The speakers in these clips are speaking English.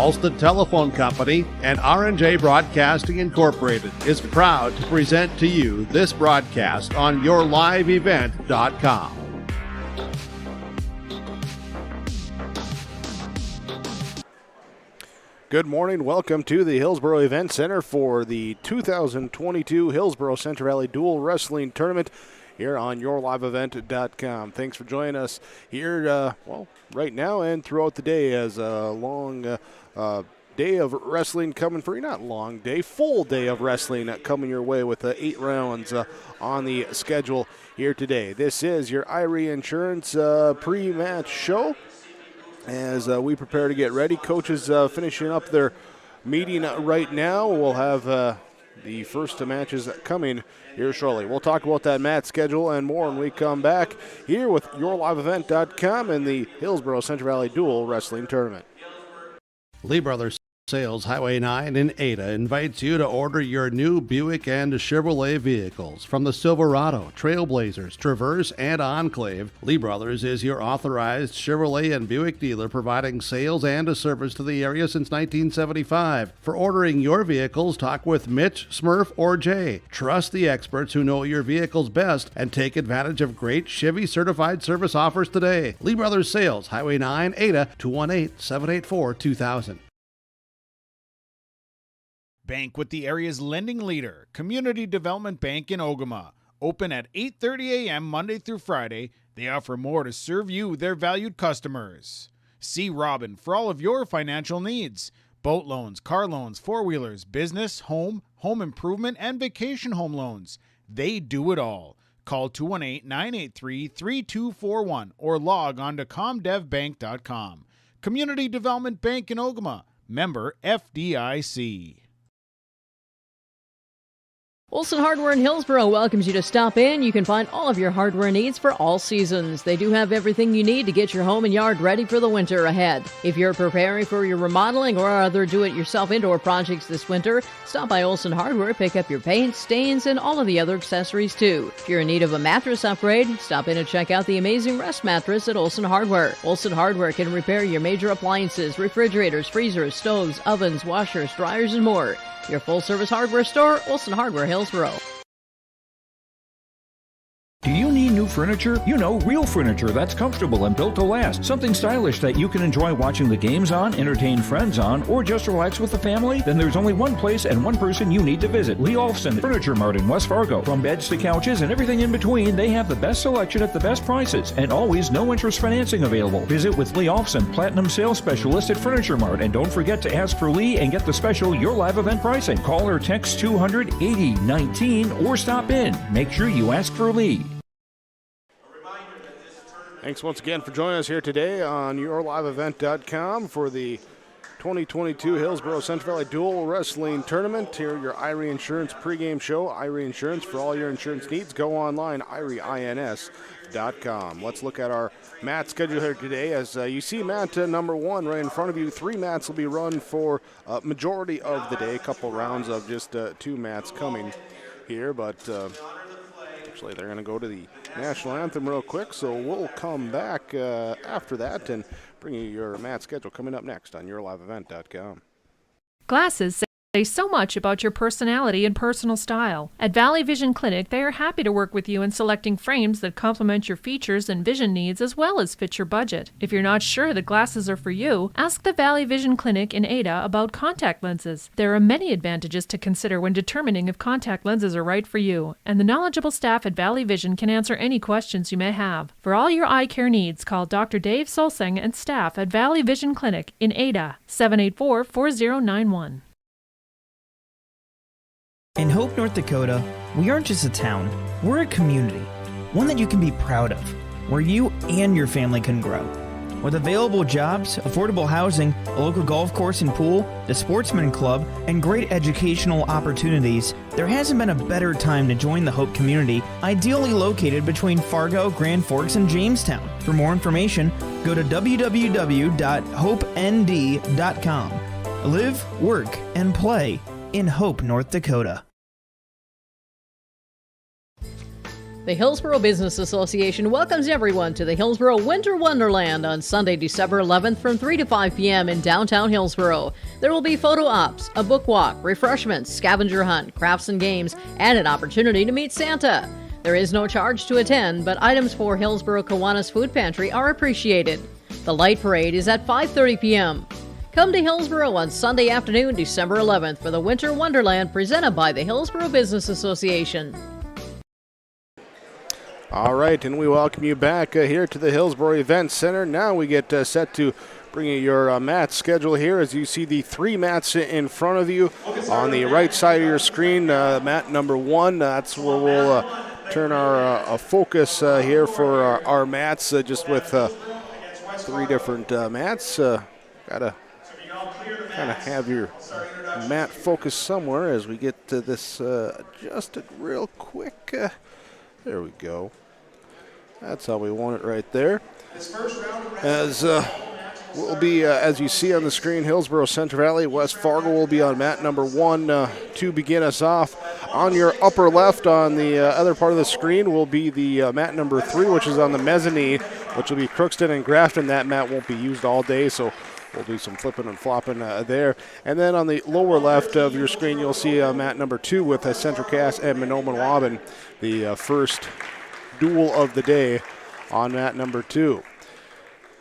Alston Telephone Company and R&J Broadcasting Incorporated is proud to present to you this broadcast on yourliveevent.com. Good morning. Welcome to the Hillsboro Event Center for the 2022 Hillsboro-Central Valley Dual Wrestling Tournament here on yourliveevent.com. Thanks for joining us here, right now and throughout the day as a long day of wrestling coming for you. Not long day, full day of wrestling coming your way with 8 rounds on the schedule here today. This is your Irie Insurance pre-match show. As we prepare to get ready, coaches finishing up their meeting right now. We'll have the first matches coming here shortly. We'll talk about that match schedule and more when we come back here with yourliveevent.com and the Hillsboro-Central Valley Dual Wrestling Tournament. Lee Brothers Sales Highway 9 in Ada invites you to order your new Buick and Chevrolet vehicles from the Silverado, Trailblazers, Traverse, and Enclave. Lee Brothers is your authorized Chevrolet and Buick dealer providing sales and a service to the area since 1975. For ordering your vehicles, talk with Mitch, Smurf, or Jay. Trust the experts who know your vehicles best and take advantage of great Chevy certified service offers today. Lee Brothers Sales Highway 9, Ada, 218-784-2000. Bank with the area's lending leader, Community Development Bank in Ogama. Open at 8:30 a.m. Monday through Friday. They offer more to serve you, their valued customers. See Robin for all of your financial needs. Boat loans, car loans, four-wheelers, business, home improvement, and vacation home loans. They do it all. Call 218-983-3241 or log on to comdevbank.com. Community Development Bank in Ogama. Member FDIC. Olson Hardware in Hillsboro welcomes you to stop in. You can find all of your hardware needs for all seasons. They do have everything you need to get your home and yard ready for the winter ahead. If you're preparing for your remodeling or other do-it-yourself indoor projects this winter, stop by Olson Hardware, pick up your paint, stains, and all of the other accessories too. If you're in need of a mattress upgrade, stop in and check out the amazing Rest Mattress at Olson Hardware. Olson Hardware can repair your major appliances, refrigerators, freezers, stoves, ovens, washers, dryers, and more. Your full-service hardware store, Olson Hardware, Hillsboro. Do you need new furniture? You know, real furniture that's comfortable and built to last. Something stylish that you can enjoy watching the games on, entertain friends on, or just relax with the family? Then there's only one place and one person you need to visit. Lee Olfson Furniture Mart in West Fargo. From beds to couches and everything in between, they have the best selection at the best prices and always no interest financing available. Visit with Lee Olfson, Platinum Sales Specialist at Furniture Mart, and don't forget to ask for Lee and get the special Your Live Event pricing. Call or text 200-8019 or stop in. Make sure you ask for Lee. Thanks once again for joining us here today on yourliveevent.com for the 2022 Hillsboro-Central Valley Dual Wrestling Tournament. Here, your Irie Insurance pregame show. Irie Insurance for all your insurance needs. Go online, irieins.com. Let's look at our mat schedule here today. As you see mat number 1 right in front of you, 3 mats will be run for majority of the day. A couple rounds of just 2 mats coming here, but actually they're going to go to the national anthem real quick, so we'll come back after that and bring you your mat schedule coming up next on yourliveevent.com. Glasses say so much about your personality and personal style. At Valley Vision Clinic, they are happy to work with you in selecting frames that complement your features and vision needs as well as fit your budget. If you're not sure that glasses are for you, ask the Valley Vision Clinic in Ada about contact lenses. There are many advantages to consider when determining if contact lenses are right for you, and the knowledgeable staff at Valley Vision can answer any questions you may have. For all your eye care needs, call Dr. Dave Solseng and staff at Valley Vision Clinic in Ada, 784-4091. In Hope, North Dakota, we aren't just a town, we're a community, one that you can be proud of, where you and your family can grow. With available jobs, affordable housing, a local golf course and pool, the Sportsman Club, and great educational opportunities, there hasn't been a better time to join the Hope community, ideally located between Fargo, Grand Forks, and Jamestown. For more information, go to www.hopend.com. Live, work, and play in Hope, North Dakota. The Hillsboro Business Association welcomes everyone to the Hillsboro Winter Wonderland on Sunday, December 11th from 3 to 5 p.m. in downtown Hillsboro. There will be photo ops, a book walk, refreshments, scavenger hunt, crafts and games, and an opportunity to meet Santa. There is no charge to attend, but items for Hillsboro Kiwanis Food Pantry are appreciated. The light parade is at 5:30 p.m. Come to Hillsboro on Sunday afternoon, December 11th for the Winter Wonderland presented by the Hillsboro Business Association. All right, and we welcome you back here to the Hillsboro Event Center. Now we get set to bring you your mat schedule here as you see the 3 mats in front of you. On the right side of your screen, mat number 1, that's where we'll turn our focus here for our mats, just with 3 different mats. Gotta kind of have your mat focus somewhere as we get to this adjusted real quick. There we go. That's how we want it right there. As will be, as you see on the screen, Hillsboro-Central Valley, West Fargo will be on mat number 1 to begin us off. On your upper left on the other part of the screen will be the mat number 3, which is on the mezzanine, which will be Crookston and Grafton. That mat won't be used all day, so we'll do some flipping and flopping there. And then on the lower left of your screen, you'll see mat number 2 with Central Cass and Mahnomen-Waubun, the first duel of the day on mat number 2.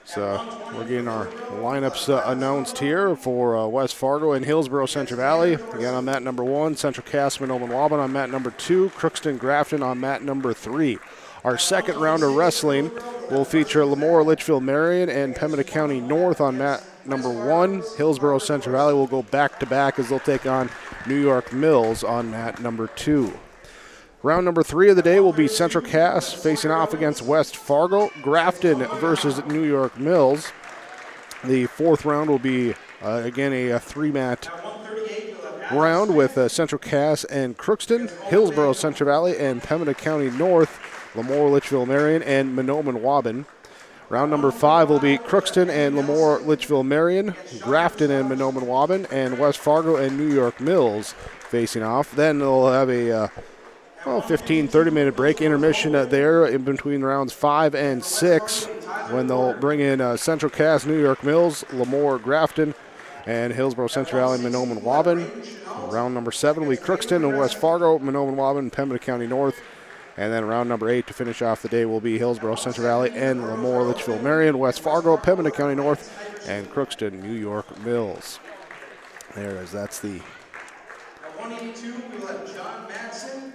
So we're getting our lineups announced here for West Fargo and Hillsboro-Central Valley. Again, on mat number 1, Central Cass, Mahnomen-Waubun on mat number 2, Crookston, Grafton on mat number 3. Our second round of wrestling will feature Lemoore, Litchfield, Marion, and Pembina County North on mat number 1. Hillsboro-Central Valley will go back-to-back as they'll take on New York Mills on mat number 2. Round number 3 of the day will be Central Cass facing off against West Fargo, Grafton versus New York Mills. The 4th round will be, again, a 3-mat round with Central Cass and Crookston, Hillsboro-Central Valley and Pembina County North, Lemoore, Litchfield, Marion, and Mahnomen-Waubun. Round number 5 will be Crookston and Lemoore, Litchfield, Marion, Grafton and Mahnomen-Waubun, and West Fargo and New York Mills facing off. Then they'll have a 15, 30-minute break intermission there in between rounds 5 and 6 when they'll bring in Central Cass, New York Mills, Lemoore, Grafton, and Hillsboro-Central Valley, Mahnomen-Waubun. Round number 7 will be Crookston and West Fargo, Mahnomen-Waubun, Pembina County North. And then round number 8 to finish off the day will be Hillsboro-Central Valley and Lemoore, Litchfield, Marion, West Fargo, Pembina County North, and Crookston, New York Mills. There is, that's the 182, we'll have John Matson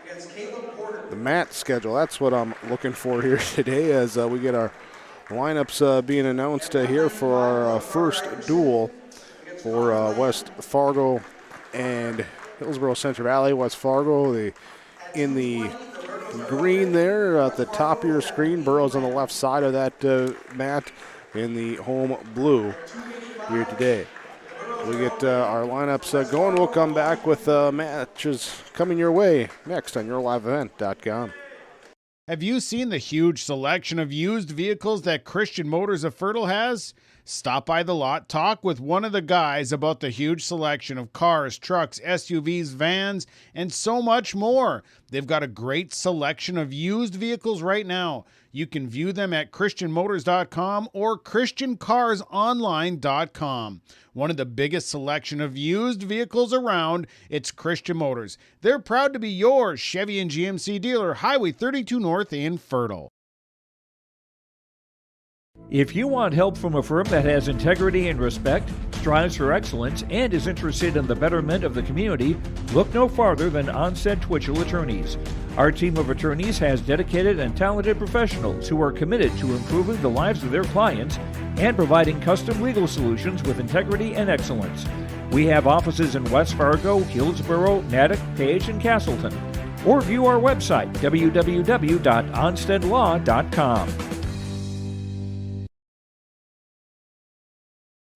against Caleb Porter. The mat schedule, that's what I'm looking for here today as we get our lineups being announced here for our first duel for West Fargo and Hillsboro-Central Valley. West Fargo, in the green there at the top of your screen. Burrows on the left side of that mat in the home blue here today. We get our lineups going. We'll come back with matches coming your way next on YourLiveEvent.com. Have you seen the huge selection of used vehicles that Christian Motors of Fertile has? Stop by the lot, talk with one of the guys about the huge selection of cars, trucks, SUVs, vans, and so much more. They've got a great selection of used vehicles right now. You can view them at christianmotors.com or christiancarsonline.com. One of the biggest selection of used vehicles around, it's Christian Motors. They're proud to be your Chevy and GMC dealer, Highway 32 North in Fertile. If you want help from a firm that has integrity and respect, strives for excellence, and is interested in the betterment of the community, look no farther than Onstead Twitchell Attorneys. Our team of attorneys has dedicated and talented professionals who are committed to improving the lives of their clients and providing custom legal solutions with integrity and excellence. We have offices in West Fargo, Hillsboro, Natick, Page, and Castleton. Or view our website, www.onsteadlaw.com.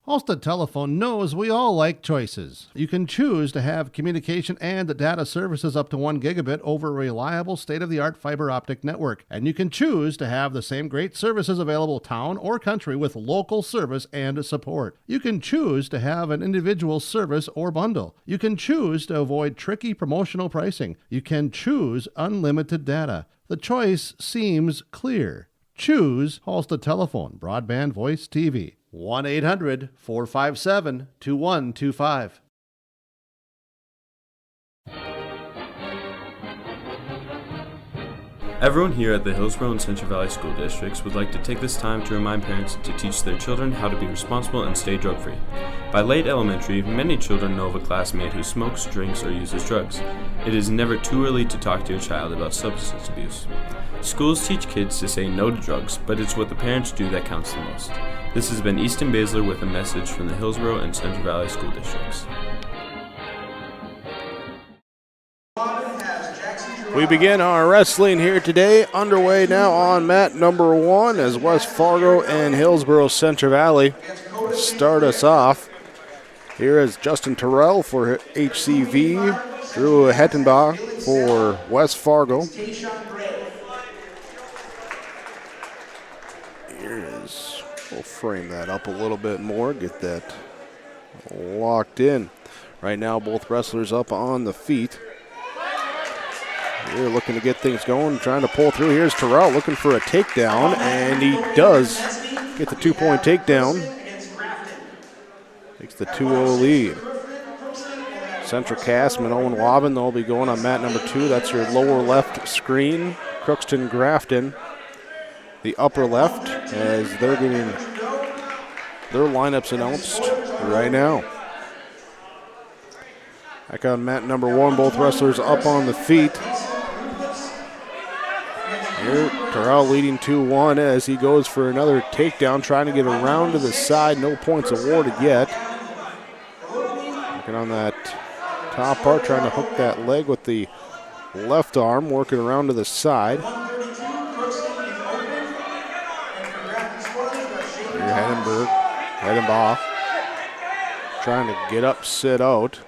Halstead Telephone knows we all like choices. You can choose to have communication and data services up to 1 gigabit over a reliable state-of-the-art fiber optic network. And you can choose to have the same great services available town or country with local service and support. You can choose to have an individual service or bundle. You can choose to avoid tricky promotional pricing. You can choose unlimited data. The choice seems clear. Choose Halstead Telephone, Broadband Voice TV. 1-800-457-2125. Everyone here at the Hillsboro and Central Valley School Districts would like to take this time to remind parents to teach their children how to be responsible and stay drug-free. By late elementary, many children know of a classmate who smokes, drinks, or uses drugs. It is never too early to talk to your child about substance abuse. Schools teach kids to say no to drugs, but it's what the parents do that counts the most. This has been Easton Baszler with a message from the Hillsboro and Central Valley School Districts. We begin our wrestling here today, underway now on mat number 1 as West Fargo and Hillsboro-Central Valley start us off. Here is Justin Terrell for HCV, Drew Hettenbach for West Fargo. Here is, we'll frame that up a little bit more, get that locked in. Right now both wrestlers up on the feet. We're looking to get things going, trying to pull through. Here's Terrell looking for a takedown, and he does get the 2-point takedown. Takes the 2-0 lead. Central Castman, Owen Wabin, they'll be going on mat number 2. That's your lower left screen. Crookston Grafton, the upper left, as they're getting their lineups announced right now. Back on mat number 1, both wrestlers up on the feet. Here, Terrell leading 2-1 as he goes for another takedown, trying to get around to the side. No points awarded yet. Working on that top part, trying to hook that leg with the left arm, working around to the side. Here, Hettenbach, trying to get up, sit out.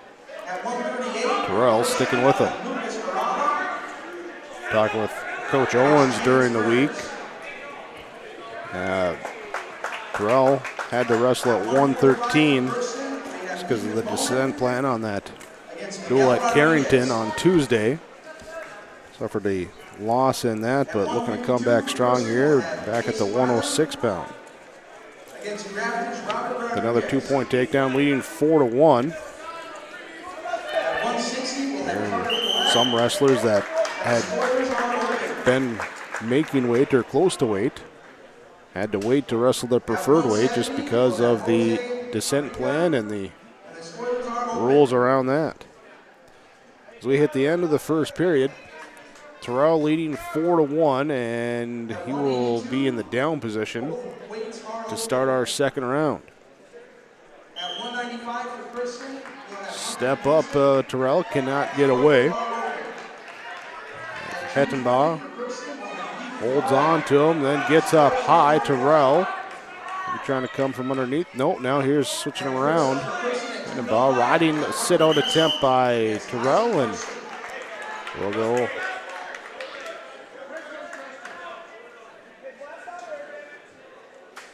Terrell sticking with him. Talking with Coach Owens during the week. Terrell had to wrestle at 113 just because of the descent plan on that duel at Carrington on Tuesday. Suffered a loss in that, but looking to come back strong here, back at the 106 pound. Another 2-point takedown, leading 4-1. And some wrestlers that had been making weight or close to weight had to wait to wrestle their preferred weight just because of the descent plan and the rules around that. As we hit the end of the first period, Terrell leading 4-1, and he will be in the down position to start our second round. Step up, Terrell cannot get away. Hettenbach holds on to him, then gets up high. Terrell trying to come from underneath. Nope, now here's switching around. Hettenbach riding a sit-out attempt by Terrell, and we'll go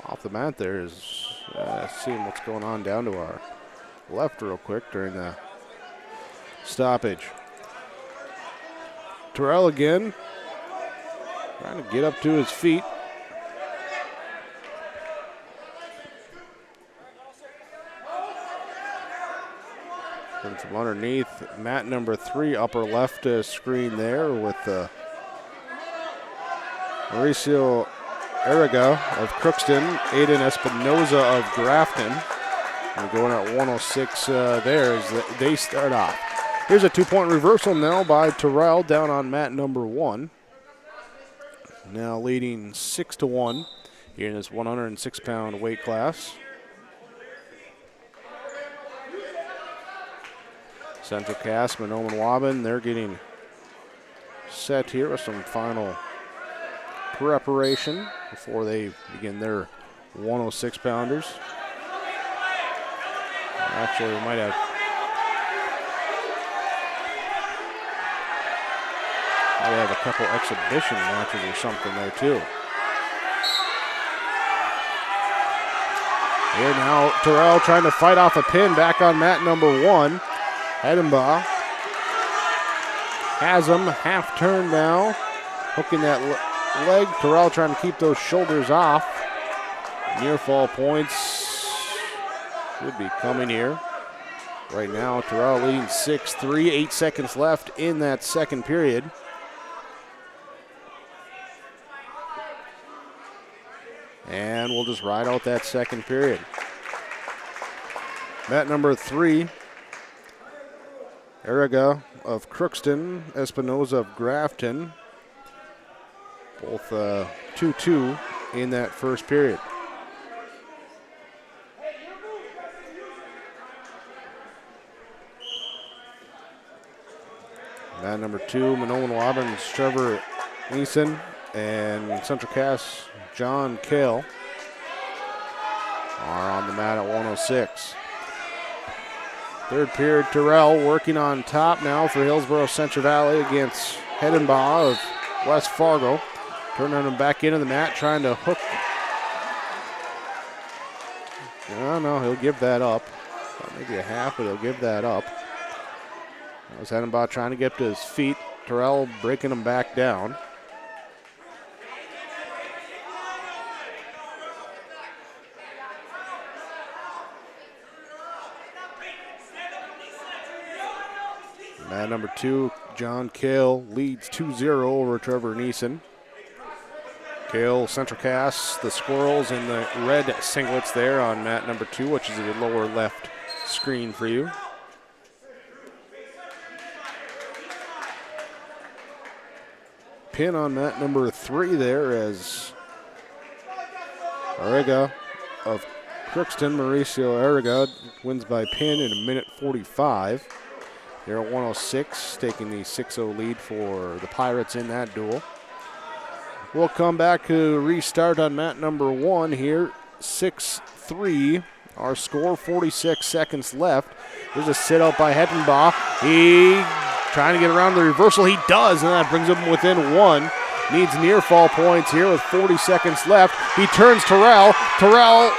off the mat there. Is seeing what's going on down to our left real quick during the stoppage. Terrell again, trying to get up to his feet. And from underneath, mat number 3, upper left screen there with Mauricio Arriga of Crookston, Aiden Espinoza of Grafton. We're going at 106 there as they start off. Here's a 2-point reversal now by Terrell down on mat number 1. Now leading 6-1 here in this 106-pound weight class. Central Castman, Owen Wabin, they're getting set here with some final preparation before they begin their 106-pounders. Actually, we might have a couple exhibition matches or something there too. Here now, Terrell trying to fight off a pin back on mat number 1. Hettenbach has him half turn now. hooking that leg. Terrell trying to keep those shoulders off. Near fall points should be coming here. Right now, Terrell leading 6-3, 8 seconds left in that second period. And we'll just ride out that second period. Mat number 3, Eriga of Crookston, Espinoza of Grafton. Both 2-2 in that first period. Mat number 2, Minoan Robbins, Trevor Neeson, and Central Cass, John Kale are on the mat at 106. Third period, Terrell working on top now for Hillsboro-Central Valley against Hedenbaugh of West Fargo. Turning him back into the mat, trying to hook. No, he'll give that up. Maybe a half, but he'll give that up. That was Hedenbaugh trying to get to his feet. Terrell breaking him back down. Mat number 2, John Kale leads 2-0 over Trevor Neeson. Kale, Central Cass, the Squirrels in the red singlets there on mat number 2, which is the lower left screen for you. Pin on mat number 3 there as Arriga of Crookston, Mauricio Arriga, wins by pin in 1:45. They're at 106, taking the 6-0 lead for the Pirates in that duel. We'll come back to restart on mat number 1 here. 6-3, our score, 46 seconds left. There's a sit-out by Hettenbaugh. He trying to get around the reversal. He does, and that brings him within 1. Needs near fall points here with 40 seconds left. He turns Terrell. Terrell,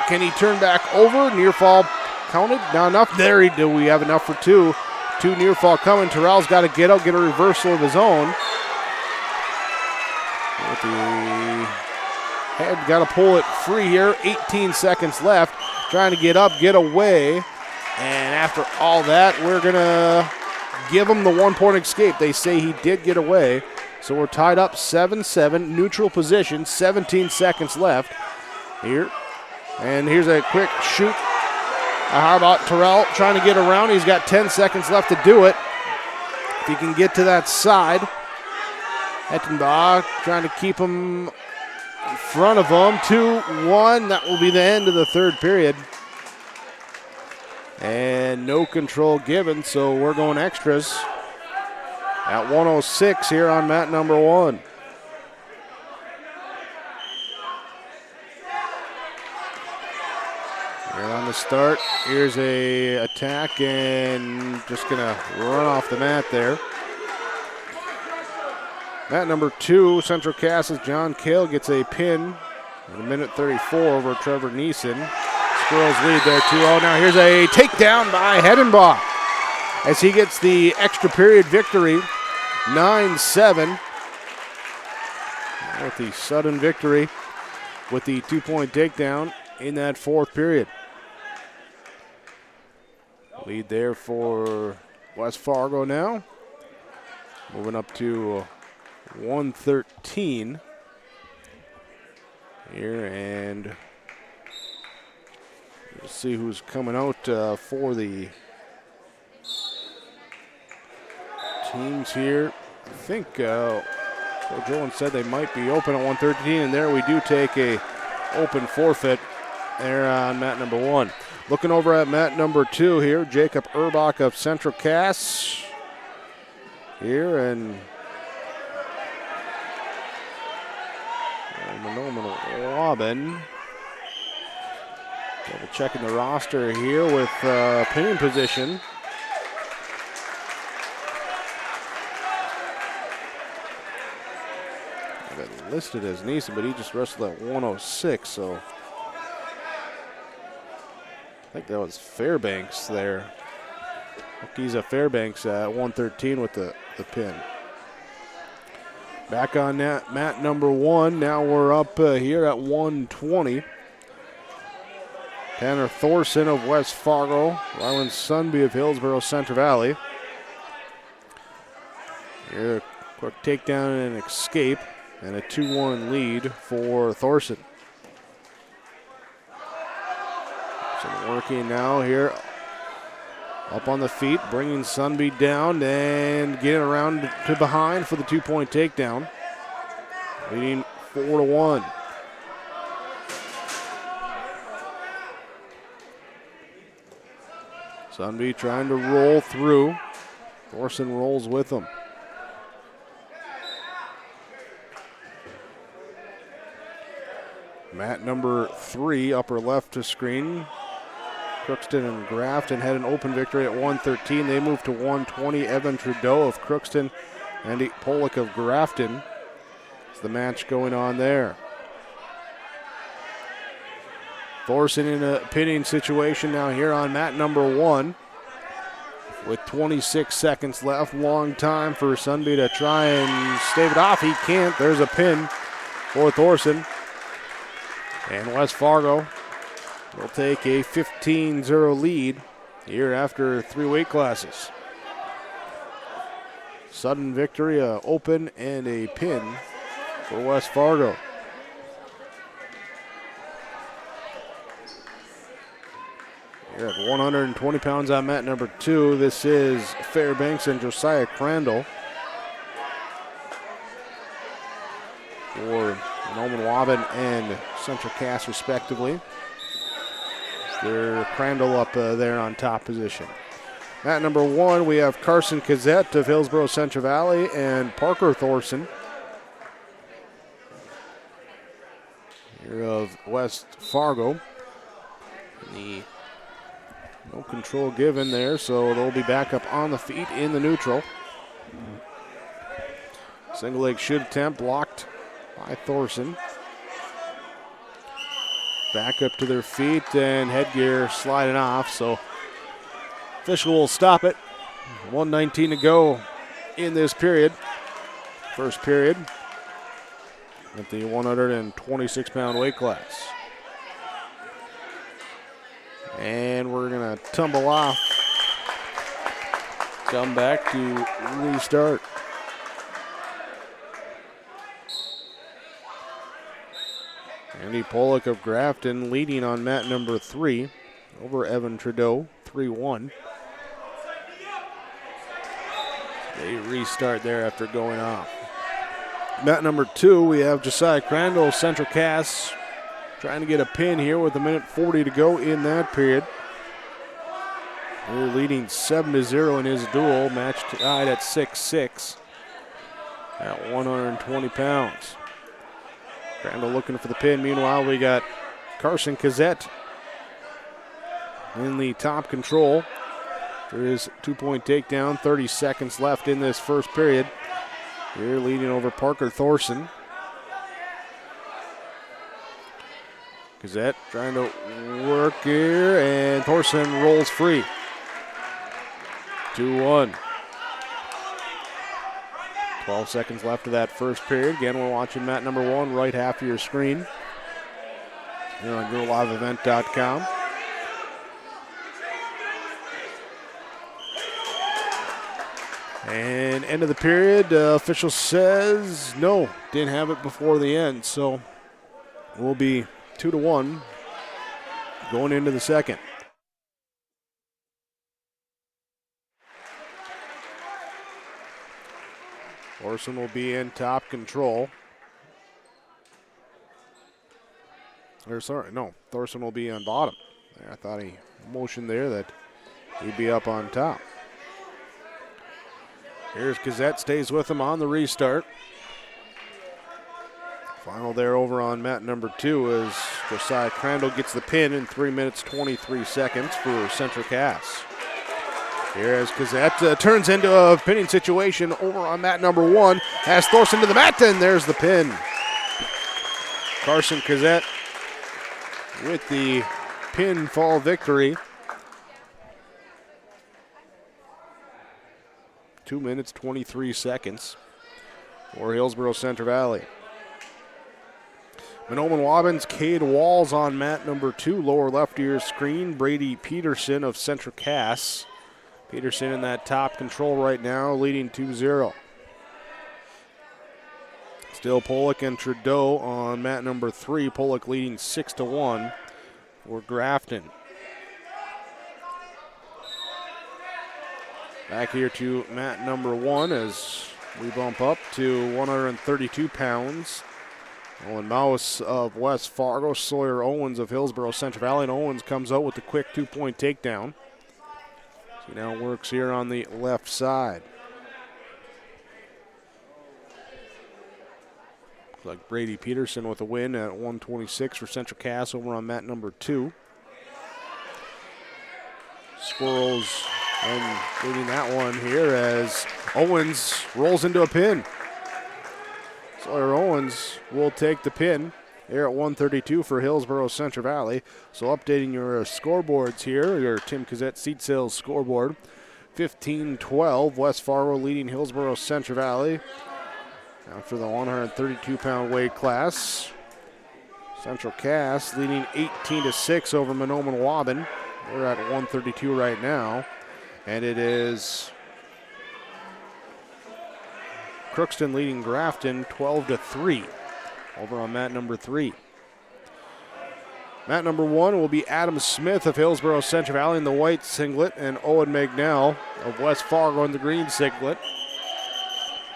can he turn back over? Near fall counted. Not enough. There he do. We have enough for 2. 2 near fall coming. Terrell's got to get out, get a reversal of his own. With the head, got to pull it free here. 18 seconds left. Trying to get up, get away. And after all that, we're going to give him the 1-point escape. They say he did get away. So we're tied up 7-7, neutral position, 17 seconds left here. And here's a quick shoot. How about Terrell trying to get around? He's got 10 seconds left to do it. If he can get to that side. Hettenbaugh trying to keep him in front of him. 2-1. That will be the end of the third period. And no control given, so we're going extras at 106 here on mat number 1. Here on the start, here's a attack and just gonna run off the mat there. Mat number 2, Central Cass's John Kale gets a pin in 1:34 over Trevor Neeson. Squirrels lead there 2-0. Now here's a takedown by Hedenbaugh as he gets the extra period victory, 9-7. With the sudden victory with the 2-point takedown in that fourth period. Lead there for West Fargo now. Moving up to 113 here, and we'll see who's coming out for the teams here. I think Joe said they might be open at 113, and there we do take a open forfeit there on mat number 1. Looking over at mat number 2 here, Jacob Erbach of Central Cass here, and Minoan Robin. Double checking the roster here with pinning position. I got listed as Neeson, but he just wrestled at 106, so I think that was Fairbanks there. He's a Fairbanks at 113 with the pin. Back on that mat number 1. Now we're up here at 120. Tanner Thorson of West Fargo. Rylan Sunby of Hillsboro-Central Valley. Here, a quick takedown and escape, and a 2-1 lead for Thorson. So working now here, up on the feet, bringing Sunby down and getting around to behind for the 2-point takedown. Leading 4-1. Sunby trying to roll through. Thorson rolls with him. Mat number 3, upper left to screen. Crookston and Grafton had an open victory at 113. They moved to 120. Evan Trudeau of Crookston, Andy Pollock of Grafton. It's the match going on there. Thorson in a pinning situation now here on mat number 1. With 26 seconds left, long time for Sunby to try and stave it off. He can't. There's a pin for Thorson. And West Fargo will take a 15-0 lead here after 3 weight classes. Sudden victory, a open and a pin for West Fargo. Here at 120 pounds on mat number 2, this is Fairbanks and Josiah Crandall for Norman Waban and Central Cass respectively. They're Crandall up there on top position. Mat number 1, we have Carson Kazette of Hillsboro-Central Valley and Parker Thorson here of West Fargo. No control given there, so they'll be back up on the feet in the neutral. Single leg shoot attempt blocked by Thorson. Back up to their feet and headgear sliding off, so official will stop it. 1:19 to go in this period. First period at the 126-pound weight class. And we're going to tumble off. Come back to restart. Andy Pollock of Grafton leading on mat number 3 over Evan Trudeau, 3-1. They restart there after going off. Mat number 2, we have Josiah Crandall, Central Cass, trying to get a pin here with 1:40 to go in that period. They're leading 7-0 in his duel, match tied at 6-6 at 120 pounds. Crandall looking for the pin. Meanwhile, we got Carson Kazette in the top control. There is 2-point takedown, 30 seconds left in this first period. Here leading over Parker Thorson. Kazette trying to work here, and Thorson rolls free. 2-1. 12 seconds left of that first period. Again, we're watching mat number 1, right half of your screen here on YourLiveEvent.com. And end of the period, official says no, didn't have it before the end, so we'll be 2-1 going into the second. Thorson will be in top control. Thorson will be on bottom. I thought he motioned there that he'd be up on top. Here's Kazette, stays with him on the restart. Final there over on mat number 2 as Josiah Crandall gets the pin in 3 minutes 23 seconds for Central Cass. Here as Kazette turns into a pinning situation over on mat number 1. Has Thorson to the mat, and there's the pin. Carson Kazette with the pinfall victory. 2 minutes 23 seconds. for Hillsboro-Central Valley. Monoman-Waubon's Cade Walls on mat number 2, lower left of your screen. Brady Peterson of Central Cass. Peterson in that top control right now, leading 2-0. Still Pollock and Trudeau on mat number 3. Pollock leading 6-1 for Grafton. Back here to mat number 1 as we bump up to 132 pounds. Owen Mouse of West Fargo, Sawyer Owens of Hillsboro-Central Valley, and Owens comes out with the quick 2-point takedown. He now works here on the left side. Looks like Brady Peterson with a win at 126 for Central Cass over on mat number 2. Squirrels and leading that one here as Owens rolls into a pin. Sawyer Owens will take the pin here at 132 for Hillsboro-Central Valley. So updating your scoreboards here, your Tim Cassette seat sales scoreboard. 15-12, West Fargo leading Hillsboro-Central Valley. After the 132-pound weight class. Central Cass leading 18-6 over Monoman-Waubon. They're at 132 right now. And it is Crookston leading Grafton 12-3 over on mat number 3. Mat number 1 will be Adam Smith of Hillsboro-Central Valley in the white singlet and Owen Magnell of West Fargo in the green singlet.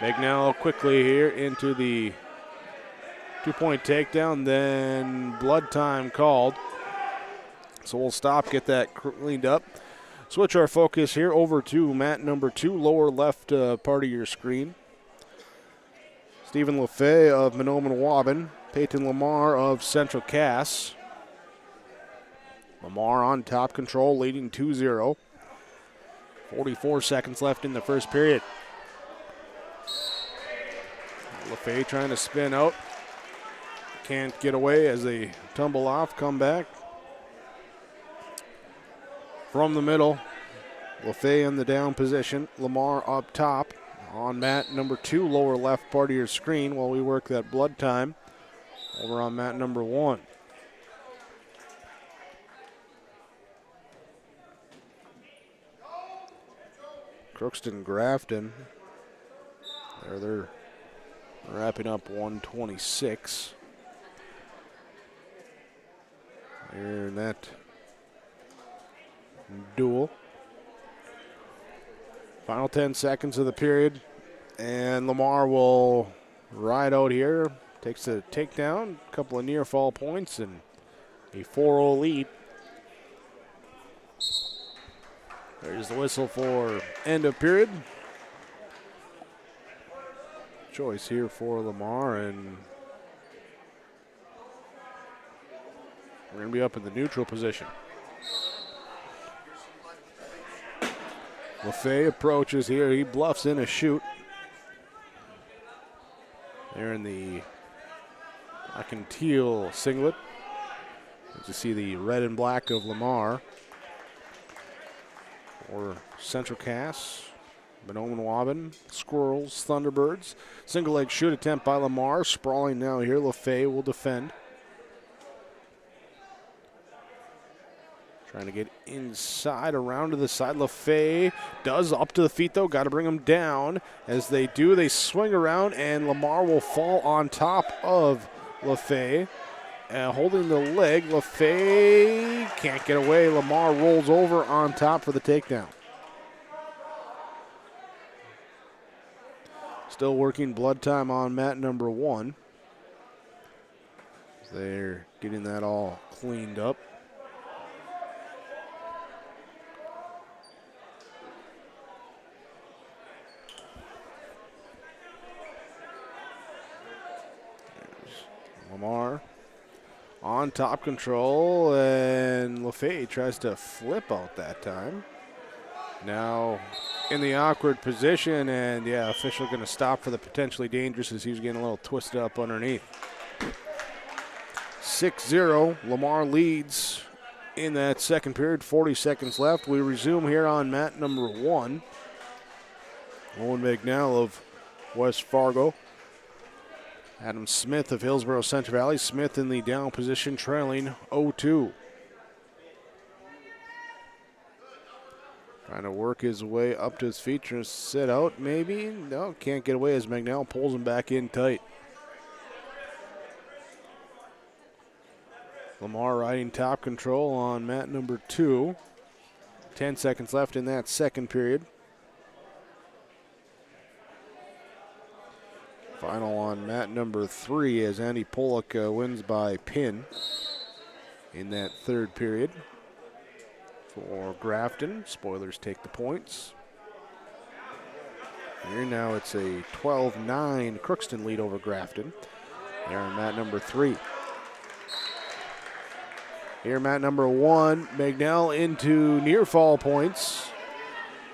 Magnell quickly here into the 2-point takedown, then blood time called. So we'll stop, get that cleaned up. Switch our focus here over to mat number 2, lower left part of your screen. Stephen LaFay of Monoman-Waubon, Peyton Lamar of Central Cass. Lamar on top control, leading 2-0. 44 seconds left in the first period. LaFay trying to spin out. Can't get away as they tumble off, come back. From the middle, LaFay in the down position. Lamar up top on mat number 2, lower left part of your screen while we work that blood time over on mat number 1. Crookston Grafton. They're wrapping up 126. Here in that duel. Final 10 seconds of the period, and Lamar will ride out here. Takes a takedown, a couple of near fall points, and a 4-0 lead. There's the whistle for end of period. Choice here for Lamar, and we're going to be up in the neutral position. LaFay approaches here. He bluffs in a shoot. There in the black and teal singlet. As you see the red and black of Lamar. Or Central Cass, Monoman-Waubon, Squirrels, Thunderbirds. Single leg shoot attempt by Lamar. Sprawling now here. LaFay will defend. Trying to get inside, around to the side. LaFay does up to the feet, though. Got to bring him down. As they do, they swing around, and Lamar will fall on top of LaFay. Holding the leg, LaFay can't get away. Lamar rolls over on top for the takedown. Still working blood time on mat number 1. They're getting that all cleaned up. Lamar on top control, and LaFay tries to flip out that time. Now in the awkward position, and yeah, official going to stop for the potentially dangerous as he was getting a little twisted up underneath. 6-0, Lamar leads in that second period, 40 seconds left. We resume here on mat number 1. Owen McNell of West Fargo Adam Smith of Hillsboro-Central Valley. Smith in the down position, trailing 0-2. Trying to work his way up to his feet, trying to sit out maybe. No, can't get away as McNeil pulls him back in tight. Lamar riding top control on mat number 2. 10 seconds left in that second period. Final on mat number 3 as Andy Pollock wins by pin in that third period. For Grafton, Spoilers take the points. Here now it's a 12-9 Crookston lead over Grafton. There on mat number 3. Here mat number 1, McNell into near fall points.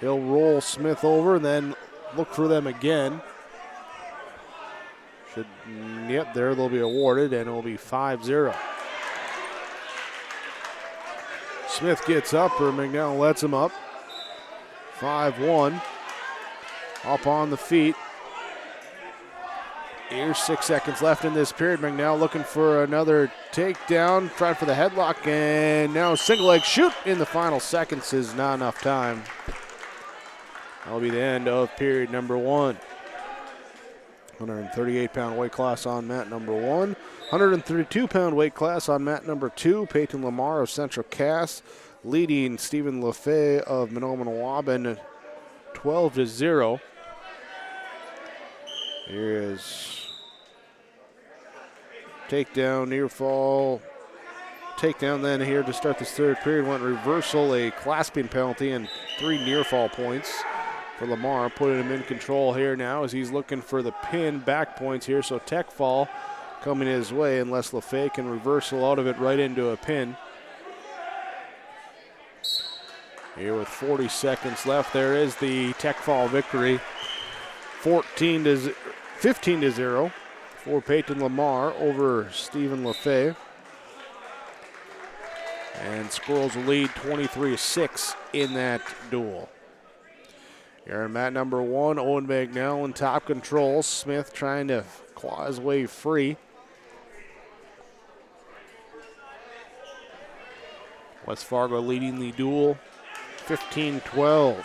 He'll roll Smith over and then look for them again. Yep, there they'll be awarded and it'll be 5-0. Smith gets up, or McNell lets him up. 5-1. Up on the feet. Here's 6 seconds left in this period. McNell looking for another takedown, trying for the headlock, and now single leg shoot in the final seconds is not enough time. That'll be the end of period number 1. 138-pound weight class on mat number 1. 132-pound weight class on mat number 2. Peyton Lamar of Central Cass leading Stephen LaFay of Menominee-Waban 12-0. Here is takedown, near fall. Takedown then here to start this third period. Went reversal, a clasping penalty, and 3 near fall points for Lamar, putting him in control here now as he's looking for the pin back points here. So tech fall coming his way unless LaFay can reversal out of it right into a pin. Here with 40 seconds left, there is the tech fall victory. 15-0 for Peyton Lamar over Stephen LaFay. And Squirrels lead 23-6 in that duel. Here in mat number 1, Owen McNell in top control. Smith trying to claw his way free. West Fargo leading the duel 15-12.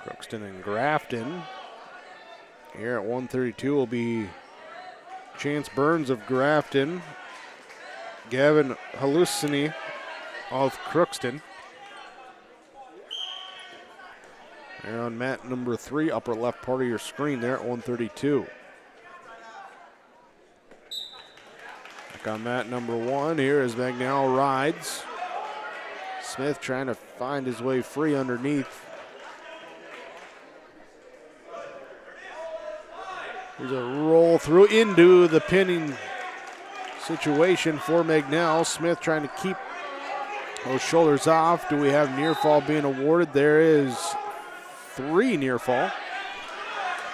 Crookston and Grafton. Here at 132 will be Chance Burns of Grafton. Gavin Halusini of Crookston. They're on mat number 3, upper left part of your screen there at 132. Back on mat number 1, here as McNall rides. Smith trying to find his way free underneath. There's a roll through into the pinning situation for McNell. Smith trying to keep those shoulders off. Do we have near fall being awarded? There is 3 near fall.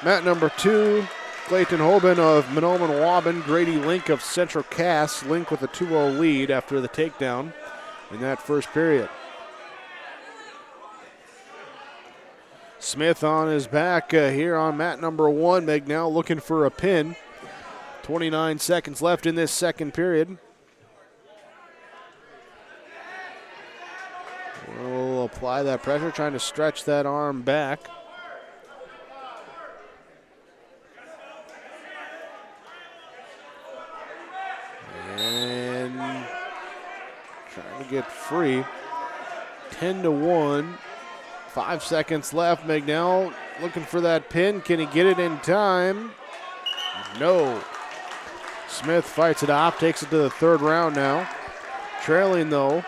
Mat number 2, Clayton Hoban of Menominee-Waban. Grady Link of Central Cass. Link with a 2-0 lead after the takedown in that first period. Smith on his back here on mat number 1. McNell looking for a pin. 29 seconds left in this second period. We'll apply that pressure, trying to stretch that arm back. And trying to get free. 10-1. 5 seconds left. McNell looking for that pin. Can he get it in time? No. Smith fights it off, takes it to the third round now. Trailing though,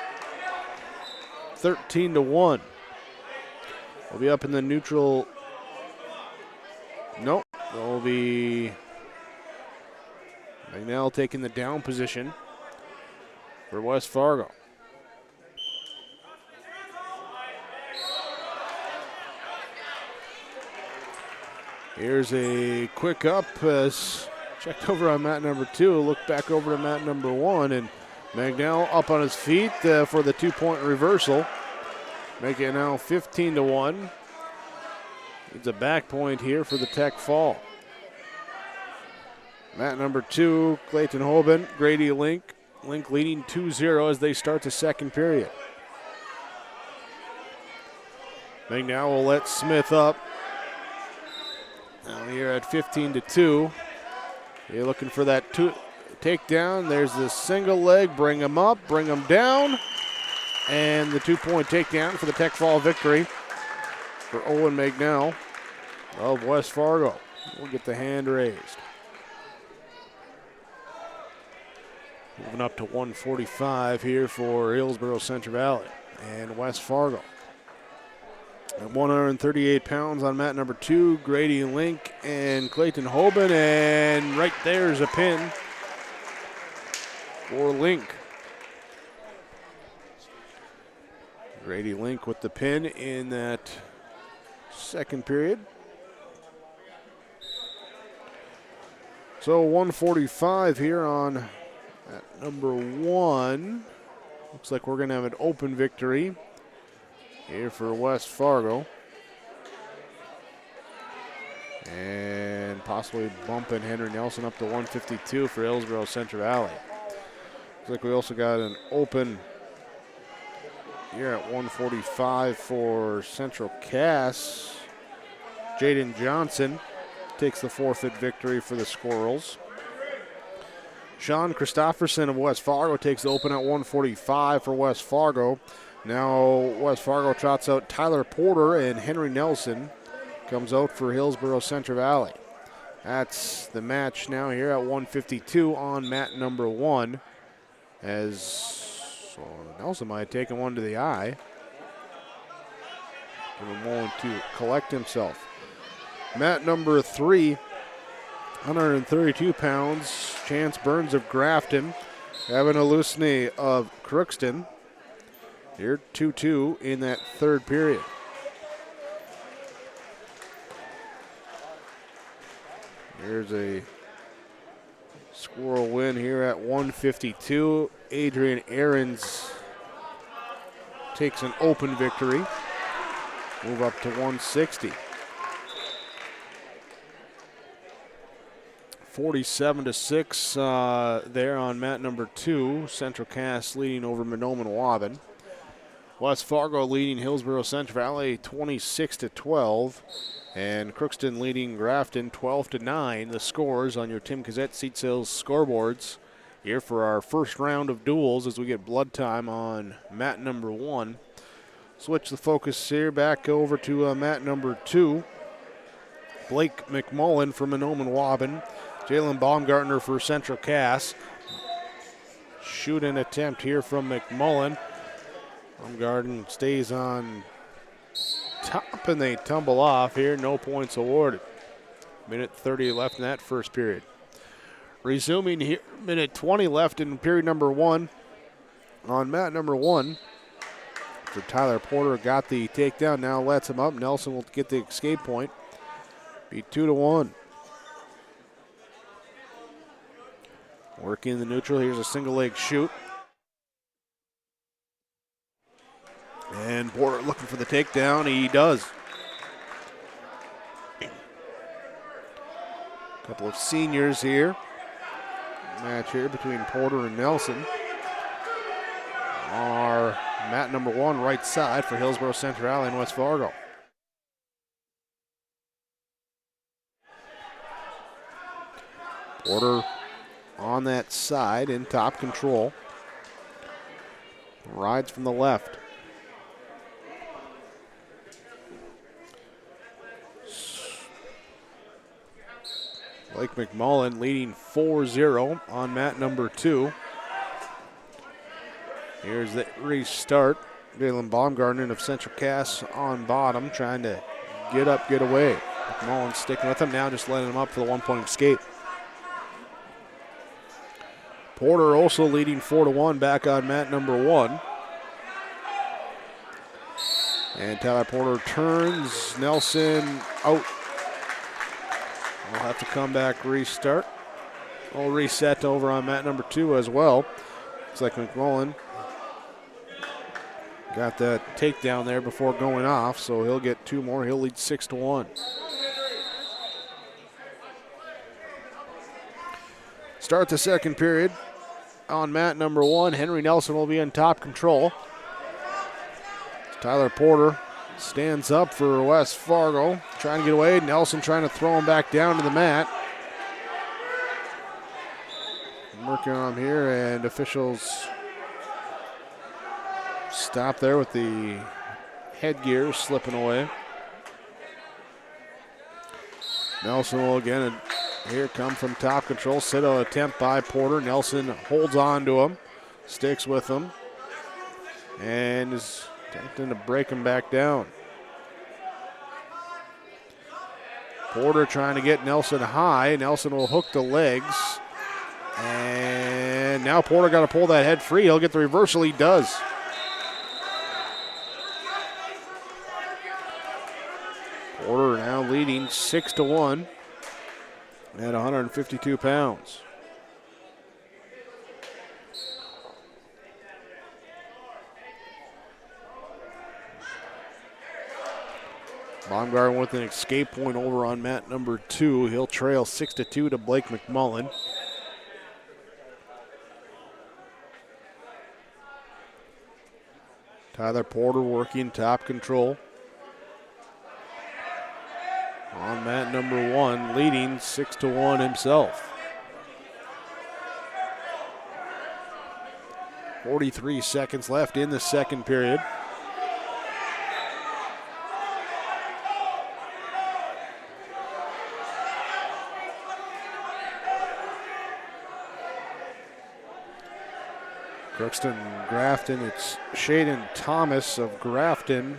13-1. We'll be up in the neutral. Nope. It'll be McNell taking the down position for West Fargo. Here's a quick up as checked over on mat number 2. Look back over to mat number 1, and McNell up on his feet for the 2-point reversal. Make it now 15-1. It's a back point here for the Tech Fall. Mat number 2, Clayton Hoban, Grady Link. Link leading 2-0 as they start the second period. McNow will let Smith up. Now here at 15-2. You're looking for that takedown. There's the single leg. Bring him up, bring him down. And the 2-point takedown for the Tech Fall victory for Owen McNow of West Fargo. We'll get the hand raised. Moving up to 145 here for Hillsboro-Central Valley and West Fargo. At 138 pounds on mat number 2, Grady Link and Clayton Hoban, and right there's a pin for Link. Grady Link with the pin in that second period. So 145 here on at number 1. Looks like we're going to have an open victory here for West Fargo. And possibly bumping Henry Nelson up to 152 for Hillsboro-Central Valley. Looks like we also got an open here at 145 for Central Cass. Jaden Johnson takes the forfeit victory for the Squirrels. Sean Christofferson of West Fargo takes the open at 145 for West Fargo. Now West Fargo trots out Tyler Porter, and Henry Nelson comes out for Hillsboro-Central Valley. That's the match now here at 152 on mat number 1. As Nelson might have taken one to the eye. Give him a moment to collect himself. Mat number 3, 132 pounds, Chance Burns of Grafton, Evan Alusny of Crookston. Here 2-2 in that third period. Here's a Squirrel win here at 152. Adrian Aarons takes an open victory. Move up to 160. 47-6 there on mat number 2. Central Cass leading over Monoman-Waban. West Fargo leading Hillsboro-Central Valley 26-12. And Crookston leading Grafton 12-9. The scores on your Tim Cassette Seat Sales scoreboards here for our first round of duels as we get blood time on mat number 1. Switch the focus here back over to mat number 2. Blake McMullen for Monoman-Waban. Jalen Baumgartner for Central Cass. Shoot-in attempt here from McMullen. Baumgartner stays on top and they tumble off here. No points awarded. Minute 30 left in that first period. Resuming here, minute 20 left in period number 1. On mat number 1. For Tyler Porter got the takedown, now lets him up. Nelson will get the escape point. Be 2-1. Working in the neutral. Here's a single leg shoot. And Porter looking for the takedown. He does. A couple of seniors here. Match here between Porter and Nelson. Our mat number 1 right side for Hillsboro-Central Valley and West Fargo. Porter on that side in top control. Rides from the left. Blake McMullen leading 4-0 on mat number 2. Here's the restart. Jalen Baumgartner of Central Cass on bottom, trying to get up, get away. McMullen sticking with him now, just letting him up for the 1-point escape. Porter also leading 4-1 back on mat number 1. And Tyler Porter turns. Nelson out. We'll have to come back, restart. We'll reset over on mat number 2 as well. Looks like McMullen got that takedown there before going off, so he'll get 2 more. He'll lead 6-1. Start the second period on mat number 1. Henry Nelson will be in top control. Tyler Porter stands up for West Fargo, trying to get away. Nelson trying to throw him back down to the mat. Working on him here, and officials stop there with the headgear slipping away. Nelson will again, here come from top control. Sit-out attempt by Porter. Nelson holds on to him, sticks with him, and is attempting to break him back down. Porter trying to get Nelson high. Nelson will hook the legs. And now Porter got to pull that head free. He'll get the reversal. He does. Porter now leading 6-1 at 152 pounds. Baumgarten with an escape point over on mat number 2. He'll trail 6-2 to Blake McMullen. Tyler Porter working top control. On mat number 1, leading 6-1 himself. 43 seconds left in the second period. Crookston, Grafton, it's Shaden Thomas of Grafton,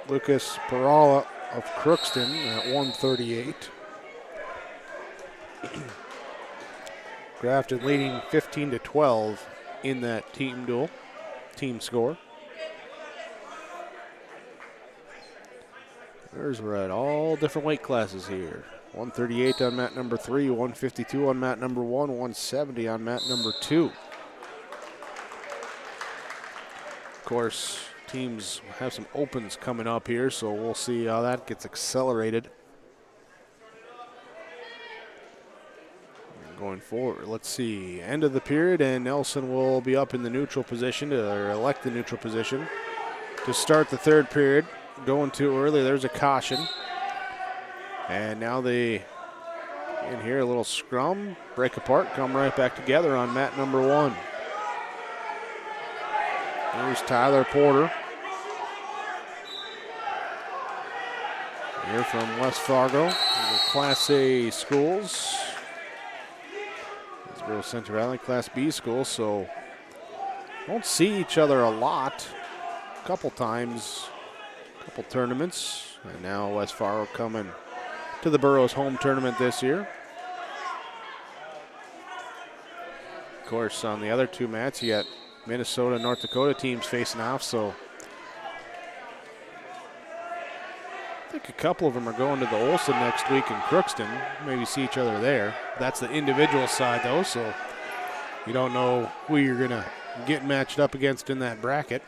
Lucas Perala of Crookston at 138. Grafton leading 15-12 in that team duel, team score. We're at all different weight classes here. 138 on mat number 3, 152 on mat number 1, 170 on mat number 2. Of course, teams have some opens coming up here, so we'll see how that gets accelerated. Going forward, let's see. End of the period, and Nelson will be up in the neutral position, or elect the neutral position to start the third period. Going too early, there's a caution. And now they, in here, a little scrum, break apart, come right back together on mat number 1. Here's Tyler Porter. Here from West Fargo, the Class A schools. Hillsboro-Central Valley Class B school, so won't see each other a lot. A couple times, a couple tournaments, and now West Fargo coming to the Burroughs home tournament this year. Of course, on the other 2 mats, you got Minnesota and North Dakota teams facing off, so I think a couple of them are going to the Olson next week in Crookston. Maybe see each other there. That's the individual side, though, so you don't know who you're going to get matched up against in that bracket.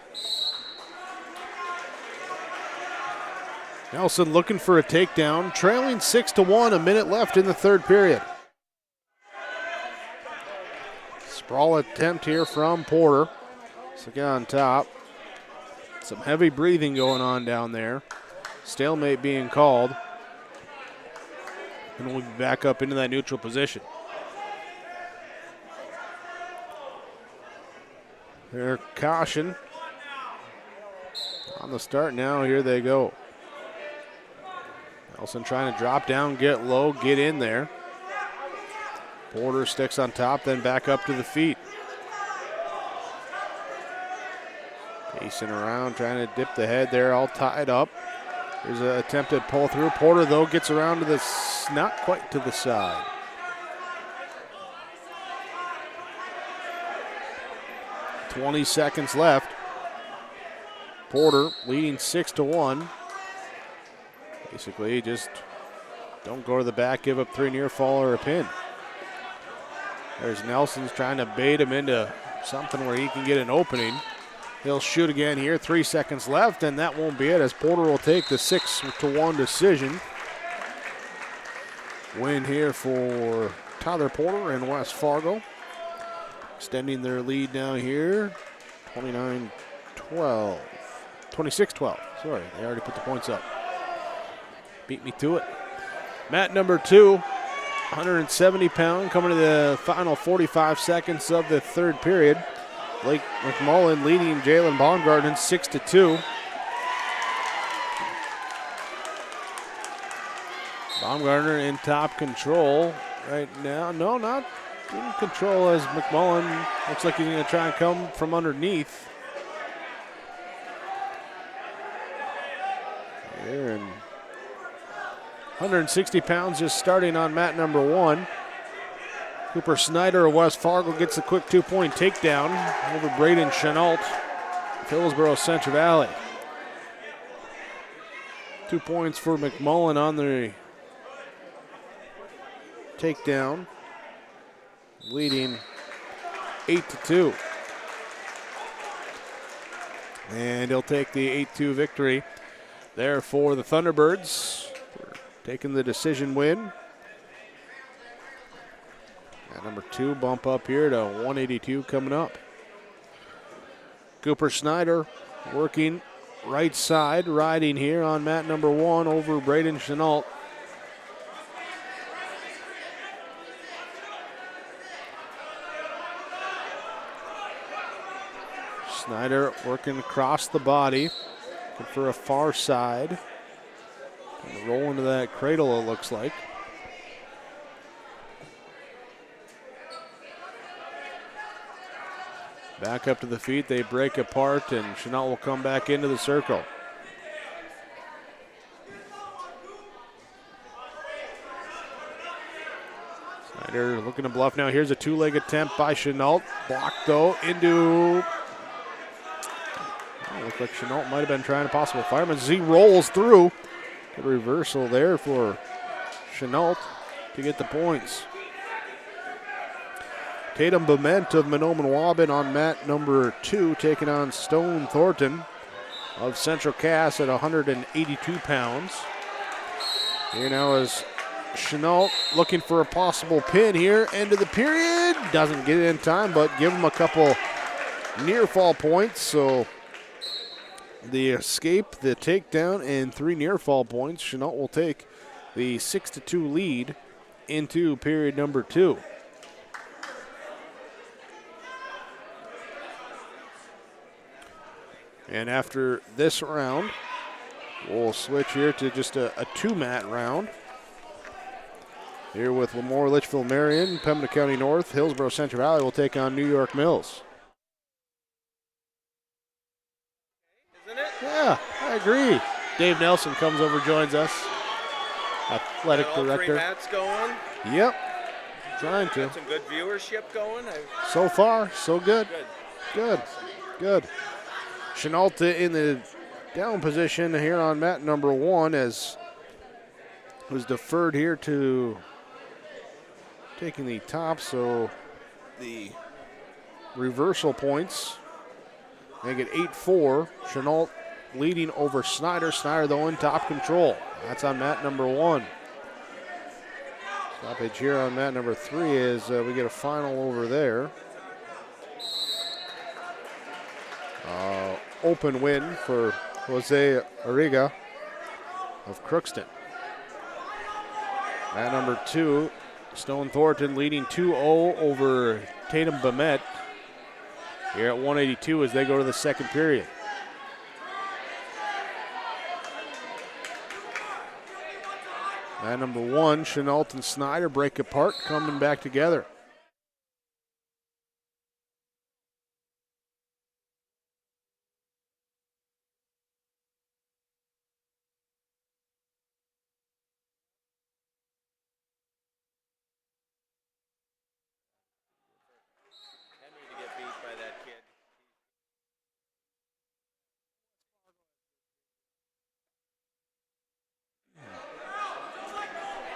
Nelson looking for a takedown, trailing 6-1, a minute left in the third period. Sprawl attempt here from Porter. So get on top. Some heavy breathing going on down there. Stalemate being called. And we'll be back up into that neutral position. Their caution on the start now. Here they go. Nelson trying to drop down, get low, get in there. Porter sticks on top, then back up to the feet. Pacing around, trying to dip the head there, all tied up. There's an attempted pull through. Porter, though, gets around to the, not quite to the side. .20 seconds left. Porter leading 6-1. Basically, just don't go to the back, give up 3 near fall or a pin. There's Nelson's trying to bait him into something where he can get an opening. He'll shoot again here. 3 seconds left, and that won't be it as Porter will take the 6-1 decision. Win here for Tyler Porter and West Fargo. Extending their lead now here. 26-12. Sorry, they already put the points up. Beat me to it. Mat number 2, 170-pound, coming to the final 45 seconds of the third period. Blake McMullen leading Jalen Baumgarten 6-2. Baumgartner in top control right now. No, not in control as McMullen looks like he's going to try and come from underneath. Here and 160 pounds just starting on mat number 1. Cooper Snyder of West Fargo gets a quick 2-point takedown over Braden Chenault of Hillsboro-Central Valley. 2 points for McMullen on the takedown, leading 8-2. And he'll take the 8-2 victory there for the Thunderbirds, taking the decision win. At number 2, bump up here to 182 coming up. Cooper Snyder working right side, riding here on mat number 1 over Braden Chenault. Snyder working across the body, looking for a far side. Gonna roll into that cradle, it looks like. Back up to the feet, they break apart, and Chenault will come back into the circle. Snyder looking to bluff now. Here's a 2-leg attempt by Chenault. Blocked, though, into... Oh, looks like Chenault might have been trying a possible fireman. As he rolls through. Good reversal there for Chenault to get the points. Tatum Bement of Mahnomen-Waubun on mat number 2, taking on Stone Thornton of Central Cass at 182 pounds. Here now is Chenault looking for a possible pin here. End of the period. Doesn't get it in time, but give him a couple near fall points. So the escape, the takedown, and 3 near fall points. Chenault will take the 6-2 lead into period number 2. And after this round, we'll switch here to just a 2-mat round. Here with Lemoore, Litchfield, Marion, Pembina County North, Hillsboro-Central Valley will take on New York Mills. Isn't it? Yeah, I agree. Dave Nelson comes over, joins us. Athletic all director. 3 mats going. Yep, trying to. Got some good viewership going. So far, so good. Good. Good. Chenault in the down position here on mat number 1 as was deferred here to taking the top, so the reversal points make it 8-4. Chenault leading over Snyder. Snyder, though, in top control. That's on mat number 1. Stoppage here on mat number 3 is we get a final over there. Open win for Jose Arriga of Crookston. Mat number 2, Stone Thornton leading 2-0 over Tatum Bement here at 182 as they go to the second period. Mat number 1, Chenault and Snyder break apart, coming back together.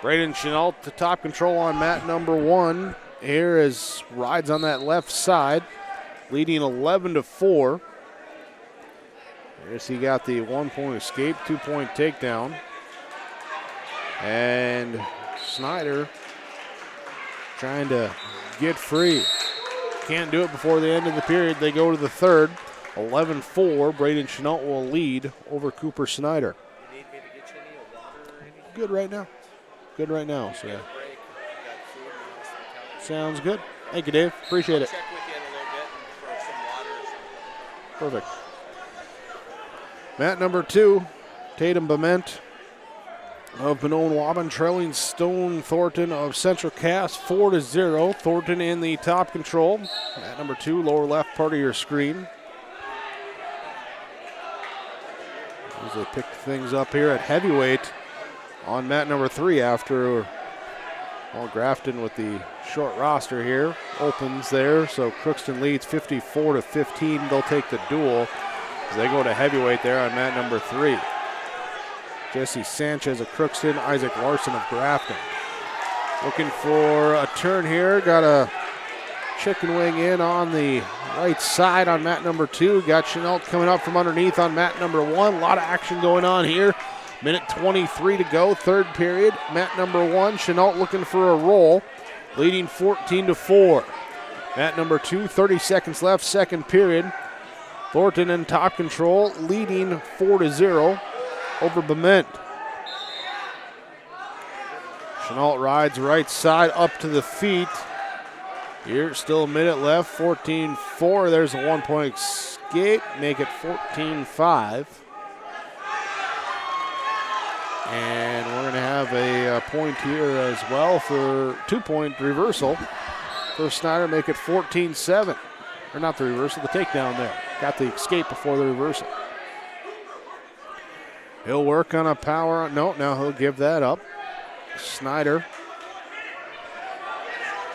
Braden Chenault to top control on mat number 1. Here is rides on that left side, leading 11-4. Here's he got the 1-point escape, 2-point takedown. And Snyder trying to get free. Can't do it before the end of the period. They go to the third. 11-4. Braden Chenault will lead over Cooper Snyder. You need me to get you any water or anything? Good right now. Good right now. So Break. You got food in the hospitality. sounds good. Thank you, Dave. Appreciate it. Check with you in a little bit and throw some water or something. Perfect. Mat number 2, Tatum Bement of Benone-Waban trailing Stone Thornton of Central Cass 4-0. Thornton in the top control. Mat number 2, lower left part of your screen. As they pick things up here at heavyweight on mat number 3 after Grafton with the short roster here opens there. So Crookston leads 54-15. They'll take the duel as they go to heavyweight there on mat number 3. Jesse Sanchez of Crookston, Isaac Larson of Grafton. Looking for a turn here. Got a chicken wing in on the right side on mat number 2. Got Chenault coming up from underneath on mat number 1. A lot of action going on here. Minute 23 to go, third period. Mat number 1, Chenault looking for a roll, leading 14-4. Mat number 2, 30 seconds left, second period. Thornton in top control, leading 4-0 over Bement. Chenault rides right side up to the feet. Here, still a minute left, 14-4. There's a 1-point escape, make it 14-5. And we're going to have a point here as well for 2-point reversal for Snyder, make it 14-7. Or not the reversal, the takedown there. Got the escape before the reversal. He'll work on a power. No, now he'll give that up. Snyder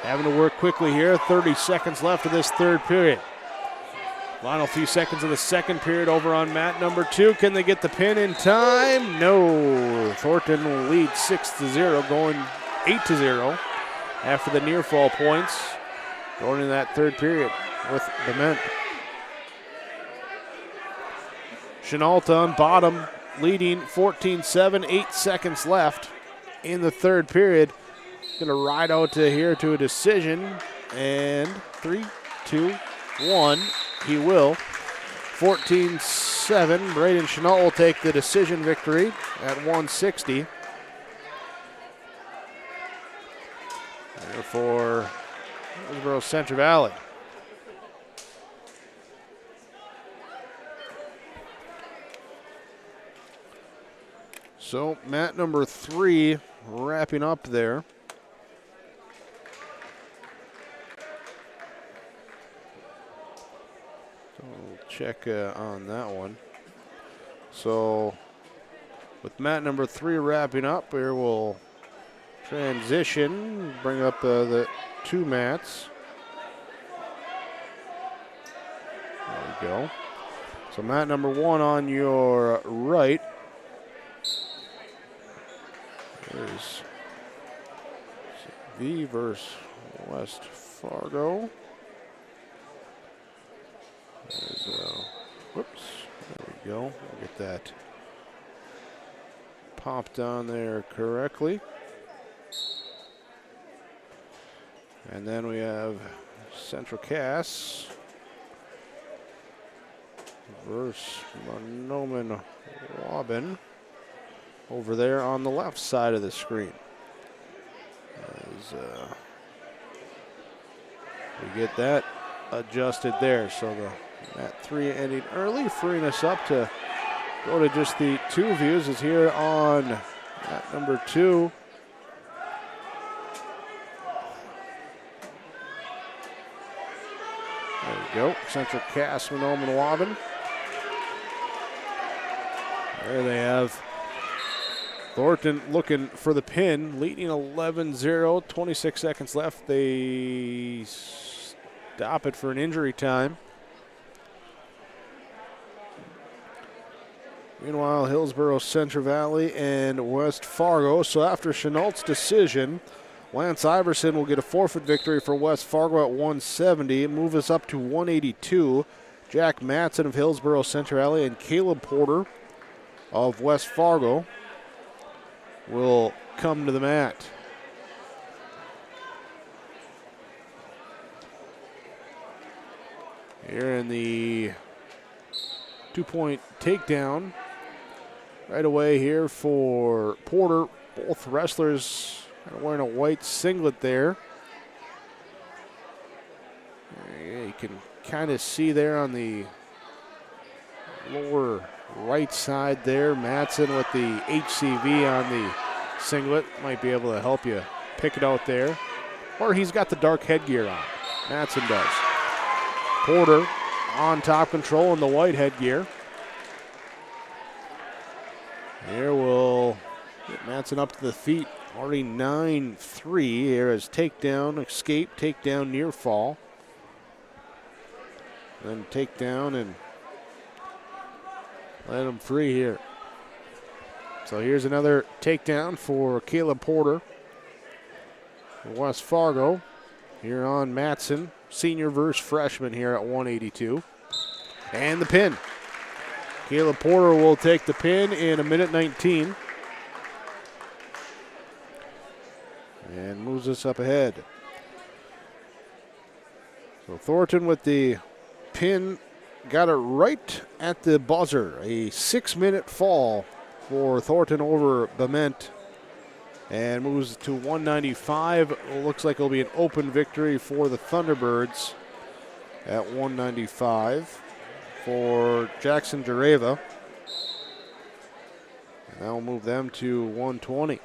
having to work quickly here. 30 seconds left of this third period. Final few seconds of the second period over on mat number 2. Can they get the pin in time? No. Thornton will lead 6-0, going 8-0 after the near fall points going in that third period with Bement. Chenault on bottom, leading 14-7, 8 seconds left in the third period. Going to ride out to here to a decision. And 3, 2, 1. He will. 14-7. Braden Chenault will take the decision victory at 160. There for Hillsboro-Central Valley. So mat number 3 wrapping up there. Check on that one. So with mat number 3 wrapping up, here we'll transition, bring up the 2 mats. There we go. So mat number 1 on your right. There's V versus West Fargo. Whoops, there we go. We'll get that popped on there correctly. And then we have Central Cass versus Benone-Waban over there on the left side of the screen. As we get that adjusted there. So the mat 3 ending early, freeing us up to go to just the 2 views is here on mat number 2. There we go. Central Cass, Benone-Waban. There they have Thornton looking for the pin, leading 11-0, 26 seconds left. They stop it for an injury time. Meanwhile, Hillsboro-Central Valley and West Fargo. So after Chenault's decision, Lance Iverson will get a forfeit victory for West Fargo at 170, move us up to 182. Jack Matson of Hillsboro-Central and Caleb Porter of West Fargo will come to the mat. Here in the 2-point takedown. Right away here for Porter. Both wrestlers kind of wearing a white singlet there. You can kind of see there on the lower right side there, Matson with the HCV on the singlet. Might be able to help you pick it out there. Or he's got the dark headgear on. Matson does. Porter on top control in the white headgear. Here we'll get Matson up to the feet. Already 9-3 here as takedown, escape, takedown, near fall. Then takedown and let him free here. So here's another takedown for Caleb Porter. West Fargo here on Matson. Senior versus freshman here at 182. And the pin. Caleb Porter will take the pin in 1:19. And moves us up ahead. So Thornton with the pin, got it right at the buzzer. A 6-minute fall for Thornton over Bement. And moves to 195. Looks like it'll be an open victory for the Thunderbirds at 195 for Jackson Jareva. And that will move them to 120.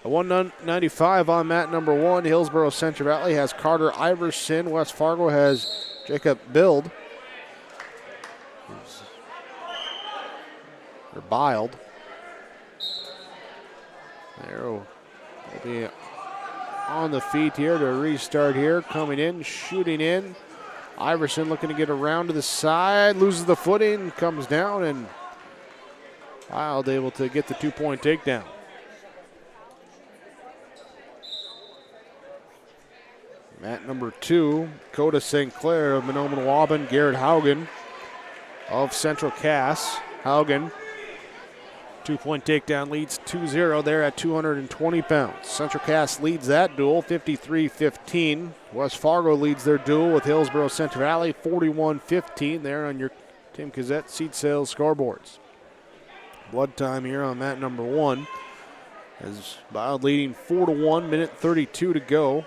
At 195 on mat number 1, Hillsboro-Central Valley has Carter Iverson. West Fargo has Jacob Bild. Or Bild. There will be on the feet here to restart here. Coming in, shooting in. Iverson looking to get around to the side. Loses the footing, comes down, and Wild able to get the 2-point takedown. Mat number 2, Coda St. Clair of Menominee-Waban, Garrett Haugen of Central Cass. Haugen, 2-point takedown, leads 2-0 there at 220 pounds. Central Cass leads that duel 53-15. West Fargo leads their duel with Hillsboro-Central Valley 41-15 there on your Tim Cassette seat sales scoreboards. Blood time here on mat number 1 as Wild leading 4-1, minute 32 to go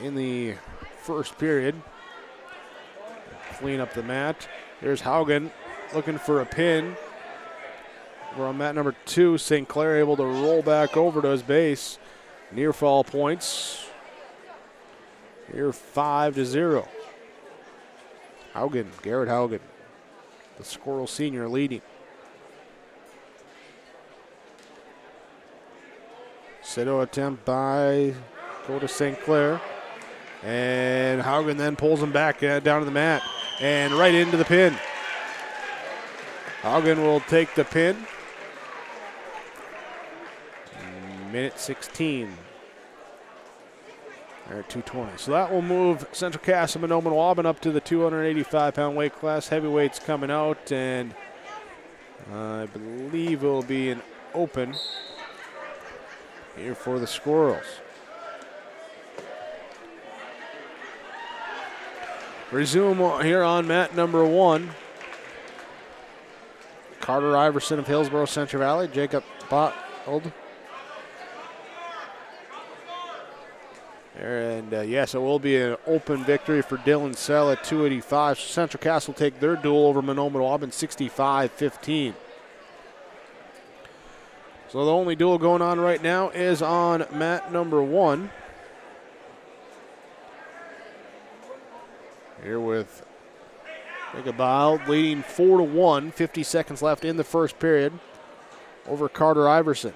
in the first period. Clean up the mat. There's Haugen looking for a pin. We're on mat number 2. St. Clair able to roll back over to his base. Near fall points. Here 5-0. Haugen, Garrett Haugen, the Squirrel Senior leading. Sito attempt by Coda St. Clair. And Haugen then pulls him back down to the mat and right into the pin. Haugen will take the pin. Minute 16. They're at 220. So that will move Central Cass and Menominee-Waban up to the 285-pound weight class. Heavyweights coming out, and I believe it will be an open here for the Squirrels. Resume here on mat number 1. Carter Iverson of Hillsboro-Central Valley, Jacob Bottled. And yes, it will be an open victory for Dylan Sell at 285. Central Cass will take their duel over Menominee-Waban 65-15. So the only duel going on right now is on mat number 1. Here with Jacob Bild leading 4-1, 50 seconds left in the first period over Carter Iverson.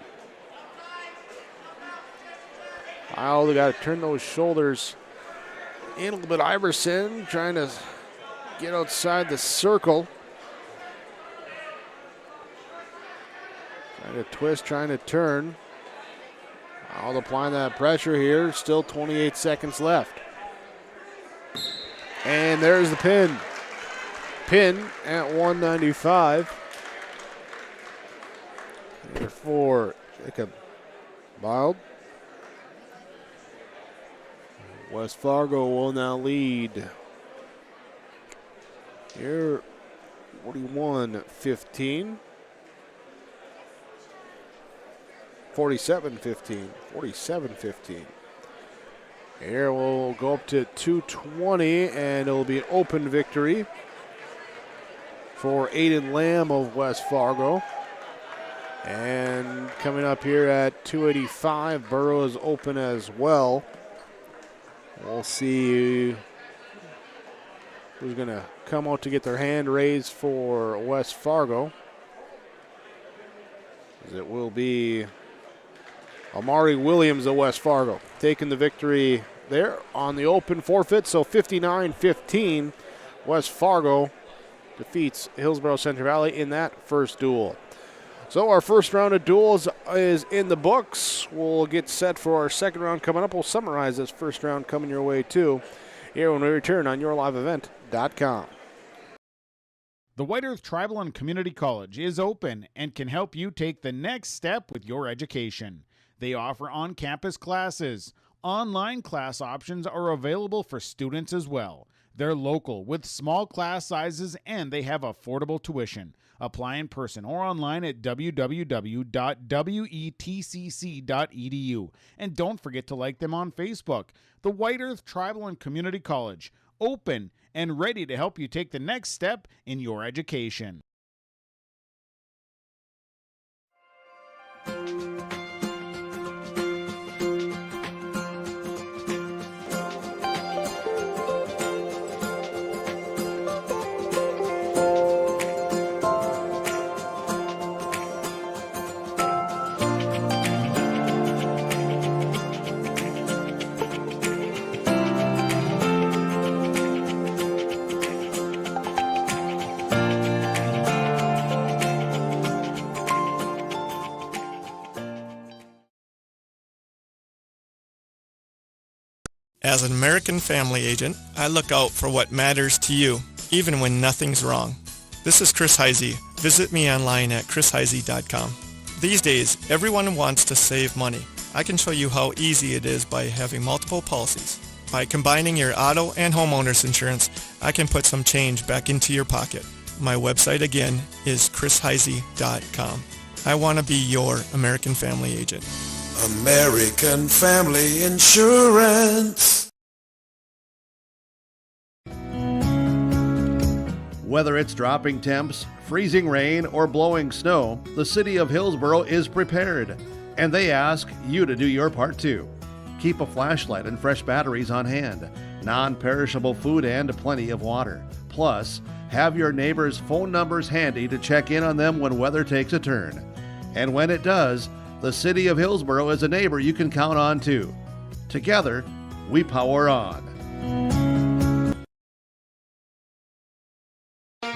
Bild, they got to turn those shoulders in a little bit. Iverson trying to get outside the circle. Trying to twist, trying to turn. Bild applying that pressure here. Still 28 seconds left. And there's the pin. pin at 195. Here for Jacob Mild. West Fargo will now lead here 41-15. 47-15. Here we'll go up to 220, and it'll be an open victory for Aiden Lamb of West Fargo. And coming up here at 285, Burrow is open as well. We'll see who's going to come out to get their hand raised for West Fargo. It will be Amari Williams of West Fargo taking the victory there on the open forfeit. So 59-15, West Fargo defeats Hillsboro-Central Valley in that first duel. So our first round of duels is in the books. We'll get set for our second round coming up. We'll summarize this first round coming your way too here when we return on yourliveevent.com. The White Earth Tribal and Community College is open and can help you take the next step with your education. They offer on-campus classes. Online class options are available for students as well. They're local with small class sizes, and they have affordable tuition. Apply in person or online at www.wetcc.edu. And don't forget to like them on Facebook. The White Earth Tribal and Community College, open and ready to help you take the next step in your education. As an American family agent, I look out for what matters to you, even when nothing's wrong. This is Chris Heisey. Visit me online at chrisheisey.com. These days, everyone wants to save money. I can show you how easy it is by having multiple policies. By combining your auto and homeowner's insurance, I can put some change back into your pocket. My website again is chrisheisey.com. I want to be your American family agent. American Family Insurance. Whether it's dropping temps, freezing rain, or blowing snow, the city of Hillsboro is prepared, and they ask you to do your part too. Keep a flashlight and fresh batteries on hand, non-perishable food, and plenty of water. Plus, have your neighbors' phone numbers handy to check in on them when weather takes a turn. And when it does, the city of Hillsboro is a neighbor you can count on too. Together, we power on.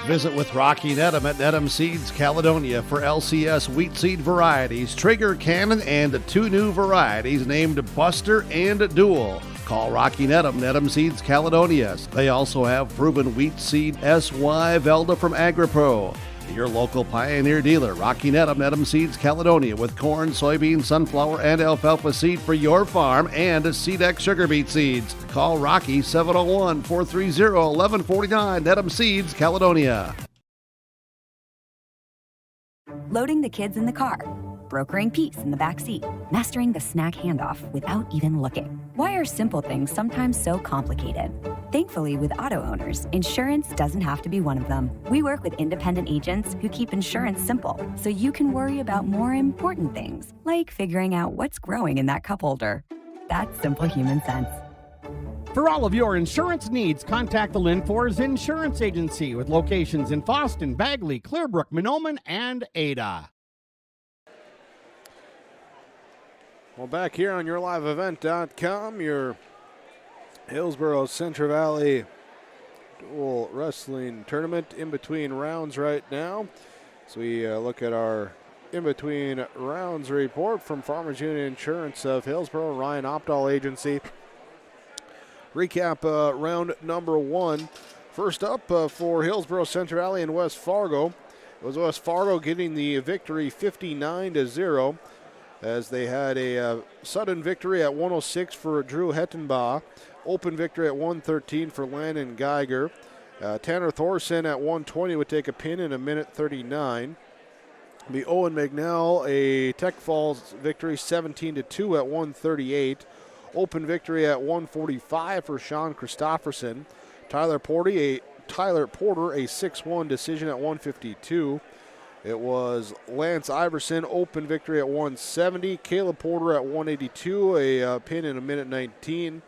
Visit with Rocky Nedham at Nedham Seeds Caledonia for LCS wheat seed varieties, Trigger, Cannon, and 2 new varieties named Buster and Dual. Call Rocky Nedham, Nedham Seeds Caledonia. They also have proven wheat seed SY Velda from AgriPro. Your local Pioneer dealer, Rocky Nedham, Nedham Seeds Caledonia, with corn, soybean, sunflower, and alfalfa seed for your farm and SeedX sugar beet seeds. Call Rocky 701-430-1149, Nedham Seeds Caledonia. Loading the kids in the car, brokering peace in the back seat, mastering the snack handoff without even looking. Why are simple things sometimes so complicated? Thankfully, with auto owners, insurance doesn't have to be one of them. We work with independent agents who keep insurance simple, so you can worry about more important things, like figuring out what's growing in that cup holder. That's simple human sense. For all of your insurance needs, contact the Linfors Insurance Agency with locations in Fosston, Bagley, Clearbrook, Mahnomen, and Ada. Well, back here on yourliveevent.com, your Hillsboro-Central Valley dual wrestling tournament in between rounds right now. So we look at our in between rounds report from Farmers Union Insurance of Hillsboro, Ryan Opdahl Agency. Recap round number 1 First up for Hillsboro-Central Valley and West Fargo, it was West Fargo getting the victory 59-0 as they had a sudden victory at 106 for Drew Hettenbaugh, open victory at 113 for Landon Geiger. Tanner Thorson at 120 would take a pin in a minute 39. The Owen McNell, a Tech Falls victory 17-2 at 138. Open victory at 145 for Sean Christofferson. Tyler Porter, a 6-1 decision at 152. It was Lance Iverson, open victory at 170. Caleb Porter at 182, a pin in a minute 19.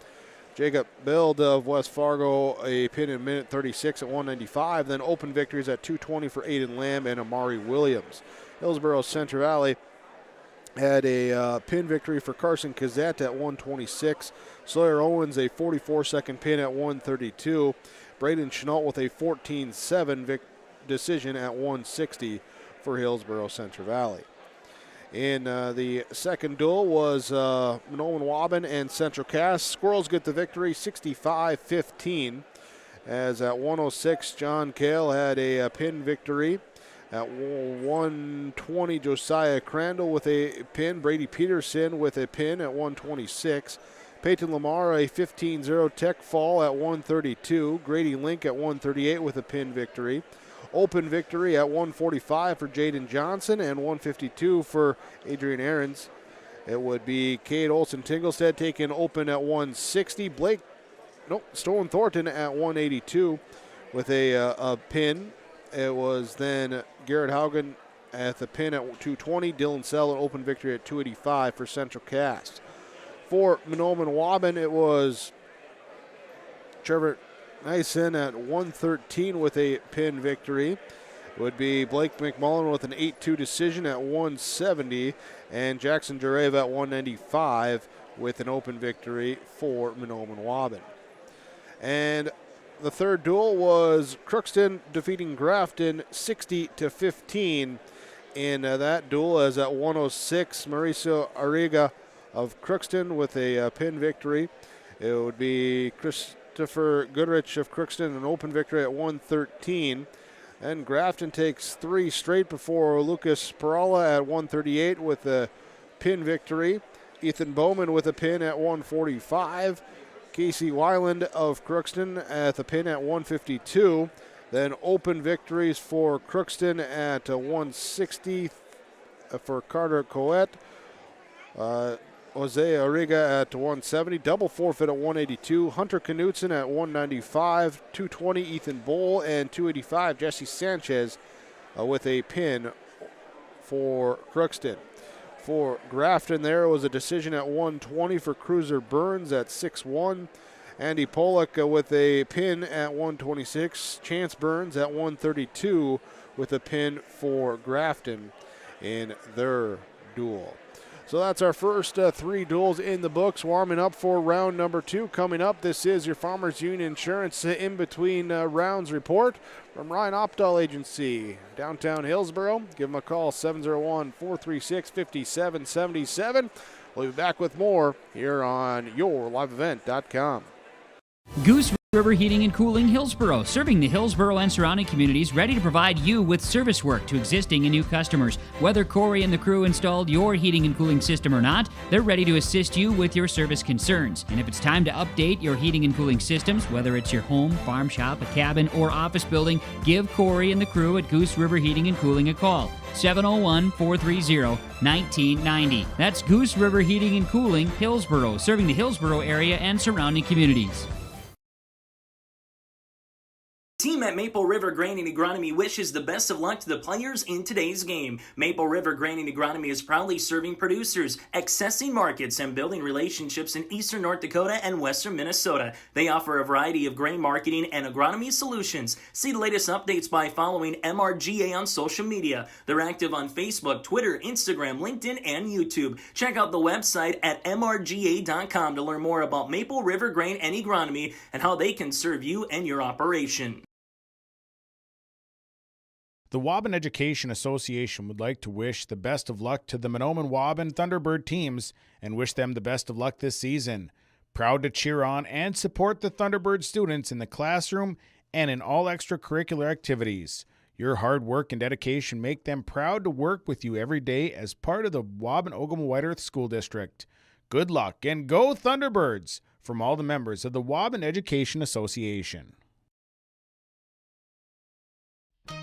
Jacob Bild of West Fargo, a pin in a minute 36 at 195. Then open victories at 220 for Aiden Lamb and Amari Williams. Hillsboro-Central Valley had a pin victory for Carson Kazette at 126. Sawyer Owens a 44-second pin at 132. Braden Chenault with a 14-7 decision at 160 for Hillsboro-Central Valley. In the second duel was Minoan Waban and Central Cass. Squirrels get the victory 65-15 as at 106 John Kale had a pin victory. At 120, Josiah Crandall with a pin. Brady Peterson with a pin at 126. Peyton Lamar a 15-0 tech fall at 132. Grady Link at 138 with a pin victory. Open victory at 145 for Jaden Johnson and 152 for Adrian Aarons. It would be Cade Olsen-Tinglestead taking open at 160. Stolen Thornton at 182 with a pin. It was then Garrett Haugen at the pin at 220. Dylan Sell an open victory at 285 for Central Cast. For Minoan Waban, it was Trevor Nyson at 113 with a pin victory. It would be Blake McMullen with an 8-2 decision at 170. And Jackson Jareva at 195 with an open victory for Minoan Waban. And the third duel was Crookston defeating Grafton 60-15 in that duel, as at 106 Mauricio Arriga of Crookston with a pin victory. It would be Christopher Goodrich of Crookston an open victory at 113. And Grafton takes three straight before Lucas Perala at 138 with a pin victory. Ethan Bowman with a pin at 145. Casey Weiland of Crookston at the pin at 152. Then open victories for Crookston at 160 for Carter Coet. Jose Arriga at 170. Double forfeit at 182. Hunter Knutson at 195. 220 Ethan Bowl and 285 Jesse Sanchez with a pin for Crookston. For Grafton, there was a decision at 120 for Cruiser Burns at 6-1. Andy Pollock with a pin at 126. Chance Burns at 132 with a pin for Grafton in their duel. So that's our first three duels in the books, warming up for round number 2. Coming up, this is your Farmers Union Insurance in-between rounds report from Ryan Opdahl Agency, downtown Hillsboro. Give them a call, 701-436-5777. We'll be back with more here on YourLiveEvent.com. Goose River Heating and Cooling, Hillsboro, serving the Hillsboro and surrounding communities, ready to provide you with service work to existing and new customers. Whether Corey and the crew installed your heating and cooling system or not, they're ready to assist you with your service concerns. And if it's time to update your heating and cooling systems, whether it's your home, farm shop, a cabin, or office building, give Corey and the crew at Goose River Heating and Cooling a call. 701-430-1990. That's Goose River Heating and Cooling, Hillsboro, serving the Hillsboro area and surrounding communities. Team at Maple River Grain and Agronomy wishes the best of luck to the players in today's game. Maple River Grain and Agronomy is proudly serving producers, accessing markets, and building relationships in eastern North Dakota and western Minnesota. They offer a variety of grain marketing and agronomy solutions. See the latest updates by following MRGA on social media. They're active on Facebook, Twitter, Instagram, LinkedIn, and YouTube. Check out the website at mrga.com to learn more about Maple River Grain and Agronomy and how they can serve you and your operation. The Waban Education Association would like to wish the best of luck to the Minoan Waban Thunderbird teams and wish them the best of luck this season. Proud to cheer on and support the Thunderbird students in the classroom and in all extracurricular activities. Your hard work and dedication make them proud to work with you every day as part of the Waban-Ogama-White Earth School District. Good luck and go Thunderbirds from all the members of the Waban Education Association.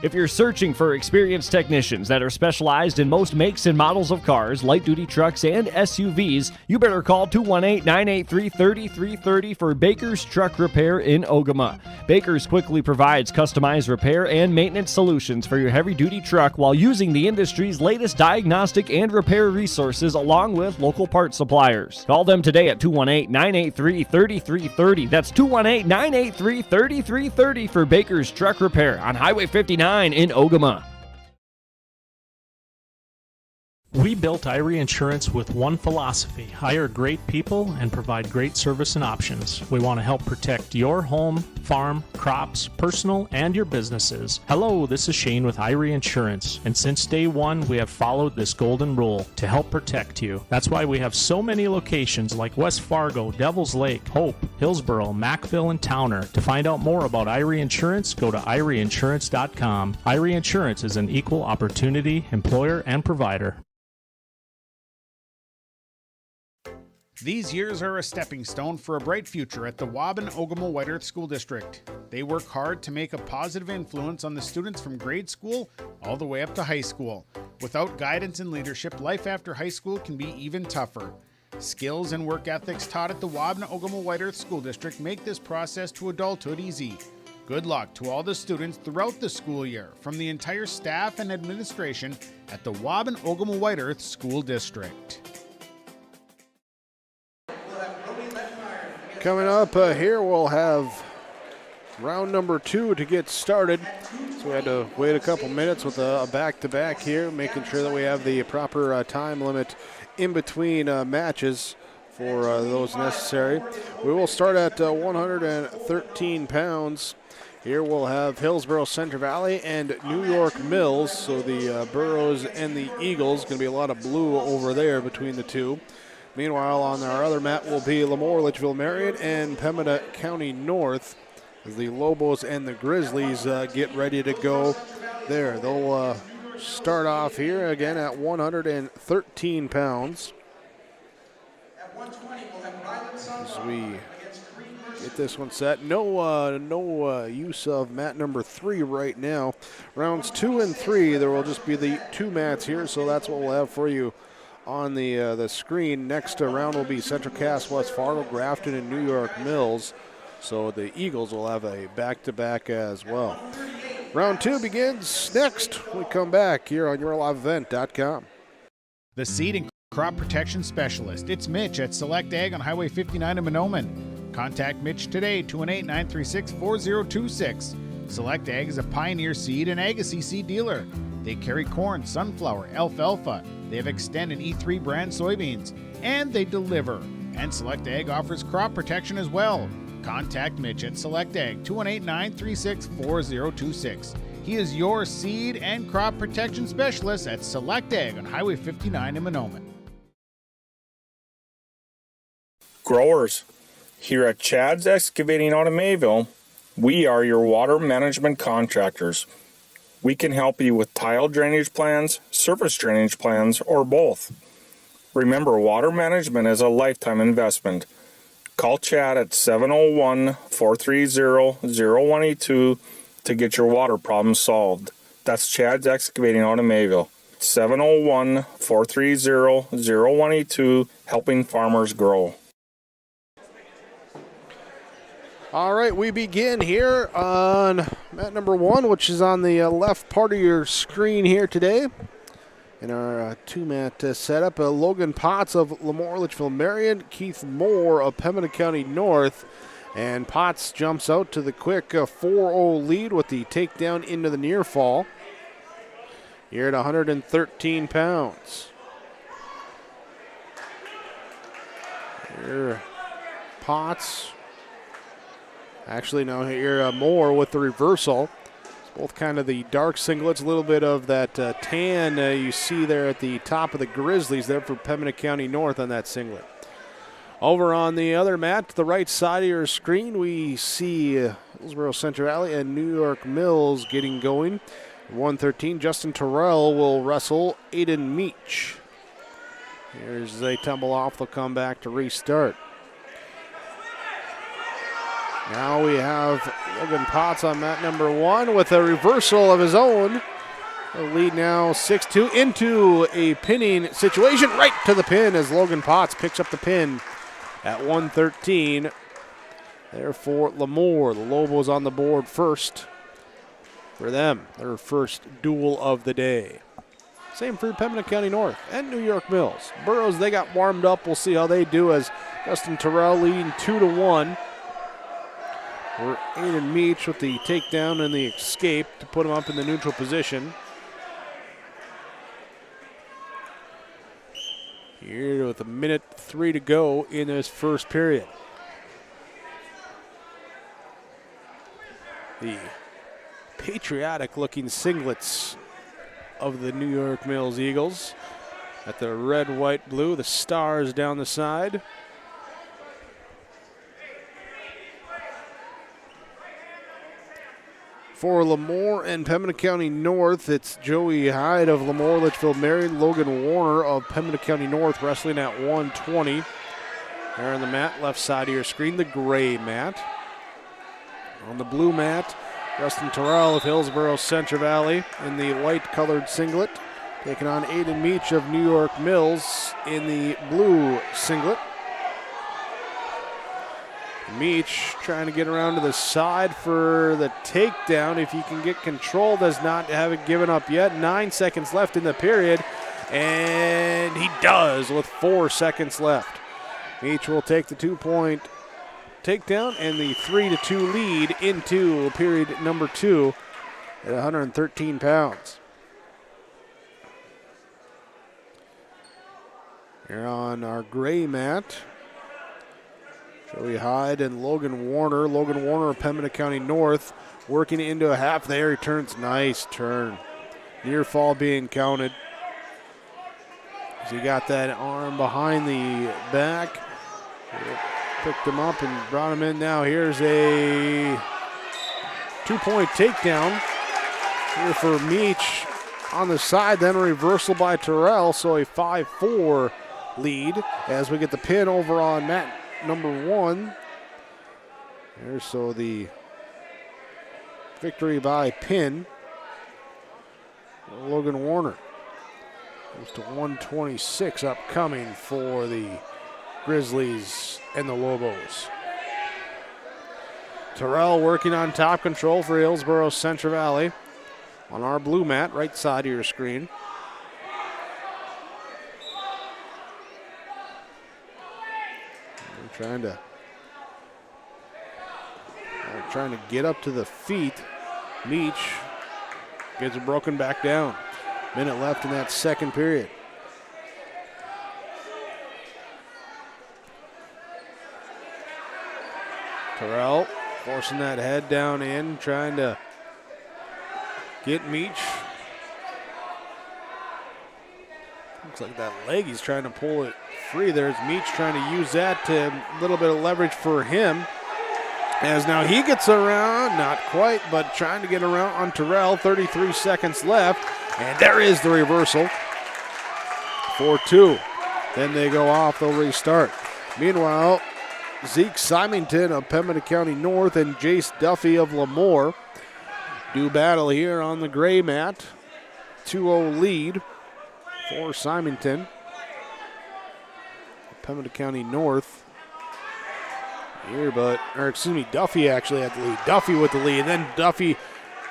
If you're searching for experienced technicians that are specialized in most makes and models of cars, light-duty trucks, and SUVs, you better call 218-983-3330 for Baker's Truck Repair in Ogama. Baker's quickly provides customized repair and maintenance solutions for your heavy-duty truck while using the industry's latest diagnostic and repair resources along with local parts suppliers. Call them today at 218-983-3330. That's 218-983-3330 for Baker's Truck Repair on Highway 59 in Ogama. We built Irie Insurance with one philosophy: hire great people and provide great service and options. We want to help protect your home, farm, crops, personal, and your businesses. Hello, this is Shane with Irie Insurance, and since day one, we have followed this golden rule to help protect you. That's why we have so many locations like West Fargo, Devils Lake, Hope, Hillsboro, Mackville, and Towner. To find out more about Irie Insurance, go to IrieInsurance.com. Irie Insurance is an equal opportunity employer and provider. These years are a stepping stone for a bright future at the Waban-Ogama-White Earth School District. They work hard to make a positive influence on the students from grade school all the way up to high school. Without guidance and leadership, life after high school can be even tougher. Skills and work ethics taught at the Waban-Ogama-White Earth School District make this process to adulthood easy. Good luck to all the students throughout the school year from the entire staff and administration at the Waban-Ogama-White Earth School District. Coming up here, we'll have round number 2 to get started. So we had to wait a couple minutes with a back-to-back here, making sure that we have the proper time limit in between matches for those necessary. We will start at 113 pounds. Here we'll have Hillsboro-Central Valley and New York Mills. So the Burros and the Eagles, going to be a lot of blue over there between the two. Meanwhile, on our other mat will be Lemoore, Litchfield, Marion, and Pembina County North as the Lobos and the Grizzlies get ready to go there. They'll start off here again at 113 pounds. As we get this one set. No use of mat number 3 right now. Rounds 2 and 3, there will just be the 2 mats here, so that's what we'll have for you on the screen. Next round will be Central Cass, West Fargo, Grafton, and New York Mills. So the Eagles will have a back-to-back as well. Round 2 begins next. We come back here on YourLiveEvent.com. The Seed and Crop Protection Specialist. It's Mitch at Select Ag on Highway 59 in Mahnomen. Contact Mitch today, 218-936-4026. Select Ag is a Pioneer Seed and Agassiz seed dealer. They carry corn, sunflower, alfalfa. They have Extend and E3 brand soybeans, and they deliver. And Select Ag offers crop protection as well. Contact Mitch at Select Ag, 218-936-4026. He is your seed and crop protection specialist at Select Ag on Highway 59 in Mahnomen. Growers, here at Chad's Excavating out of Mayville, we are your water management contractors. We can help you with tile drainage plans, surface drainage plans, or both. Remember, water management is a lifetime investment. Call Chad at 701-430-0182 to get your water problems solved. That's Chad's Excavating out of Mayville. 701-430-0182, helping farmers grow. All right, we begin here on mat number 1, which is on the left part of your screen here today. In our 2-mat setup, Logan Potts of Lemoore, Litchfield, Marion, Keith Moore of Pembina County North. And Potts jumps out to the quick 4-0 lead with the takedown into the near fall. Here at 113 pounds. Here, Potts. Actually, now here Moore with the reversal. It's both kind of the dark singlets, a little bit of that tan you see there at the top of the Grizzlies there for Pembina County North on that singlet. Over on the other mat, to the right side of your screen, we see Hillsboro-Central Valley and New York Mills getting going. 113, Justin Terrell will wrestle Aiden Meach. Here's a tumble off. They'll come back to restart. Now we have Logan Potts on mat number 1 with a reversal of his own. The lead now 6-2 into a pinning situation. Right to the pin as Logan Potts picks up the pin at 113. Therefore, Lemoore, the Lobos on the board first for them. Their first duel of the day. Same for Pembina County North and New York Mills. Burrows, they got warmed up. We'll see how they do as Justin Terrell leading 2-1. For Aiden Meach with the takedown and the escape to put him up in the neutral position. Here with 1:03 to go in this first period. The patriotic-looking singlets of the New York Mills Eagles at the red, white, blue, the stars down the side. For Lemoore and Pembina County North, it's Joey Hyde of Lemoore, Litchfield Marion, Logan Warner of Pembina County North wrestling at 120. There on the mat, left side of your screen, the gray mat. On the blue mat, Justin Terrell of Hillsboro-Central Valley in the light-colored singlet, taking on Aiden Meach of New York Mills in the blue singlet. Meach trying to get around to the side for the takedown. If he can get control, does not have it given up yet. 9 seconds left in the period, and he does with 4 seconds left. Meach will take the 2-point takedown and the 3-2 lead into period number 2 at 113 pounds. Here on our gray mat, Joey Hyde and Logan Warner. Logan Warner of Pembina County North working into a half there. He turns, nice turn. Near fall being counted. As he got that arm behind the back. Picked him up and brought him in now. Here's a 2-point takedown here for Meach on the side. Then a reversal by Terrell. So a 5-4 lead as we get the pin over on mat number 1. There's so the victory by pin. Logan Warner goes to 126 upcoming for the Grizzlies and the Lobos. Terrell working on top control for Hillsboro-Central Valley on our blue mat, right side of your screen. Trying to get up to the feet. Meach gets it broken back down. Minute left in that second period. Terrell forcing that head down in, trying to get Meach. Looks like that leg, he's trying to pull it free. There's Meach trying to use that to a little bit of leverage for him. As now he gets around, not quite, but trying to get around on Terrell. 33 seconds left, and there is the reversal. 4-2. Then they go off, they'll restart. Meanwhile, Zeke Symington of Pembina County North and Jace Duffy of Lemoore do battle here on the gray mat. 2-0 lead for Symington. Pembina County North here, Duffy actually had the lead. Duffy with the lead, and then Duffy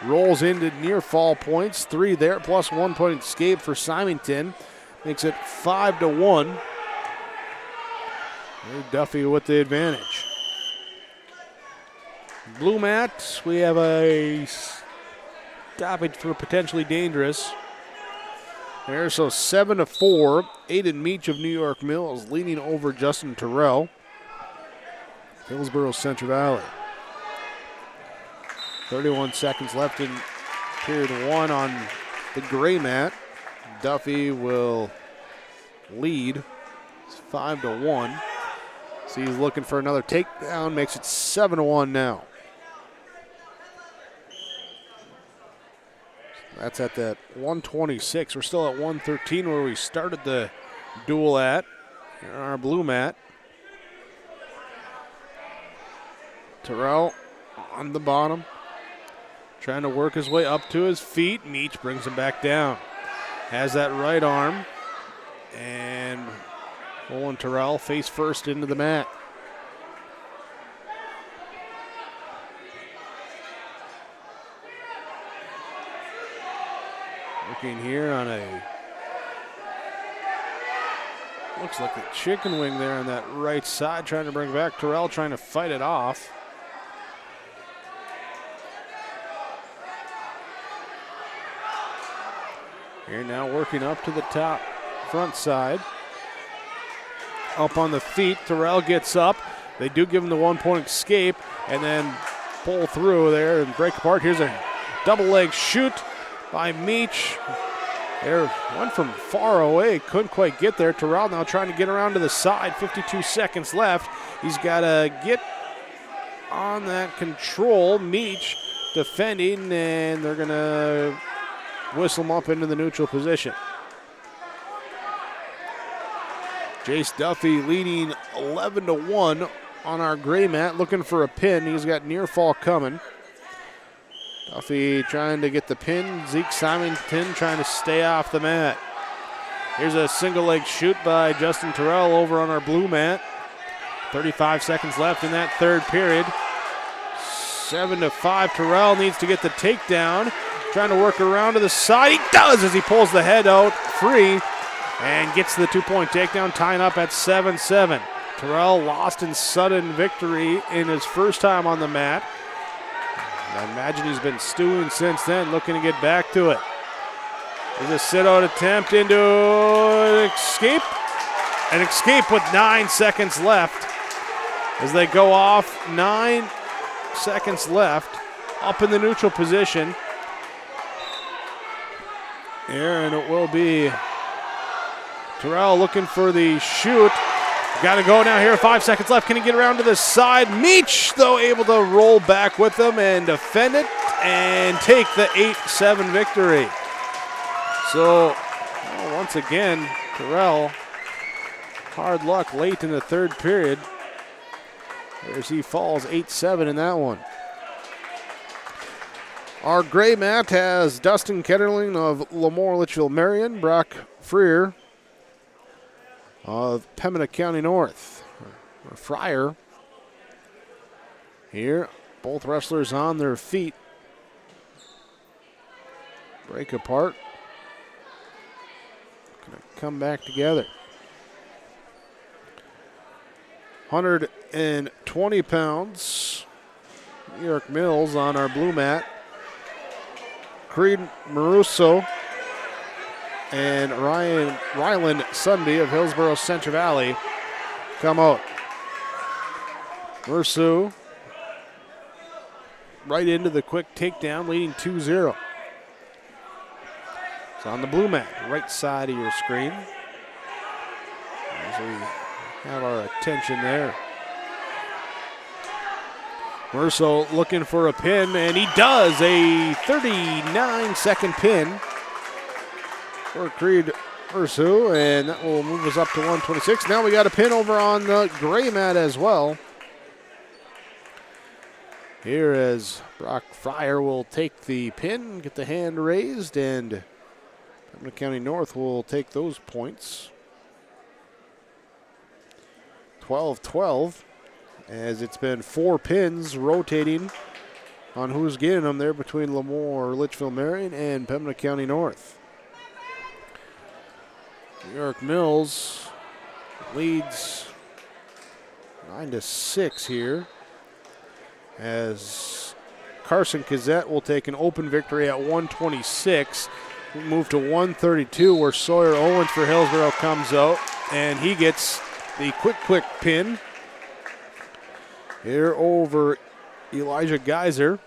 rolls into near fall points. 3 there, plus 1 point escape for Symington. Makes it 5-1. Here, Duffy with the advantage. Blue mat, we have a stoppage for potentially dangerous. There, so 7-4. Aiden Meach of New York Mills leading over Justin Terrell. Hillsboro-Central Valley. 31 seconds left in period 1 on the gray mat. Duffy will lead. It's 5-1. So he's looking for another takedown, makes it 7-1 now. That's at that 126. We're still at 113 where we started the duel at. Here on our blue mat. Terrell on the bottom. Trying to work his way up to his feet. Meach brings him back down. Has that right arm. And Olin Terrell face first into the mat. Working here on a, looks like a chicken wing there on that right side, trying to bring back. Terrell trying to fight it off. Here now working up to the top front side. Up on the feet, Terrell gets up. They do give him the 1 point escape and then pull through there and break apart. Here's a double leg shoot by Meach. There, went from far away, couldn't quite get there. Terrell now trying to get around to the side, 52 seconds left. He's got to get on that control. Meach defending, and they're going to whistle him up into the neutral position. Jace Duffy leading 11-1 on our gray mat, looking for a pin. He's got near fall coming. Duffy trying to get the pin. Zeke Simonton trying to stay off the mat. Here's a single leg shoot by Justin Terrell over on our blue mat. 35 seconds left in that third period. 7-5. Terrell needs to get the takedown. Trying to work around to the side. He does as he pulls the head out free and gets the 2 point takedown, tying up at 7-7. Terrell lost in sudden victory in his first time on the mat. I imagine he's been stewing since then, looking to get back to it. There's a sit-out attempt into an escape. An escape with 9 seconds left. As they go off, 9 seconds left, up in the neutral position. Here, and it will be Terrell looking for the shoot. Got to go now here, 5 seconds left. Can he get around to the side? Meach, though, able to roll back with them and defend it and take the 8-7 victory. So, once again, Terrell, hard luck late in the third period. As he falls 8-7 in that one. Our gray mat has Dustin Ketterling of Lemoore Litchfield Marion, Brock Freer of Pembina County North, or Fryer. Here, both wrestlers on their feet. Break apart. Gonna come back together. 120 pounds. New York Mills on our blue mat. Creed Maruso and Ryland Sunday of Hillsboro-Central Valley come out. Mersu right into the quick takedown, leading 2-0. It's on the blue mat, right side of your screen. As we have our attention there. Merso looking for a pin, and he does. A 39-second pin for Creed Mersu, and that will move us up to 126. Now we got a pin over on the gray mat as well. Here as Brock Fryer will take the pin, get the hand raised, and Pembina County North will take those points. 12-12. As it's been 4 pins rotating on who's getting them there between Lemoore, Litchfield Marion, and Pembina County North. New York Mills leads 9-6 here as Carson Kazette will take an open victory at 126. We'll move to 132 where Sawyer Owens for Hillsboro comes out, and he gets the quick pin here over Elijah Geyser.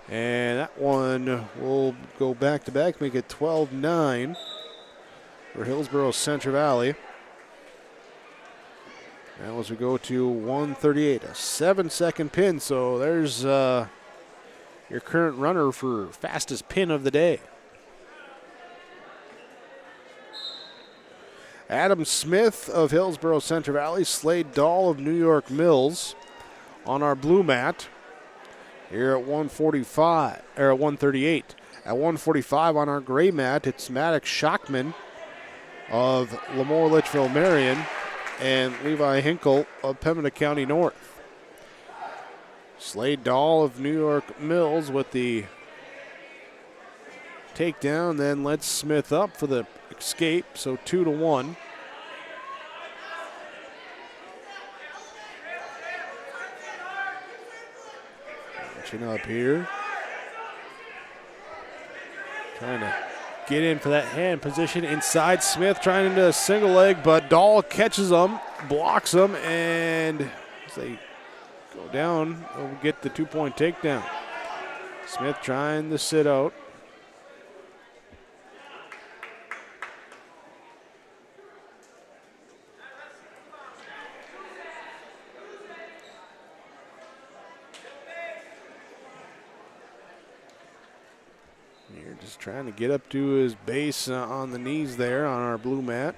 And that one will go back-to-back, make it 12-9 for Hillsboro-Central Valley. Now as we go to 138, a 7-second pin. So there's your current runner for fastest pin of the day. Adam Smith of Hillsboro-Central Valley, Slade Dahl of New York Mills on our blue mat here at 145 or at 138. At 145 on our gray mat, it's Maddox Schockman of Lemoore Litchfield Marion and Levi Hinkle of Pembina County North. Slade Dahl of New York Mills with the takedown, then lets Smith up for the escape, so 2-1. Matching up here. Trying to get in for that hand position inside. Smith trying into a single leg, but Dahl catches him, blocks him, and as they go down, they'll get the 2-point takedown. Smith trying to sit out. Here just trying to get up to his base on the knees there on our blue mat.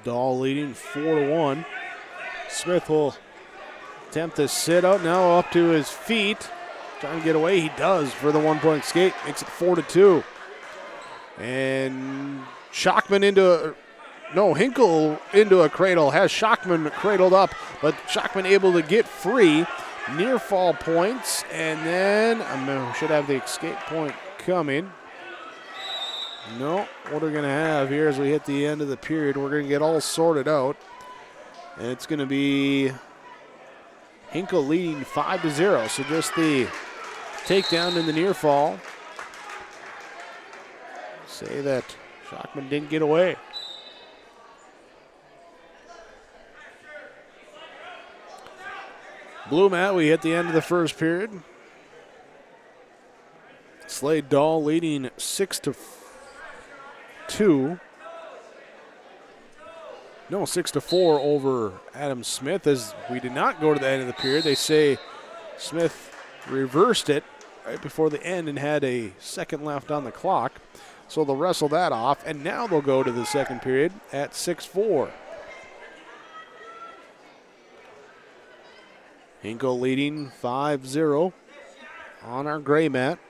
Dahl leading 4-1. Smith will attempt to sit out now up to his feet. Trying to get away. He does for the 1-point escape. Makes it 4-2. And Schockman Hinkle into a cradle. Has Schockman cradled up, but Schockman able to get free. Near fall points, and then should have the escape point coming. No, what we're going to have here as we hit the end of the period, we're going to get all sorted out. And it's going to be Hinkle leading 5-0. So just the takedown in the near fall. Say that Schockman didn't get away. Blue mat, we hit the end of the first period. Slade Dahl leading 6-4 over Adam Smith, as we did not go to the end of the period. They say Smith reversed it right before the end and had a second left on the clock. So they'll wrestle that off, and now they'll go to the second period at 6-4. Hinkle leading 5-0 on our gray mat.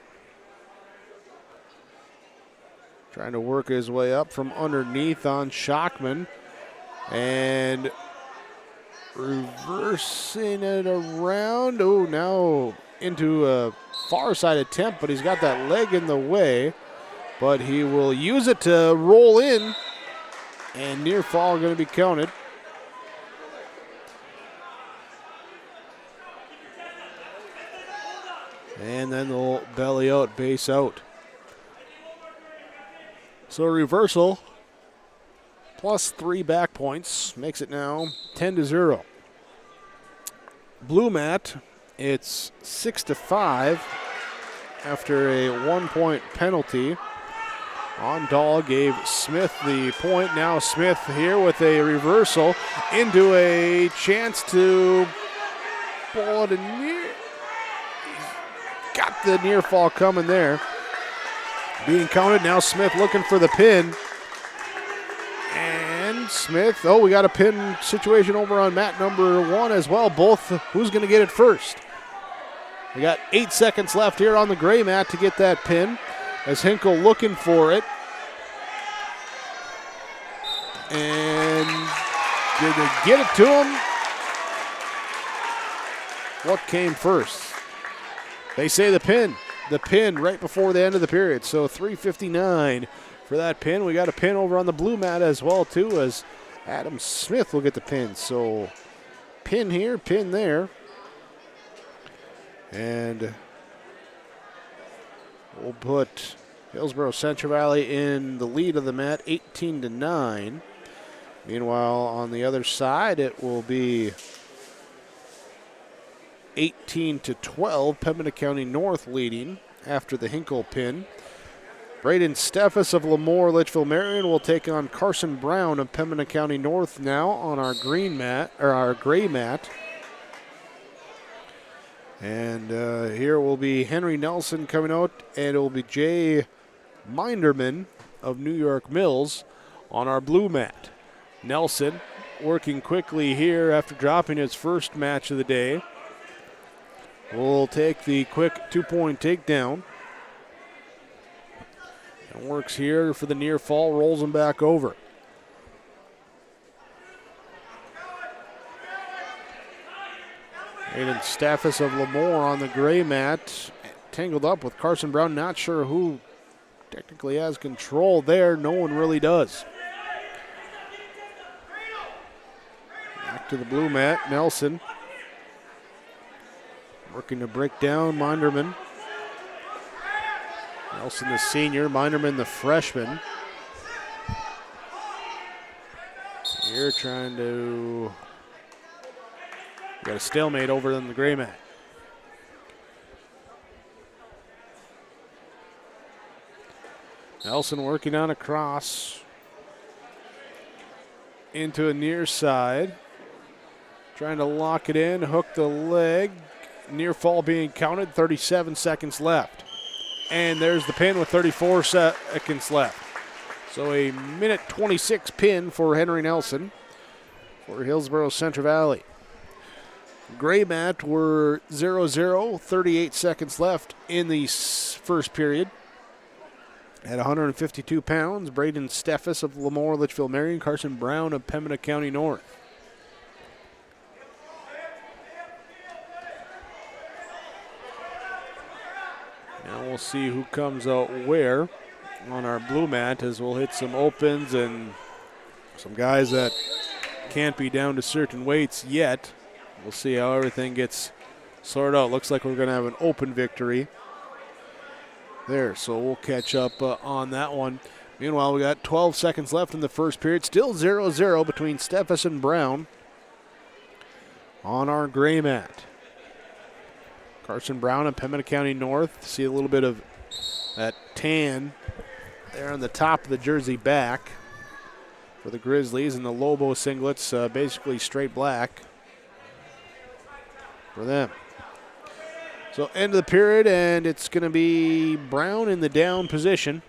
Trying to work his way up from underneath on Schockman. And reversing it around. Oh, now into a far side attempt, but he's got that leg in the way. But he will use it to roll in. And near fall going to be counted. And then they'll belly out, base out. So reversal plus 3 back points makes it now 10-0. Blue mat, it's 6-5 after a 1-point penalty. On Dahl gave Smith the point. Now Smith here with a reversal into a chance to pull it in near. Got the near fall coming there. Being counted. Now Smith looking for the pin. And Smith, we got a pin situation over on mat number 1 as well. Both, who's going to get it first? We got 8 seconds left here on the gray mat to get that pin. As Hinkle looking for it. And did they get it to him? What came first? They say the pin right before the end of the period. So 3:59 for that pin. We got a pin over on the blue mat as well too, as Adam Smith will get the pin. So pin here, pin there. And we'll put Hillsboro-Central Valley in the lead of the mat, 18-9. Meanwhile, on the other side, it will be 18-12, Pembina County North leading after the Hinkle pin. Braden Steffes of Lemoore Litchfield Marion will take on Carson Brown of Pembina County North now on our green mat, or our gray mat. And here will be Henry Nelson coming out, and it will be Jay Minderman of New York Mills on our blue mat. Nelson working quickly here after dropping his first match of the day. Will take the quick 2-point takedown. And works here for the near fall, rolls him back over. Aiden Staffis of Lemoore on the gray mat, tangled up with Carson Brown. Not sure who technically has control there. No one really does. Back to the blue mat, Nelson. Working to break down Minderman. Nelson the senior, Minderman the freshman. Here trying to got a stalemate over on the gray mat. Nelson working on a cross into a near side. Trying to lock it in, hook the leg. Near fall being counted, 37 seconds left. And there's the pin with 34 seconds left. So a minute 26 pin for Henry Nelson for Hillsboro-Central Valley. Gray mat were 0-0, 38 seconds left in the first period. At 152 pounds, Braden Steffes of Lemoore Litchfield Marion, Carson Brown of Pembina County North. Now we'll see who comes out where on our blue mat, as we'll hit some opens and some guys that can't be down to certain weights yet. We'll see how everything gets sorted out. Looks like we're going to have an open victory there, so we'll catch up on that one. Meanwhile, we got 12 seconds left in the first period. Still 0-0 between Steffes and Brown on our gray mat. Carson Brown and Pembina County North. See a little bit of that tan there on the top of the jersey back for the Grizzlies, and the Lobo singlets basically straight black for them. So end of the period, and it's going to be Brown in the down position.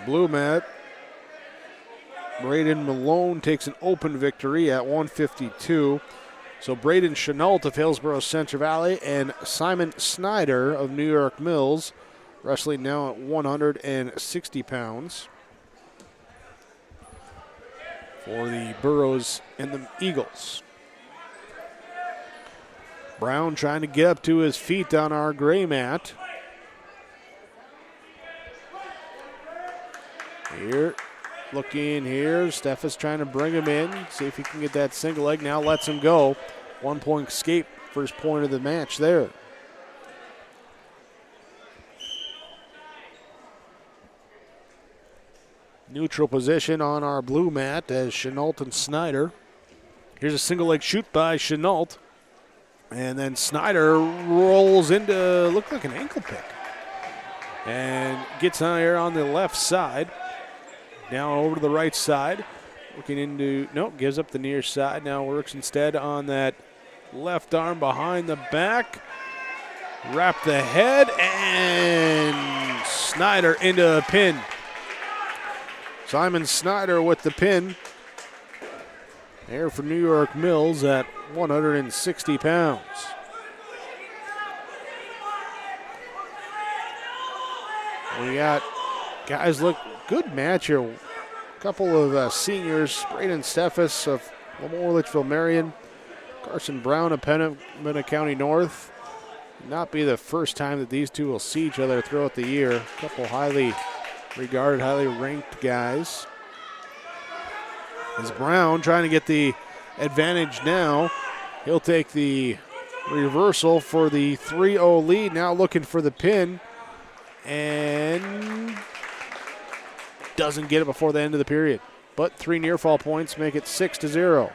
Blue mat. Braden Malone takes an open victory at 152. So Braden Chenault of Hillsboro-Central Valley and Simon Snyder of New York Mills wrestling now at 160 pounds for the Burros and the Eagles. Brown trying to get up to his feet on our gray mat. Here. Looking here, Steffes trying to bring him in, see if he can get that single leg. Now lets him go. 1 point escape, first point of the match there. Neutral position on our blue mat as Chenault and Snyder. Here's a single leg shoot by Chenault. And then Snyder rolls into, looked like an ankle pick. And gets on here on the left side. Now over to the right side. Looking into, nope, gives up the near side. Now works instead on that left arm behind the back. Wrap the head, and Snyder into a pin. Simon Snyder with the pin. There for New York Mills at 160 pounds. We got guys look good match here. A couple of seniors, Braden Steffes of Lemoore Litchfield Marion, Carson Brown of Pembina County North. Not be the first time that these two will see each other throughout the year. A couple highly regarded, highly ranked guys. As Brown trying to get the advantage now. He'll take the reversal for the 3-0 lead. Now looking for the pin. And doesn't get it before the end of the period. But 3 near fall points make it 6-0.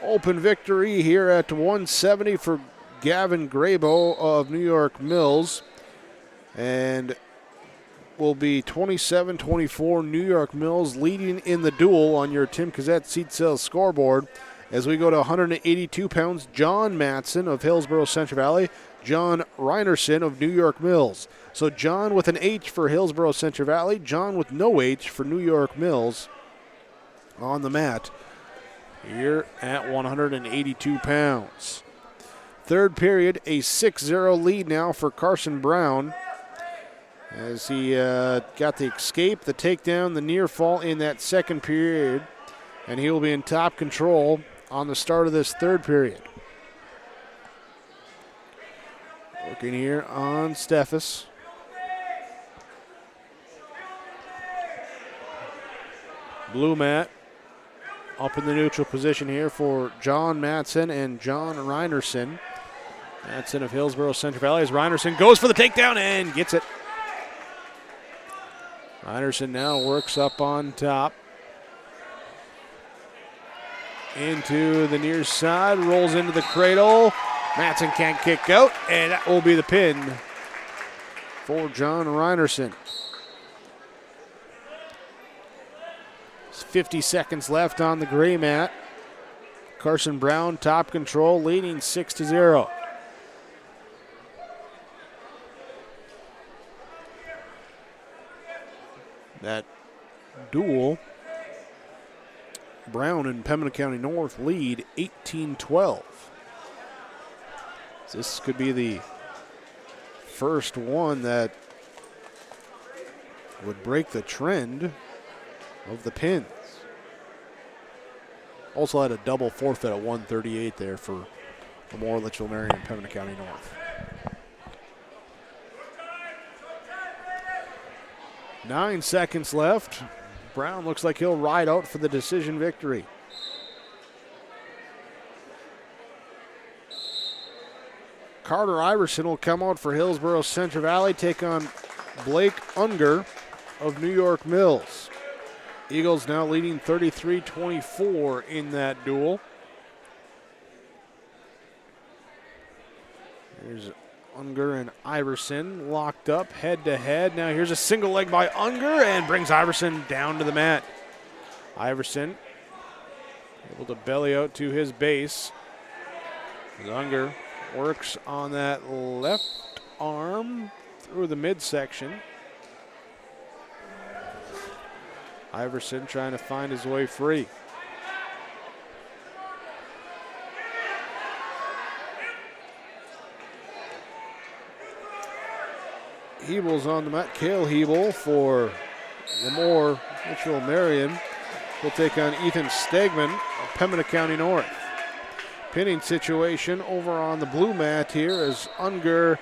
open victory here at 170 for Gavin Grabo of New York Mills. And will be 27-24 New York Mills leading in the duel on your Tim Cassette seat sales scoreboard. As we go to 182 pounds, John Matson of Hillsboro-Central Valley, John Reinerson of New York Mills. So John with an H for Hillsboro-Central Valley, John with no H for New York Mills on the mat here at 182 pounds. Third period, a 6-0 lead now for Carson Brown as he got the escape, the takedown, the near fall in that second period, and he will be in top control on the start of this third period. Looking here on Steffes. Blue mat up in the neutral position here for John Matson and John Reinerson. Matson of Hillsboro-Central Valley as Reinerson goes for the takedown and gets it. Reinerson now works up on top. Into the near side, rolls into the cradle. Matson can't kick out, and that will be the pin for John Reinerson. 50 seconds left on the gray mat. Carson Brown, top control, leading 6-0. That duel, Brown and Pembina County North lead 18-12. This could be the first one that would break the trend of the pins. Also had a double forfeit at 138 there for Memorial Litchfield Marion and Pembina County North. 9 seconds left. Brown looks like he'll ride out for the decision victory. Carter Iverson will come out for Hillsboro-Central Valley, take on Blake Unger of New York Mills. Eagles now leading 33-24 in that duel. There's Unger and Iverson locked up head to head. Now here's a single leg by Unger and brings Iverson down to the mat. Iverson able to belly out to his base. Unger works on that left arm through the midsection. Iverson trying to find his way free. Hebel's on the mat. Cale Hebel for Lemoore Litchfield Marion will take on Ethan Stegman of Pembina County North. Pinning situation over on the blue mat here as Unger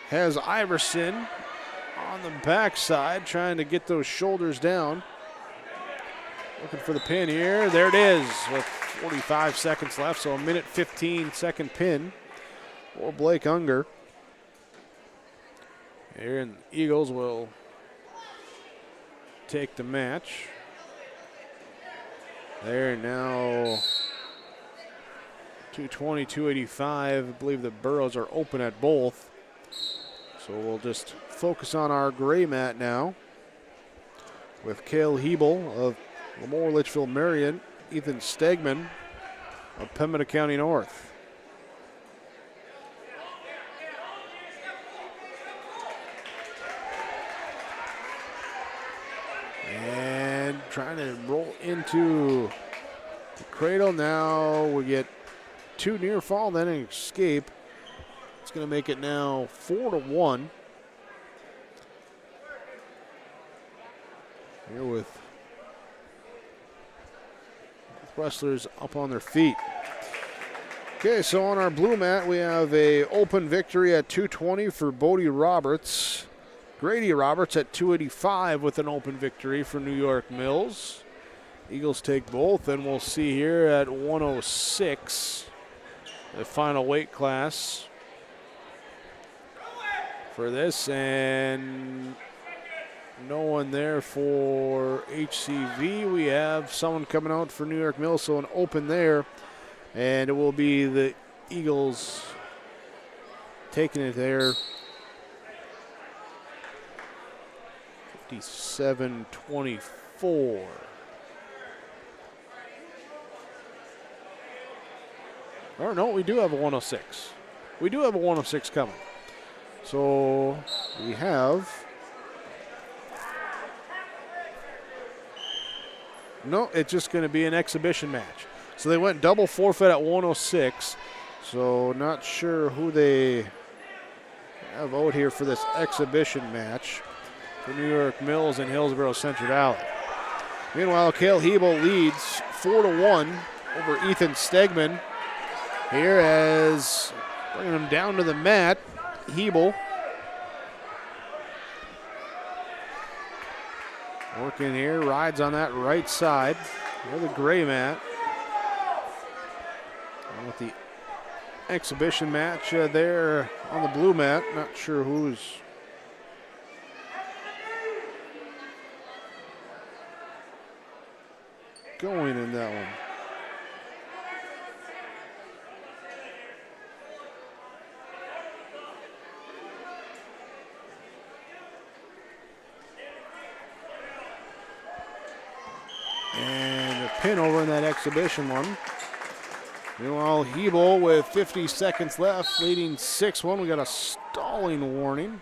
has Iverson on the backside, trying to get those shoulders down. Looking for the pin here. There it is with 45 seconds left, so a minute 15-second pin for Blake Unger. Here, and the Eagles will take the match. There now 220, 285. I believe the burrows are open at both. So we'll just focus on our gray mat now with Cale Hebel of Lemoore Litchfield Marion, Ethan Stegman of Pembina County North. And trying to roll into the cradle. Now we get two near fall, then an escape. It's going to make it now 4-1. Here with wrestlers up on their feet. Okay, so on our blue mat, we have a open victory at 220 for Bodie Roberts. Grady Roberts at 285 with an open victory for New York Mills. Eagles take both, and we'll see here at 106, the final weight class for this. And No one there for HCV. We have someone coming out for New York Mills, so an open there. And it will be the Eagles taking it there. 57-24. Or no, we do have a 106. We do have a 106 coming. So we have... No, it's just going to be an exhibition match. So they went double forfeit at 106. So not sure who they have out here for this exhibition match for New York Mills and Hillsboro-Central Valley. Meanwhile, Cale Hebel leads 4-1 over Ethan Stegman. Here as bringing him down to the mat, Hebel. Working here, rides on that right side with the gray mat. And with the exhibition match there on the blue mat, not sure who's going in that one. And a pin over in that exhibition one. Meanwhile, Hebel with 50 seconds left, leading 6-1. We got a stalling warning.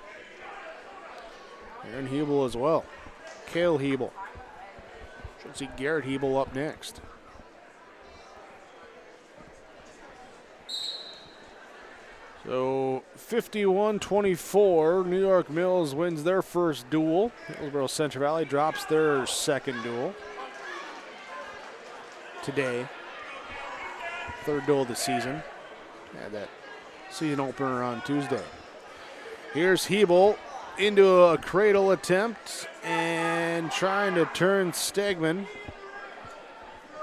Aaron Hebel as well. Cale Hebel. Should see Garrett Hebel up next. So 51-24, New York Mills wins their first duel. Hillsboro-Central Valley drops their second duel today. Third duel of the season. Had that season opener on Tuesday. Here's Hebel into a cradle attempt and trying to turn Stegman.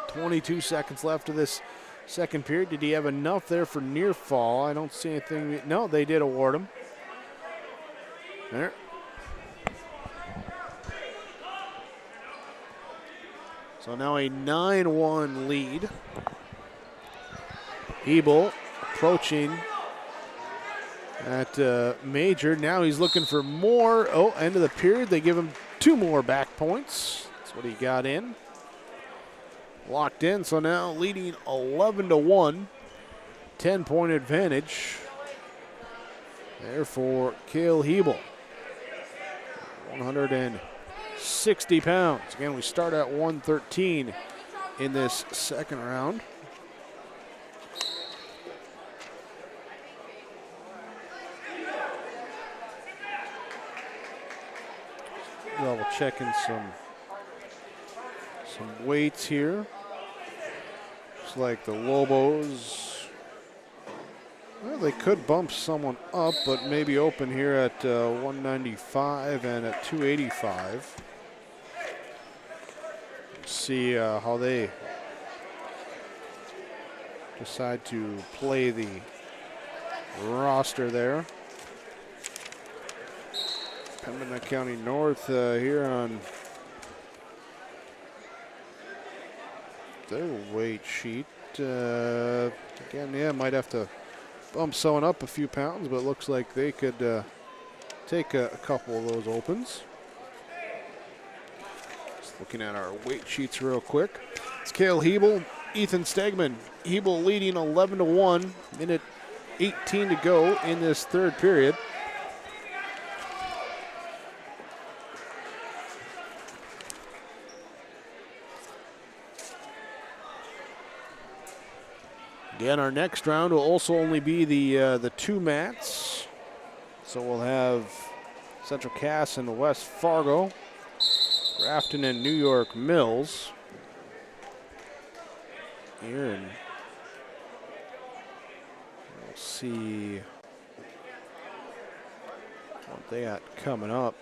22 seconds left of this second period. Did he have enough there for near fall? I don't see anything. No, they did award him. There. So now a 9-1 lead. Hebel approaching at Major. Now he's looking for more. Oh, end of the period. They give him 2 more back points. That's what he got in. Locked in, so now leading 11-1. 10-point advantage there for Cale Hebel. 160 pounds. Again, we start at 113 in this second round. Double checking some weights here. Looks like the Lobos, well, they could bump someone up, but maybe open here at 195 and at 285. See how they decide to play the roster there. Pembina County North here on their weight sheet. Again, yeah, might have to bump someone up a few pounds, but it looks like they could take a couple of those opens. Just looking at our weight sheets real quick. It's Cale Hebel, Ethan Stegman. Hebel leading 11-1, minute 18 to go in this third period. Again, our next round will also only be the 2 mats. So we'll have Central Cass and West Fargo, Grafton and New York Mills. Here, and we'll see what they got coming up.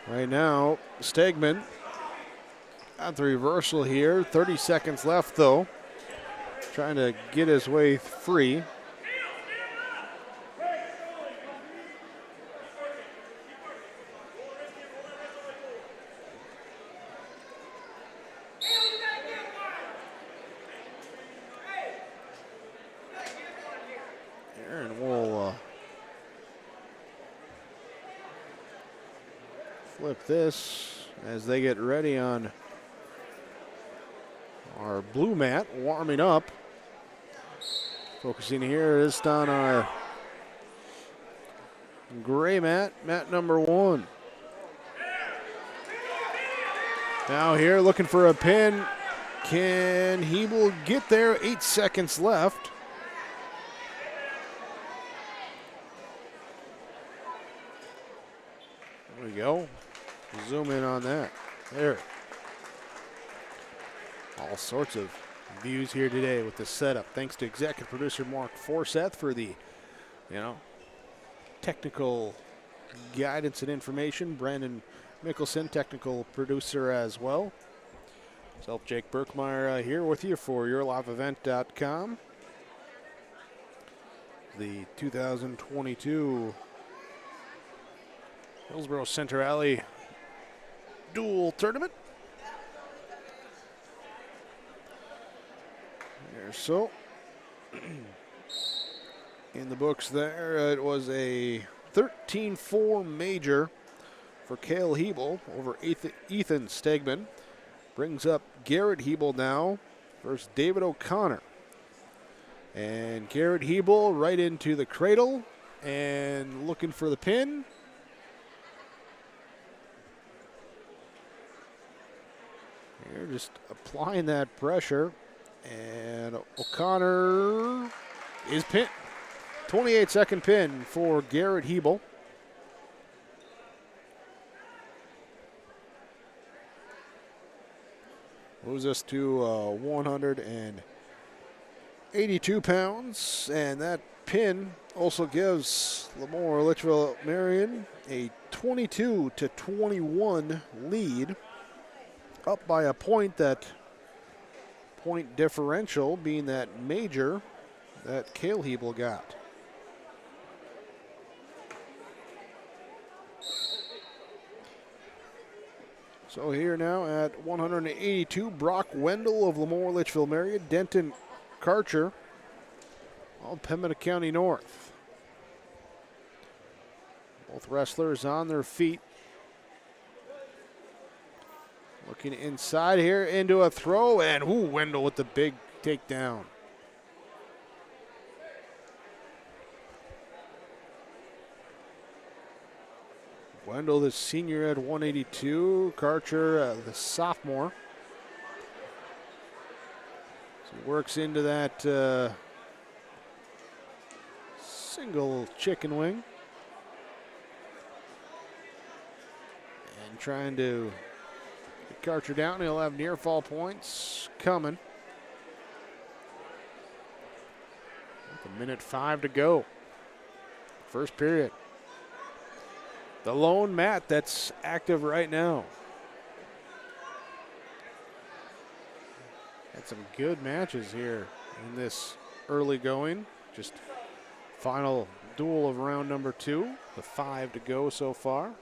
Right now, Stegman Got the reversal here. 30 seconds left, though. Trying to get his way free. And we'll flip this as they get ready on our blue mat, warming up. Focusing here just on our gray mat, mat number 1. Now here looking for a pin. Can Hebel get there? 8 seconds left. There we go. Zoom in on that. There. All sorts of views here today with the setup. Thanks to executive producer Mark Forseth for the, technical guidance and information. Brandon Mickelson, technical producer as well. Self Jake Berkmeyer here with you for yourliveevent.com. The 2022 Hillsboro-Central Alley Dual Tournament. There, so in the books there, it was a 13-4 major for Cale Hebel over Ethan Stegman. Brings up Garrett Hebel now versus David O'Connor. And Garrett Hebel right into the cradle and looking for the pin. Here, just applying that pressure. And O'Connor is pinned. 28-second pin for Garrett Hebel. Moves us to 182 pounds. And that pin also gives Lemoore Litchfield Marion a 22-21 lead. Up by a point, that point differential being that major that Cale Hebel got. So here now at 182, Brock Wendell of Lemoore Litchfield Marion, Denton Karcher of Pembina County North. Both wrestlers on their feet. Looking inside here into a throw, and Wendell with the big takedown. Wendell, the senior at 182. Karcher, the sophomore. So he works into that single chicken wing. And trying to get Karcher down. He'll have near fall points coming. With 1:05 to go. First period. The lone mat that's active right now. Had some good matches here in this early going. Just final duel of round number 2. The 5 to go so far.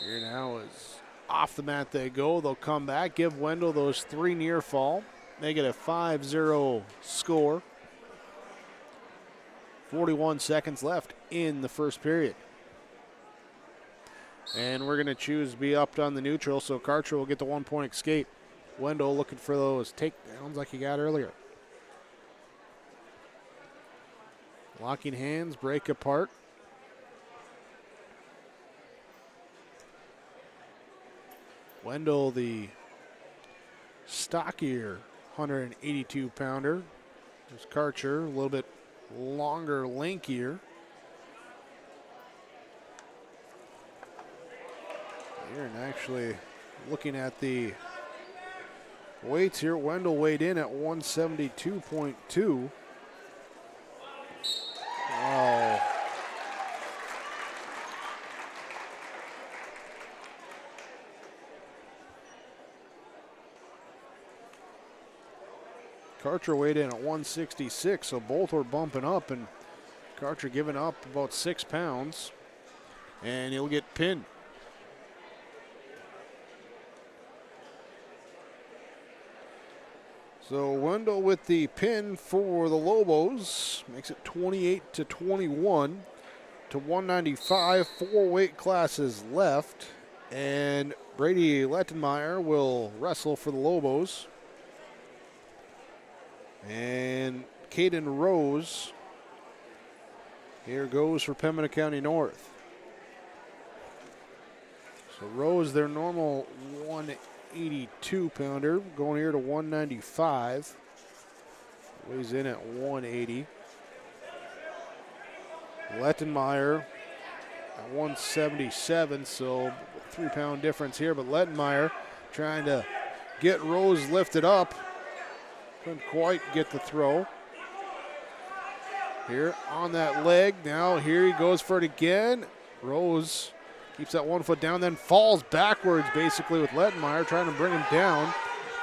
Here now is off the mat they go. They'll come back, give Wendell those 3 near fall. Make it a 5-0 score. 41 seconds left in the first period. And we're going to choose to be up on the neutral, so Karcher will get the 1-point escape. Wendell looking for those takedowns like he got earlier. Locking hands, break apart. Wendell, the stockier 182-pounder. There's Karcher, a little bit longer, lankier. Here, and actually looking at the weights here, Wendell weighed in at 172.2. Wow. Karcher weighed in at 166, so both were bumping up, and Karcher giving up about 6 pounds, and he'll get pinned. So Wendell with the pin for the Lobos makes it 28-21 to 195. 4 weight classes left, and Brady Lettenmeyer will wrestle for the Lobos. And Caden Rose here goes for Pembina County North. So Rose, their normal 182-pounder, going here to 195. Weighs in at 180. Lettenmeyer at 177, so a 3-pound difference here, but Lettenmeyer trying to get Rose lifted up. Couldn't quite get the throw. Here on that leg. Now here he goes for it again. Rose keeps that 1 foot down, then falls backwards basically with Lettenmeyer trying to bring him down.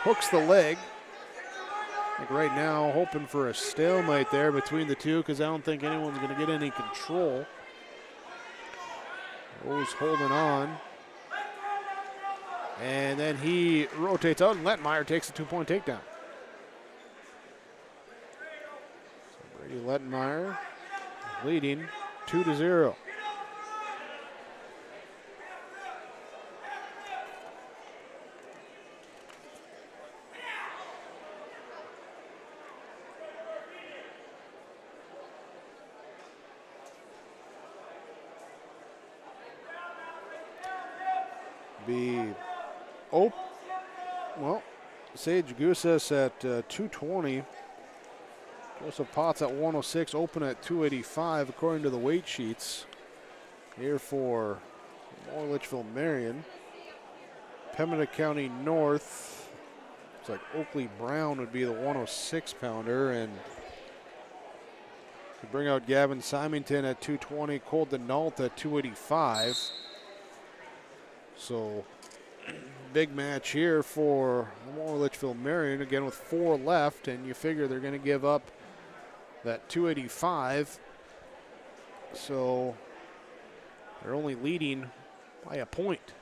Hooks the leg. I think right now hoping for a stalemate there between the two because I don't think anyone's going to get any control. Rose holding on. And then he rotates out and Lettenmeyer takes a 2-point takedown. Brady Lettenmeyer leading 2-0. Sage Gusas at 220. Joseph Potts at 106, open at 285 according to the weight sheets. Here for Moore Litchfield Marion. Pembina County North. Looks like Oakley Brown would be the 106-pounder, and to bring out Gavin Symington at 220, Cole Denault at 285. So big match here for Moore Litchfield Marion, again with 4 left, and you figure they're going to give up that 285. So they're only leading by a point.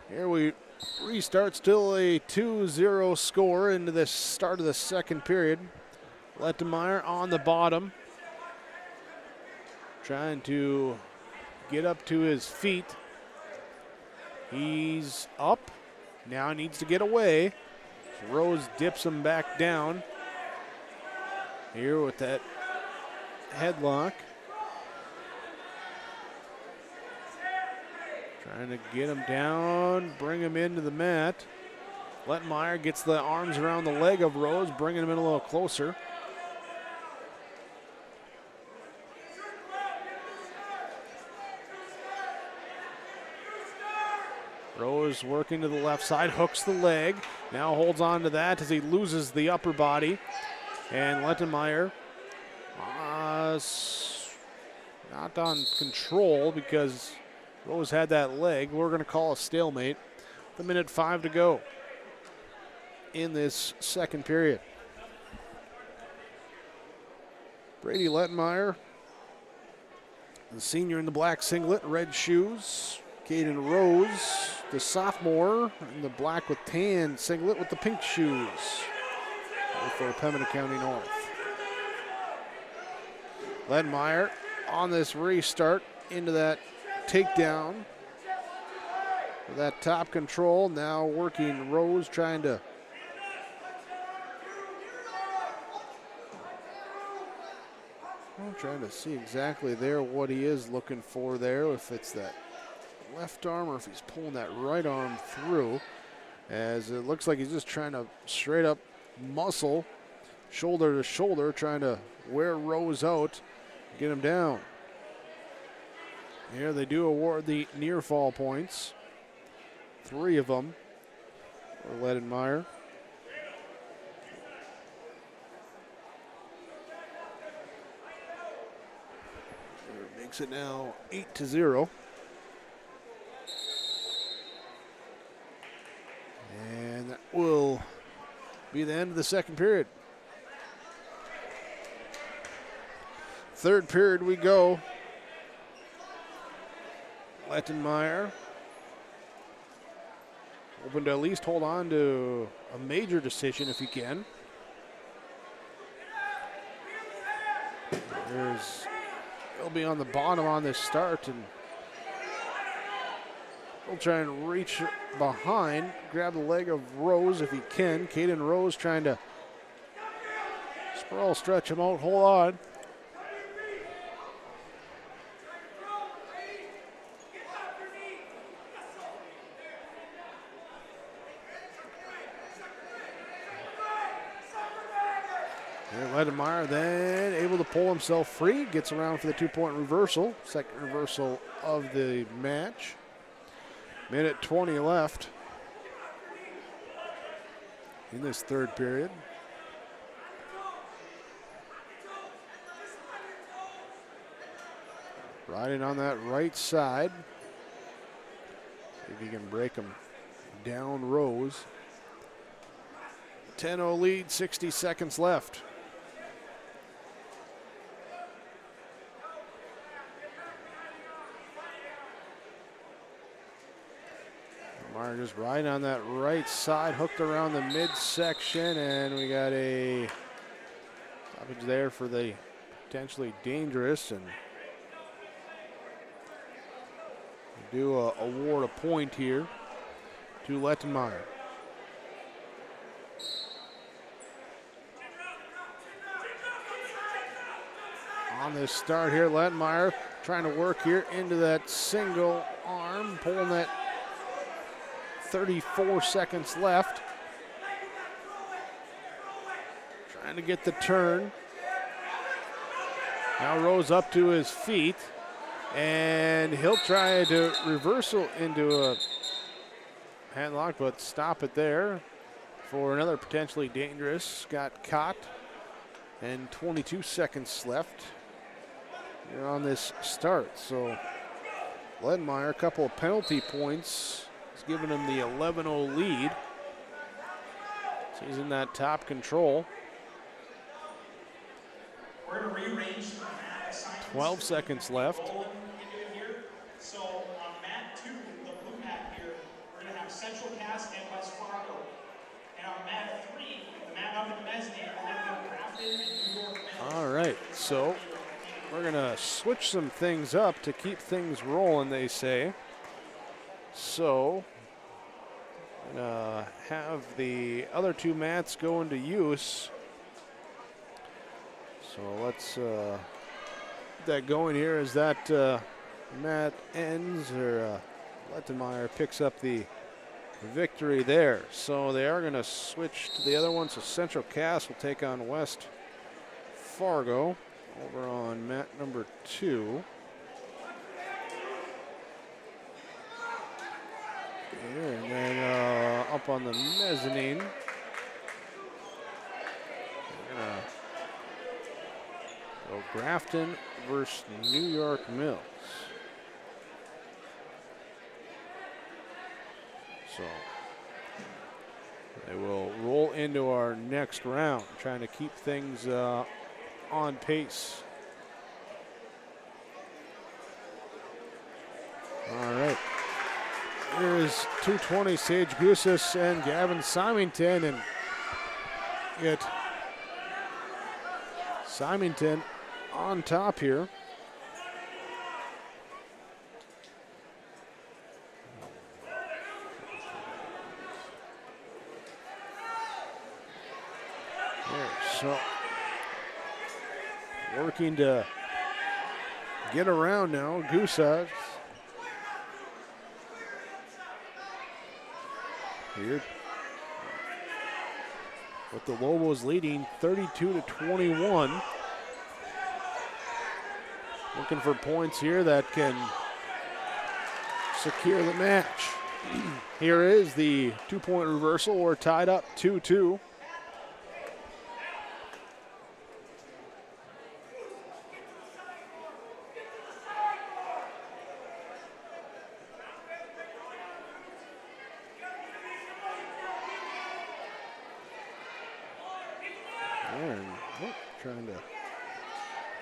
Here we restart, still a 2-0 score into the start of the second period. Lettenmeyer on the bottom, trying to get up to his feet. He's up, now needs to get away. Rose dips him back down. Here with that headlock. Trying to get him down, bring him into the mat. Lettenmeyer gets the arms around the leg of Rose, bringing him in a little closer. Rose working to the left side, hooks the leg. Now holds on to that as he loses the upper body. And Lettenmeyer not on control because Rose had that leg. We're going to call a stalemate. The 1:05 to go in this second period. Brady Lettenmeyer, the senior in the black singlet, red shoes. Caden Rose, the sophomore, in the black with tan singlet with the pink shoes for Pembina County North. Lettenmeyer on this restart into that takedown with that top control. Now working Rose, trying to see exactly there what he is looking for there, if it's that left arm or if he's pulling that right arm through, as it looks like he's just trying to straight up muscle shoulder to shoulder, trying to wear Rose out, get him down. Here they do award the near fall points, 3 of them for Lettenmeyer. It makes it now 8-0. be the end of the second period. Third period we go. Lettenmeyer hoping to at least hold on to a major decision if he can. He'll be on the bottom on this start, and he'll try and reach behind, grab the leg of Rose if he can. Caden Rose trying to sprawl, stretch him out, hold on. Lettenmeyer then able to pull himself free, gets around for the 2-point reversal, second reversal of the match. Minute 20 left in this third period. Riding on that right side. See if he can break him down Rose. 10-0 lead, 60 seconds left. Meyer just riding on that right side, hooked around the midsection, and we got a stoppage there for the potentially dangerous, and we do award a point here to Lettenmeyer. On this start here, Lettenmeyer trying to work here into that single arm, pulling that 34 seconds left. Trying to get the turn. Now Rose up to his feet, and he'll try to reversal into a handlock, but stop it there for another potentially dangerous. Got caught, and 22 seconds left here on this start. So Lettenmeyer, a couple of penalty points. It's giving him the 11-0 lead. So he's in that top control. 12 seconds left. So on mat 2, the blue mat here, we're going to have Central Cass and West Fargo. And on mat 3, the mat up in mezzanine, we're going to have Grafton and New York Mills. All right, so we're going to switch some things up to keep things rolling, they say. So, have the other two mats go into use. So let's get that going here as that mat ends, or Lettenmeyer picks up the victory there. So they are going to switch to the other one. So Central Cass will take on West Fargo over on mat number 2. And then up on the mezzanine, we're gonna go Grafton versus New York Mills. So they will roll into our next round, trying to keep things on pace. All right. Here's 220 Sage Gussis and Gavin Symington, and get Symington on top here. There, so working to get around now, Gussis. Here with the Lobos leading 32-21. Looking for points here that can secure the match. Here is the 2-point reversal. We're tied up 2-2. trying to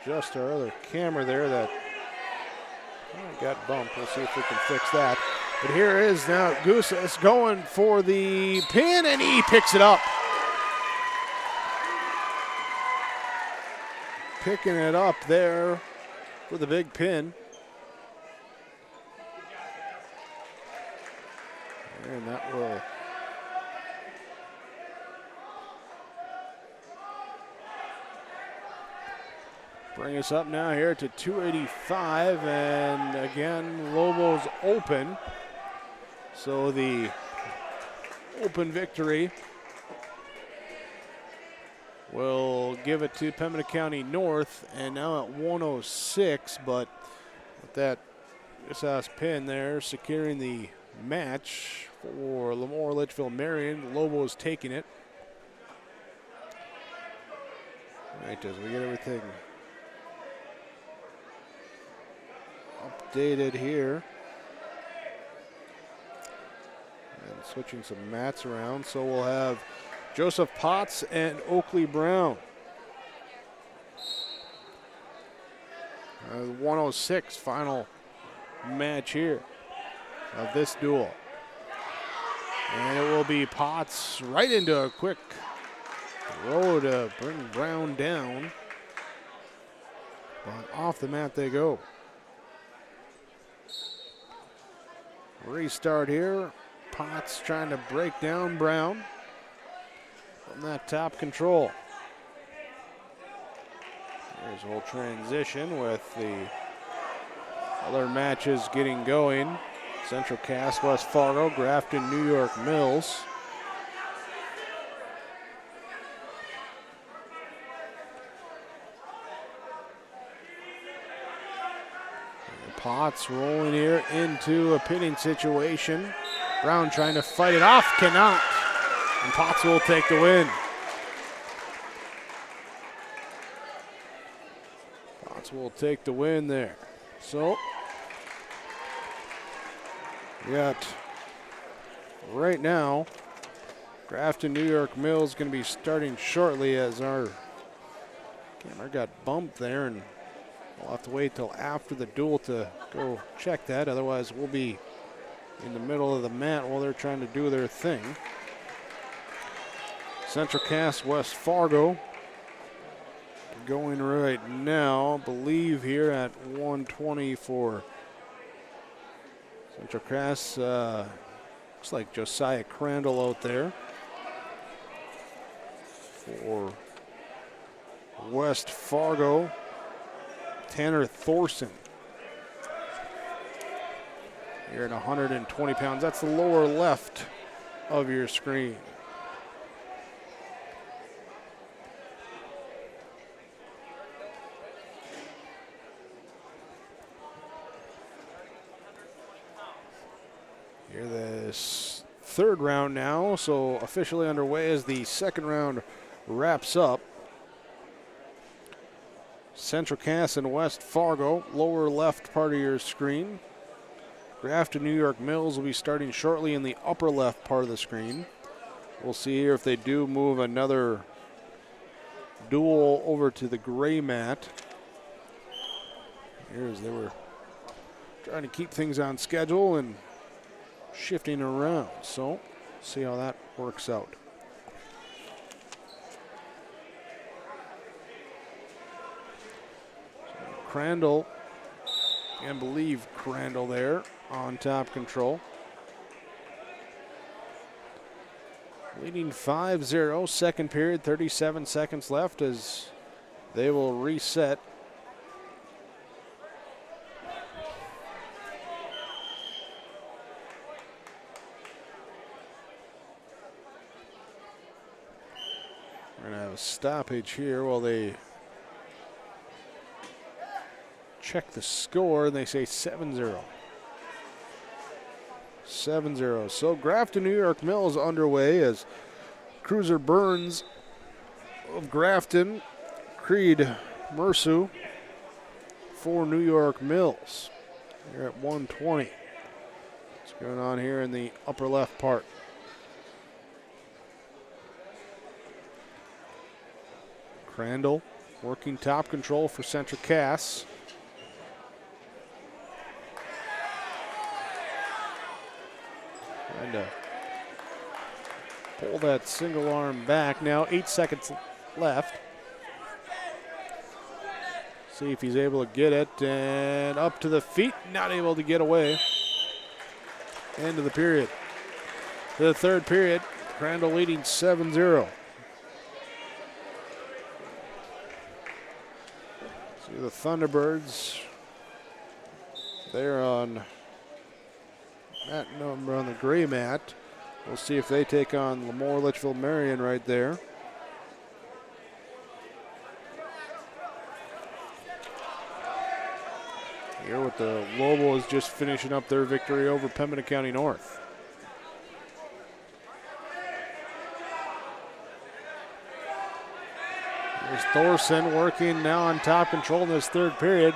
adjust our other camera there that got bumped. We'll see if we can fix that. But here is now Goose is going for the pin, and he picks it up. Picking it up there for the big pin. And that will bring us up now here to 285, and again, Lobos open. So the open victory will give it to Pembina County North, and now at 106, but with that Visas pin there, securing the match for Lemoore Litchfield Marion. Lobos taking it. All right, as we get everything updated here. And switching some mats around, so we'll have Joseph Potts and Oakley Brown. 106 final match here of this duel. And it will be Potts right into a quick throw to bring Brown down. But off the mat they go. Restart here. Potts trying to break down Brown from that top control. There's a whole transition with the other matches getting going. Central Cass, West Fargo, Grafton, New York Mills. Potts rolling here into a pinning situation. Brown trying to fight it off, cannot. And Potts will take the win. Potts will take the win there. So, we got right now, Grafton New York Mills going to be starting shortly as our camera got bumped there, and we'll have to wait till after the duel to go check that. Otherwise, we'll be in the middle of the mat while they're trying to do their thing. Central Cass, West Fargo going right now, I believe here at 120 for Central Cass. Looks like Josiah Crandall out there. For West Fargo, Tanner Thorson. Here at 120 pounds. That's the lower left of your screen. Here this third round now, so officially underway as the second round wraps up. Central Cass and West Fargo, lower left part of your screen. Grafton New York Mills will be starting shortly in the upper left part of the screen. We'll see here if they do move another duel over to the gray mat. Here's they were trying to keep things on schedule and shifting around. So, see how that works out. Crandall, and believe Crandall there on top control. Leading 5-0, second period, 37 seconds left as they will reset. We're going to have a stoppage here while they check the score, and they say 7-0. 7-0. So Grafton New York Mills underway as Cruiser Burns of Grafton, Creed Mersu for New York Mills. Here at 120. What's going on here in the upper left part? Crandall Working top control for Central Cass. Trying to pull that single arm back. Now 8 seconds left. See if he's able to get it. And up to the feet. Not able to get away. End of the period. The third period. Crandall leading 7-0. See the Thunderbirds. They're on mat number on the gray mat. We'll see if they take on Lemoore Litchfield Marion right there. Here with the Lobos just finishing up their victory over Pembina County North. There's Thorson working now on top control in this third period.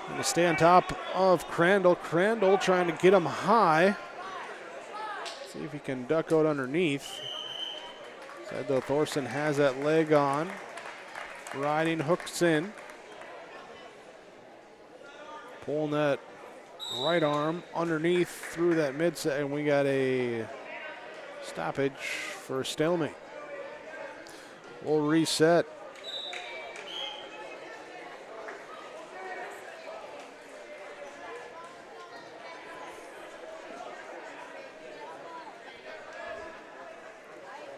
Going to stay on top of Crandall. Crandall trying to get him high. See if he can duck out underneath. Said though Thorson has that leg on. Riding, hooks in. Pulling that right arm underneath through that mid-set, and we got a stoppage for a stalemate. We'll reset.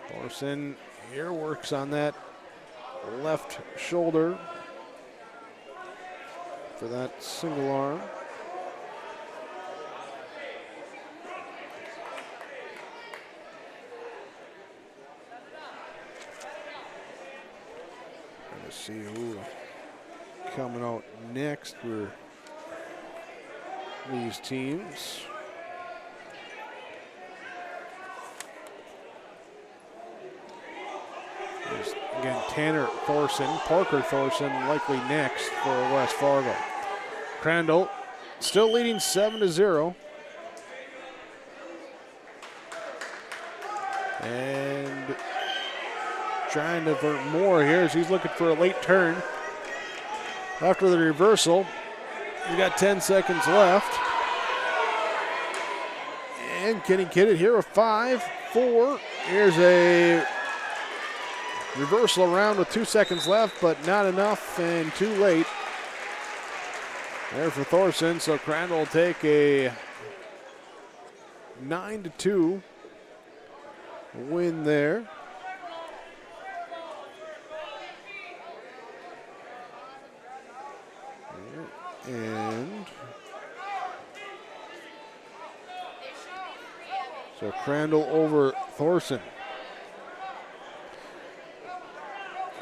Thorson here works on that left shoulder for that single arm. Let's see who coming out next for these teams. There's, again, Tanner Thorson, Parker Thorson likely next for West Fargo. Crandall still leading 7-0. And trying to avert more here as he's looking for a late turn. After the reversal, we got 10 seconds left. And can he get it here? A 5-4. Here's a reversal around with 2 seconds left, but not enough and too late. There for Thorson, so Crandall will take a 9-2 win there. And so Crandall over Thorson.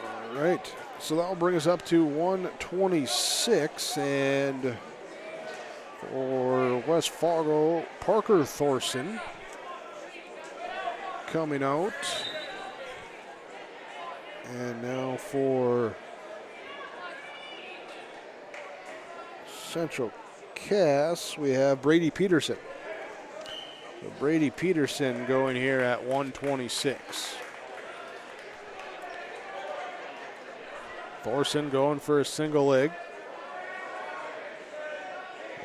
All right, so that will bring us up to 126, and for West Fargo, Parker Thorson coming out. And now for Central Cass, we have Brady Peterson. So Brady Peterson going here at 126. Thorson going for a single leg.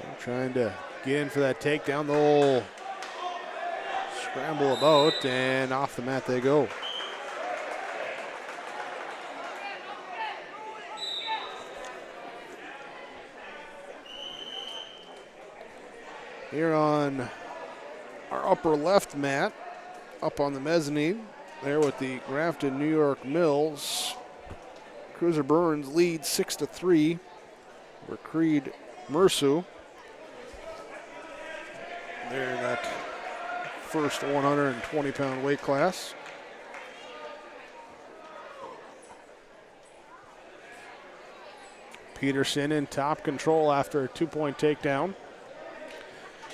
And trying to get in for that takedown. They'll scramble about, and off the mat they go. Here on our upper left mat, up on the mezzanine, there with the Grafton New York Mills. Cruiser Burns leads 6-3 over Creed Mersu. They're in that first 120-pound weight class. Peterson in top control after a 2-point takedown.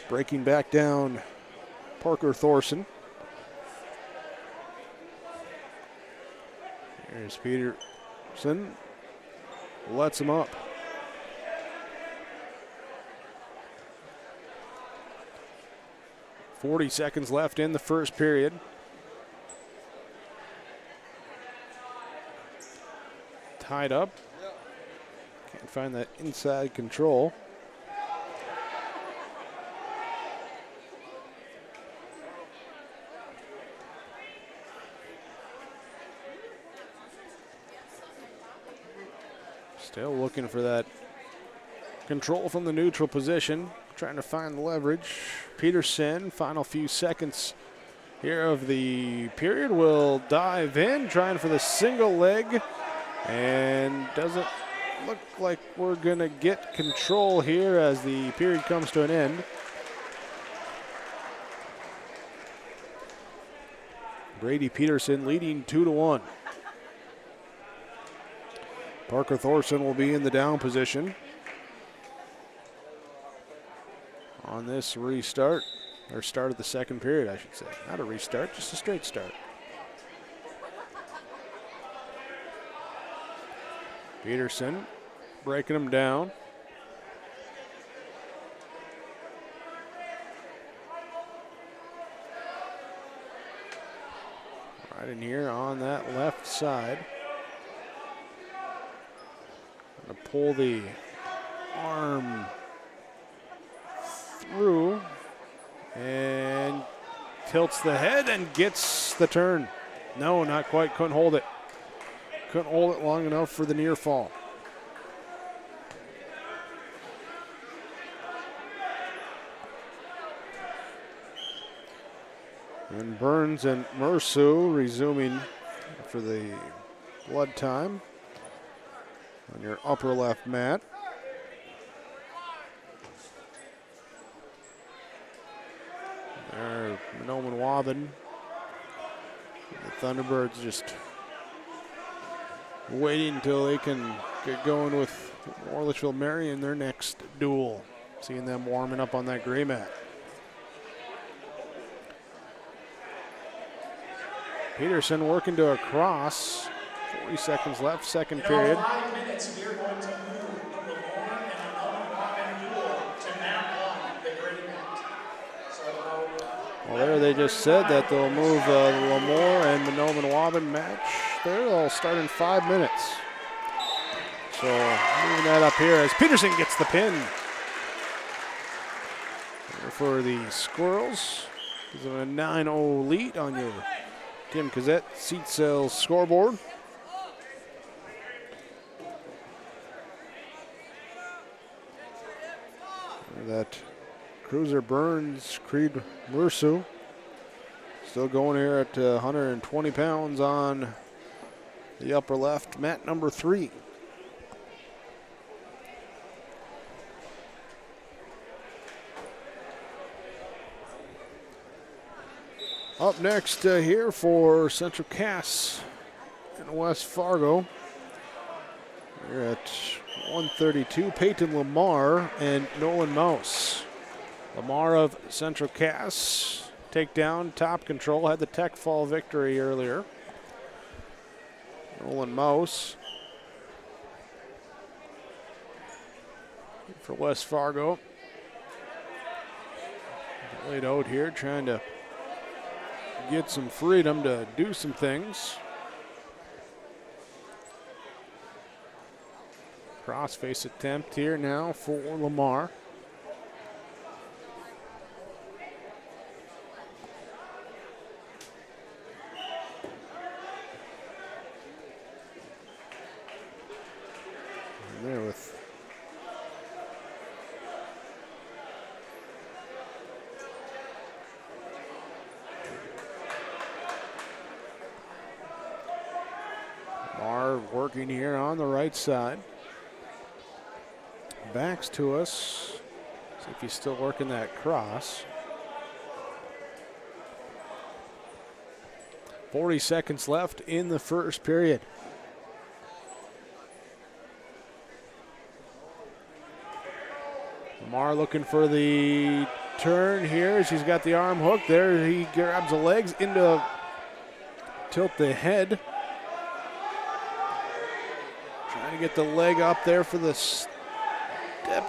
Breaking back down Parker Thorson. Here's Peterson. Lets him up. .40 seconds left in the first period. tied up. Can't find that inside control. Still looking for that control from the neutral position, trying to find the leverage. Peterson, final few seconds here of the period, will dive in, trying for the single leg, and doesn't look like we're going to get control here as the period comes to an end. Brady Peterson leading 2-1. Parker Thorson will be in the down position on this restart, or start of the second period, I should say. Not a restart, just a straight start. Peterson breaking him down. Right in here on that left side. Gonna pull the arm through and tilts the head and gets the turn. No, not quite, couldn't hold it. Couldn't hold it long enough for the near fall. And Burns and Mersu resuming for the blood time on your upper left mat. There, Monoman Waubun. The Thunderbirds just waiting until they can get going with Orlishville Mary in their next duel. Seeing them warming up on that gray mat. Peterson working to a cross. 40 seconds left, second period. 5 minutes, we are going to move the Lamore and Monoman Waubun duel to mat 1, the gray mat. Well, there they just said that they'll move the Lamore and Monoman Waubun match. They'll start in 5 minutes. So moving that up here as Peterson gets the pin. Here for the Squirrels. Gives them a 9-0 lead on your Tim Cassette seat sales scoreboard. That Cruiser Burns, Creed Mersu, still going here at 120 pounds on the upper left, mat number 3. Up next here for Central Cass in West Fargo. We're at 132, Peyton Lamar and Nolan Mouse. Lamar of Central Cass, takedown, top control, had the tech fall victory earlier. Nolan Mouse for West Fargo. Laid out here, trying to get some freedom to do some things. Crossface attempt here now for Lamar. And there with Lamar working here on the right side. Backs to us. See if he's still working that cross. 40 seconds left in the first period. Lamar looking for the turn here. She's got the arm hook there. He grabs the legs into tilt the head. Trying to get the leg up there for the step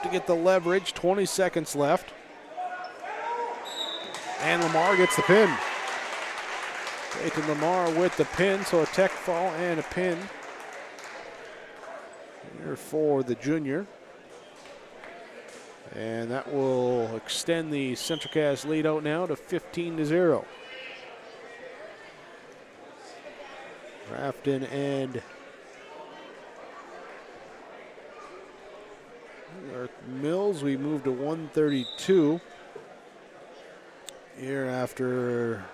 to get the leverage. 20 seconds left. And Lamar gets the pin. Peyton Lamar with the pin, so a tech fall and a pin here for the junior. And that will extend the Central Cass lead out now to 15-0. Grafton and Mills, we move to 132 here after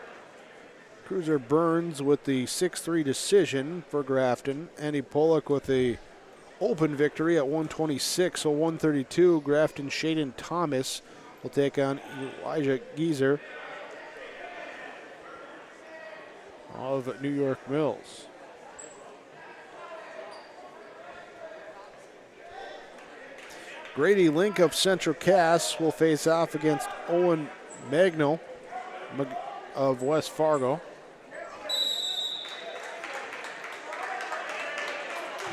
Cruiser Burns with the 6-3 decision for Grafton. Andy Pollock with a open victory at 126, so 132. Grafton Shaden Thomas will take on Elijah Geezer of New York Mills. Grady Link of Central Cass will face off against Owen Magno of West Fargo.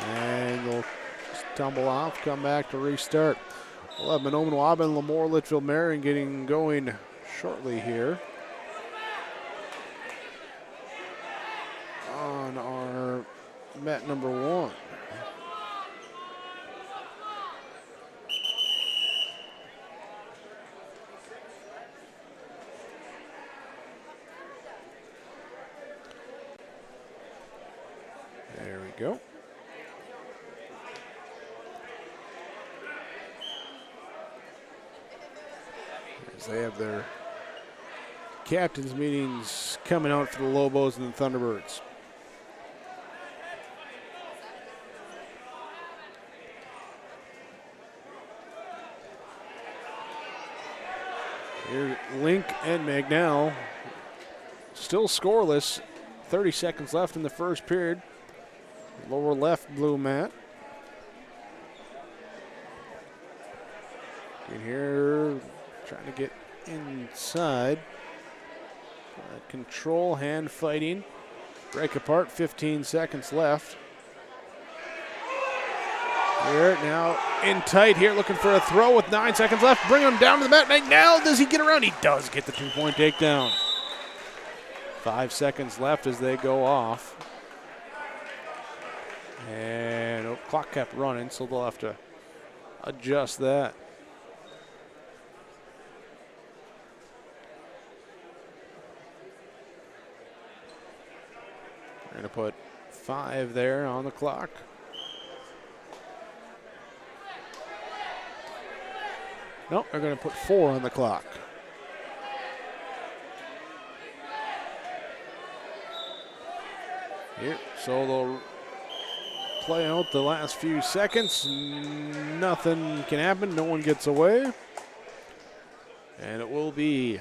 And they'll tumble off, come back to restart. We'll have Monoman Waban, Lemoore, Litchfield Marion getting going shortly here on our mat number 1. There we go. As they have their captains meetings coming out for the Lobos and the Thunderbirds. Here, Link and Magnell still scoreless. 30 seconds left in the first period. Lower left blue mat. In here, trying to get inside. Control, hand fighting. Break apart, 15 seconds left. Here, now in tight here, looking for a throw with 9 seconds left. Bring him down to the mat. Now, does he get around? He does get the 2-point takedown. 5 seconds left as they go off. And clock kept running, so they'll have to adjust that. We're going to put 5 there on the clock. Nope, they're going to put 4 on the clock. Here, so they'll play out the last few seconds. Nothing can happen. No one gets away. And it will be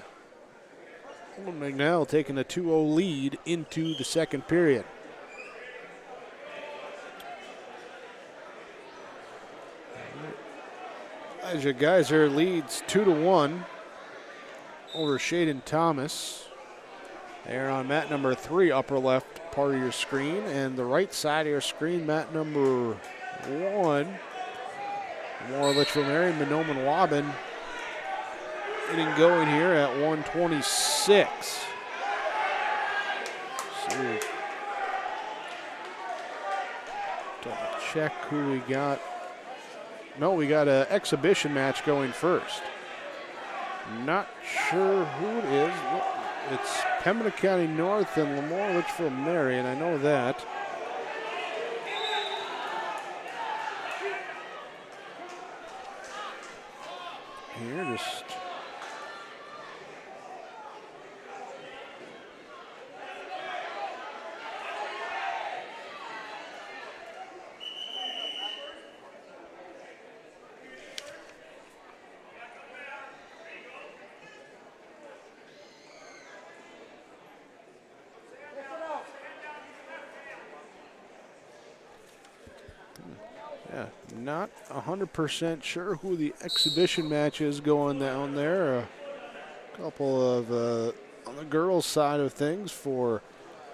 McNeil taking a 2-0 lead into the second period. Elijah Geyser leads 2-1 over Shaden Thomas. They're on mat number 3, upper left part of your screen, and the right side of your screen, mat number 1. More Litchfield Marion, Monoman Waban getting going here at 126. So double check who we got. No, we got an exhibition match going first. Not sure who it is. It's Pembina County North and Lemoore Litchfield Marion. I know that. Here, just not 100% sure who the exhibition match is going down there. A couple of on the girls' side of things for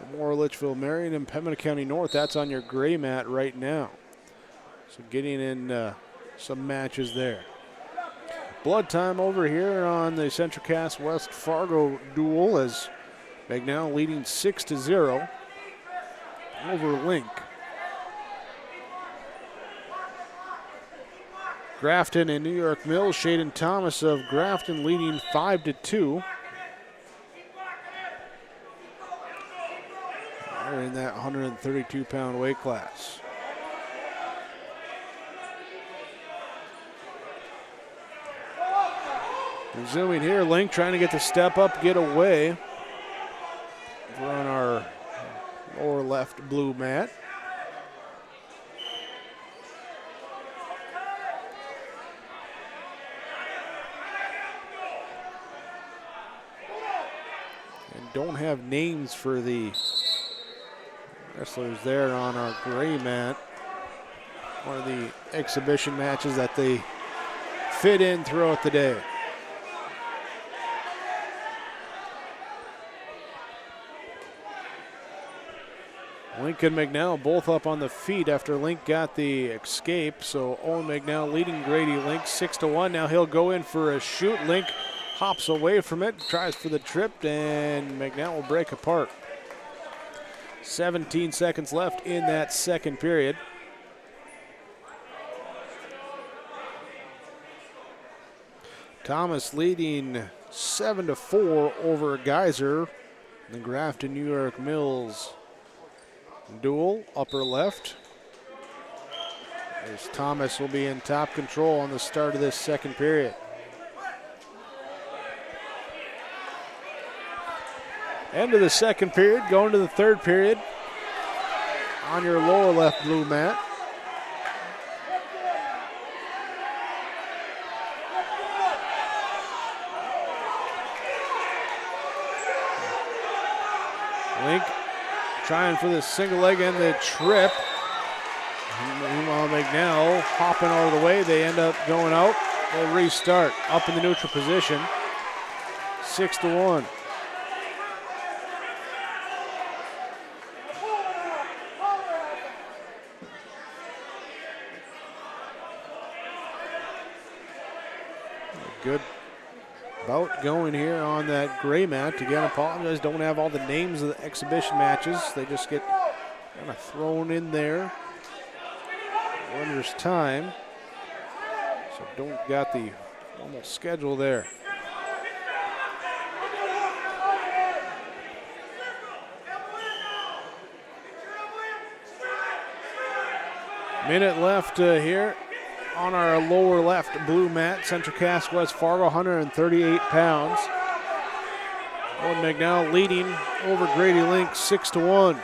Lemoore Litchfield Marion and Pembina County North. That's on your gray mat right now. So getting in some matches there. Blood time over here on the Central Cass West Fargo duel as McNeil leading 6-0 over Link. Grafton and New York Mills. Shaden Thomas of Grafton leading 5-2. They're in that 132-pound weight class. Resuming here, Link trying to get the step up, get away. We're on our lower left blue mat. And don't have names for the wrestlers there on our gray mat. One of the exhibition matches that they fit in throughout the day. Link and McNeil both up on the feet after Link got the escape. So Owen McNeil leading Grady Link 6-1. Now he'll go in for a shoot. Link hops away from it, tries for the trip, and McNeil will break apart. 17 seconds left in that second period. Thomas leading 7-4 over Geyser. The Grafton New York Mills duel, upper left. As Thomas will be in top control on the start of this second period. End of the second period, going to the third period on your lower left blue mat. Link trying for the single leg and the trip. Meanwhile, McNeil hopping out of the way. They end up going out. They'll restart up in the neutral position. 6-1. Good bout going here on that gray mat. Again, apologize, don't have all the names of the exhibition matches. They just get kind of thrown in there when there's time. So don't got the normal schedule there. Minute left here on our lower left blue mat. Central Cass West Fargo, 138 pounds. Owen McNeil leading over Grady Link 6-1.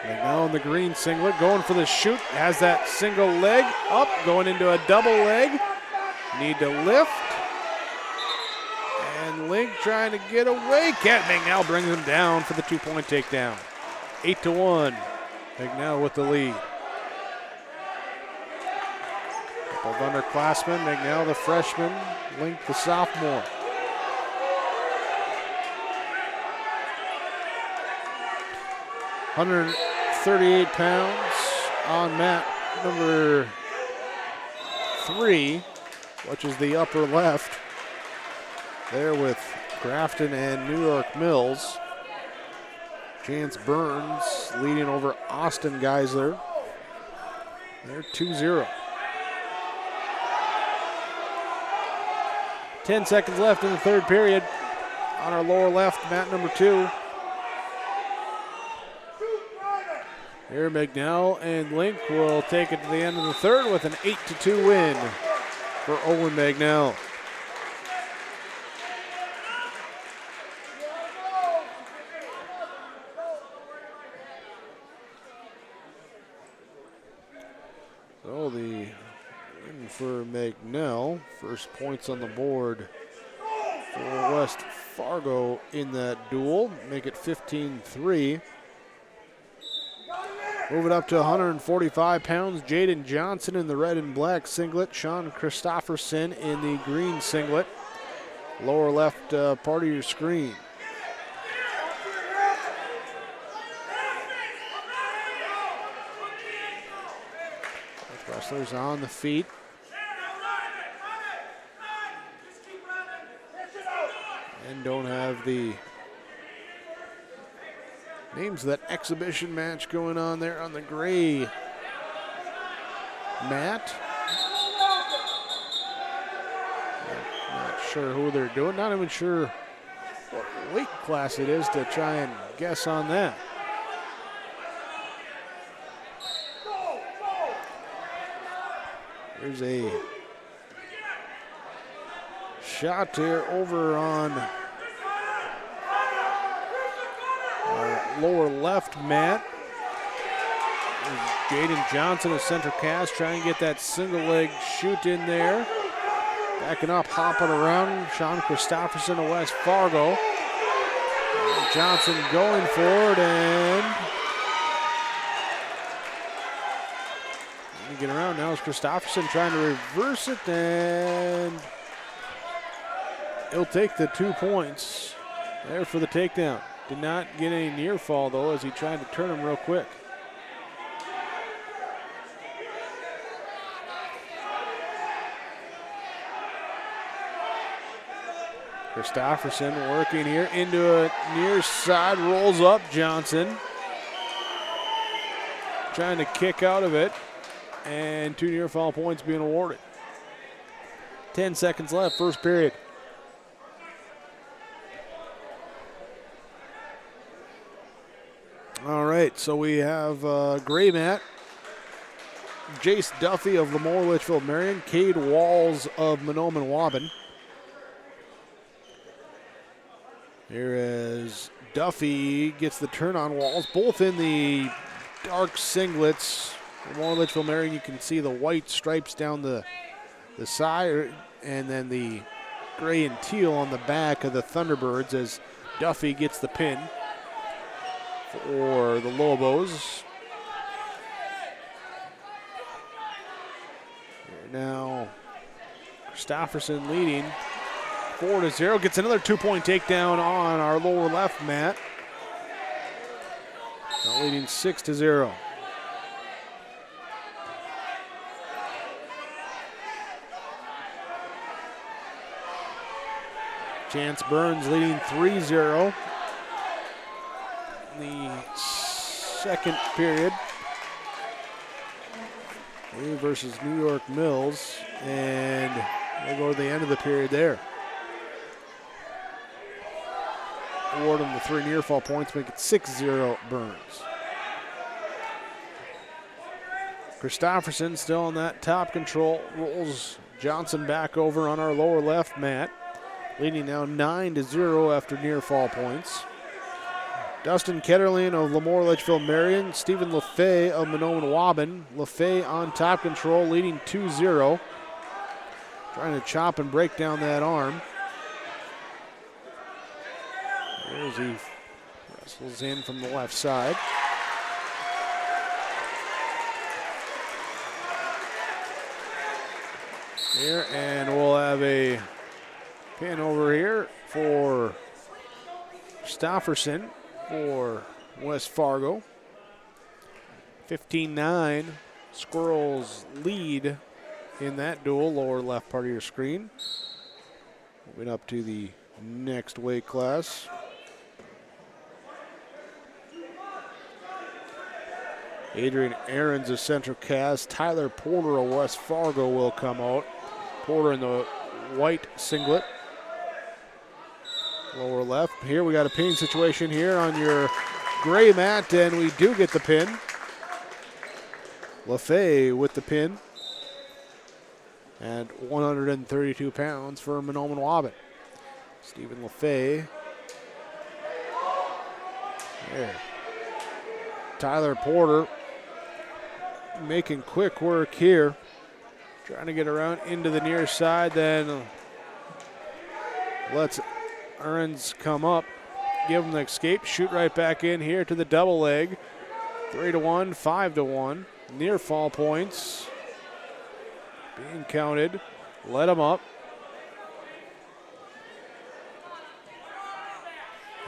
McNeil in the green singlet going for the shoot. Has that single leg up, going into a double leg. Need to lift. And Link trying to get away. Can't. McNeil brings him down for the 2-point takedown. 8-1. McNeil with the lead. Couple of underclassmen, McNeil the freshman, Link the sophomore. $138 on mat number 3, which is the upper left. There with Grafton and New York Mills. Chance Burns leading over Austin Geisler. They're 2-0. 10 seconds left in the third period on our lower left, mat number 2. Here McNeil and Link will take it to the end of the third with an 8-2 win for Owen McNeil. So the win for McNeil, first points on the board for West Fargo in that duel, make it 15-3. Move it up to 145 pounds. Jaden Johnson in the red and black singlet. Sean Christofferson in the green singlet. Lower left part of your screen. Both wrestlers on the feet. And don't have the names of that exhibition match going on there on the gray mat. Not sure who they're doing. Not even sure what weight class it is to try and guess on that. Here's a shot here over on our lower left mat. Jaden Johnson of Central Cass trying to get that single leg shoot in there. Backing up, hopping around. Sean Christopherson of West Fargo. Johnson going for it and get around. Now is Christopherson trying to reverse it, and he'll take the 2 points there for the takedown. Did not get any near fall though as he tried to turn him real quick. Christopherson working here into a near side, rolls up Johnson. Trying to kick out of it, and 2 near foul points being awarded. 10 seconds left, first period. All right, so we have gray mat. Jace Duffy of Lemoore Litchfield Marion, Cade Walls of Mahnomen Waban. Here as Duffy gets the turn on Walls, both in the dark singlets. Lemoore Litchfield Marion, you can see the white stripes down the side, and then the gray and teal on the back of the Thunderbirds as Duffy gets the pin for the Lobos. Now Christopherson leading 4-0, gets another 2-point takedown on our lower left mat. Now leading 6-0. Chance Burns leading 3-0 in the second period. Lee versus New York Mills, and we'll go to the end of the period there. Award them the 3 near fall points, make it 6-0 Burns. Christopherson still on that top control, rolls Johnson back over on our lower left mat, leading now 9-0 after near fall points. Dustin Ketterling of Lemoore Litchfield Marion, Stephen LaFay of Mahnomen Waban. LaFay on top control, leading 2-0. Trying to chop and break down that arm. There's he wrestles in from the left side. Here, and we'll have a pin over here for Stofferson for West Fargo. 15-9, Squirrels lead in that duel, lower left part of your screen. Moving up to the next weight class. Adrian Aarons of Central Cass, Tyler Porter of West Fargo will come out. Porter in the white singlet. Lower left. Here we got a pinning situation here on your gray mat, and we do get the pin. LaFay with the pin. And 132 pounds for Mahnomen Waban. Stephen LaFay. There. Tyler Porter making quick work here. Trying to get around into the near side, then lets Aarons come up, give him the escape, shoot right back in here to the double leg. 3-1, 5-1. Near fall points being counted. Let him up.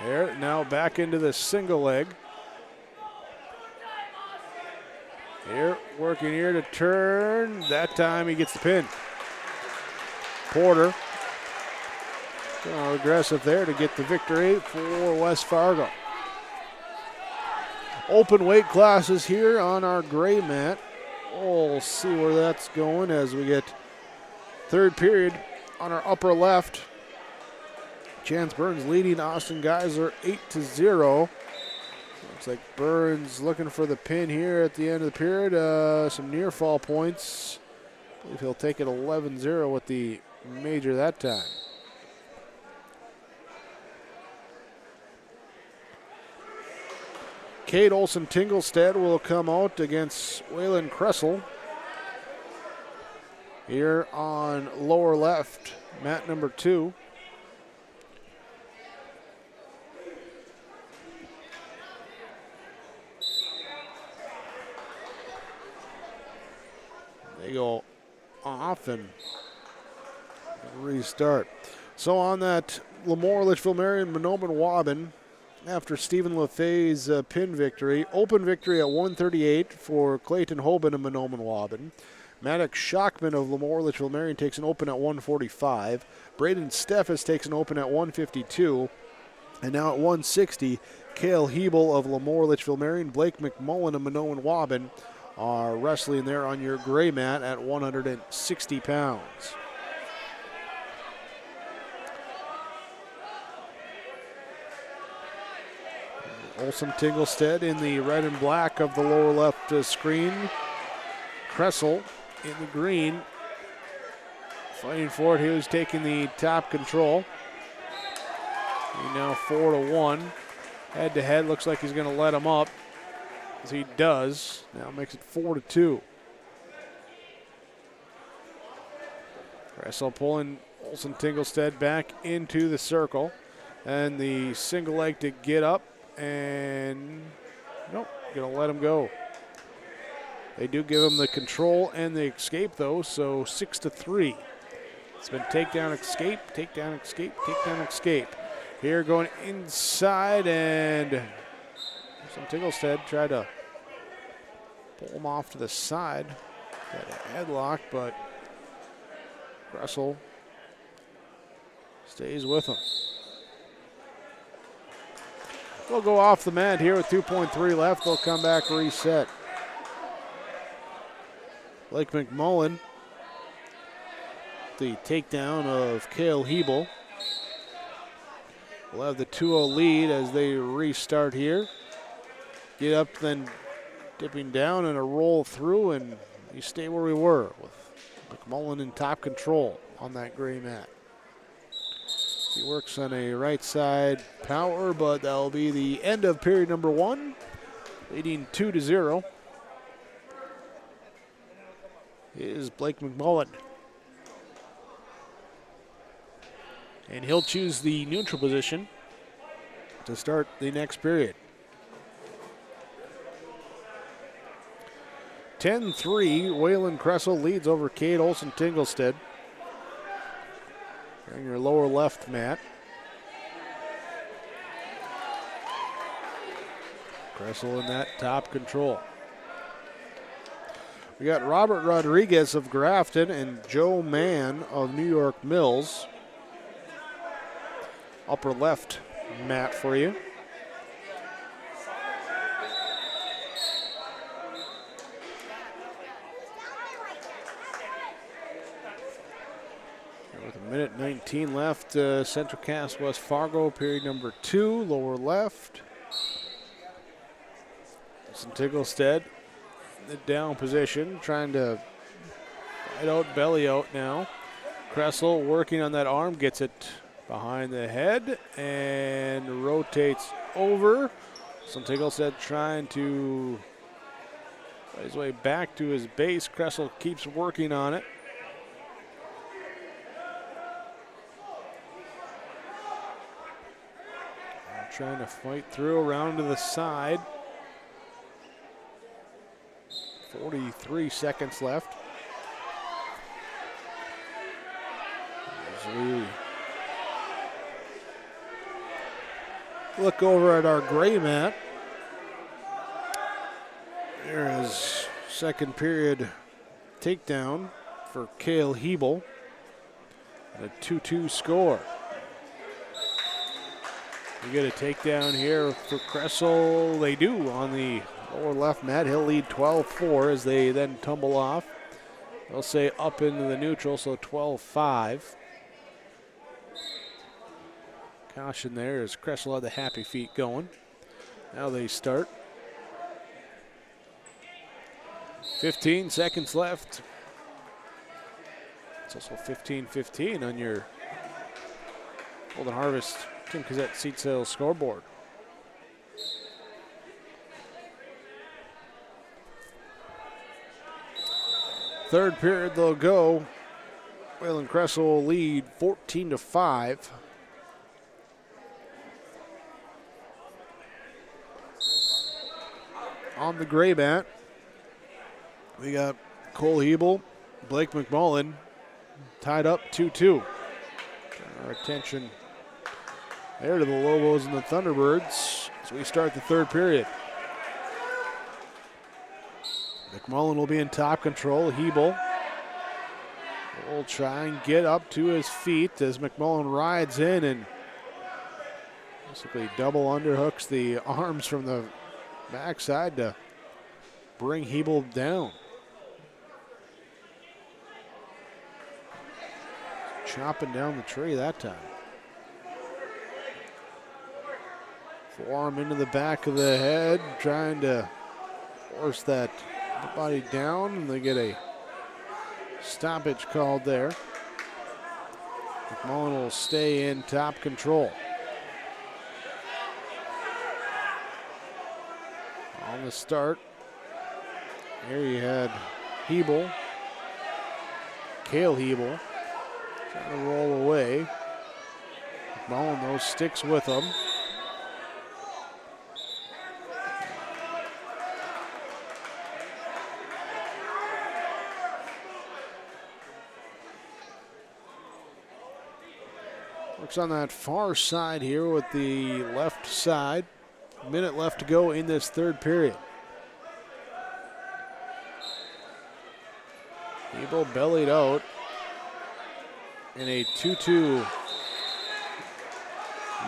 There, now back into the single leg. Here, working here to turn. That time he gets the pin. Porter, aggressive there to get the victory for West Fargo. Open weight classes here on our gray mat. we'll see where that's going as we get third period on our upper left. Chance Burns leading Austin Geisler 8-0. Looks like Burns looking for the pin here at the end of the period. Some near fall points. I believe he'll take it 11-0 with the major that time. Kate Olsen-Tingelstead will come out against Waylon Kressel. Here on lower left, mat number 2. They go off and restart. So on that Lemoore, Litchfield Marion, Monoman Waubun, after Stephen LaFay's pin victory, open victory at 138 for Clayton Hoban and Monoman Waubun. Maddox Shockman of Lemoore, Litchfield Marion takes an open at 145. Braden Steffes takes an open at 152. And now at 160, Cale Hebel of Lemoore, Litchfield Marion, Blake McMullen of Monoman Waubun are wrestling there on your gray mat at 160 pounds. Olsen-Tingelstead in the red and black of the lower left screen. Kressel in the green. Fighting for it. He was taking the top control. He now 4-1. Head to head. Looks like he's going to let him up. As he does. Now makes it 4-2. Kressel pulling Olsen-Tingelstead back into the circle. And the single leg to get up. And nope, gonna let him go. They do give him the control and the escape though, so 6-3. It's been takedown, escape, takedown, escape, takedown, escape. Here going inside, and Tingelstead tried to pull him off to the side. Got a headlock, but Kressel stays with him. We'll go off the mat here with 2.3 left. They'll come back reset. Blake McMullen, the takedown of Cale Hebel. We'll have the 2-0 lead as they restart here. Get up, then dipping down and a roll through, and you stay where we were with McMullen in top control on that gray mat. He works on a right side power, but that'll be the end of period number 1, leading 2-0. Is Blake McMullen. And he'll choose the neutral position to start the next period. 10-3, Waylon Kressel leads over Cade Olsen-Tingelstead. On your lower left mat. Kressel in that top control. We got Robert Rodriguez of Grafton and Joe Mann of New York Mills. Upper left mat for you. With a minute 19 left, Central Cass West Fargo, period number 2, lower left. Tingelstead in the down position, trying to fight out, belly out now. Kressel working on that arm, gets it behind the head and rotates over. Tingelstead trying to fight his way back to his base. Kressel keeps working on it. Trying to fight through around to the side. 43 seconds left. As we look over at our gray mat, there is second period takedown for Cale Hebel. A 2-2 score. We get a takedown here for Kressel. They do on the Lower left mat, he'll lead 12-4 as they then tumble off. They'll say up into the neutral, so 12-5. Caution there as Kressel had the happy feet going. Now they start. 15 seconds left. It's also 15-15 on your Golden Harvest Tim Cassette seat sales scoreboard. Third period they'll go. Wayland Kressel will lead 14-5. On the gray mat, we got Cole Hebel, Blake McMullen tied up 2-2. Our attention there to the Lobos and the Thunderbirds as we start the third period. McMullen will be in top control. Hebel will try and get up to his feet as McMullen rides in and basically double underhooks the arms from the backside to bring Hebel down. Chopping down the tree that time. Forearm into the back of the head, trying to force that body down, and they get a stoppage called there. McMullen will stay in top control. On the start, here you had Hebel, Cale Hebel, trying to roll away. McMullen, though, sticks with him. Works on that far side here with the left side. Minute left to go in this third period. Hebel bellied out in a 2-2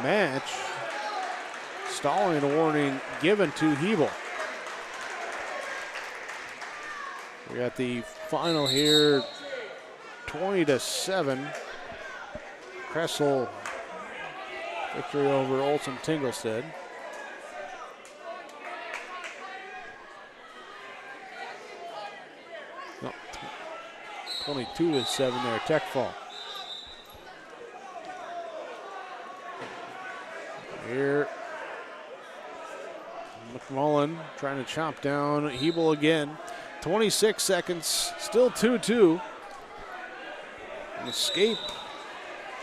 match. Stalling warning given to Hebel. We got the final here, 20-7. Kressel victory over Olson Tinglestead. No, 22-7 there, Tech fall. Here, McMullen trying to chop down Hebel again. 26 seconds, still 2-2. An escape,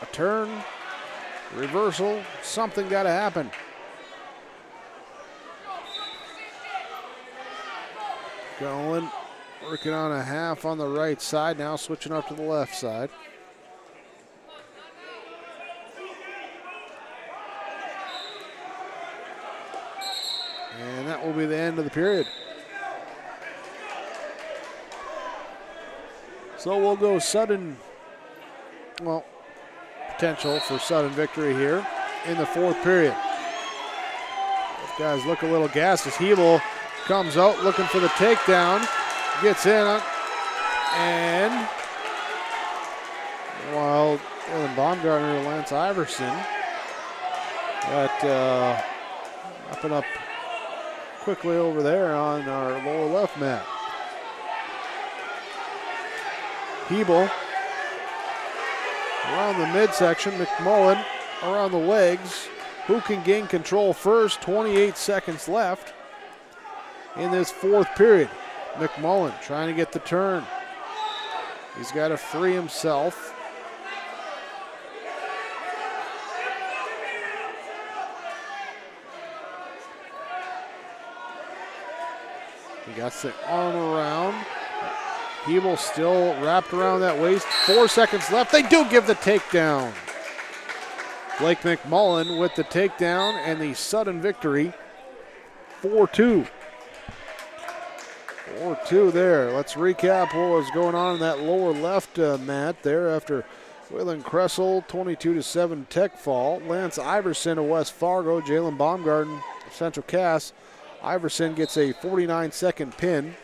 a turn, reversal, something got to happen. Going, working on a half on the right side, now switching up to the left side. And that will be the end of the period. So we'll go sudden, well, potential for sudden victory here in the fourth period. Those guys look a little gassed as Hebel comes out looking for the takedown, gets in, and while Dylan Baumgartner and Lance Iverson got up and up quickly over there on our lower left mat. Hebel around the midsection, McMullen around the legs. Who can gain control first? 28 seconds left in this fourth period. McMullen trying to get the turn. He's got to free himself. He got the arm around. Hebel still wrapped around that waist. 4 seconds left. They do give the takedown. Blake McMullen with the takedown and the sudden victory. 4-2. 4-2 there. Let's recap what was going on in that lower left mat there after Wayland Kressel, 22-7 Tech fall. Lance Iverson of West Fargo, Jalen Baumgarten of Central Cass Iverson gets a 49-second pin.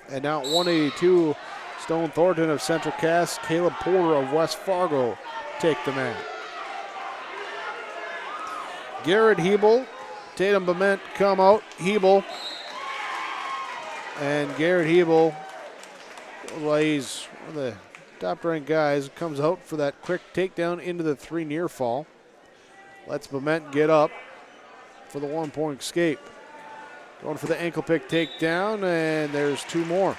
And now at 182, Stone Thornton of Central Cass, Caleb Porter of West Fargo take the mat. Garrett Hebel, Tatum Bement come out. Hebel. And Garrett Hebel, well, he's one of the top-ranked guys, comes out for that quick takedown into the 3 near fall. Lets Bement get up for the 1-point escape. Going for the ankle pick takedown, and there's 2 more.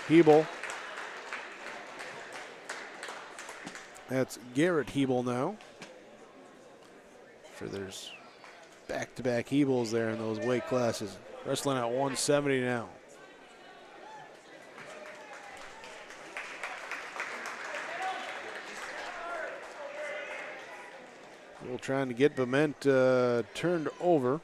Hebel. That's Garrett Hebel now. Sure, there's back-to-back Hebels there in those weight classes. Wrestling at 170 now. We're trying to get Bement turned over.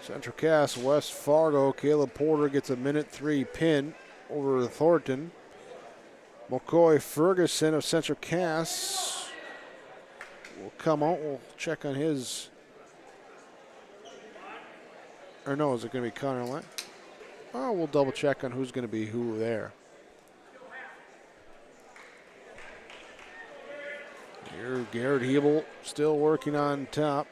Central Cass, West Fargo. Caleb Porter gets a 1:03 pin over Thornton. McCoy Ferguson of Central Cass will come out. We'll check on his. Or no, is it going to be Connor Lent? Oh, we'll double check on who's going to be who there. Here, Garrett Hebel still working on top.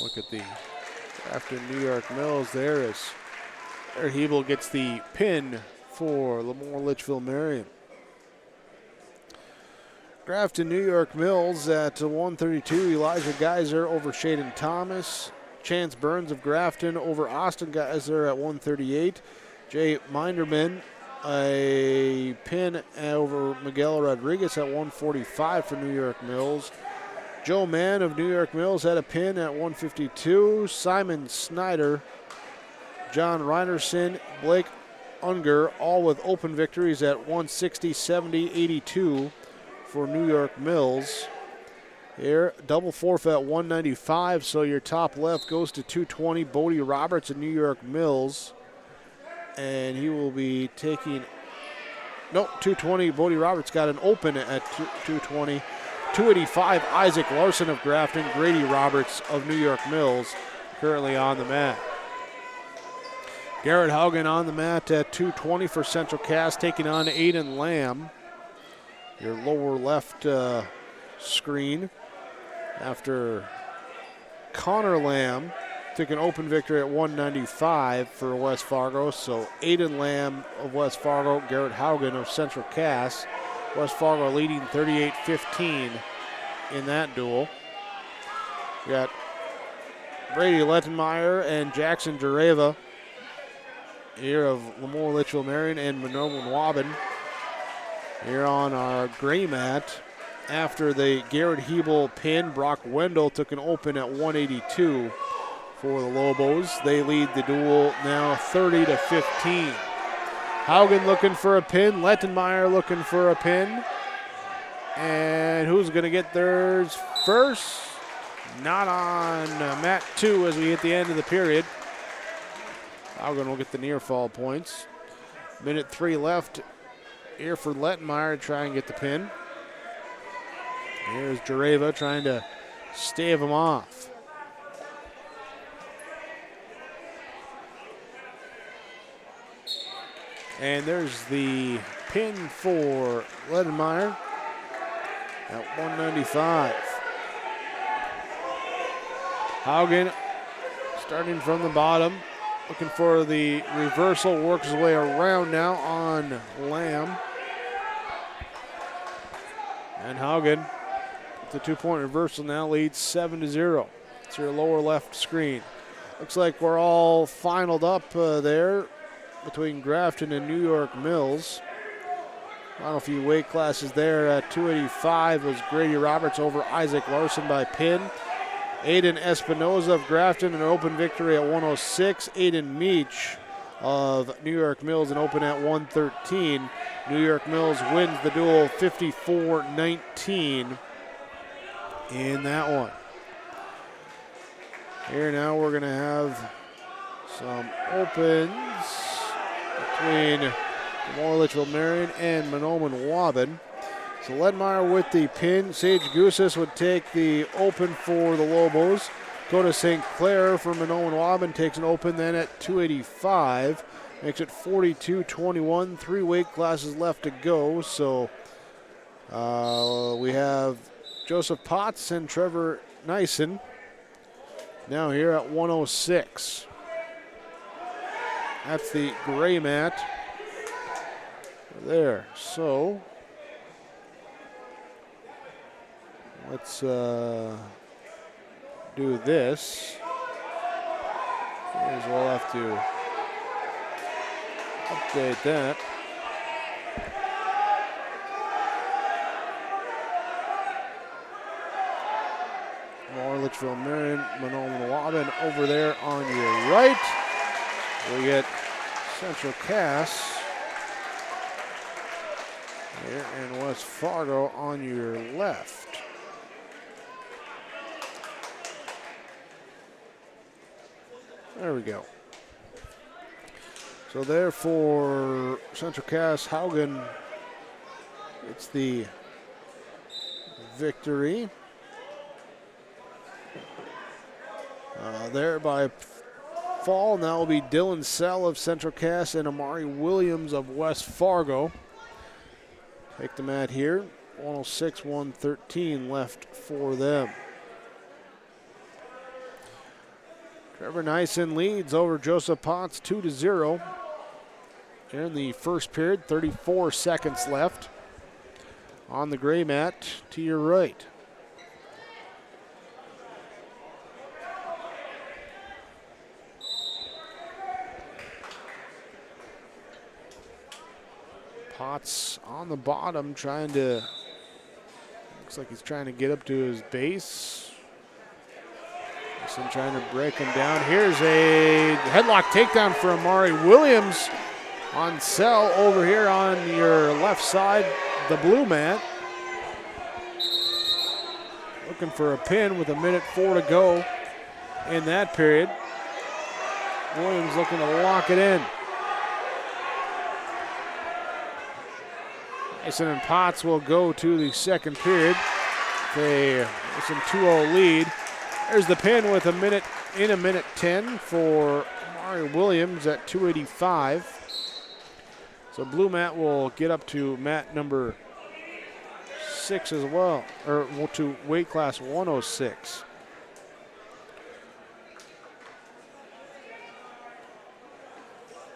Look at the after New York Mills there as Garrett Hebel gets the pin for Lemoore Litchfield Marion. Grafton New York Mills at 132. Elijah Geyser over Shaden Thomas. Chance Burns of Grafton over Austin Geyser at 138. Jay Minderman a pin over Miguel Rodriguez at 145 for New York Mills. Joe Mann of New York Mills had a pin at 152. Simon Snyder, John Reinerson, Blake Unger, all with open victories at 160, 70, 82 for New York Mills. Here, double forfeit at 195, so your top left goes to 220. Bodie Roberts of New York Mills. And he will be taking, 220. Bodie Roberts got an open at 220. 285, Isaac Larson of Grafton. Grady Roberts of New York Mills currently on the mat. Garrett Haugen on the mat at 220 for Central Cass, taking on Aiden Lamb. Your lower left screen after Connor Lamb took an open victory at 195 for West Fargo. So Aiden Lamb of West Fargo, Garrett Haugen of Central Cass. West Fargo leading 38-15 in that duel. We got Brady Lettenmeyer and Jackson Jareva here of Lemoore Litchfield Marion and Monroe Waban here on our gray mat. After the Garrett Hebel pin, Brock Wendell took an open at 182 for the Lobos. They lead the duel now 30-15. Haugen looking for a pin. Lettenmeyer looking for a pin. And who's going to get theirs first? Not on mat 2 as we hit the end of the period. Haugen will get the near fall points. 1:03 left here for Lettenmeyer to try and get the pin. Here's Jareva trying to stave him off. And there's the pin for Lettenmeyer at 195. Haugen starting from the bottom, looking for the reversal, works his way around now on Lamb. And Haugen, the 2-point reversal, now leads 7-0. It's your lower left screen. Looks like we're all finaled up there between Grafton and New York Mills. Final few weight classes there. At 285 was Grady Roberts over Isaac Larson by pin. Aiden Espinoza of Grafton, an open victory at 106. Aiden Meach of New York Mills, an open at 113. New York Mills wins the duel 54-19 in that one. Here now we're going to have some opens between More Litchfield Marion and Monoman Waubun. So Ledmeyer with the pin. Sage Goosis would take the open for the Lobos. Go to St. Clair for Monoman Waubun. Takes an open then at 285. Makes it 42-21. 3 weight classes left to go. So we have Joseph Potts and Trevor Nyson now here at 106. That's the gray mat there. So let's do this. May as well have to update that. More Litchfield Marion, Monoman Waubun over there on your right. We get Central Cass here and West Fargo on your left. There we go. So there for Central Cass, Haugen, it's the victory. There by fall now will be Dylan Sell of Central Cass and Amari Williams of West Fargo. Take the mat here. 106-113 left for them. Trevor Nyson leads over Joseph Potts 2-0. In the first period, 34 seconds left. On the gray mat to your right. Potts on the bottom trying to, looks like he's trying to get up to his base. Nyson trying to break him down. Here's a headlock takedown for Amari Williams on Sell over here on your left side, the blue mat. Looking for a pin with 1:04 to go in that period. Williams looking to lock it in. Nyson and Potts will go to the second period. It's a 2-0 lead. There's the pin with 1:10 for Amari Williams at 285. So blue mat will get up to mat number 6 as well, or to weight class 106.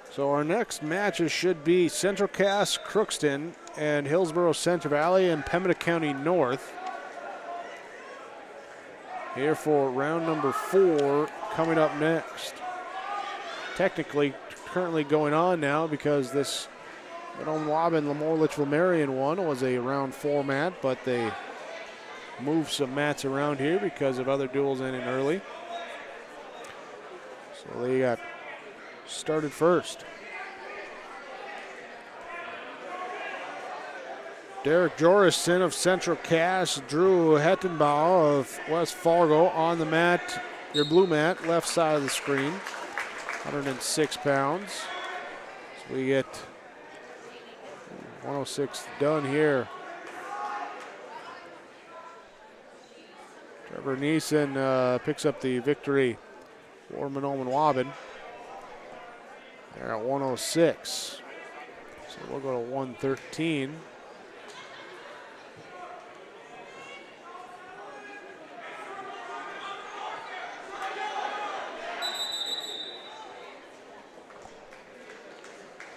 So our next matches should be Central Cass, Crookston, and Hillsboro-Central Valley and Pembina County North. Here for round number 4 coming up next. Technically, currently going on now because this Monoman Waubun Lemoore Litchfield Marion one was a round 4 mat, but they moved some mats around here because of other duels ending early. So they got started first. Derek Jorison of Central Cass, Drew Hettenbaugh of West Fargo on the mat, your blue mat, left side of the screen, 106 pounds. So we get 106 done here. Trevor Neeson picks up the victory for Monoman Waubun. They're at 106. So we'll go to 113.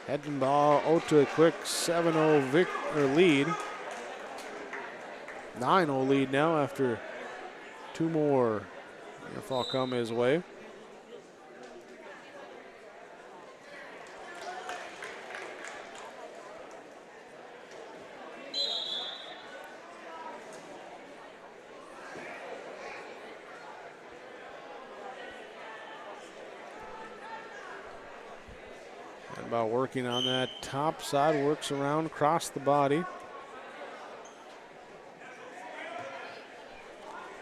Hettenbaugh to a quick 7-0 lead. 9-0 lead now after 2 more. If all come his way. About working on that top side, works around across the body.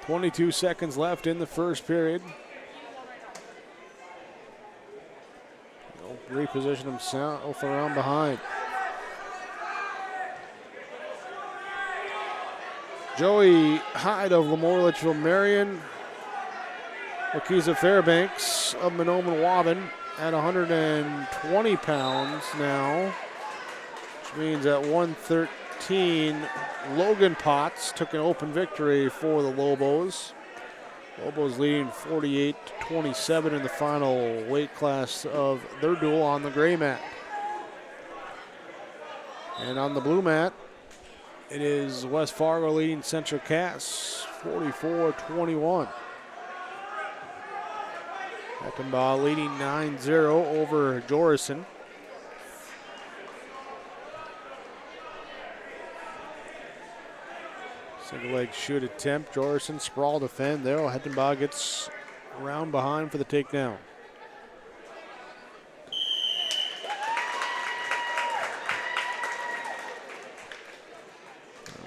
22 seconds left in the first period. He'll reposition himself around behind. Joey Hyde of Lemoore Litchfield Marion. Lakeisha Fairbanks of Mahnomen Waban at 120 pounds now, which means at 113, Logan Potts took an open victory for the Lobos. Lobos leading 48-27 in the final weight class of their duel on the gray mat. And on the blue mat, it is West Fargo leading Central Cass 44-21. Eckenbaugh leading 9-0 over Jorison. Single leg shoot attempt. Jorison sprawl defend there. Hettenbaugh gets around behind for the takedown.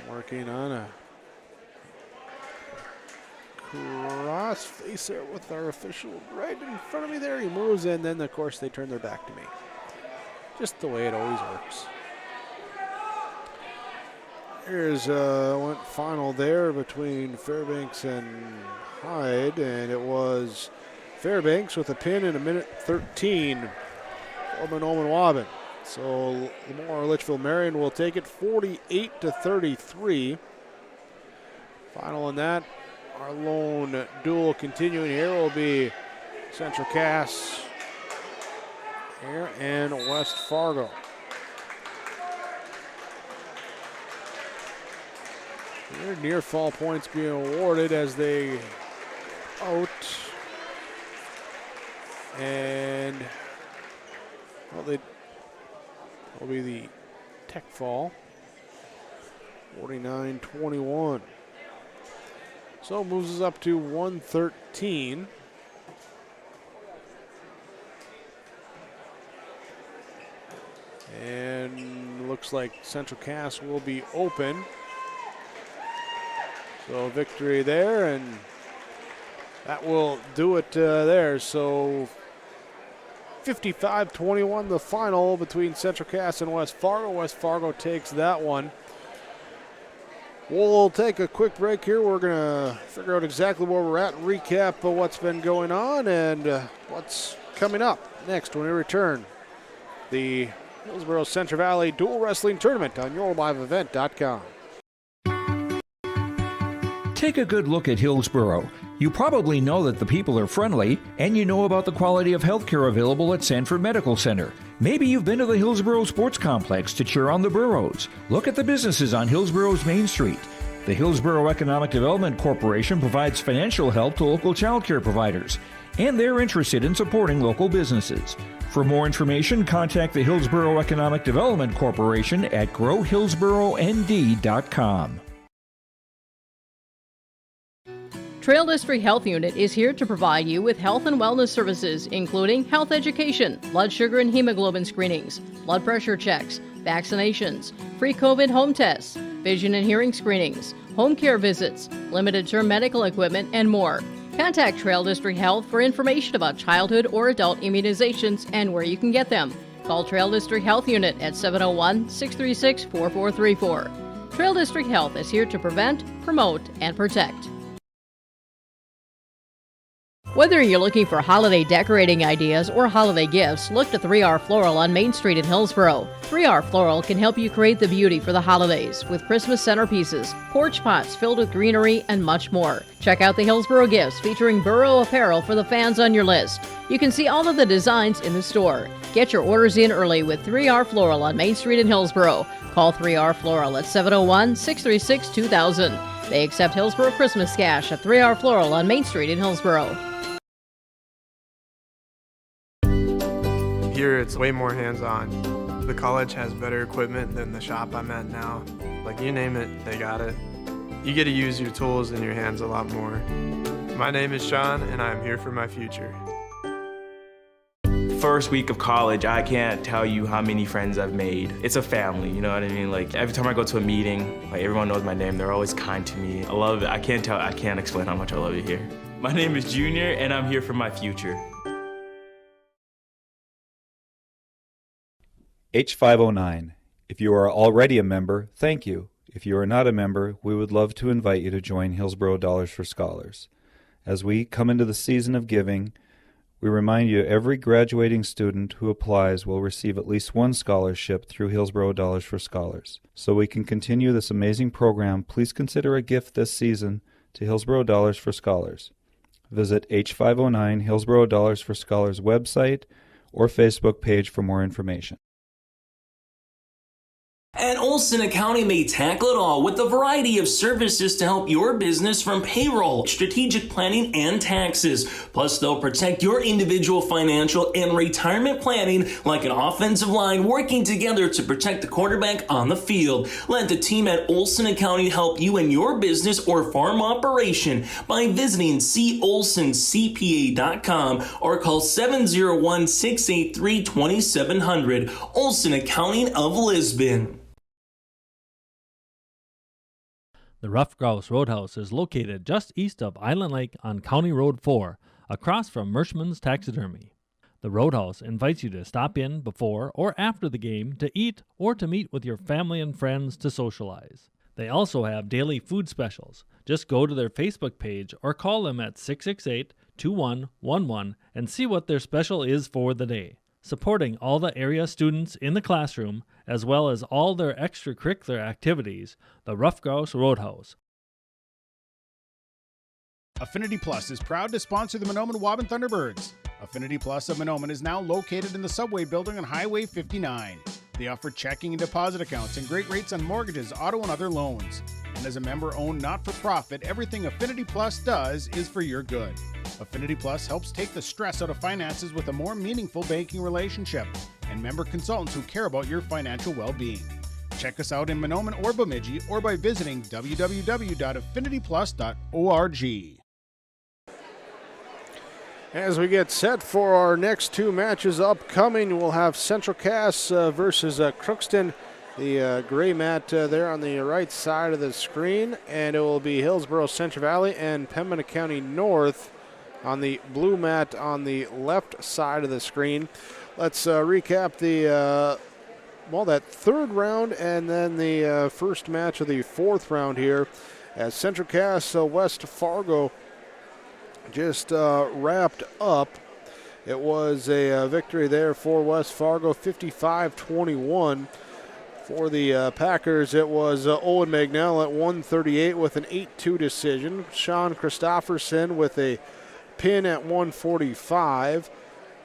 Working on a cross facer with our official right in front of me there. He moves in, then of course they turn their back to me. Just the way it always works. Here's one final there between Fairbanks and Hyde, and it was Fairbanks with a pin in 1:13 for Mahnomen Waban. So Lemoore Litchfield Marion will take it 48-33. Final in that. Our lone duel continuing here will be Central Cass here and West Fargo. Their near fall points being awarded as they out. And well, they will be the tech fall. 49-21. So moves us up to 113. And looks like Central Cass will be open. So victory there, and that will do it there. So 55-21 the final between Central Cass and West Fargo. West Fargo takes that one. We'll take a quick break here. We're going to figure out exactly where we're at and recap what's been going on and what's coming up next when we return. The Hillsboro-Central Valley Dual Wrestling Tournament on YourLiveEvent.com. Take a good look at Hillsboro. You probably know that the people are friendly, and you know about the quality of healthcare available at Sanford Medical Center. Maybe you've been to the Hillsboro Sports Complex to cheer on the Burros. Look at the businesses on Hillsboro's Main Street. The Hillsboro Economic Development Corporation provides financial help to local child care providers, and they're interested in supporting local businesses. For more information, contact the Hillsboro Economic Development Corporation at growhillsboroND.com. Trail District Health Unit is here to provide you with health and wellness services, including health education, blood sugar and hemoglobin screenings, blood pressure checks, vaccinations, free COVID home tests, vision and hearing screenings, home care visits, limited-term medical equipment, and more. Contact Trail District Health for information about childhood or adult immunizations and where you can get them. Call Trail District Health Unit at 701-636-4434. Trail District Health is here to prevent, promote, and protect. Whether you're looking for holiday decorating ideas or holiday gifts, look to 3R Floral on Main Street in Hillsboro. 3R Floral can help you create the beauty for the holidays with Christmas centerpieces, porch pots filled with greenery, and much more. Check out the Hillsboro gifts featuring Burrow apparel for the fans on your list. You can see all of the designs in the store. Get your orders in early with 3R Floral on Main Street in Hillsboro. Call 3R Floral at 701-636-2000. They accept Hillsboro Christmas cash at 3R Floral on Main Street in Hillsboro. Here it's way more hands-on. The college has better equipment than the shop I'm at now. Like, you name it, they got it. You get to use your tools and your hands a lot more. My name is Sean, and I'm here for my future. First week of college, I can't tell you how many friends I've made. It's a family, you know what I mean? Like, every time I go to a meeting, like, everyone knows my name. They're always kind to me. I love it. I can't explain how much I love it here. My name is Junior, and I'm here for my future. H509. If you are already a member, thank you. If you are not a member, we would love to invite you to join Hillsboro Dollars for Scholars. As we come into the season of giving, we remind you every graduating student who applies will receive at least one scholarship through Hillsboro Dollars for Scholars. So we can continue this amazing program, please consider a gift this season to Hillsboro Dollars for Scholars. Visit H509 Hillsboro Dollars for Scholars website or Facebook page for more information. At Olson Accounting, they tackle it all with a variety of services to help your business, from payroll, strategic planning, and taxes. Plus, they'll protect your individual financial and retirement planning like an offensive line working together to protect the quarterback on the field. Let the team at Olson Accounting help you in your business or farm operation by visiting colsoncpa.com or call 701-683-2700. Olson Accounting of Lisbon. The Rough Grouse Roadhouse is located just east of Island Lake on County Road 4, across from Merschman's Taxidermy. The Roadhouse invites you to stop in before or after the game to eat or to meet with your family and friends to socialize. They also have daily food specials. Just go to their Facebook page or call them at 668-2111 and see what their special is for the day. Supporting all the area students in the classroom, as well as all their extracurricular activities, the Rough Grouse Roadhouse. Affinity Plus is proud to sponsor the Mahnomen-Waban Thunderbirds. Affinity Plus of Mahnomen is now located in the Subway building on Highway 59. They offer checking and deposit accounts and great rates on mortgages, auto, and other loans. And as a member-owned not-for-profit, everything Affinity Plus does is for your good. Affinity Plus helps take the stress out of finances with a more meaningful banking relationship and member consultants who care about your financial well-being. Check us out in Mahnomen or Bemidji or by visiting www.affinityplus.org. As we get set for our next two matches upcoming, we'll have Central Cass versus Crookston. The gray mat there on the right side of the screen, and it will be Hillsboro-Central Valley and Pembina County North on the blue mat on the left side of the screen. Let's recap the that third round and then the first match of the fourth round here, as Central Cass West Fargo just wrapped up. It was a victory there for West Fargo, 55-21. For the Packers, it was Owen Magnell at 138 with an 8-2 decision. Sean Christofferson with a pin at 145.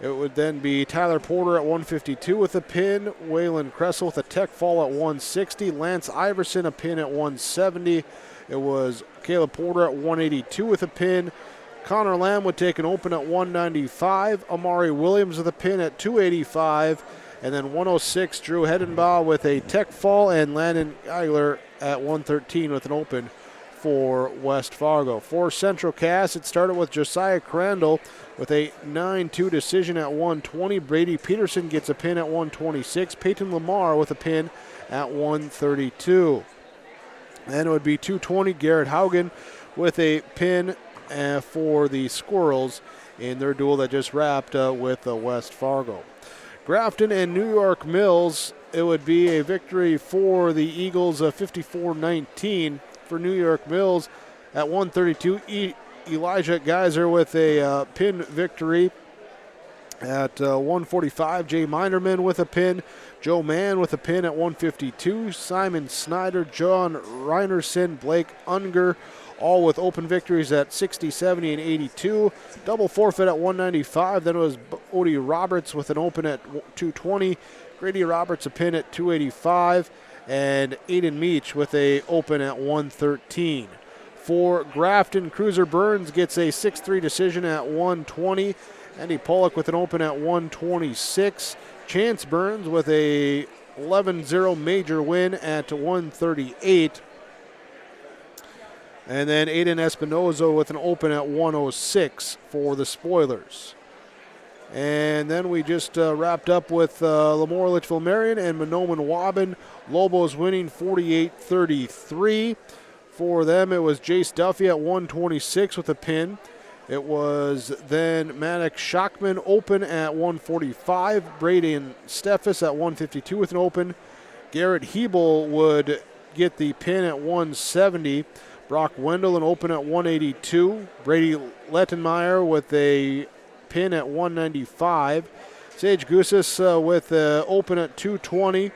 It would then be Tyler Porter at 152 with a pin. Waylon Kressel with a tech fall at 160. Lance Iverson a pin at 170. It was Caleb Porter at 182 with a pin. Connor Lamb would take an open at 195. Amari Williams with a pin at 285. And then 106, Drew Hedenbaugh with a tech fall, and Landon Eigler at 113 with an open for West Fargo. For Central Cass, it started with Josiah Crandall with a 9-2 decision at 120. Brady Peterson gets a pin at 126. Peyton Lamar with a pin at 132. Then it would be 220, Garrett Haugen with a pin for the Squirrels in their duel that just wrapped with West Fargo. Grafton and New York Mills, it would be a victory for the Eagles, 54-19 for New York Mills at 132. Elijah Geyser with a pin victory at 145. Jay Minerman with a pin. Joe Mann with a pin at 152. Simon Snyder, John Reinerson, Blake Unger, all with open victories at 60, 70, and 82. Double forfeit at 195. Then it was Odie Roberts with an open at 220. Grady Roberts a pin at 285. And Aiden Meach with a open at 113. For Grafton, Cruiser Burns gets a 6-3 decision at 120. Andy Pollock with an open at 126. Chance Burns with a 11-0 major win at 138. And then Aiden Espinoza with an open at 106 for the Spoilers. And then we just wrapped up with Lemoore Litchfield Marion and Mahnomen-Waban. Lobos winning 48-33. For them, it was Jace Duffy at 126 with a pin. It was then Maddox Shockman open at 145. Braden Steffes at 152 with an open. Garrett Hebel would get the pin at 170. Brock Wendell an open at 182. Brady Lettenmeyer with a pin at 195. Sage Gusis with an open at 220.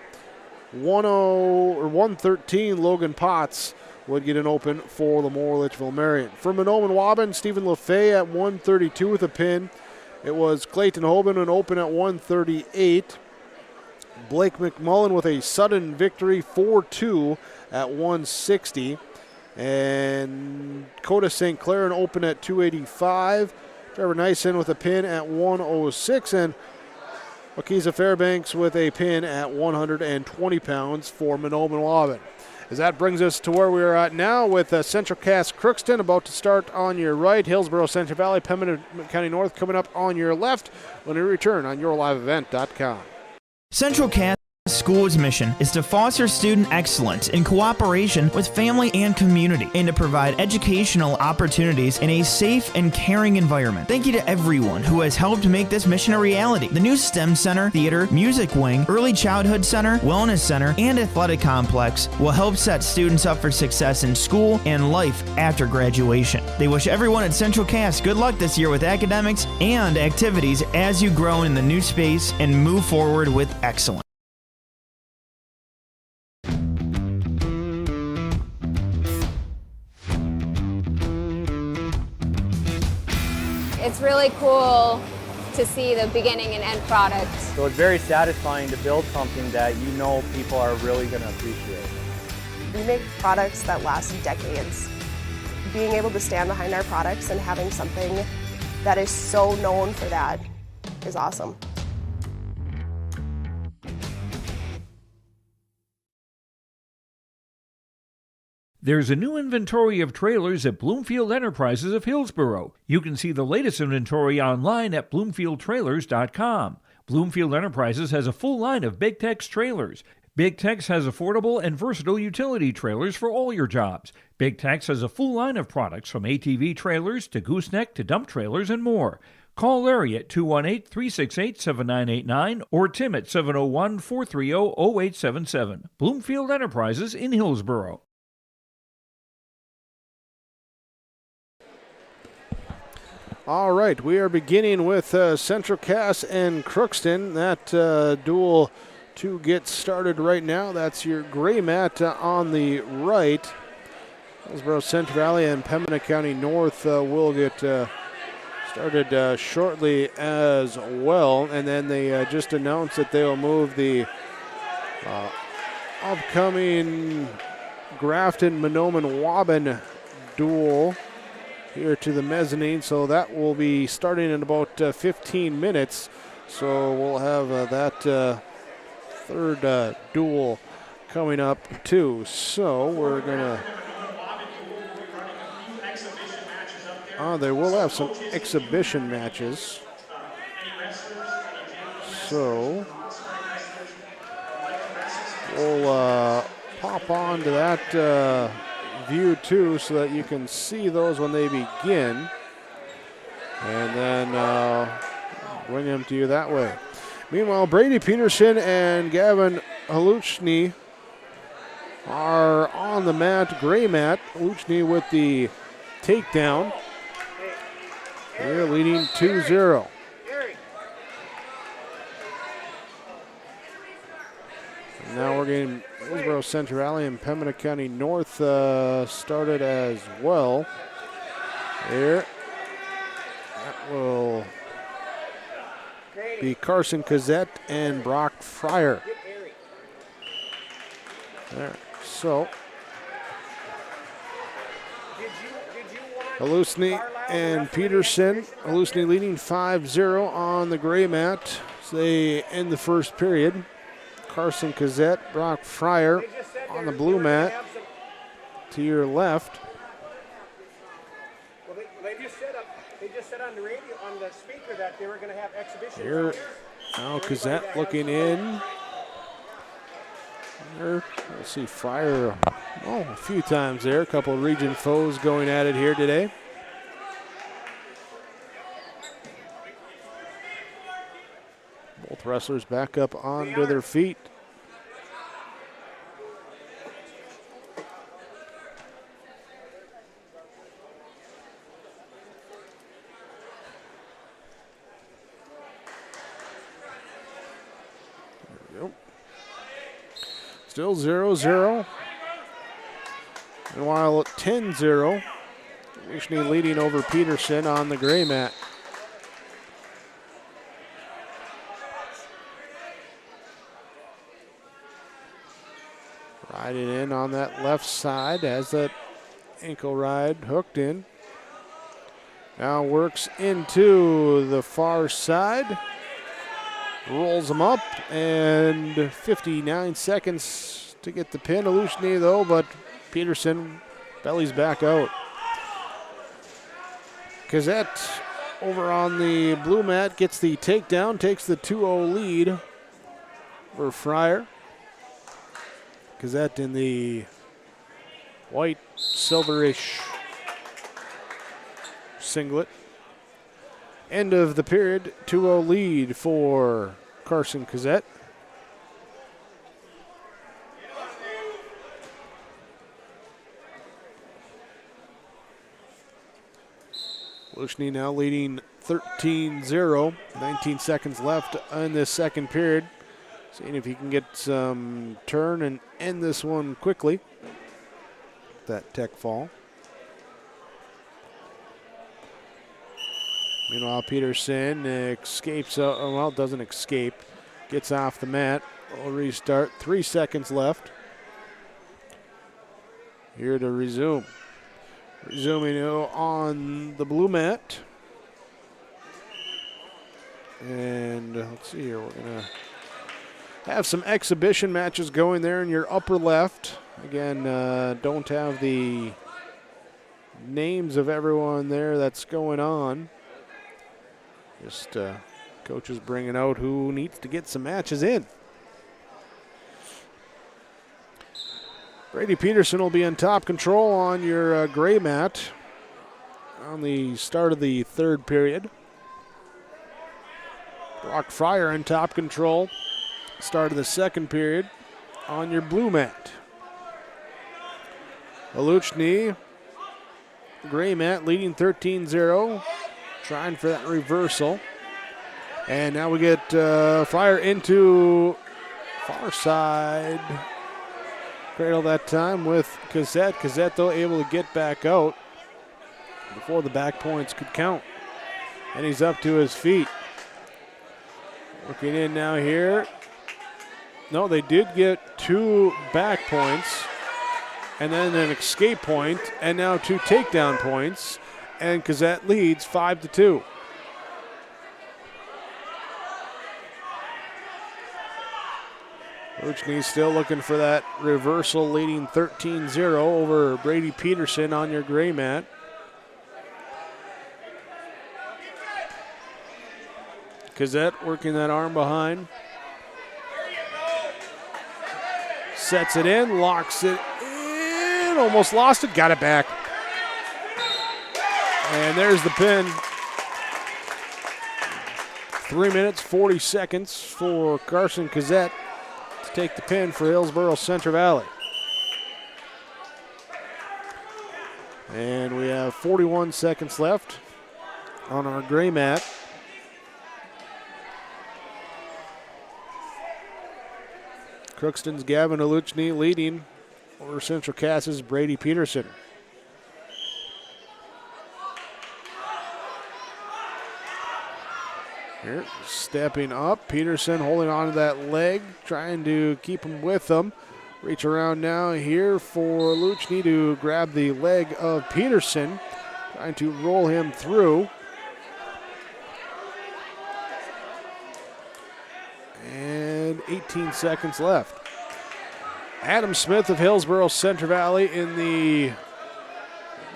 113, Logan Potts would get an open for Lemoore Litchfield Marion. For Monoman Waubun, Stephen LaFay at 132 with a pin. It was Clayton Hoban an open at 138. Blake McMullen with a sudden victory, 4-2 at 160. And Coda St. Clair an open at 285. Trevor Nyson with a pin at 106. And Wakiza Fairbanks with a pin at 120 pounds for Monoman Waubun. As that brings us to where we are at now with Central Cass Crookston about to start on your right. Hillsboro-Central Valley, Pembina County North coming up on your left when we return on yourliveevent.com. Central Cass School's mission is to foster student excellence in cooperation with family and community and to provide educational opportunities in a safe and caring environment. Thank you to everyone who has helped make this mission a reality. The new STEM Center, Theater, Music Wing, Early Childhood Center, Wellness Center, and Athletic Complex will help set students up for success in school and life after graduation. They wish everyone at Central Cass good luck this year with academics and activities as you grow in the new space and move forward with excellence. It's really cool to see the beginning and end product. So it's very satisfying to build something that you know people are really going to appreciate. We make products that last decades. Being able to stand behind our products and having something that is so known for that is awesome. There's a new inventory of trailers at Bloomfield Enterprises of Hillsboro. You can see the latest inventory online at BloomfieldTrailers.com. Bloomfield Enterprises has a full line of Big Tex trailers. Big Tex has affordable and versatile utility trailers for all your jobs. Big Tex has a full line of products from ATV trailers to gooseneck to dump trailers and more. Call Larry at 218-368-7989 or Tim at 701-430-0877. Bloomfield Enterprises in Hillsboro. All right, we are beginning with Central Cass and Crookston. That duel to get started right now. That's your gray mat on the right. Hillsboro-Central Valley and Pembina County North will get started shortly as well. And then they just announced that they will move the upcoming Grafton-Monoman-Waubun duel here to the mezzanine, so that will be starting in about 15 minutes. So we'll have that third duel coming up too. So we're gonna they will have some exhibition matches. So we'll pop on to that view too so that you can see those when they begin, and then bring them to you that way. Meanwhile, Brady Peterson and Gavin Haluchny are on the mat, gray mat. Haluchny with the takedown. They're leading 2-0. And now we're getting Hillsboro-Central Valley and Pembina County North started as well. There. That will be Carson Kazette and Brock Fryer. There. So Halusny and Peterson. Halusny leading 5-0 on the gray mat as they end the first period. Carson Kazette, Brock Fryer on the blue mat to your left. Well, they just said on the radio, on the speaker, that they were going to have exhibitions. Here, now Kazette looking in. There, we'll see Fryer a few times there. A couple of region foes going at it here today. Both wrestlers back up onto their feet. Nope. Still 0-0. And while 10-0, Lushney leading over Peterson on the gray mat. Riding in on that left side as that ankle ride hooked in. Now works into the far side. Rolls him up, and 59 seconds to get the pin. Lushney though, but Peterson bellies back out. Gazette over on the blue mat gets the takedown, takes the 2-0 lead for Fryer. Gazette in the white silverish singlet. End of the period, 2-0 lead for Carson Gazette. Lushney now leading 13-0, 19 seconds left in this second period. Seeing if he can get some turn and end this one quickly. That tech fall. Meanwhile, Peterson escapes, doesn't escape. Gets off the mat. We'll restart. 3 seconds left. Here to resume. Resuming on the blue mat. And let's see here. We're going to have some exhibition matches going there in your upper left. Again, don't have the names of everyone there that's going on. Just coaches bringing out who needs to get some matches in. Brady Peterson will be in top control on your gray mat on the start of the third period. Brock Fryer in top control, start of the second period on your blue mat. Lushney, gray mat, leading 13-0. Trying for that reversal. And now we get Fryer into far side. Cradle that time with Gazette. Gazette, though, able to get back out before the back points could count. And he's up to his feet. Looking in now here. No, they did get 2 back points and then an escape point and now 2 takedown points. And Gazette leads 5-2. Lushney still looking for that reversal, leading 13-0 over Brady Peterson on your gray mat. Gazette working that arm behind. Sets it in, locks it in, almost lost it, got it back. And there's the pin. 3 minutes, 40 seconds for Carson Gazette to take the pin for Hillsboro-Central Valley. And we have 41 seconds left on our gray mat. Crookston's Gavin Lushney leading over Central Cass's Brady Peterson. Here, stepping up, Peterson holding on to that leg, trying to keep him with them. Reach around now here for Lushney to grab the leg of Peterson, trying to roll him through. And 18 seconds left. Adam Smith of Hillsboro-Central Valley in the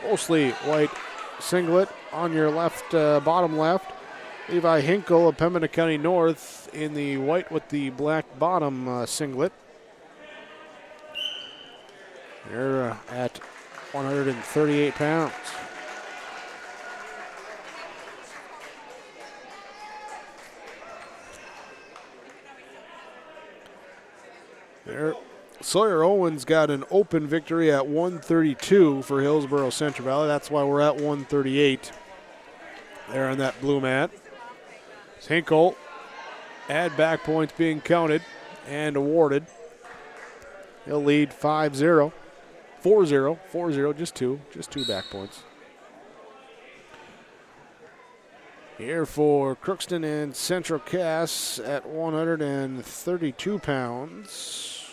mostly white singlet on your left, bottom left. Levi Hinkle of Pembina County North in the white with the black bottom singlet. They're at 138 pounds. There, Sawyer Owens got an open victory at 132 for Hillsboro-Central Valley. That's why we're at 138 there on that blue mat. Hinkle, add back points being counted and awarded. He'll lead 5-0. 4-0, just two back points. Here for Crookston and Central Cass at 132 pounds.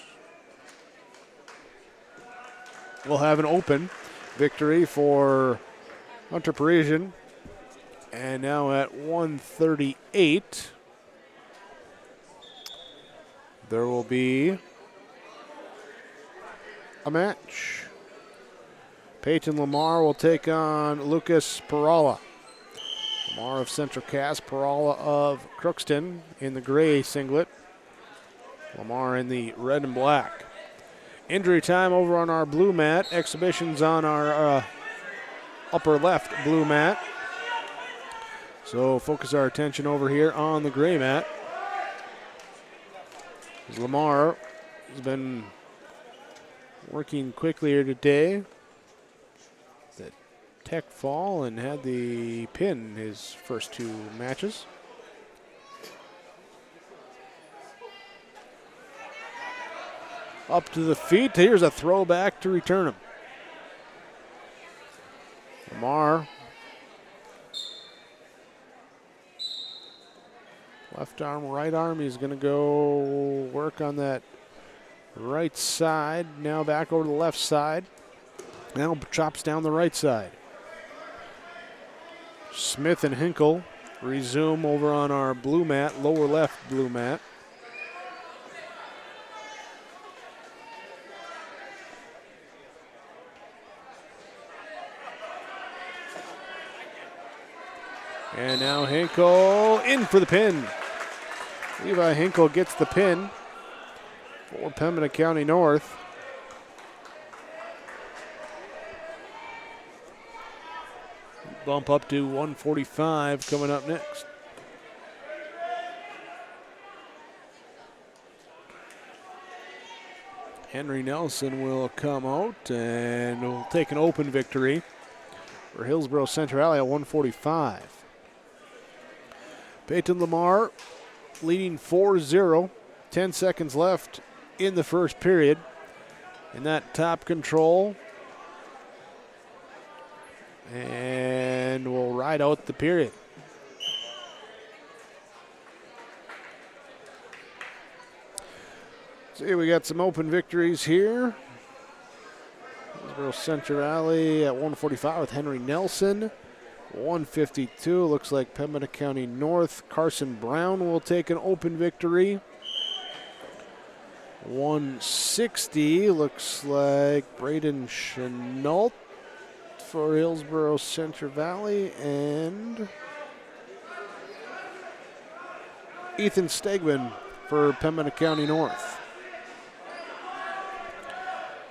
We'll have an open victory for Hunter Parisian. And now at 138, there will be a match. Peyton Lamar will take on Lucas Perala. Lamar of Central Cass, Perala of Crookston in the gray singlet. Lamar in the red and black. Injury time over on our blue mat. Exhibitions on our upper left blue mat. So focus our attention over here on the gray mat. As Lamar has been working quickly here today. The tech fall and had the pin his first two matches. Up to the feet. Here's a throwback to return him. Lamar. Left arm, right arm. He's going to go work on that right side. Now back over to the left side. Now chops down the right side. Smith and Hinkle resume over on our blue mat, lower left blue mat. And now Hinkle in for the pin. Levi Hinkle gets the pin for Pembina County North. Bump up to 145 coming up next. Henry Nelson will come out and will take an open victory for Hillsboro-Central Valley at 145. Peyton Lamar leading 4-0. 10 seconds left in the first period. In that top control. And we'll ride out the period. See, we got some open victories here. Hillsboro-Central Valley at 145 with Henry Nelson. 152, looks like Pembina County North. Carson Brown will take an open victory. 160, looks like Braden Chenault for Hillsboro-Central Valley. And Ethan Stegman for Pembina County North.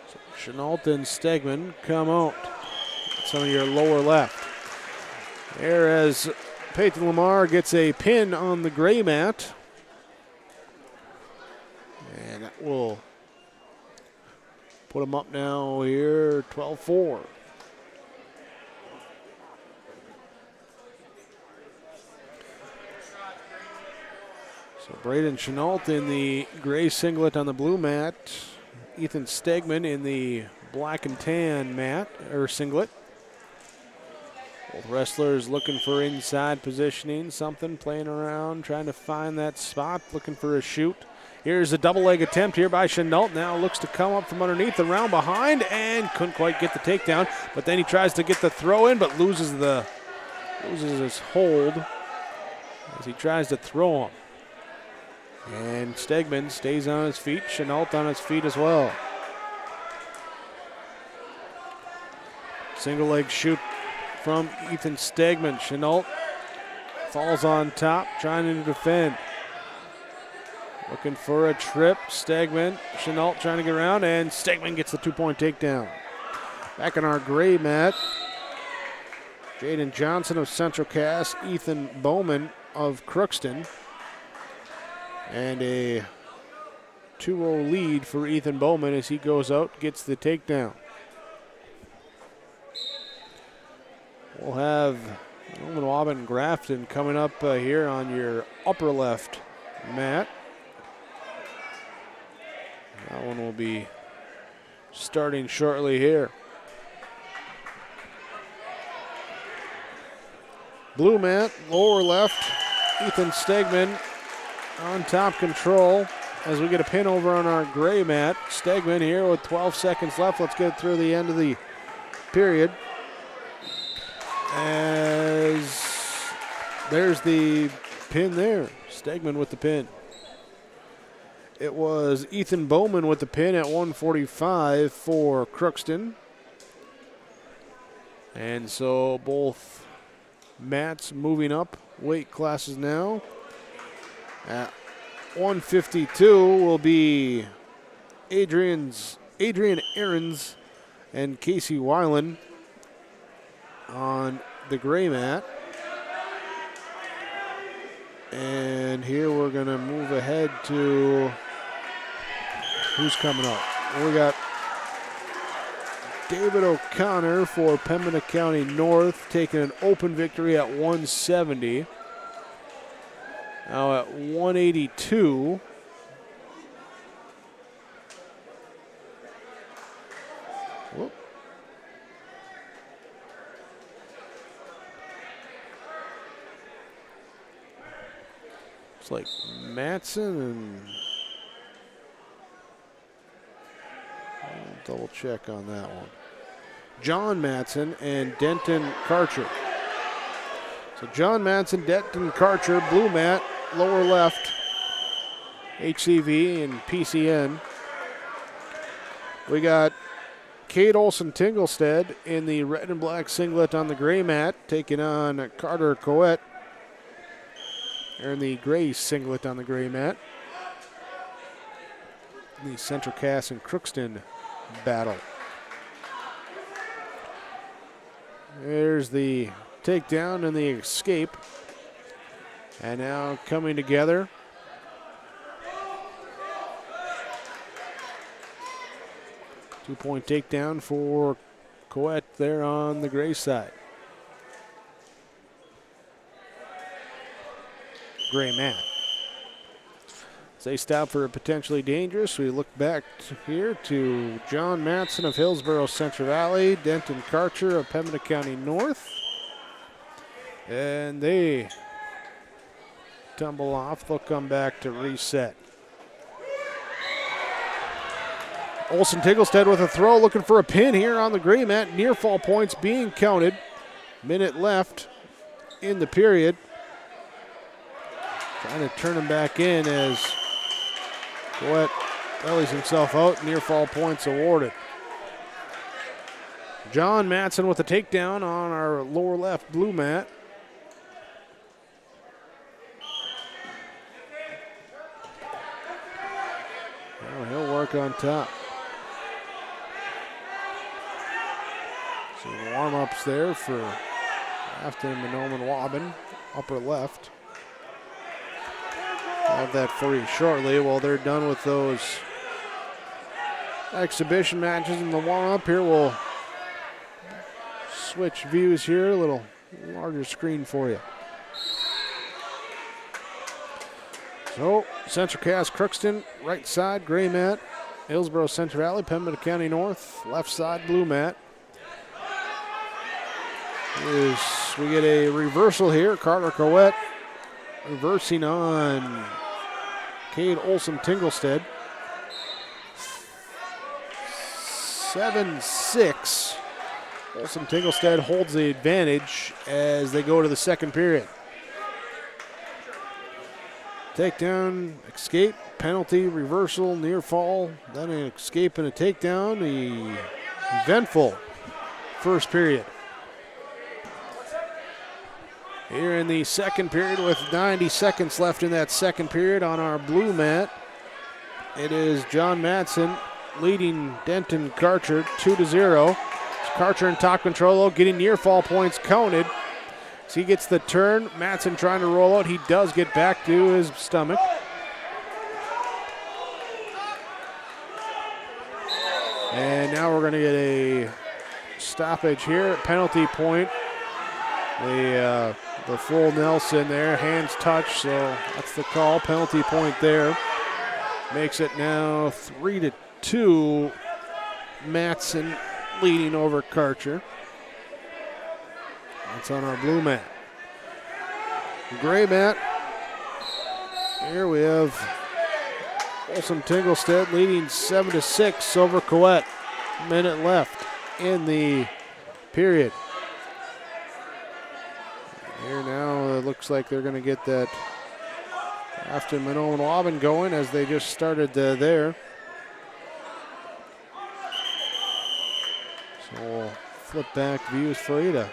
So Chenault and Stegman come out. Some of your lower left. There as Peyton Lamar gets a pin on the gray mat. And that will put him up now here, 12-4. So Braden Chenault in the gray singlet on the blue mat. Ethan Stegman in the black and tan mat, or singlet. Both wrestlers looking for inside positioning, something, playing around, trying to find that spot, looking for a shoot. Here's a double leg attempt here by Chenault. Now looks to come up from underneath the round behind and couldn't quite get the takedown. But then he tries to get the throw in, but loses his hold as he tries to throw him. And Stegman stays on his feet. Chenault on his feet as well. Single leg shoot from Ethan Stegman. Chenault falls on top, trying to defend. Looking for a trip. Stegman, Chenault trying to get around, and Stegman gets the 2-point takedown. Back on our gray mat, Jaden Johnson of Central Cass, Ethan Bowman of Crookston. And a 2-0 lead for Ethan Bowman as he goes out, gets the takedown. We'll have Roman Waban and Grafton coming up here on your upper left mat. That one will be starting shortly here. Blue mat, lower left. Ethan Stegman on top control as we get a pin over on our gray mat. Stegman here with 12 seconds left. Let's get through the end of the period. As there's the pin there. Stegman with the pin. It was Ethan Bowman with the pin at 145 for Crookston. And so both mats moving up weight classes now. At 152 will be Adrian Ahrens and Casey Weiland on the gray mat. And here we're going to move ahead to who's coming up. We got David O'Connor for Pembina County North taking an open victory at 170. Now at 182. Whoop. It's like Matson and I'll double check on that one. John Matson and Denton Karcher. So John Matson, Denton Karcher, blue mat, lower left, HCV and PCN. We got Kate Olson-Tinglestead in the red and black singlet on the gray mat, taking on Carter Coette in the gray singlet on the gray mat. The Central Cass and Crookston battle. There's the takedown and the escape. And now coming together. Two-point takedown for Coette there on the gray side. Gray mat. As they stop for a potentially dangerous, we look back here to John Matson of Hillsboro-Central Valley, Denton Karcher of Pembina County North. And they tumble off. They'll come back to reset. Olson-Tinglestead with a throw, looking for a pin here on the gray mat. Near fall points being counted. Minute left in the period. Trying to turn him back in as Coette bellies himself out. Near fall points awarded. John Matson with a takedown on our lower left blue mat. Well, he'll work on top. Some warm-ups there for Afton Minoman Waubin, upper left. I'll have that for you shortly. While they're done with those exhibition matches in the warm-up here, we'll switch views here, a little larger screen for you. So, Central Cass Crookston, right side, gray mat. Hillsboro-Central Valley, Pembina County North, left side, blue mat. We get a reversal here. Carter Coette reversing on Cade Olson-Tinglestead. 7-6. Olson-Tinglestead holds the advantage as they go to the second period. Takedown, escape, penalty, reversal, near fall, then an escape and a takedown. The eventful first period. Here in the second period with 90 seconds left in that second period on our blue mat. It is John Matson leading Denton Karcher 2-0. Karcher in top control, getting near fall points counted. So he gets the turn. Matson trying to roll out. He does get back to his stomach. And now we're going to get a stoppage here. Penalty point. The full Nelson there. Hands touch, so that's the call. Penalty point there. makes it now 3-2. Matson leading over Karcher. That's on our blue mat. Gray mat. Here we have Olson-Tinglestead leading 7-6 over Coet. Minute left in the period. Here now it looks like they're going to get that Afton Minoan Lobbin going as they just started there. So we'll flip back views for you to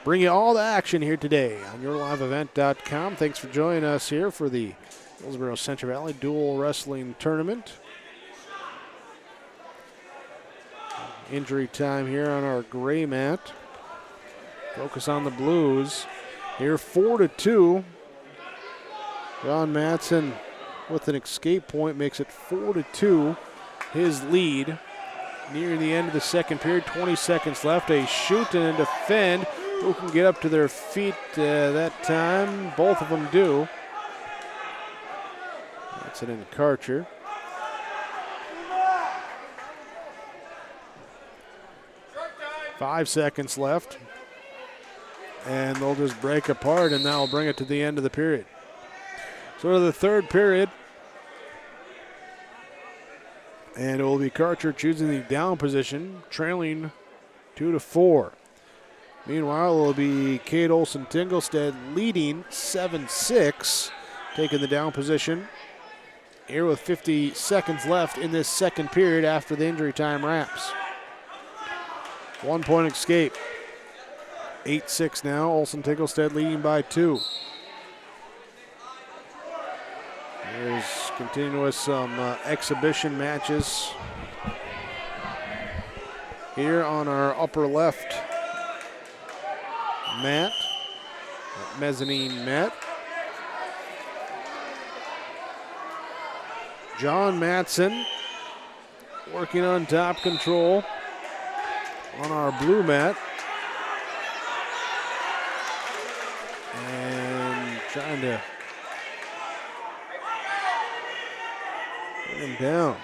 bring you all the action here today on yourliveevent.com. Thanks for joining us here for the Hillsboro-Central Valley Dual Wrestling Tournament. Injury time here on our gray mat. Focus on the blues. Here 4-2. John Matson with an escape point makes it 4-2. His lead near the end of the second period. 20 seconds left. A shoot and a defend. Who can get up to their feet that time? Both of them do. That's it in Karcher. Five seconds left. And they'll just break apart, and that'll bring it to the end of the period. So to the third period. And it will be Karcher choosing the down position, trailing 2-4. Meanwhile, it will be Kate Olson-Tinglestead leading 7-6, taking the down position. Here with 50 seconds left in this second period after the injury time wraps. 1 point escape. 8-6 now. Olson-Tinglestead leading by 2. There's continuing with some exhibition matches here on our upper left mat, mezzanine mat. John Matson working on top control on our blue mat. And trying to bring him down.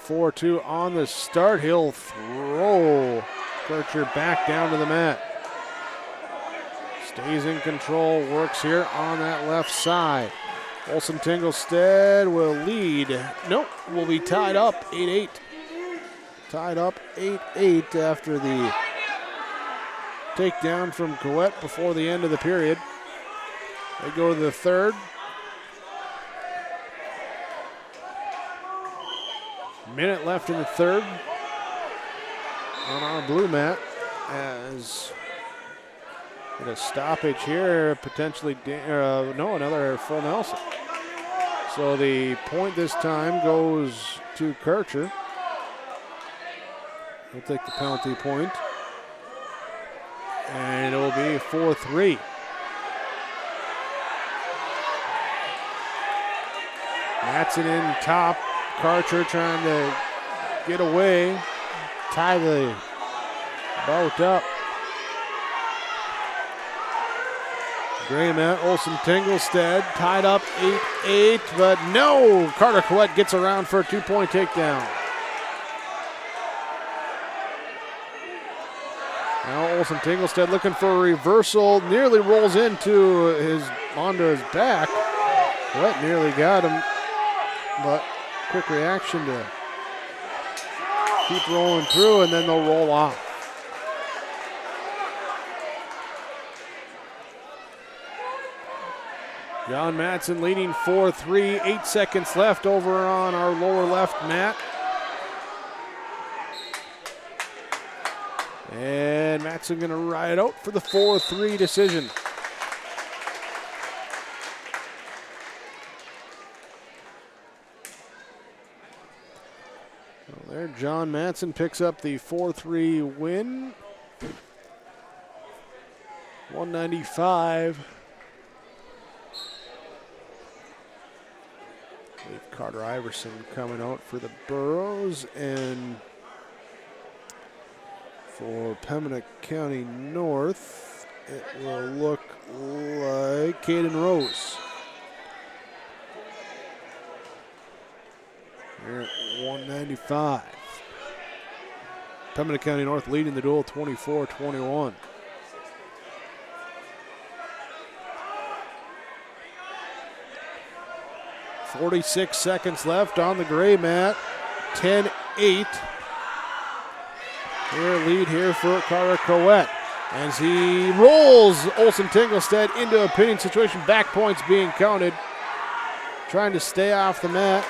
4-2 on the start. He'll throw Karcher back down to the mat. Stays in control, works here on that left side. Olson-Tinglestead will lead. Nope, will be tied up 8-8. Tied up 8-8 after the takedown from Coet before the end of the period. They go to the third. Minute left in the third on our blue mat as get a stoppage here, potentially, another full Nelson. So the point this time goes to Karcher. He'll take the penalty point. And it will be 4-3. Matson in top. Karcher trying to get away. Tie the bout up. Gray mat, Olson-Tinglestead tied up 8-8, but no! Carter Coet gets around for a 2-point takedown. Now Olson-Tinglestead looking for a reversal, nearly rolls onto his back. Coet nearly got him, but quick reaction to keep rolling through, and then they'll roll off. John Matson leading 4-3, 8 seconds left over on our lower left mat. And Matson gonna ride out for the 4-3 decision. Well, there, John Matson picks up the 4-3 win. 195. We have Carter Iverson coming out for the Burros, and for Pembina County North, it will look like Caden Rose. They're at 195. Pembina County North leading the duel 24-21. .46 seconds left on the gray mat. 10-8. Here, lead here for Carter Coet as he rolls Olsen Tinglestead into a pinning situation. Back points being counted. Trying to stay off the mat.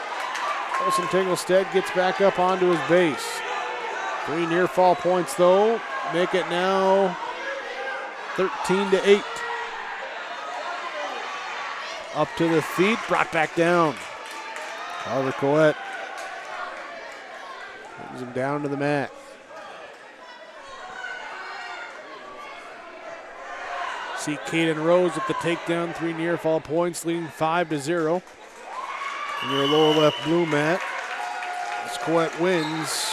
Olsen Tinglestead gets back up onto his base. 3 near fall points though. Make it now 13-8. Up to the feet, brought back down. Carter Coet brings him down to the mat. See Caden Rose with the takedown, 3 near fall points, leading 5-0. In your lower left blue mat, as Coet wins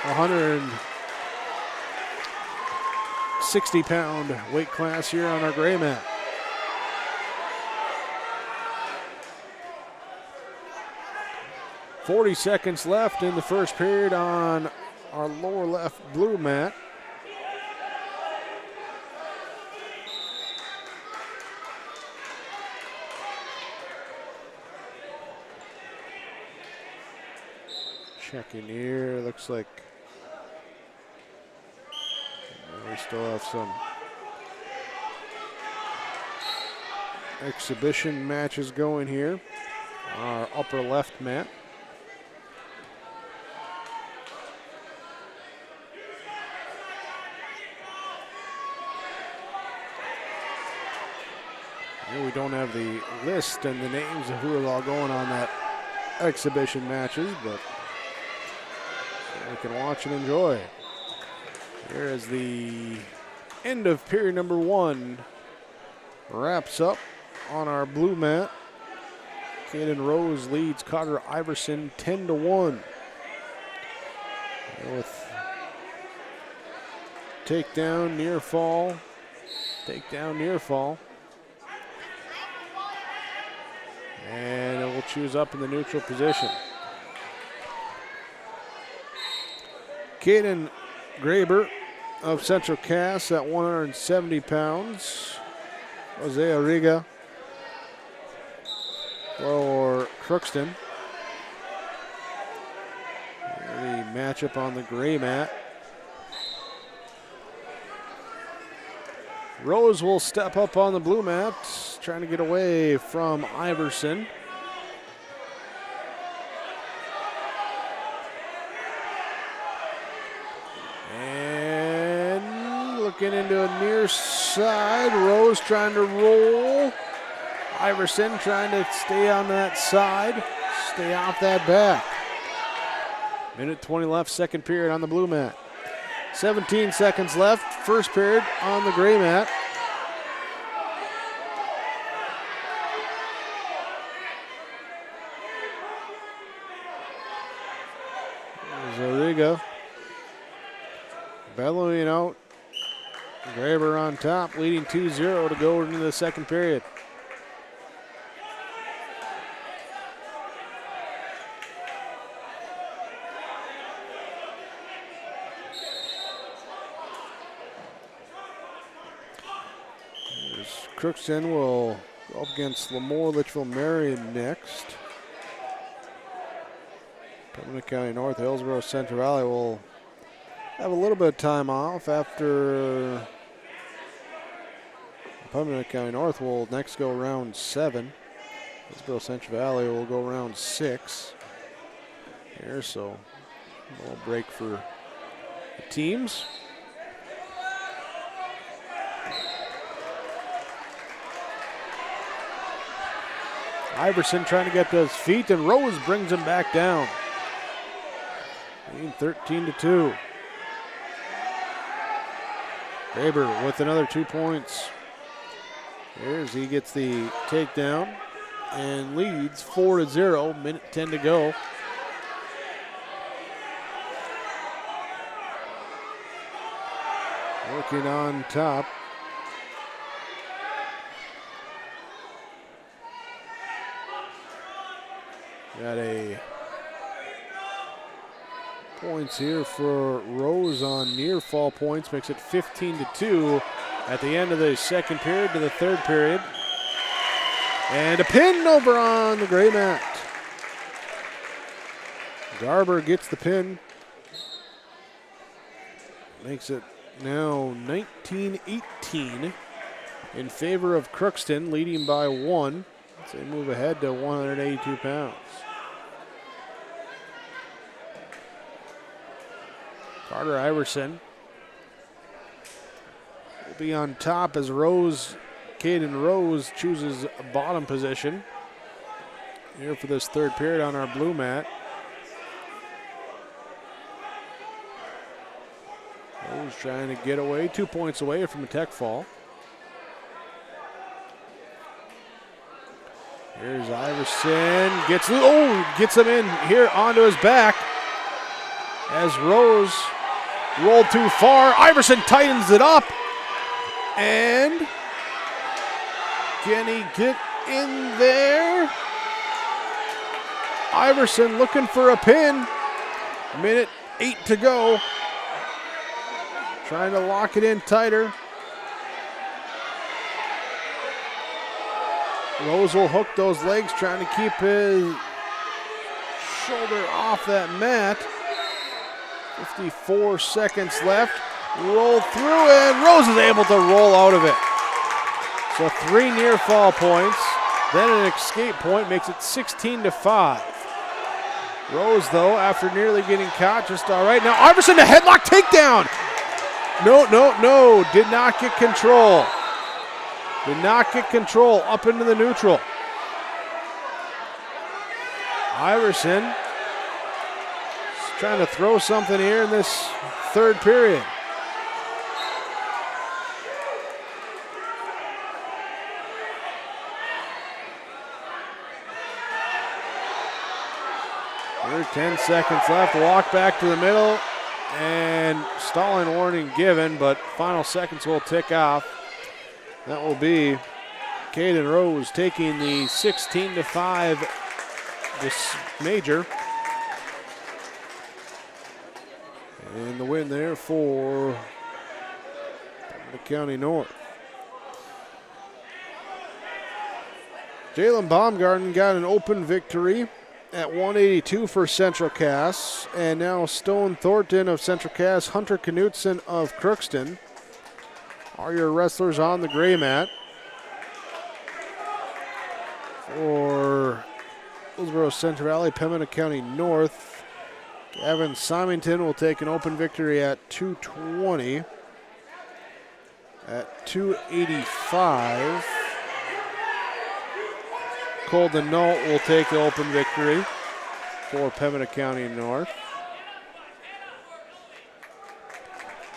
160-pound weight class here on our gray mat. .40 seconds left in the first period on our lower left blue mat. Checking here, looks like we still have some exhibition matches going here on our upper left mat. Here we don't have the list and the names of who are all going on that exhibition matches, but we can watch and enjoy. Here is the end of period number 1. Wraps up on our blue mat. Caden Rose leads Carter Iverson 10-1. With takedown, near fall. Takedown, near fall. And it will choose up in the neutral position. Caden Graber of Central Cass at 170 pounds. Jose Riga for Crookston. The matchup on the gray mat. Rose will step up on the blue mat, trying to get away from Iverson. And looking into a near side. Rose trying to roll. Iverson trying to stay on that side, stay off that back. Minute 20 left, second period on the blue mat. 17 seconds left, first period on the gray mat. Zariga bellowing out. Graber on top, leading 2-0 to go into the second period. Crookston will go up against Lemoore Litchfield Marion next. Pembina County North, Hillsboro-Central Valley will have a little bit of time off after Pembina County North will next go round 7. Hillsboro-Central Valley will go round 6 here, so a little break for the teams. Iverson trying to get to his feet, and Rose brings him back down. 13-2. Graber with another 2 points. Here's he gets the takedown and leads 4-0. Minute 10 to go. Working on top. Got a points here for Rose on near fall points, makes it 15-2 at the end of the second period to the third period. And a pin over on the gray mat. Garber gets the pin. Makes it now 19-18 in favor of Crookston, leading by 1 as they move ahead to 182 pounds. Carter Iverson will be on top as Caden Rose chooses a bottom position here for this third period on our blue mat. Rose trying to get away, 2 points away from a tech fall. Here's Iverson, gets him in here onto his back as Rose rolled too far. Iverson tightens it up, and can he get in there? Iverson looking for a pin. Minute 8 to go. Trying to lock it in tighter. Rose will hook those legs, trying to keep his shoulder off that mat. 54 seconds left. Roll through, and Rose is able to roll out of it. So 3 near fall points, then an escape point makes it 16-5. Rose, though, after nearly getting caught, just all right. Now Iverson, the headlock takedown. No, did not get control. Did not get control up into the neutral. Iverson is trying to throw something here in this third period. Here, 10 seconds left. Walk back to the middle, and stalling warning given, but final seconds will tick off. That will be Caden Rose taking the 16-5 this major. And the win there for the County North. Jalen Baumgarten got an open victory at 182 for Central Cass. And now Stone Thornton of Central Cass, Hunter Knutson of Crookston are your wrestlers on the gray mat. For Hillsboro-Central Valley, Pembina County North, Gavin Symington will take an open victory at 220. At 285, Colden Nault will take the open victory for Pembina County North.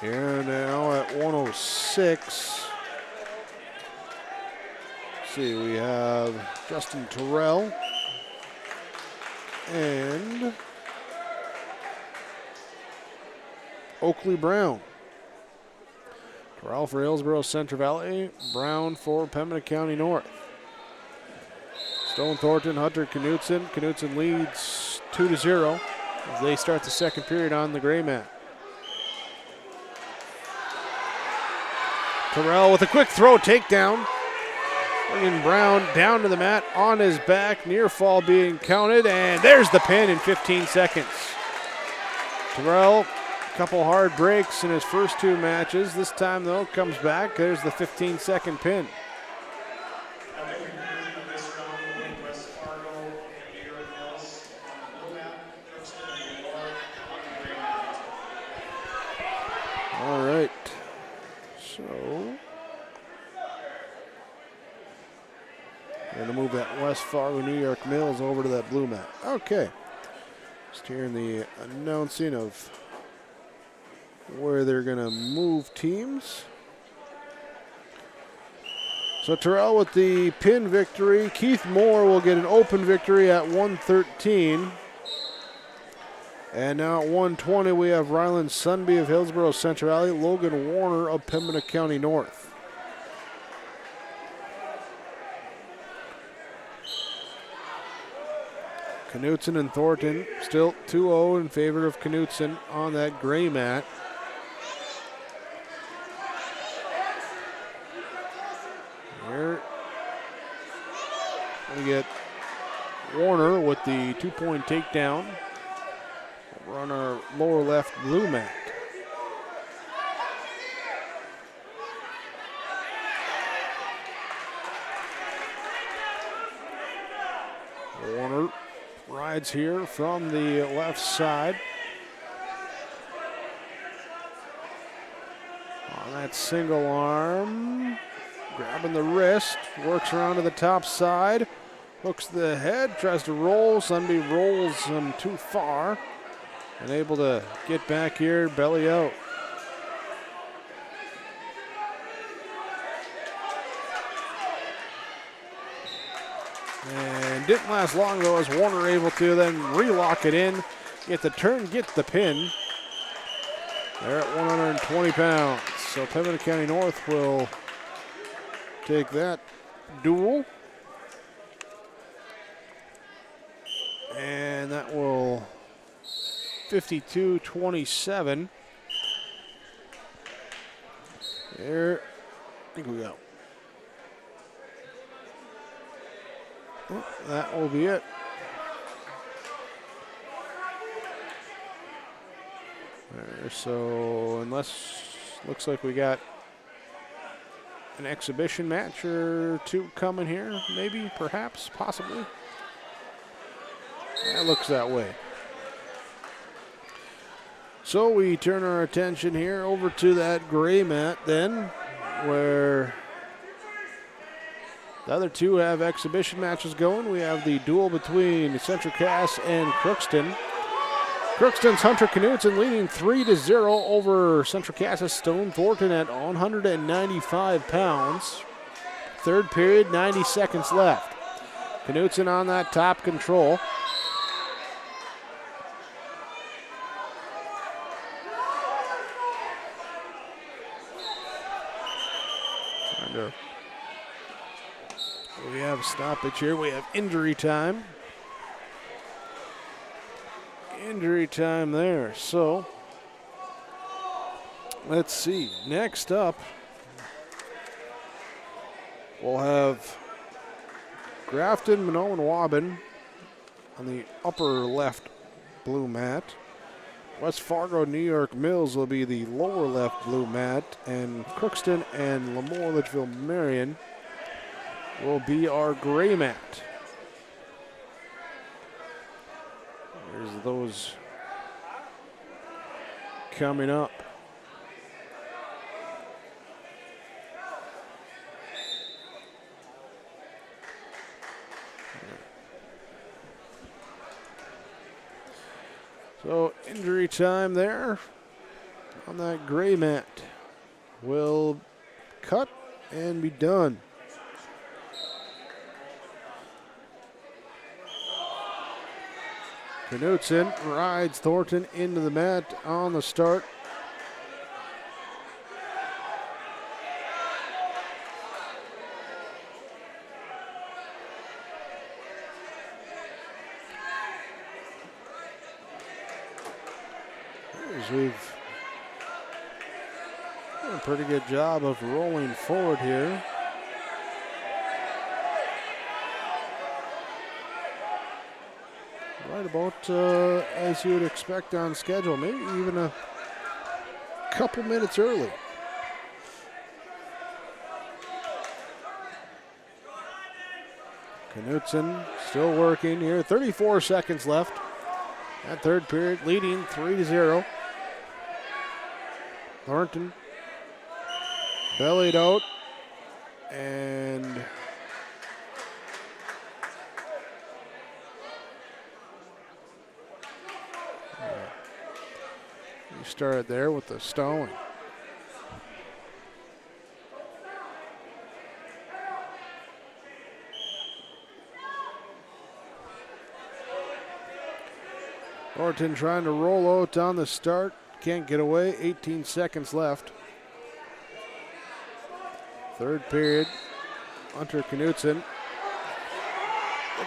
Here now at 106. Let's see, we have Justin Terrell and Oakley Brown. Terrell for Hillsboro-Central Valley, Brown for Pembina County North. Stone Thornton, Hunter Knutson. Knutson leads 2-0 as they start the second period on the gray mat. Terrell with a quick throw takedown. Bringing Brown down to the mat on his back. Near fall being counted, and there's the pin in 15 seconds. Terrell, a couple hard breaks in his first 2 matches. This time, though, comes back. There's the 15-second pin. All right. So, going to move that West Fargo New York Mills over to that blue mat. Okay. Just hearing the announcing of where they're going to move teams. So Terrell with the pin victory. Keith Moore will get an open victory at 113. And now at 120, we have Ryland Sunby of Hillsboro-Central Valley, Logan Warner of Pembina County North. Knutson and Thornton still 2-0 in favor of Knutson on that gray mat. Here we get Warner with the 2-point takedown. We're on our lower left blue mat. Warner rides here from the left side. On that single arm, grabbing the wrist, works around to the top side, hooks the head, tries to roll. Sunby rolls him too far, and able to get back here, belly out. And didn't last long though, as Warner able to then relock it in, get the turn, get the pin. They're at 120 pounds. So Pembina County North will take that duel. And that will 52-27. There, I think we go. Well, that will be it. There, so unless, looks like we got an exhibition match or two coming here, maybe, perhaps, possibly. That looks that way. So we turn our attention here over to that gray mat then, where the other two have exhibition matches going. We have the duel between Central Cass and Crookston. Crookston's Hunter Knutson leading 3-0 over Central Cass's Stone Thornton at 195 pounds. Third period, 90 seconds left. Knutson on that top control. We have a stoppage here. We have injury time. Injury time there. So let's see. Next up, we'll have Grafton, Minoan Waubun on the upper left blue mat. West Fargo, New York Mills will be the lower left blue mat, and Crookston and Lemoore Litchfield Marion will be our gray mat. There's those coming up. So injury time there on that gray mat will cut and be done. Knutson rides Thornton into the mat on the start. We've done a pretty good job of rolling forward here. Right about as you would expect on schedule, maybe even a couple minutes early. Knutson still working here. 34 seconds left. That third period leading 3-0. Thornton bellied out and he started there with the stalling. Thornton trying to roll out on the start. Can't get away. 18 seconds left. Third period. Hunter Knutson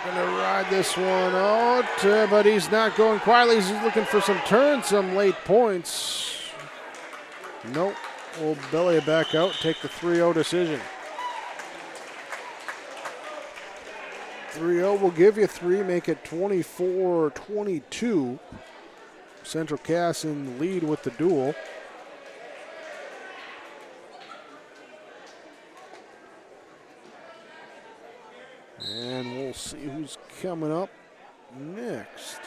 Gonna ride this one out, but he's not going quietly. He's looking for some turns, some late points. Nope. We'll belly it back out, take the 3-0 decision. 3-0 will give you 3, make it 24-22. Central Cass in the lead with the duel. And we'll see who's coming up next.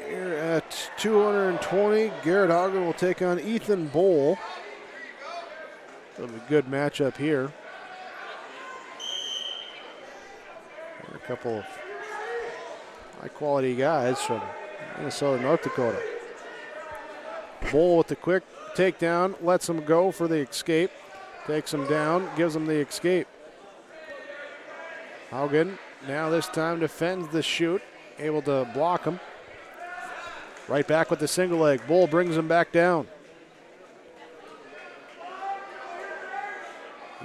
Here at 220, Garrett Haugen will take on Ethan Bowl. It'll be a good matchup here. A couple of high-quality guys from Minnesota, North Dakota. Bowl with the quick takedown, lets him go for the escape. Takes him down, gives him the escape. Haugen now this time defends the shoot, able to block him. Right back with the single leg. Bull brings him back down.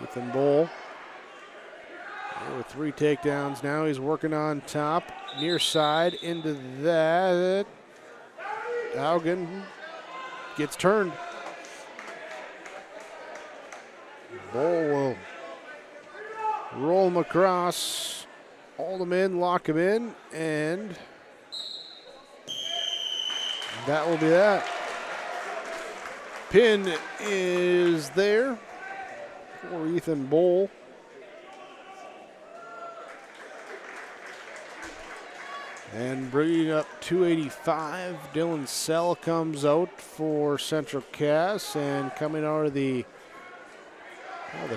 Ethan Bull with 3 takedowns. Now he's working on top, near side into that. Haugen gets turned. Bull will roll him across, hold him in, lock him in, and that will be that. Pin is there for Ethan Bull. And bringing up 285, Dylan Sell comes out for Central Cass, and coming out of the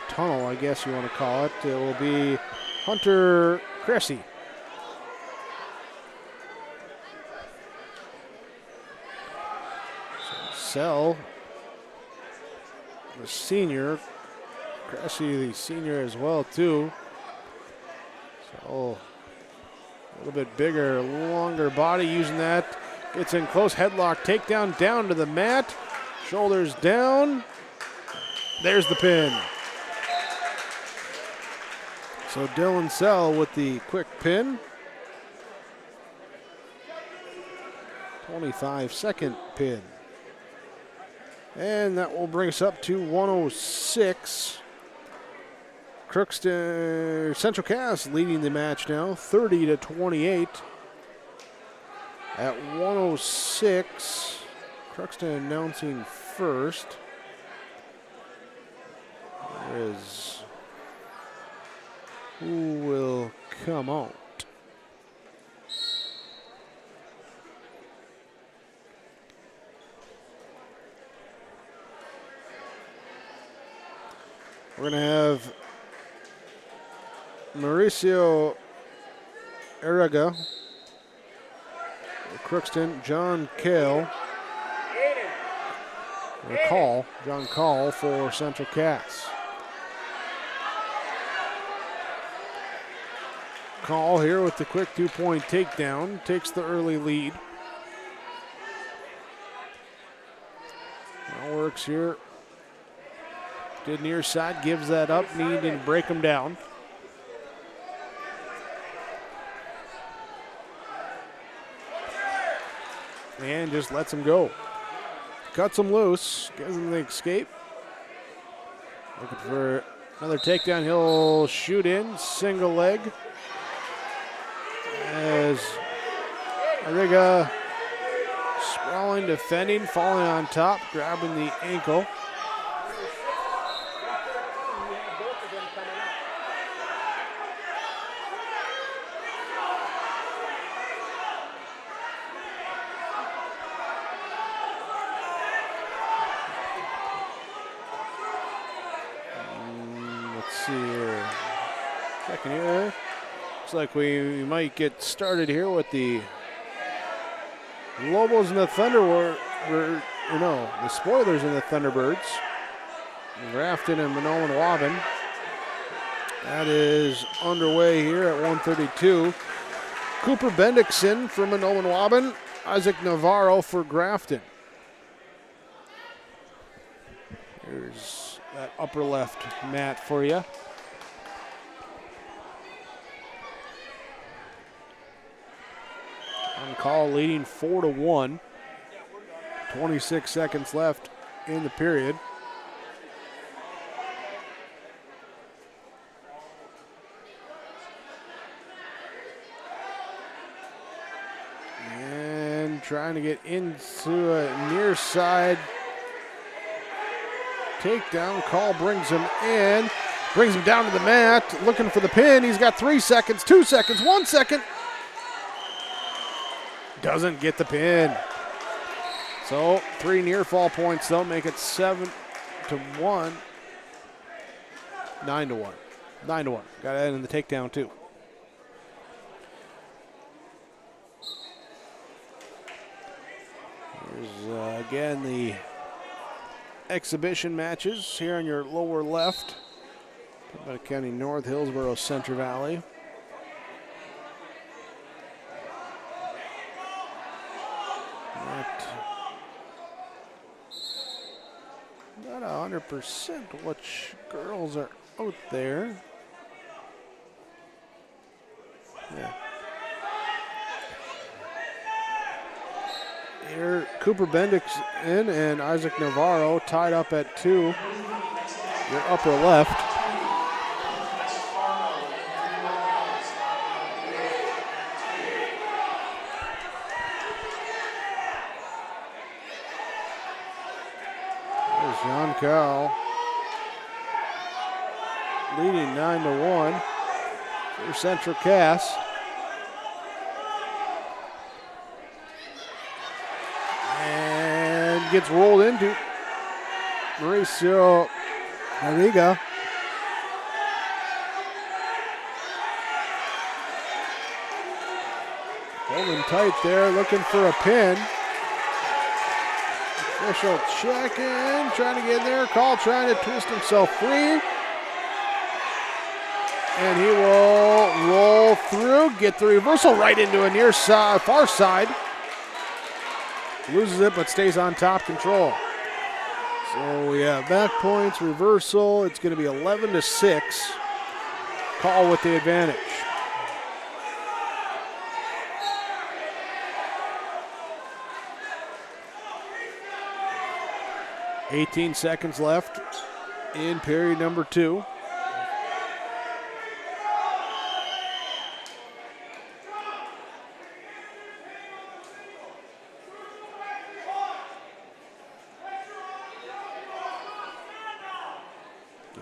tunnel, I guess you want to call it, it will be Hunter Cressy. Sell, the senior, Cressy the senior as well too. So a little bit bigger, longer body, using that. Gets in close, headlock, takedown down to the mat, shoulders down. There's the pin. So Dylan Sell with the quick pin. 25-second pin. And that will bring us up to 106. Crookston Central Cass leading the match now, 30-28. At 106, Crookston announcing first. There is who will come out. We're going to have Mauricio Errega, Crookston, John Call for Central Cass. Call here with the quick 2-point takedown, takes the early lead. Now works here. Did near side, gives that up, needing to break him down. And just lets him go. Cuts him loose, gives him the escape. Looking for another takedown, he'll shoot in, single leg. As Ariga sprawling, defending, falling on top, grabbing the ankle. Let's see here. Checking here. Looks like we might get started here with the Lobos and the the Spoilers and the Thunderbirds. Grafton and Minoan Waban. That is underway here at 132. Cooper Bendixson for Minoan Waban. Isaac Navarro for Grafton. Here's that upper left mat for you. On call, leading 4-1. 26 seconds left in the period. And trying to get into a near side takedown. Call brings him in, brings him down to the mat, looking for the pin. He's got 3 seconds, 2 seconds, 1 second. Doesn't get the pin. So 3 near fall points, though, make it 7-1. 9-1. 9-1. Got to add in the takedown, too. Here's, again, the exhibition matches here on your lower left. Pembina County North, Hillsboro-Central Valley. Not 100% which girls are out there. Yeah. Here, Cooper Bendix in and Isaac Navarro tied up at 2. Your upper left. There's John Cowell leading 9-1 for Central Cass. And gets rolled into Mauricio Arriga. Holding tight there, looking for a pin. Official check-in, trying to get in there. Call trying to twist himself free. And he will roll through, get the reversal right into a near side, far side. Loses it, but stays on top control. So we have back points, reversal. It's going to be 11-6. Call with the advantage. $18 seconds left in period number 2.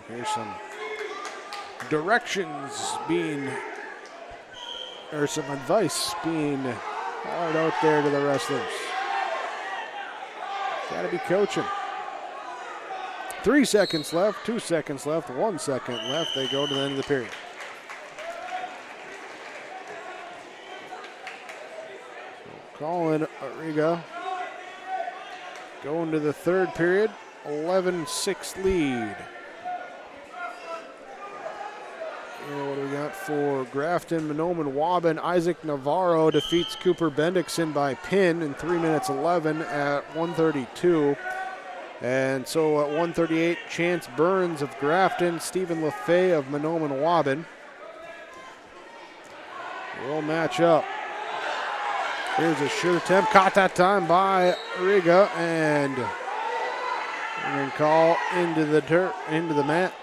Here's some directions being, or some advice being hard out there to the wrestlers. Got to be coaching. 3 seconds left, 2 seconds left, 1 second left. They go to the end of the period. So Colin Arriga going to the third period, 11-6 lead. And what do we got for Grafton, Monoman, Waban? Isaac Navarro defeats Cooper Bendixson by pin in 3 minutes 11 at 132. And so at 138, Chance Burns of Grafton, Stephen LaFay of Monoman Waban will match up. Here's a shoot attempt, caught that time by Riga, and call into the dirt, into the mat.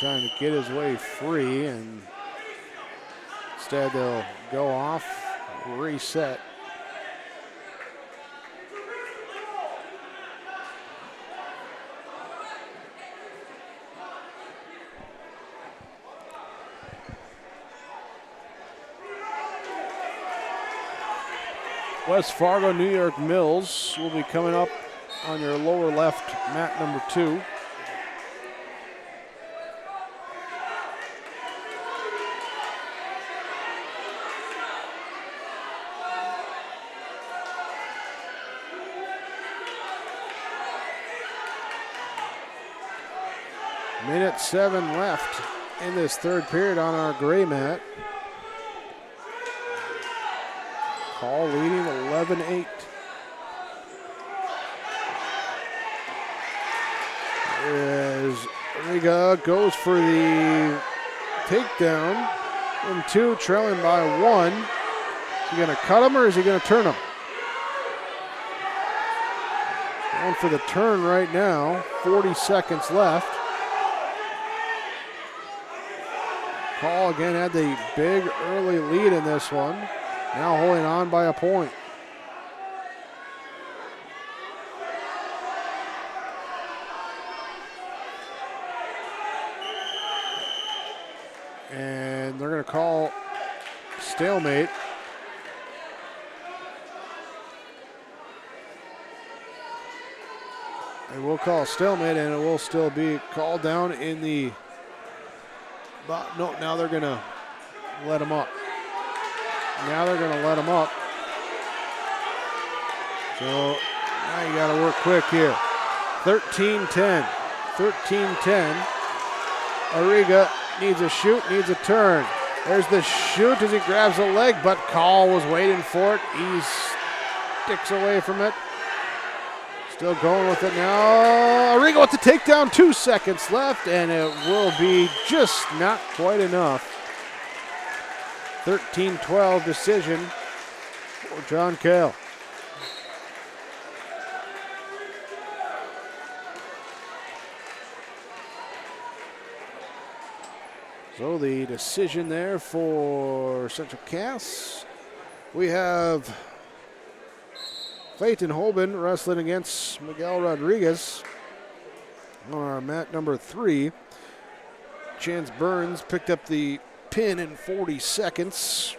Trying to get his way free, and instead they'll go off, reset. West Fargo, New York Mills will be coming up on your lower left, mat number 2. Minute 7 left in this third period on our gray mat. Call leading 11-8. As Riga goes for the takedown in 2, trailing by 1. Is he going to cut him or is he going to turn him? Going for the turn right now. 40 seconds left. Paul again had the big early lead in this one. Now holding on by a point. And they're going to call stalemate. They will call stalemate, and it will still be called down in the... No, now they're going to let him up. Now they're going to let him up. So now you got to work quick here. 13-10. 13-10. Arriga needs a shoot, needs a turn. There's the shoot as he grabs a leg, but Call was waiting for it. He sticks away from it. Still going with it now. Arriga with the takedown, 2 seconds left, and it will be just not quite enough. 13-12 decision for John Kale. So the decision there for Central Cass. We have Clayton Holben wrestling against Miguel Rodriguez on our mat number 3. Chance Burns picked up the pin in 40 seconds.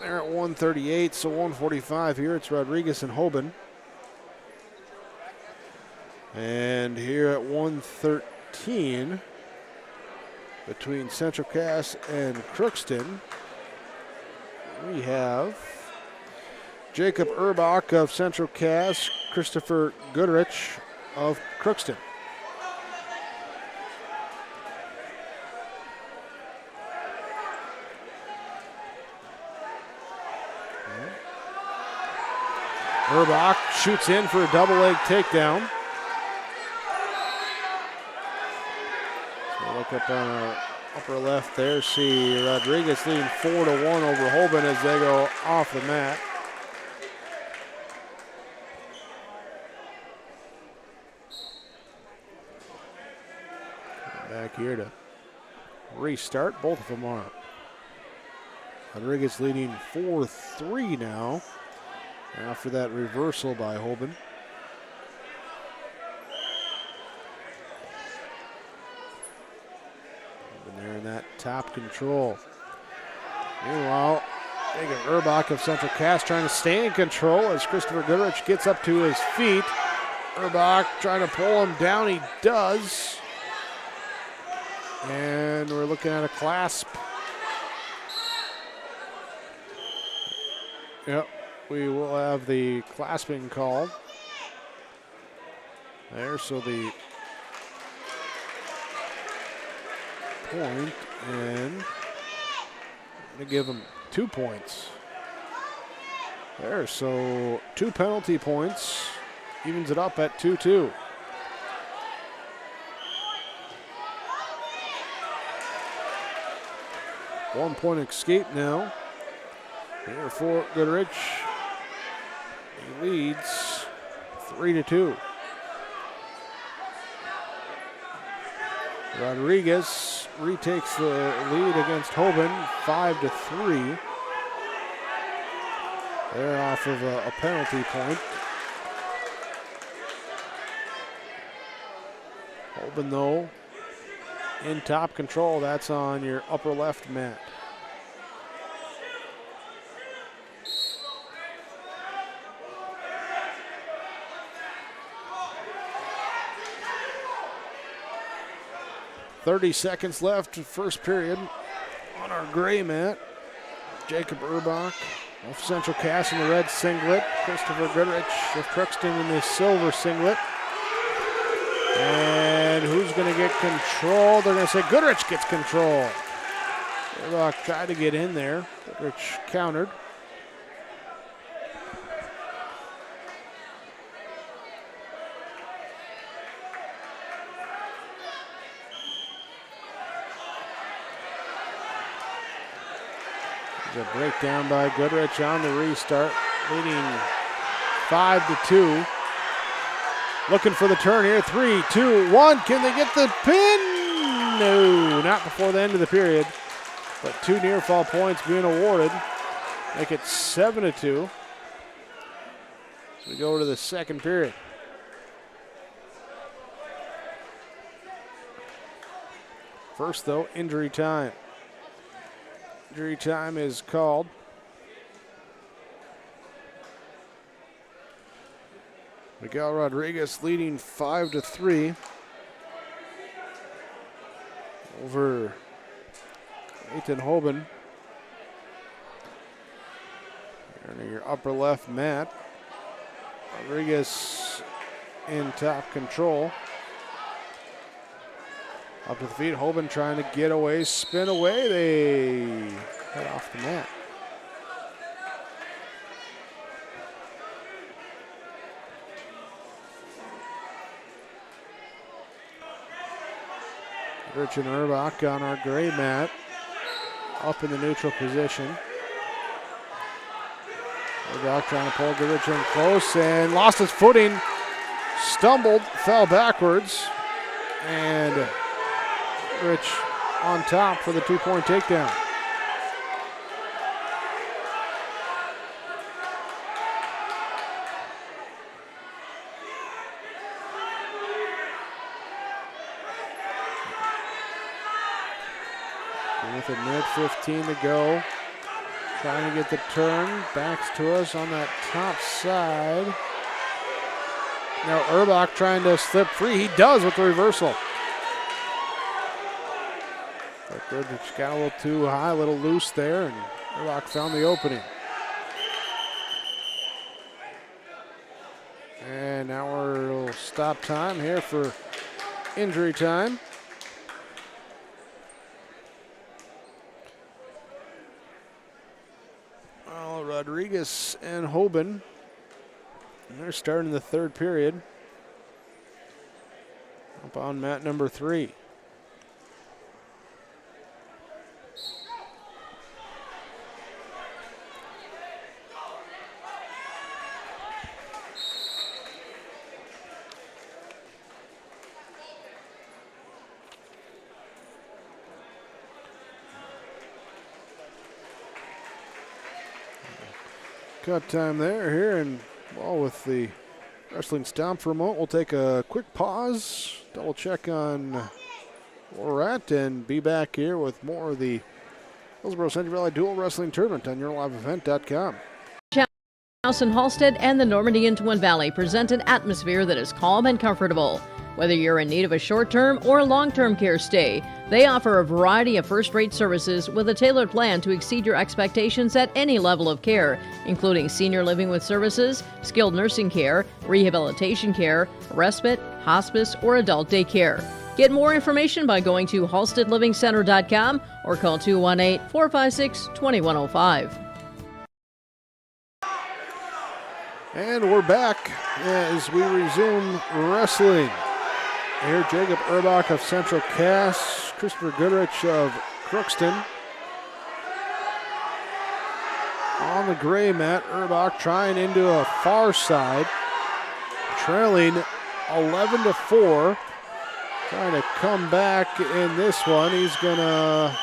They're at 138, so 145 here. It's Rodriguez and Holben. And here at 113, between Central Cass and Crookston, we have Jacob Urbach of Central Cass, Christopher Goodrich of Crookston. Urbach shoots in for a double leg takedown. So look up on our upper left there, see Rodriguez leading 4-1 over Holben as they go off the mat. Back here to restart. Both of them are. Rodriguez leading 4-3 now after that reversal by Holben. There in that top control. Meanwhile, Jacob Urbach of Central Cass trying to stay in control as Christopher Goodrich gets up to his feet. Urbach trying to pull him down. He does. And we're looking at a clasp. Yep, we will have the clasping call there, so the point, and to give him 2 points there, so 2 penalty points, evens it up at 2-2. One-point escape now here for Goodrich. He leads 3-2. Rodriguez retakes the lead against Holben, 5-3. They're off of a penalty point. Holben, though, in top control. That's on your upper left mat. .30 seconds left, first period on our gray mat. Jacob Urbach of Central Cass in the red singlet. Christopher Goodrich of Crookston in the silver singlet. And who's going to get control? They're going to say Goodrich gets control. Urbach tried to get in there. Goodrich countered. The breakdown by Goodrich on the restart, leading 5-2. Looking for the turn here. 3, 2, 1. Can they get the pin? No, not before the end of the period. But 2 near fall points being awarded. Make it 7-2. We go to the second period. First, though, injury time. Injury time is called. Miguel Rodriguez leading 5-3 over Ethan Hoban. In your upper left, Matt. Rodriguez in top control. Up to the feet, Hoban trying to get away, spin away. They head off the mat. Rich and Urbach on our gray mat, up in the neutral position. Urbach trying to pull Goodrich in close and lost his footing, stumbled, fell backwards, and Rich on top for the 2-point takedown. With a minute 15 to go. Trying to get the turn. Backs to us on that top side. Now Urbach trying to slip free. He does with the reversal. But Goodrich got a little too high, a little loose there, and Urbach found the opening. And now we'll stop time here for injury time. Rodriguez and Hoban. And they're starting the third period. Up on mat number 3. Cut time there here, and well, with the wrestling stomp for a moment, we'll take a quick pause, double check on where we're at, and be back here with more of the Hillsboro-Central Valley Dual Wrestling Tournament on YourLiveEvent.com. House in Halstead and the Normandy in Twin Valley present an atmosphere that is calm and comfortable. Whether you're in need of a short-term or long-term care stay, they offer a variety of first-rate services with a tailored plan to exceed your expectations at any level of care, including senior living with services, skilled nursing care, rehabilitation care, respite, hospice, or adult daycare. Get more information by going to halsteadlivingcenter.com or call 218-456-2105. And we're back as we resume wrestling. Here, Jacob Urbach of Central Cass, Christopher Goodrich of Crookston. On the gray mat, Urbach trying into a far side, trailing 11-4. Trying to come back in this one. He's gonna,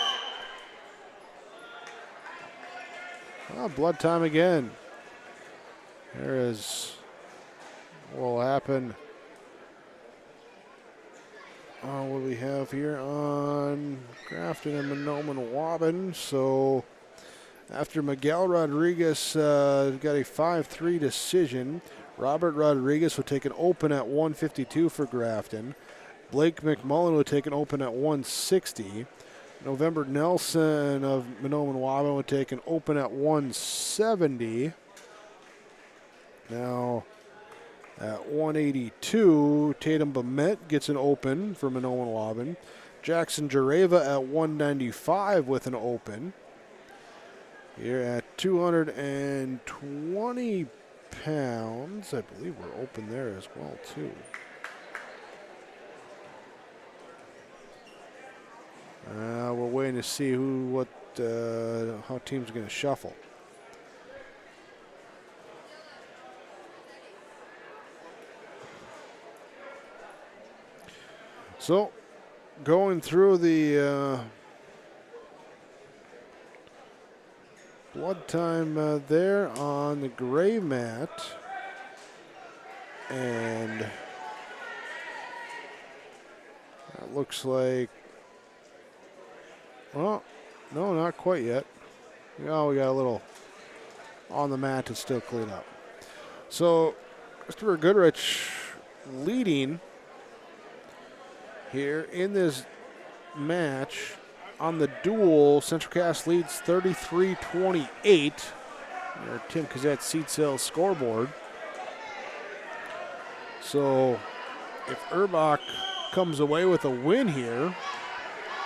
blood time again. There is what will happen. What do we have here on Grafton and Monoman Waubun? So after Miguel Rodriguez got a 5-3 decision, Robert Rodriguez would take an open at 152 for Grafton. Blake McMullen would take an open at 160. November Nelson of Monoman Waubun would take an open at 170. Now, at 182, Tatum Bement gets an open for Monoman Waubun. Jackson Jareva at 195 with an open. Here at 220 pounds, I believe we're open there as well, too. We're waiting to see how teams are going to shuffle. So, going through the blood time there on the gray mat. And that looks like, well, no, not quite yet. Oh, we got a little on the mat to still clean up. So, Christopher Goodrich leading here in this match. On the duel, Central Cass leads 33-28. Their Tim Kazette seat sales scoreboard. So if Erbach comes away with a win here,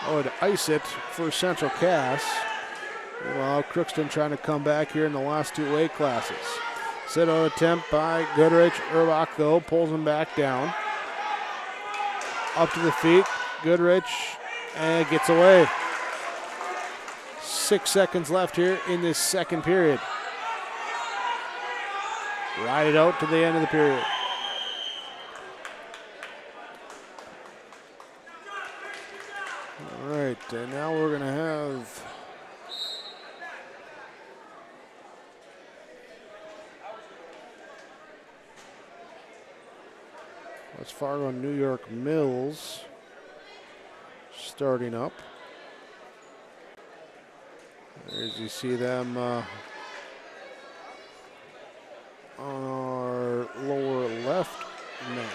that would ice it for Central Cass. Well, Crookston trying to come back here in the last two weight classes. Sit-out attempt by Goodrich. Erbach, though, pulls him back down. Up to the feet. Goodrich and gets away. 6 seconds left here in this second period. Ride it out to the end of the period. All right, and now we're going to have West Fargo and New York Mills starting up. As you see them on our lower left mat.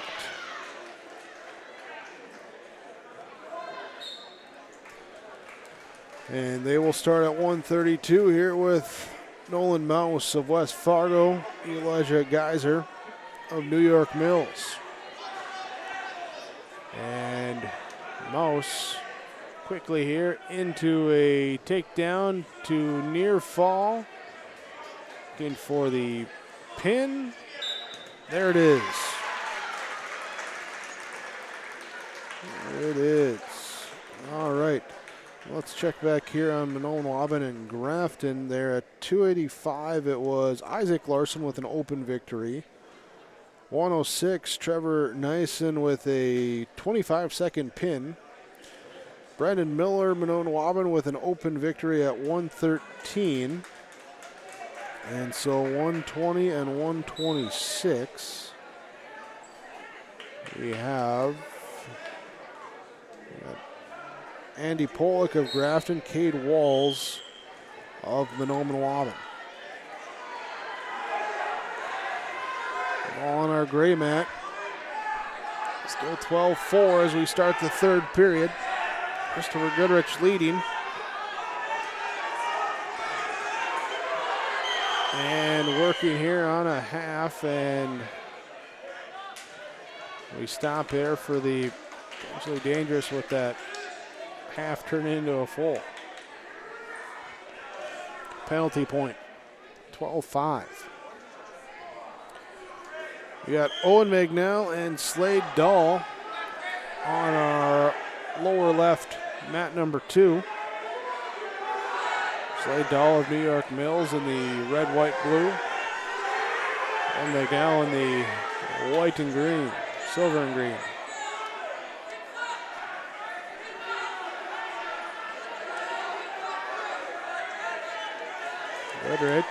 And they will start at 1:32 here with Nolan Mouse of West Fargo, Elijah Geyser of New York Mills. And Mouse quickly here into a takedown to near fall. Looking for the pin. There it is. There it is. All right. Let's check back here on Monon-Waban and Grafton. There at 285, it was Isaac Larson with an open victory. 106, Trevor Nyson with a 25-second pin. Brandon Miller, Monon-Waban with an open victory at 113. And so 120 and 126. We have Andy Pollock of Grafton, Cade Walls of Monon-Waban. All on our gray mat. Still 12-4 as we start the third period. Christopher Goodrich leading. And working here on a half, and we stop here for the potentially dangerous with that half turn into a full. Penalty point, 12-5. We got Owen Magnell and Slade Dahl on our lower left mat number 2. Slade Dahl of New York Mills in the red, white, blue. Owen Magnell in the white and green, silver and green. Goodrich,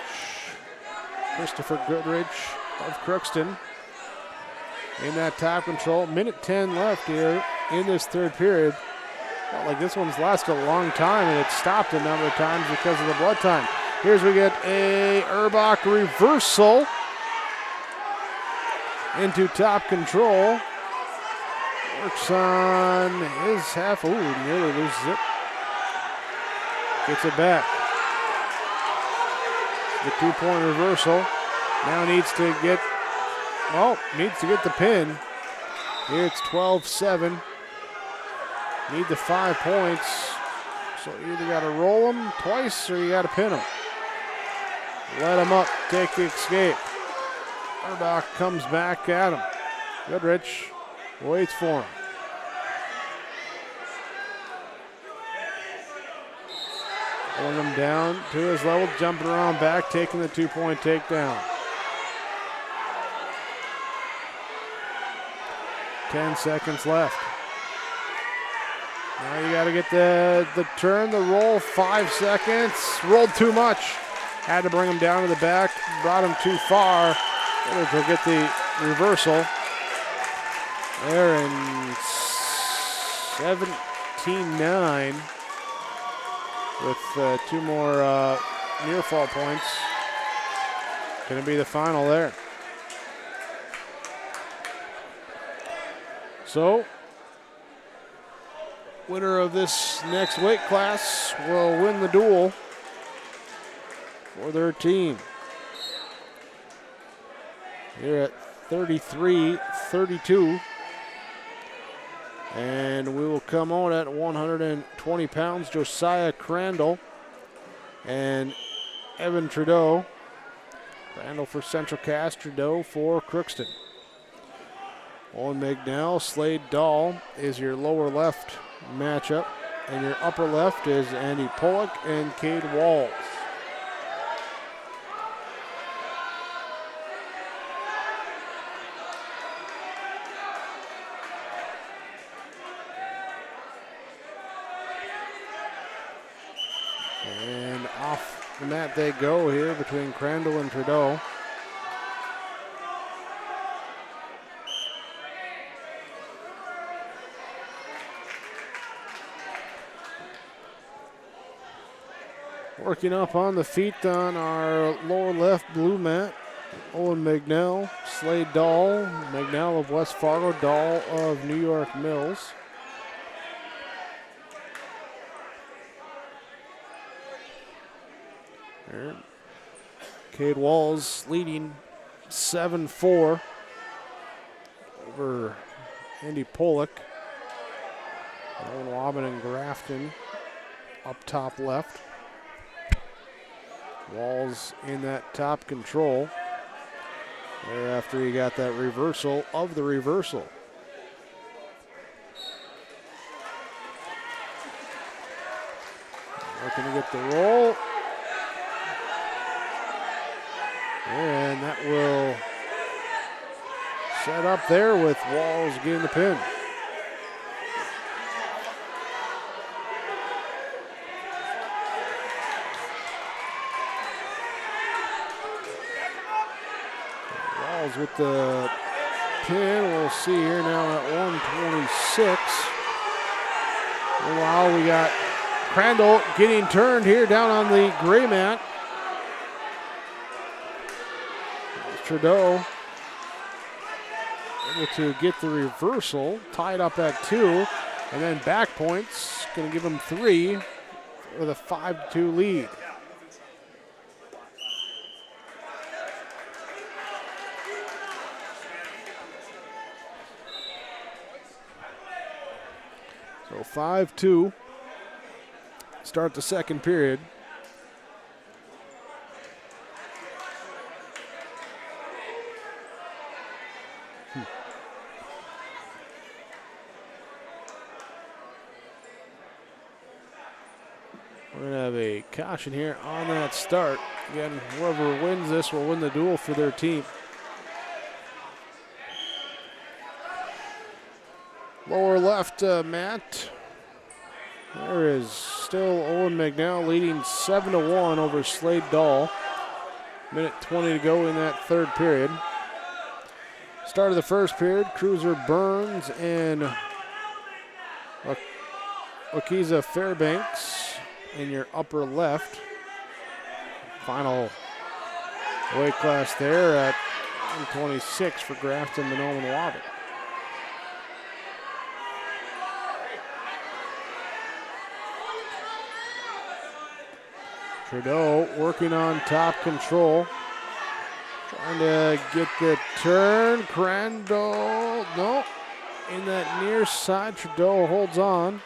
Christopher Goodrich of Crookston in that top control. Minute 10 left here in this third period. Felt like this one's lasted a long time, and it stopped a number of times because of the blood time. Here's we get a Erbach reversal into top control. Works on his half. Ooh, nearly loses it. Gets it back. The 2-point reversal. Now needs to get the pin. Here it's 12-7. Need the 5 points. So you either got to roll them twice or you got to pin them. Let them up, take the escape. Erbach comes back at him. Goodrich waits for him. Pulling him down to his level, jumping around back, taking the 2-point takedown. 10 seconds left. Now you got to get the turn, the roll, 5 seconds. Rolled too much. Had to bring him down to the back, brought him too far. Able to get the reversal. There in 17-9 with 2 more near fall points. Going to be the final there. So, winner of this next weight class will win the duel for their team. Here at 33-32. And we will come on at 120 pounds. Josiah Crandall and Evan Trudeau. Crandall for Central Cass, Trudeau for Crookston. Owen McNeil, Slade Dahl is your lower left matchup. And your upper left is Andy Pollock and Cade Walls. And off the mat they go here between Crandall and Trudeau. Working up on the feet on our lower left blue mat, Owen McNeil, Slade Dahl, McNeil of West Fargo, Dahl of New York Mills. There. Cade Walls leading 7-4 over Andy Pollock. Owen Waban and Grafton up top left. Walls in that top control. Thereafter, he got that reversal of the reversal. Looking to get the roll. And that will set up there with Walls getting the pin. With the pin, we'll see here now at 126. Meanwhile, we got Crandall getting turned here down on the gray mat. Trudeau able to get the reversal, tied up at 2, and then back points, going to give him 3 with a 5-2 lead. So 5-2, start the second period. We're going to have a caution here on that start. Again, whoever wins this will win the duel for their team. Lower left, Matt. There is still Owen McNeil leading 7-1 over Slade Dahl. Minute 20 to go in that third period. Start of the first period, Cruiser Burns and Wakiza Fairbanks in your upper left. Final weight class there at 126 for Grafton, Monroe, and Wabat. Trudeau working on top control. Trying to get the turn. Crandall, no. In that near side, Trudeau holds on.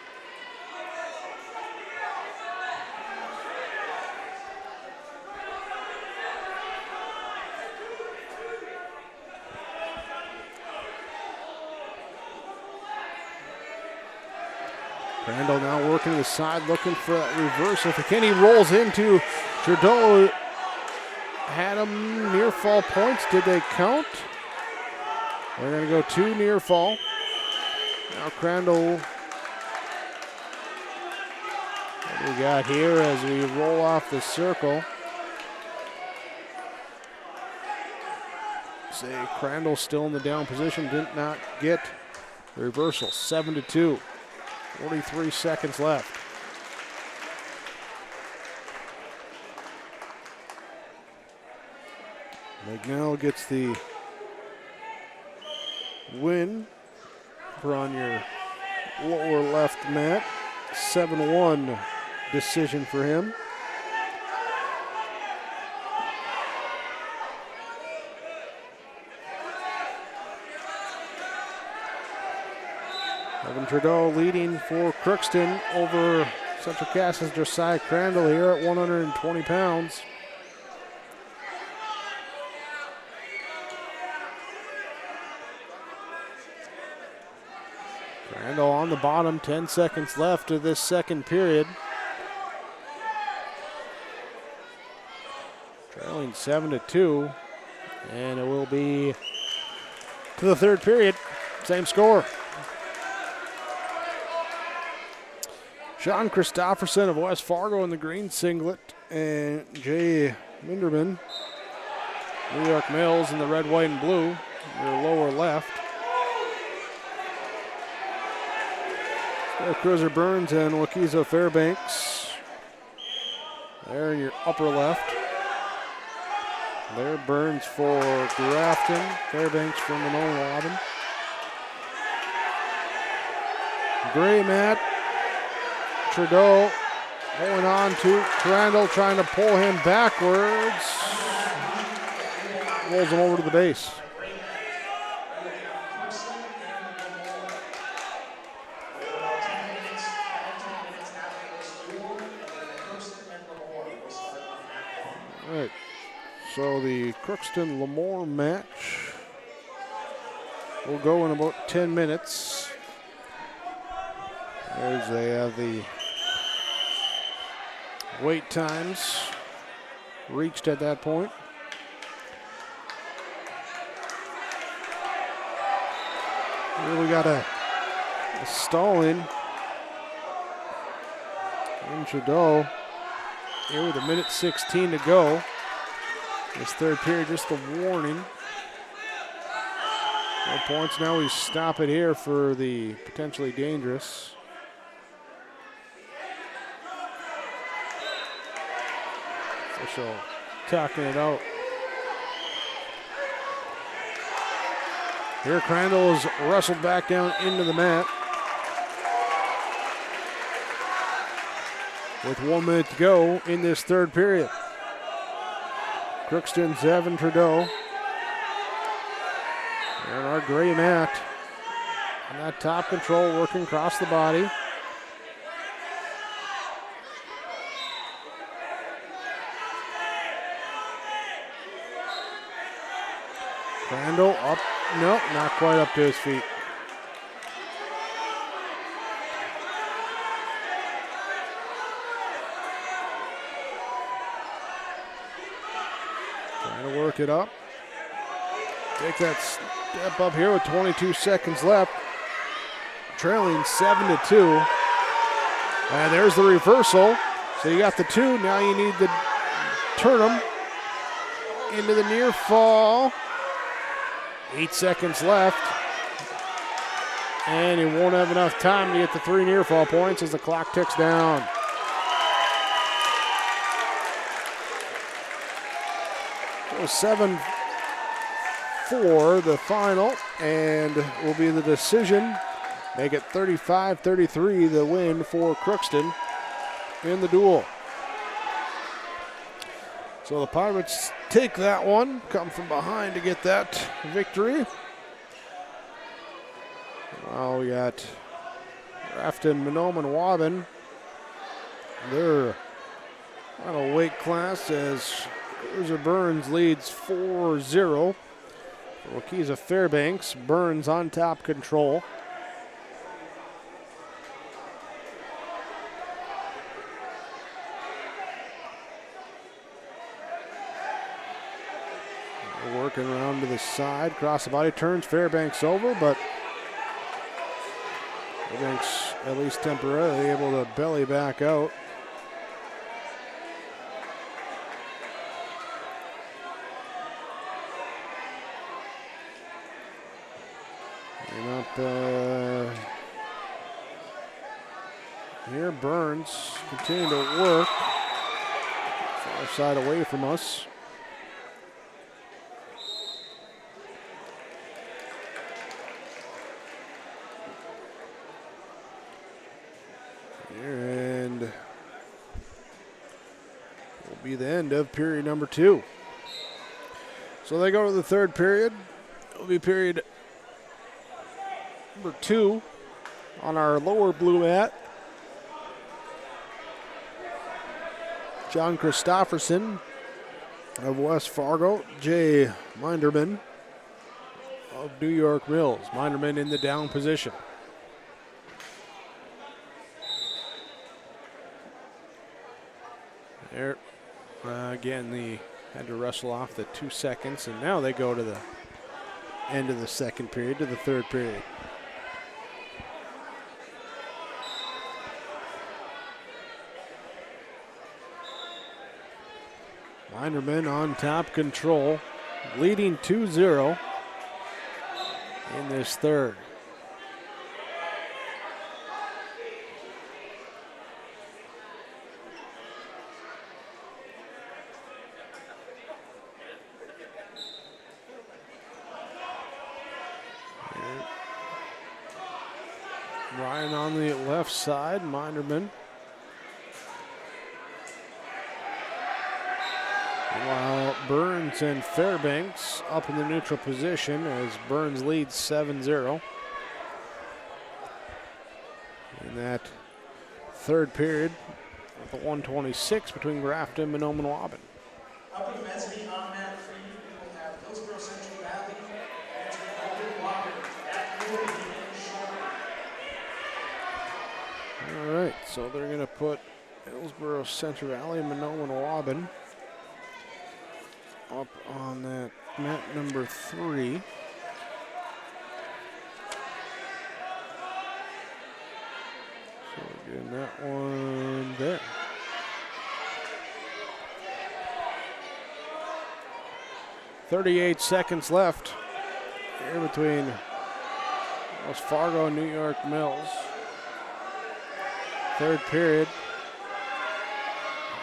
Crandall now working to the side, looking for that reversal. If he can, he rolls into Trudeau. Had him near fall points. Did they count? They're going to go 2 near fall. Now Crandall. What do we got here as we roll off the circle? Say Crandall still in the down position. Did not get the reversal. 7-2. 43 seconds left. McNeil gets the win for on your lower left mat. 7-1 decision for him. Evan Trudeau leading for Crookston over Central Cass's Josiah Crandall here at 120 pounds. Crandall on the bottom, 10 seconds left of this second period. Trailing 7-2, and it will be to the third period. Same score. Sean Christofferson of West Fargo in the green singlet, and Jay Minderman, New York Mills in the red, white, and blue, your lower left. Cruiser Burns and Wakiza Fairbanks. There in your upper left. There Burns for Grafton, Fairbanks for Monona Robin. Gray mat. Trudeau going on to Crandall, trying to pull him backwards. Rolls him over to the base. All right, so the Crookston-Lemoore match will go in about 10 minutes. As they have the wait times reached at that point. Here we got a stalling. And Trudeau here with 1:16 to go. This third period, just a warning. No points. Now we stop it here for the potentially dangerous. Official talking it out. Here Crandall is wrestled back down into the mat. With 1 minute to go in this third period. Crookston's Evan Trudeau. And our gray mat. And that top control working across the body. Crandall up, no, not quite up to his feet. Trying to work it up. Take that step up here with 22 seconds left. Trailing 7-2. And there's the reversal. So you got the 2, now you need to turn them into the near fall. 8 seconds left. And he won't have enough time to get the 3 near fall points as the clock ticks down. So 7-4 the final, and will be the decision. Make it 35-33 the win for Crookston in the duel. So the Pirates take that one, come from behind to get that victory. Well, we got Grafton, Monoma, and Waubun. They're on a weight class as Cruiser Burns leads 4-0. Wakiza Fairbanks, Burns on top control. Working around to the side, cross the body, turns Fairbanks over, but Fairbanks, at least temporarily, able to belly back out. And up here, Burns continuing to work. Far side away from us. And will be the end of period number 2. So they go to the third period. It'll be period number 2 on our lower blue mat. John Christofferson of West Fargo, Jay Minderman of New York Mills. Minderman in the down position. There, again, they had to wrestle off the 2 seconds, and now they go to the end of the second period, to the third period. Minderman on top control, leading 2-0 in this third. Ryan on the left side, Minderman. While Burns and Fairbanks up in the neutral position as Burns leads 7-0. In that third period, with the 126 between Grafton, Monome, and Waubun. Up in Mezzanine on mat 3, we will have Hillsboro-Central Valley and Waubun. That will be All right, so they're going to put Hillsboro-Central Valley, Monome, and Waubun up on that mat number 3. So we're getting that one there. $38 left here between West Fargo and New York Mills. Third period.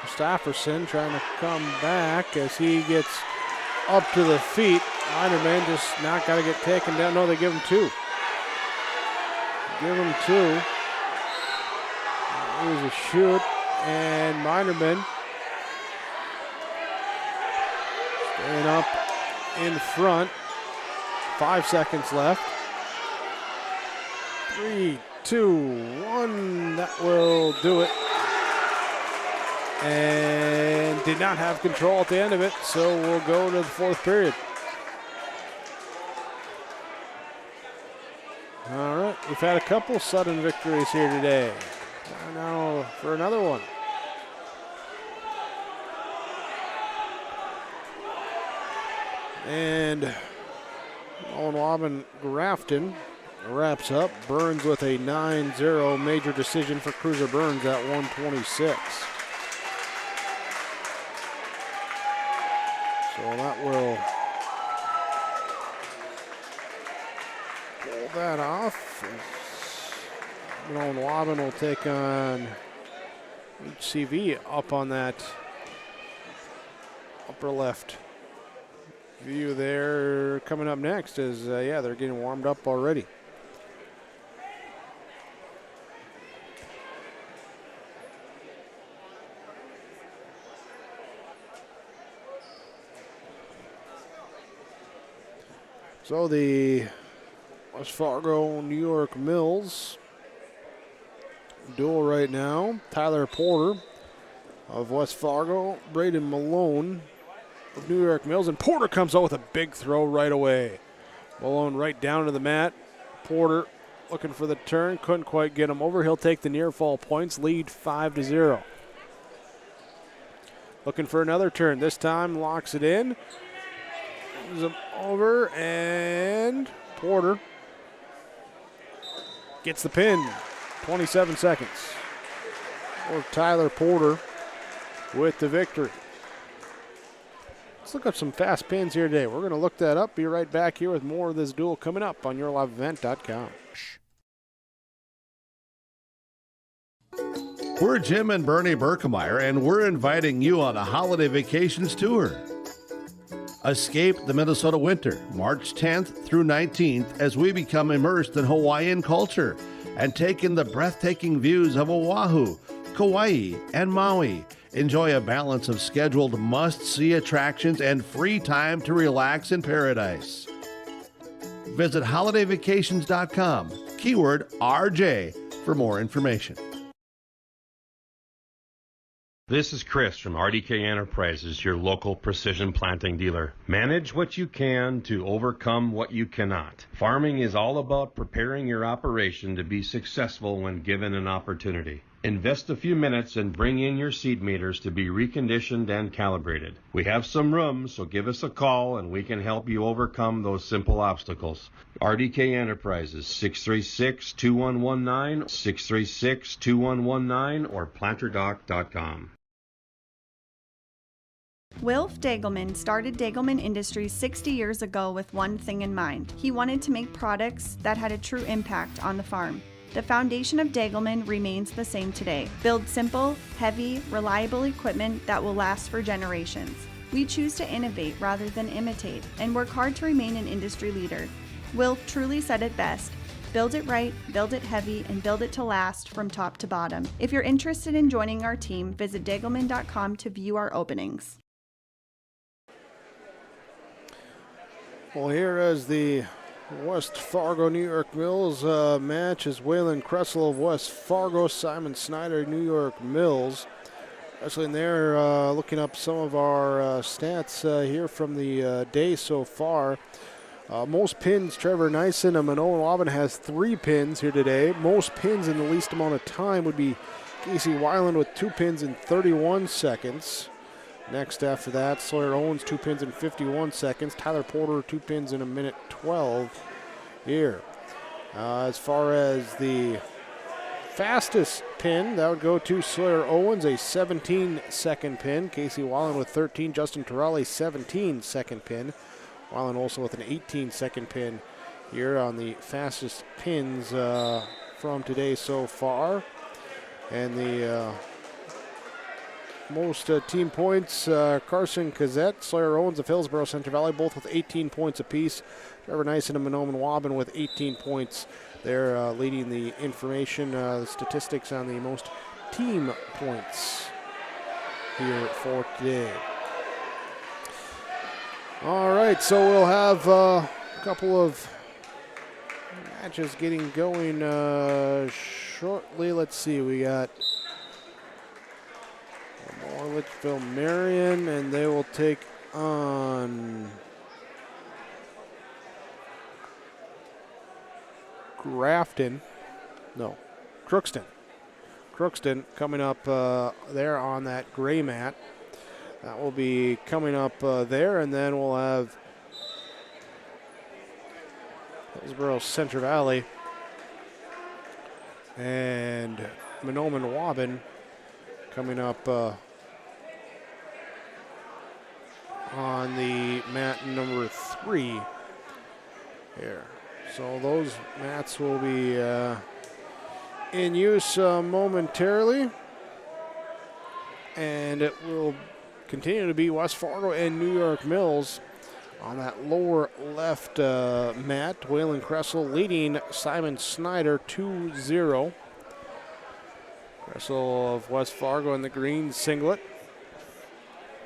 Stafferson trying to come back as he gets up to the feet. Minderman just not got to get taken down. No, they give him 2. Give him 2. Here's a shoot, and Minderman staying up in front. 5 seconds left. 3, 2, 1. That will do it. And did not have control at the end of it, so we'll go to the fourth period. All right, we've had a couple sudden victories here today. Now for another one. And Waubun Grafton wraps up. Burns with a 9-0 major decision for Cruiser Burns at 126. So that will pull that off. Waubun will take on HCV up on that upper left view there. Coming up next is, yeah, they're getting warmed up already. So the West Fargo, New York Mills duel right now. Tyler Porter of West Fargo, Braden Malone of New York Mills, and Porter comes out with a big throw right away. Malone right down to the mat. Porter looking for the turn, couldn't quite get him over. He'll take the near fall points, lead 5-0. Looking for another turn, this time locks it in. Brings him over, and Porter gets the pin. 27 seconds. Or Tyler Porter with the victory. Let's look up some fast pins here today. We're going to look that up. Be right back here with more of this duel coming up on yourliveevent.com. We're Jim and Bernie Berkemeyer, and we're inviting you on a holiday vacations tour. Escape the Minnesota winter, March 10th through 19th, as we become immersed in Hawaiian culture and take in the breathtaking views of Oahu, Kauai, and Maui. Enjoy a balance of scheduled must-see attractions and free time to relax in paradise. Visit holidayvacations.com, keyword RJ, for more information. This is Chris from RDK Enterprises, your local precision planting dealer. Manage what you can to overcome what you cannot. Farming is all about preparing your operation to be successful when given an opportunity. Invest a few minutes and bring in your seed meters to be reconditioned and calibrated. We have some room, so give us a call and we can help you overcome those simple obstacles. RDK Enterprises, 636-2119, 636-2119, or planterdoc.com. Wilf Dagelman started Dagelman Industries 60 years ago with one thing in mind. He wanted to make products that had a true impact on the farm. The foundation of Dagelman remains the same today. Build simple, heavy, reliable equipment that will last for generations. We choose to innovate rather than imitate and work hard to remain an industry leader. Wilf truly said it best. Build it right, build it heavy, and build it to last from top to bottom. If you're interested in joining our team, visit dagelman.com to view our openings. Well, here is the West Fargo New York Mills match is Waylon Kressel of West Fargo, Simon Snyder, New York Mills. Wrestling there, looking up some of our stats here from the day so far. Most pins, Trevor Nyson of Manoa Waban has 3 pins here today. Most pins in the least amount of time would be Casey Weiland with 2 pins in 31 seconds. Next after that, Sawyer Owens, 2 pins in 51 seconds. Tyler Porter, 2 pins in 1:12 here. As far as the fastest pin, that would go to Sawyer Owens, a 17-second pin. Casey Weiland with 13. Justin Terrell, a 17-second pin. Weiland also with an 18-second pin here on the fastest pins from today so far. And the most team points, Carson Kazette, Sawyer Owens of Hillsboro-Central Valley, both with 18 points apiece. Trevor Nyson of Manoa Waban with 18 points. They're leading the information, the statistics on the most team points here for today. All right, so we'll have a couple of matches getting going shortly. Let's see, we got Litchfield Marion, and they will take on Crookston coming up there on that gray mat. That will be coming up there, and then we'll have Hillsboro-Central Valley and Manoa Waban coming up on the mat number 3 here. So those mats will be in use momentarily, and it will continue to be West Fargo and New York Mills on that lower left mat. Waylon Kressel leading Simon Snyder 2-0. Kressel of West Fargo in the green singlet.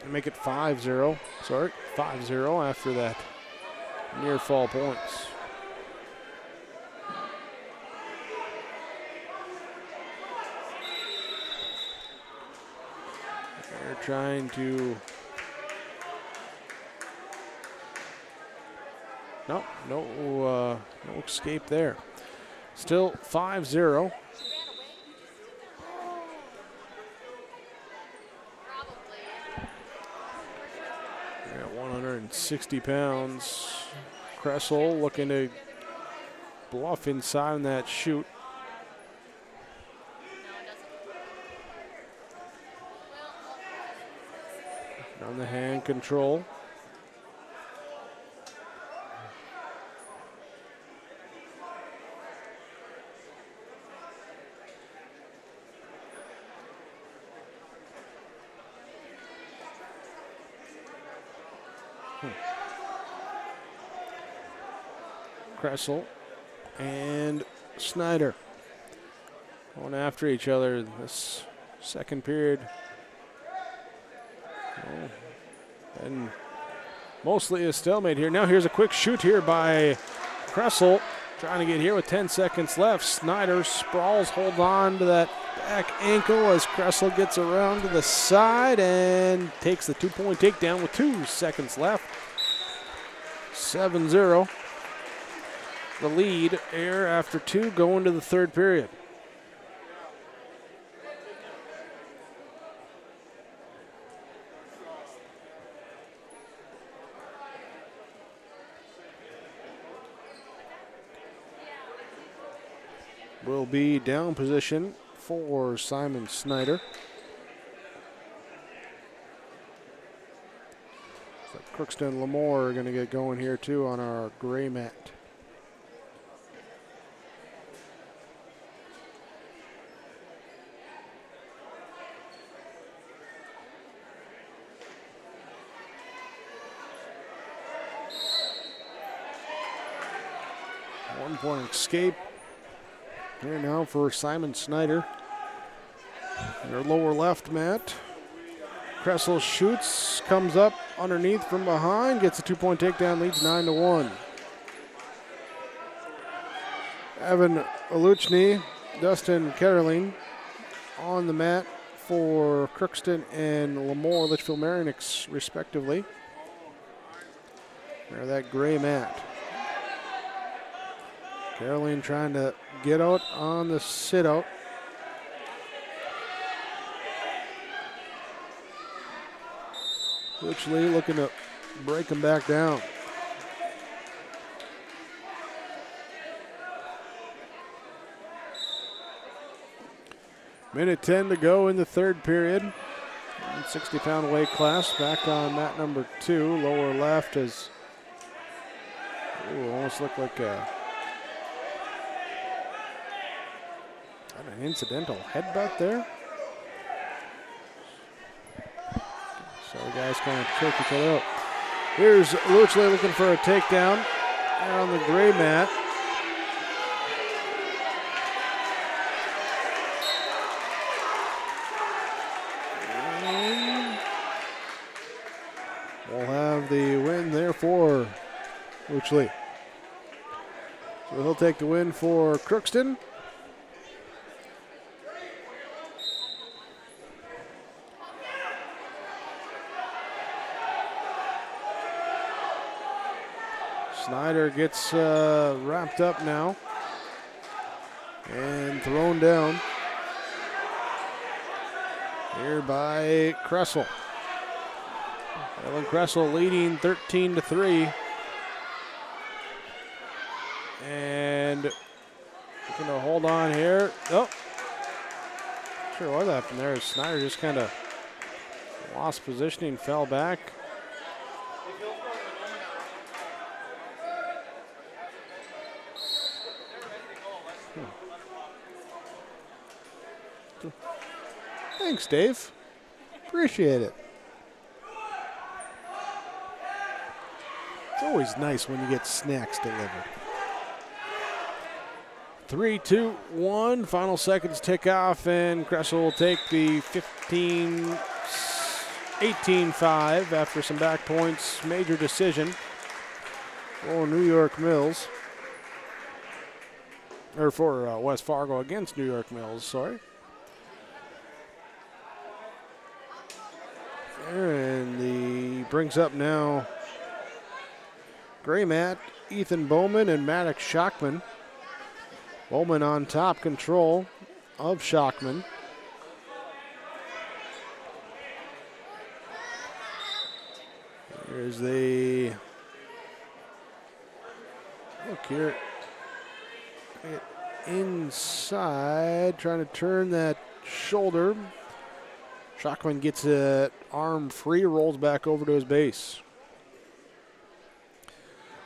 Make it 5-0. Sorry, 5-0 after that near fall points. They're trying to. No escape there. Still 5-0. We're at 160 pounds. Kressel looking to bluff inside on that shoot. On the hand control. Kressel and Snyder going after each other this second period. Oh, and mostly a stalemate here. Now here's a quick shoot here by Kressel, trying to get here with 10 seconds left. Snyder sprawls, hold on to that back ankle as Kressel gets around to the side and takes the 2-point takedown with 2 seconds left. 7-0. The lead here after 2 going to the third period. Will be down position for Simon Snyder. So Crookston and Lemoore are going to get going here too on our gray mat. One-point escape here now for Simon Snyder. Their lower left mat. Kressel shoots, comes up underneath from behind, gets a 2-point takedown, leads 9-1. Evan Aluchny, Dustin Caroline on the mat for Crookston and Lemoore, Litchfield Merrimack respectively. There, that gray mat. Caroline trying to get out on the sit-out. Lee looking to break him back down. Minute 10 to go in the third period. 60-pound weight class back on mat number 2. Lower left is almost looked like an incidental headbutt there. So the guys kind of choke each other out. Here's Luchley looking for a takedown on the gray mat. And we'll have the win there for Luchley. So he'll take the win for Crookston. Snyder gets wrapped up now and thrown down here by Kressel. Ellen Kressel leading 13-3. And looking to hold on here. Oh, not sure what happened there. Snyder just kind of lost positioning, fell back. Thanks, Dave. Appreciate it. It's always nice when you get snacks delivered. 3, 2, 1. Final seconds tick off, and Kressel will take the 18-5 after some back points. Major decision for New York Mills. Or for West Fargo against New York Mills, sorry. And he brings up now gray mat, Ethan Bowman and Maddox Schockman. Bowman on top, control of Schockman. There's the look here. Inside, trying to turn that shoulder. Shockman gets it arm free, rolls back over to his base.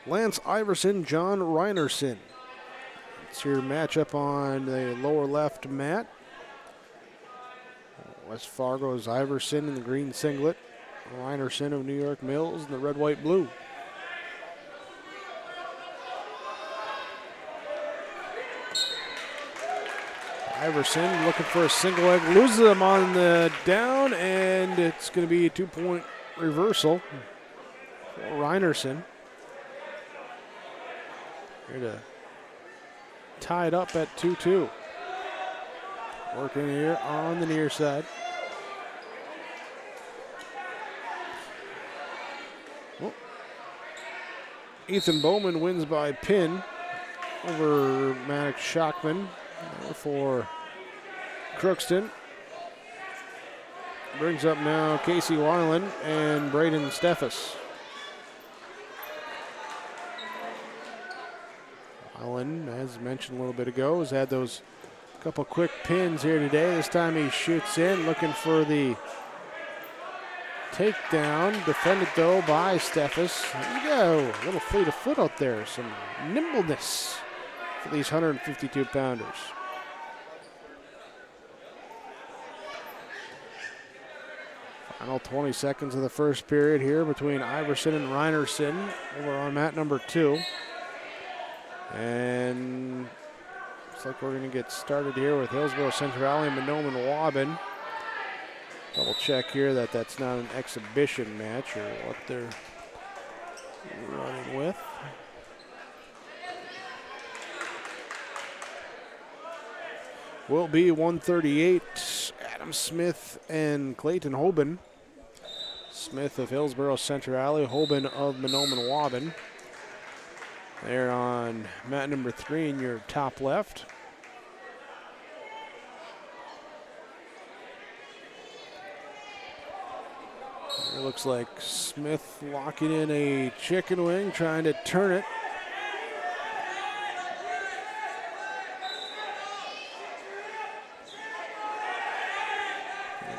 Lance Iverson, John Reinerson. It's your matchup on the lower left mat. West Fargo's Iverson in the green singlet. Reinerson of New York Mills in the red, white, blue. Iverson looking for a single leg, loses them on the down, and it's going to be a 2-point reversal for Reinerson. Here to tie it up at 2-2. Working here on the near side. Well, Ethan Bowman wins by pin over Maddox Shockman. For Crookston. Brings up now Casey Weiland and Braden Steffes. Weiland, as mentioned a little bit ago, has had those couple quick pins here today. This time he shoots in, looking for the takedown. Defended though by Steffes. There you go. A little fleet of foot out there. Some nimbleness for these 152-pounders. Final 20 seconds of the first period here between Iverson and Reinerson over on mat number 2. And looks like we're going to get started here with Hillsboro-Central and Mahnomen-Waubun. Double check here that that's not an exhibition match or what they're running with. Will be 138, Adam Smith and Clayton Hoban. Smith of Hillsboro-Central, Hoban of Mahnomen-Waubun. There on mat number 3 in your top left. It looks like Smith locking in a chicken wing, trying to turn it.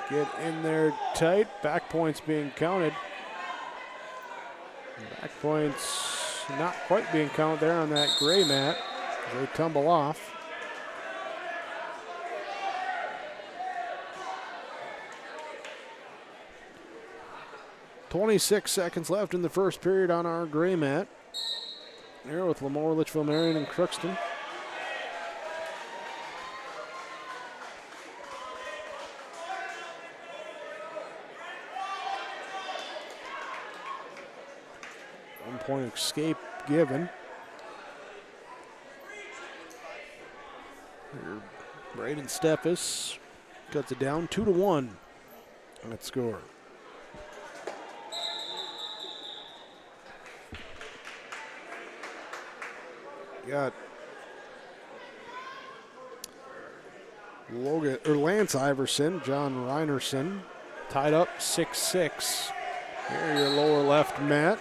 Get in there tight. Back points being counted. Back points not quite being counted there on that gray mat. They tumble off. .26 seconds left in the first period on our gray mat. Here with Lemoore, Litchfield, Marion, and Crookston. Point escape given. Here, Braden Steffes cuts it down 2-1 on that score. Got Lance Iverson, John Reinerson tied up 6-6. Here your lower left mat.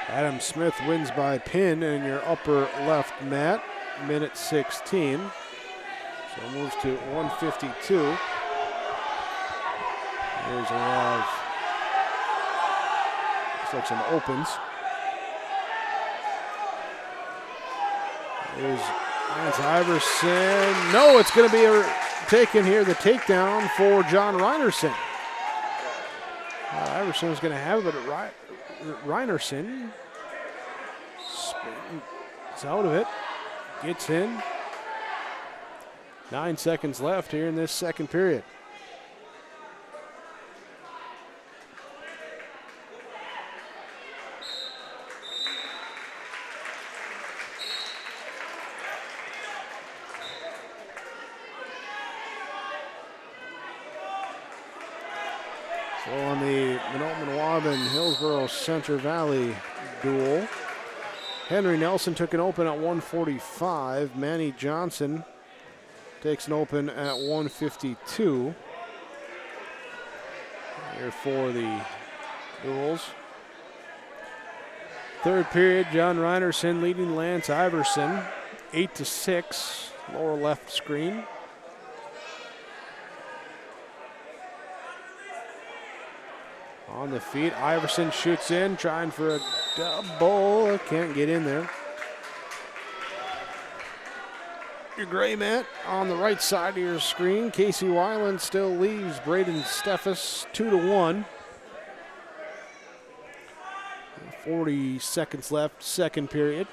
Adam Smith wins by pin in your upper left mat, minute 16. So moves to 152. Here's a lot of, looks like some opens. There's Lance Iverson. No, it's going to be taken here, the takedown for John Reinerson. Iverson was going to have it, but Reinerson is out of it, gets in. 9 seconds left here in this second period. So on the Mahnomen-Waubun Hillsboro-Central Valley duel, Henry Nelson took an open at 145. Manny Johnson takes an open at 1:52 here for the Duels. Third period, John Reinerson leading Lance Iverson 8-6, lower left screen. On the feet, Iverson shoots in, trying for a double, can't get in there. Your gray mat on the right side of your screen. Casey Weiland still leaves Braden Steffes 2-1. 40 seconds left, second period.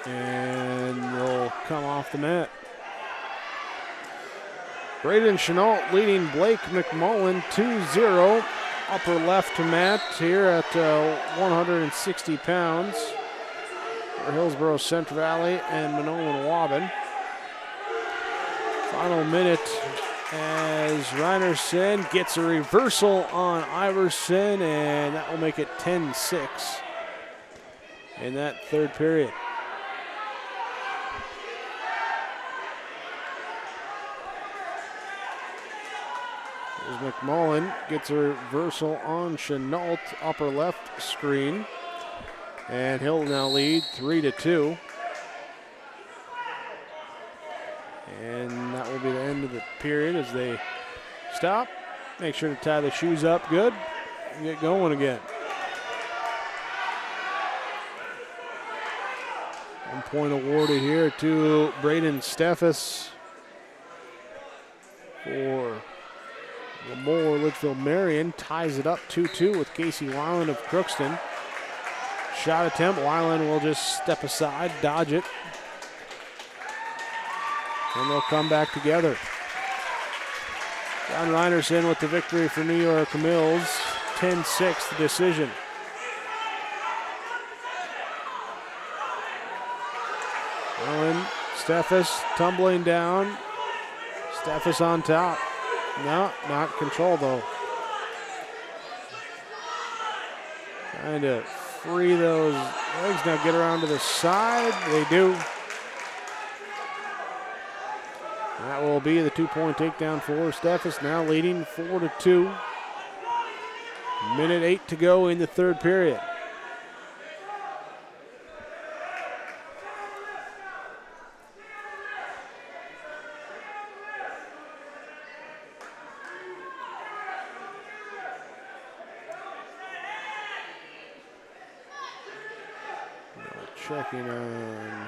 And they'll come off the mat. Braden Chenault leading Blake McMullen 2-0. Upper left mat here at 160 pounds for Hillsboro-Central Valley and Minoan-Waban. Final minute as Reinerson gets a reversal on Iverson, and that will make it 10-6 in that third period. As McMullen gets a reversal on Chenault, upper left screen, and he'll now lead 3-2. And that will be the end of the period as they stop. Make sure to tie the shoes up good and get going again. 1 point awarded here to Braden Steffes for Lemoore. Litchfield Marion ties it up 2-2 with Casey Weiland of Crookston. Shot attempt, Weiland will just step aside, dodge it. And they'll come back together. John Reinerson with the victory for New York Mills. 10-6 the decision. Weiland, Steffes tumbling down. Steffes on top. No, not control though. Trying to free those legs. Now get around to the side. They do. That will be the 2-point takedown for Steffes, now leading 4-2. Minute 8 to go in the third period. Checking on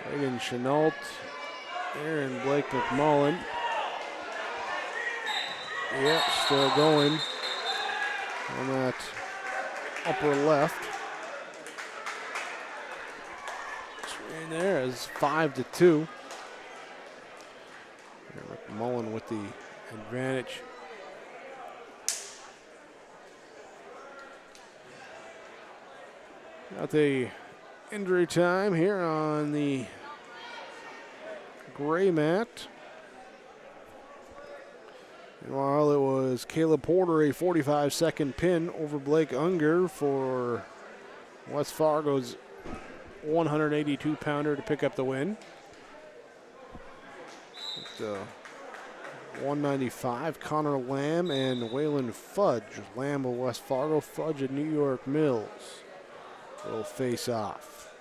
Braden Chenault, Aaron Blake McMullen. Yep, still going on that upper left. Screen there is 5-2. McMullen with the advantage. Got the injury time here on the gray mat. Meanwhile, it was Caleb Porter, a 45-second pin over Blake Unger for West Fargo's 182-pounder to pick up the win. At 195, Connor Lamb and Waylon Fudge. Lamb of West Fargo, Fudge of New York Mills will face off.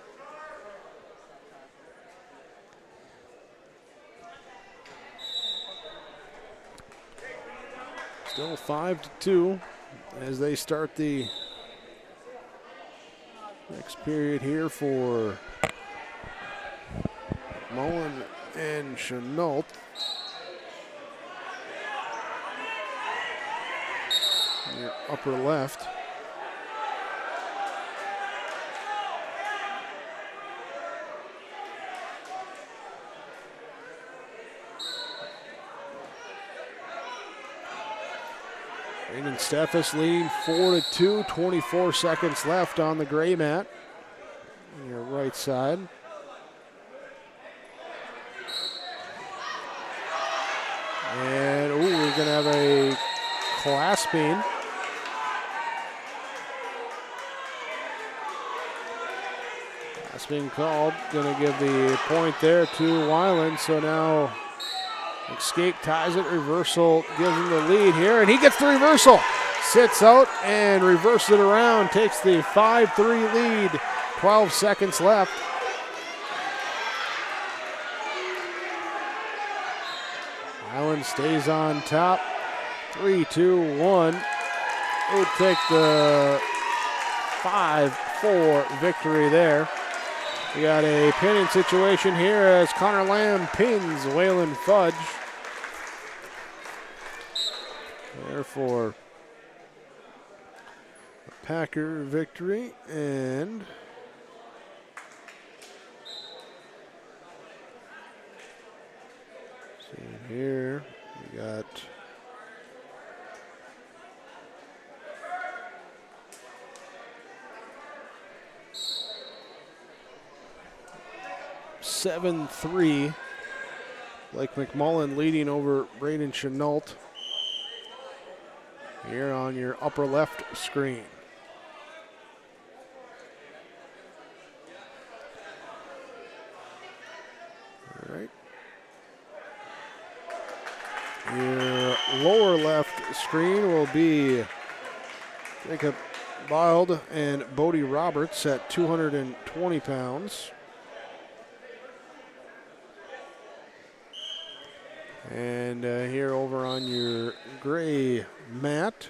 Still 5-2 as they start the next period here for Mullen and Chenault. Your upper left. Braden Steffes leading 4-2, 24 seconds left on the gray mat. On your right side. And, we're going to have a clasping. That's being called. Going to give the point there to Weiland. So now Escape ties it. Reversal gives him the lead here. And he gets the reversal. Sits out and reverses it around. Takes the 5-3 lead. 12 seconds left. Island stays on top. 3-2-1. We'll take the 5-4 victory there. We got a pinning situation here as Connor Lamb pins Waylon Fudge. Therefore, a Packer victory. And see here, we got (7-3). Blake McMullen leading over Braden Chenault. Here on your upper left screen. All right. Your lower left screen will be Jacob Bild and Bodie Roberts at 220 pounds. And here over on your gray mat,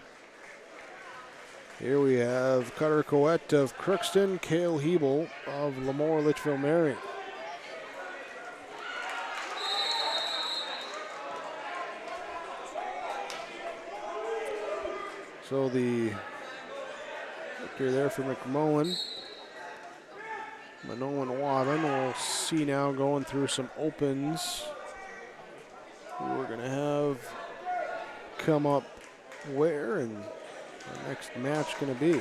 here we have Cutter Coette of Crookston, Cale Hebel of Lemoore Litchfield Marion. So the victory there for McMullen. Manoan Wadden, we'll see now going through some opens. We're going to have come up where and the next match going to be.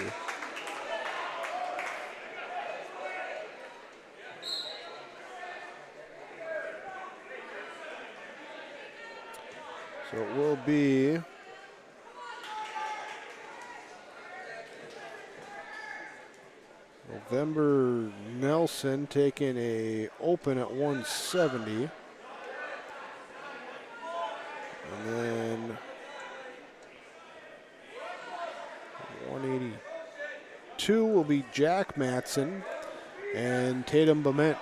So it will be November Nelson taking a open at 170. And then 182 will be Jack Matson and Tatum Bement.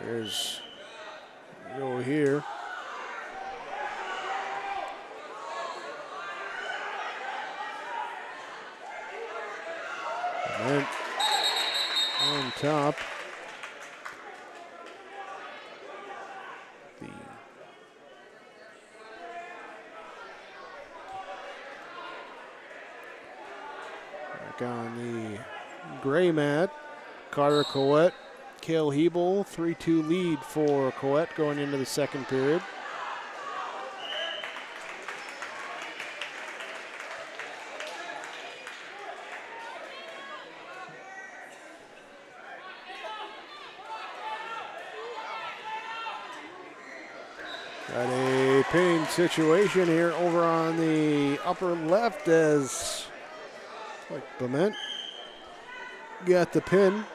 There's go here. And on top, the back on the gray mat, Carter Coette, Cale Hebel, 3-2 lead for Coette going into the second period. Got a pinning situation here over on the upper left as like Bement got the pin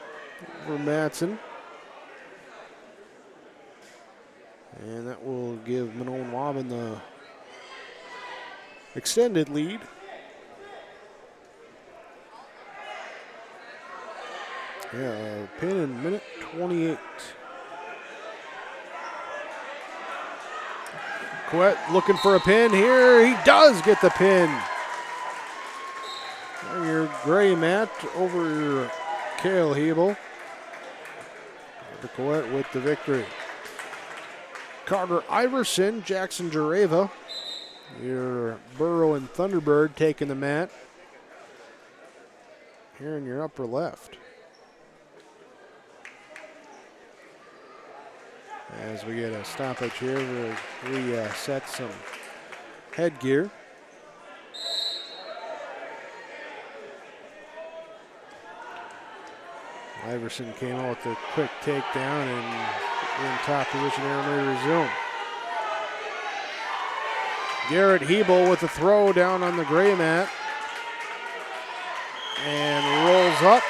for Matson. And that will give Manoan Wabban the extended lead. Yeah, pin in minute 28. Coette looking for a pin here. He does get the pin. On your gray mat over Cale Hebel. Coette with the victory. Carter Iverson, Jackson Jareva. Your Burrow and Thunderbird taking the mat. Here in your upper left. As we get a stoppage here, we set some headgear. Iverson came out with a quick takedown and in top position here to resume. Garrett Hebel with the throw down on the gray mat. And rolls up.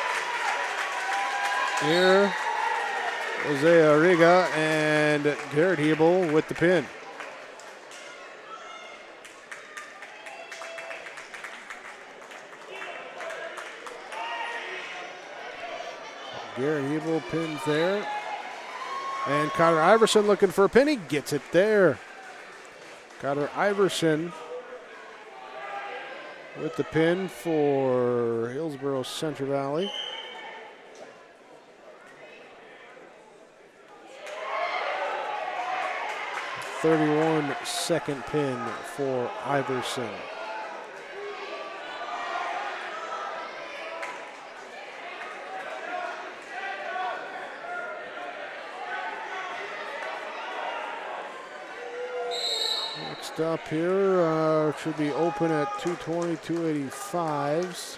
Here, Jose Riga and Garrett Hebel with the pin. Garrett Hebel pins there. And Connor Iverson looking for a pin. He gets it there. Connor Iverson with the pin for Hillsboro-Central Valley. .31-second pin for Iverson. Next up here should be open at 220, 285s.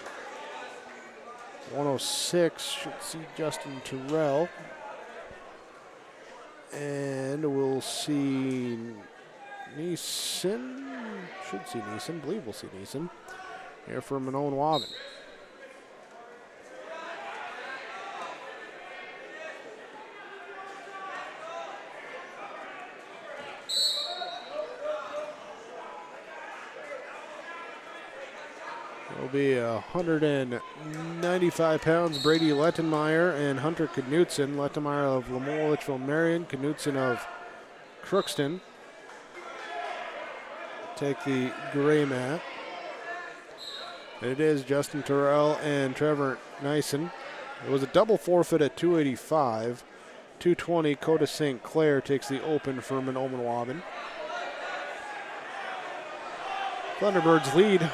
106 should see Justin Terrell. And we'll see Neeson. Should see Neeson. Believe we'll see Neeson. Here for Manon Wabin. It'll be 195 pounds, Brady Lettenmeyer and Hunter Knutson. Lettenmeyer of Lemoore Litchfield Marion, Knutson of Crookston. Take the gray mat. And it is Justin Terrell and Trevor Nyson. It was a double forfeit at 285. 220, Coda St. Clair takes the open for Manon Wabin. Thunderbirds lead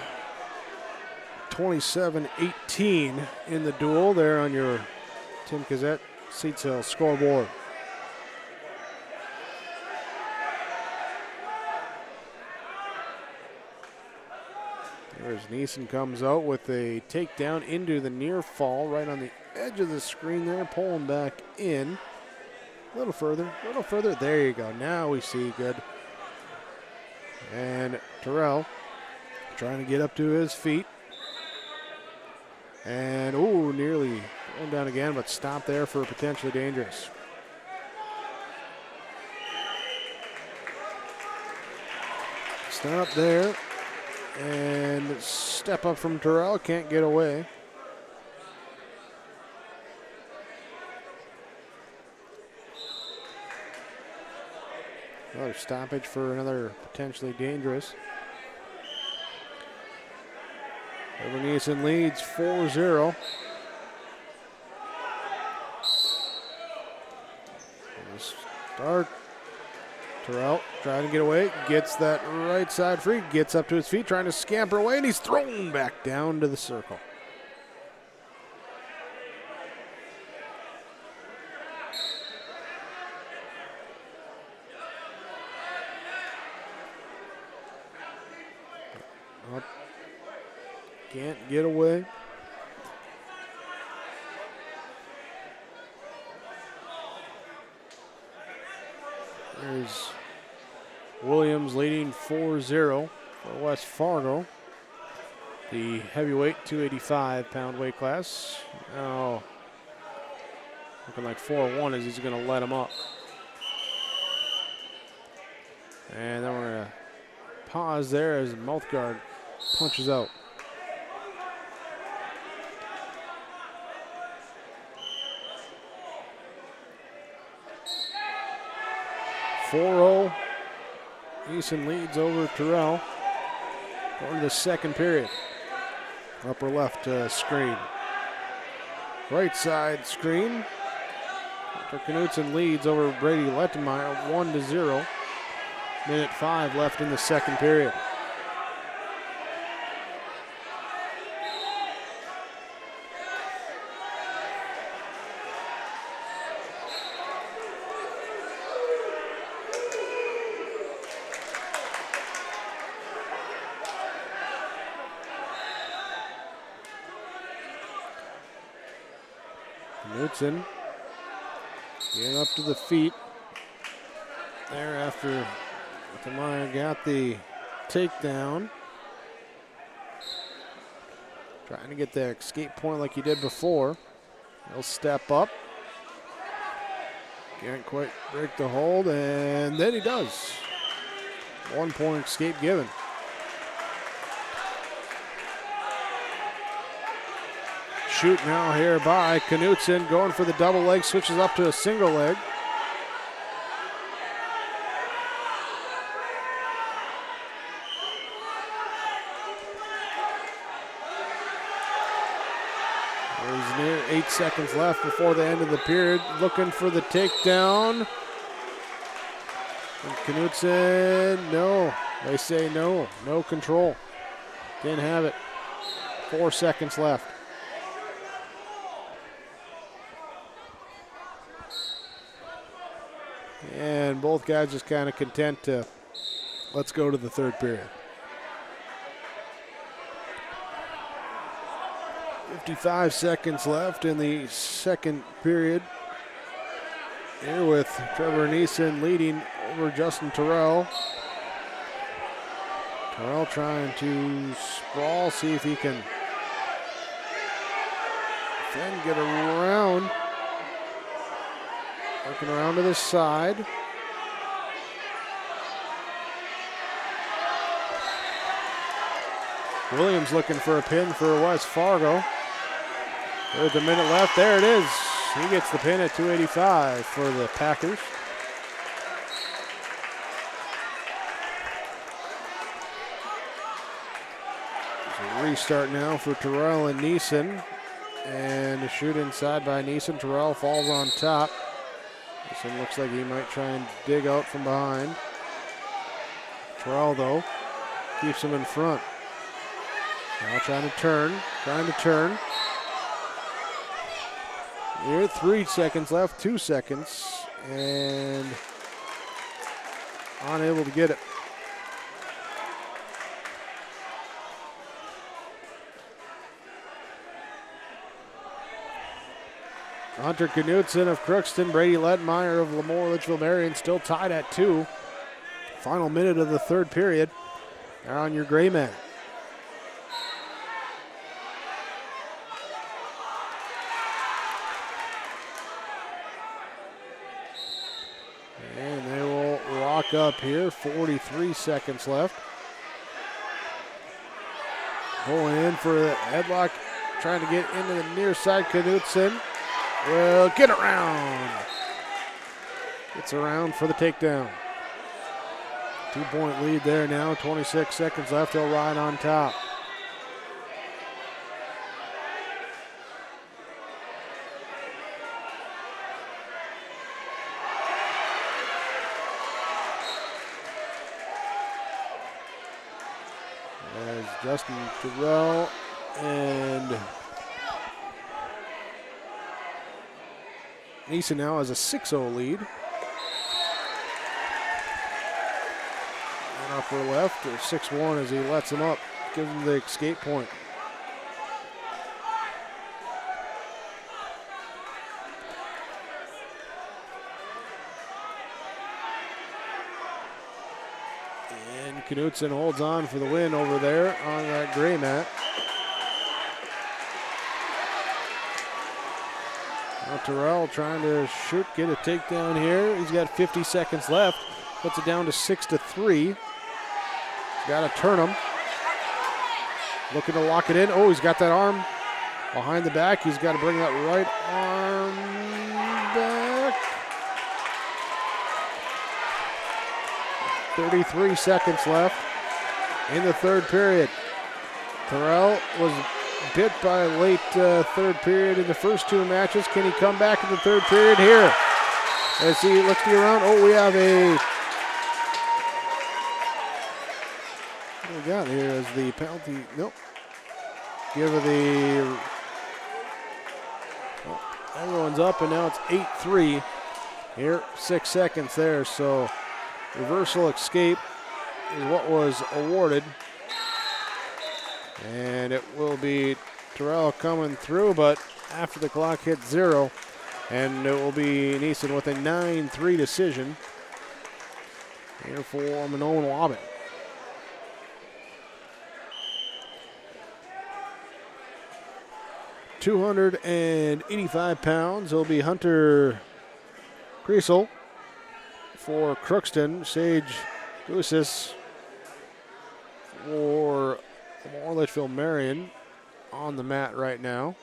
27-18 in the duel there on your Tim Cassette seat sale scoreboard. There's Neeson comes out with a takedown into the near fall right on the edge of the screen there, pulling back in. A little further. There you go. Now we see good. And Terrell trying to get up to his feet. And, ooh, nearly going down again, but stopped there for potentially dangerous. Stop there. And step up from Terrell. Can't get away. Another stoppage for another potentially dangerous. Trevor Neeson leads 4-0. Start. Terrell trying to get away. Gets that right side free. Gets up to his feet, trying to scamper away, and he's thrown back down to the circle. Up. Can't get away. There's Williams leading 4-0 for West Fargo. The heavyweight 285-pound weight class. Now looking like 4-1 as he's going to let him up. And then we're going to pause there as the mouth guard punches out. Neeson leads over Terrell. Going to the second period. Upper left screen. Right side screen. Hunter Knutson leads over Brady Lettenmeyer 1-0. Minute 5 left in the second period. Knudsen getting up to the feet there after Meyer got the takedown. Trying to get the escape point like he did before. He'll step up. Can't quite break the hold, and then he does. 1 point escape given. Shoot now here by Knudsen, going for the double leg, switches up to a single leg. There's near 8 seconds left before the end of the period, looking for the takedown. And Knudsen, no, they say no, no control. Didn't have it. 4 seconds left. And both guys just kind of content to let's go to the third period. 55 seconds left in the second period. Here with Trevor Neeson leading over Justin Terrell. Terrell trying to sprawl, see if he can then get around. Working around to the side. Williams looking for a pin for West Fargo. There's a minute left. There it is. He gets the pin at 285 for the Packers. So restart now for Terrell and Neeson. And a shoot inside by Neeson. Terrell falls on top. Neeson looks like he might try and dig out from behind. Terrell, though, keeps him in front. Now trying to turn. Here, 3 seconds left, 2 seconds, and unable to get it. Hunter Knudsen of Crookston, Brady Letmeyer of Lemoore Litchfield Marion still tied at 2. Final minute of the third period. They're on your gray mat. And they will lock up here, 43 seconds left. Going in for the headlock, trying to get into the near side. Knudsen will get around. Gets around for the takedown. 2-point lead there now, 26 seconds left. He'll ride on top. As Justin Terrell and Neeson now has a 6-0 lead. And upper left, or 6-1 as he lets him up, gives him the escape point. And Knudsen holds on for the win over there on that gray mat. Now Terrell trying to shoot, get a takedown here. He's got 50 seconds left. Puts it down to 6-3. Got to turn him. Looking to lock it in. Oh, he's got that arm behind the back. He's got to bring that right arm back. 33 seconds left in the third period. Terrell was bit by a late third period in the first two matches. Can he come back in the third period here? As he looks to be around. Oh, we have a... What do we got here is the penalty. Nope. Give the... Oh, everyone's up, and now it's 8-3. Here, 6 seconds there, so reversal escape is what was awarded. And it will be Terrell coming through, but after the clock hits 0. And it will be Neeson with a 9-3 decision here for Minoan Waban. £285. It'll be Hunter Creasel for Crookston. Sage Goosis for Litchfield Marion on the mat right now.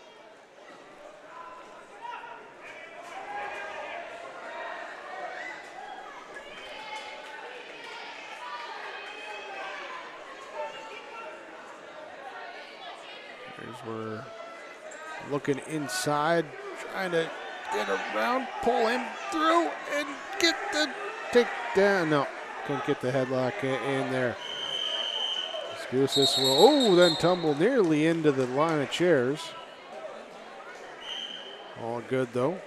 We're looking inside, trying to get around, pull him through, and get the takedown. No, couldn't get the headlock in there. Scoosis will, then tumble nearly into the line of chairs. All good, though.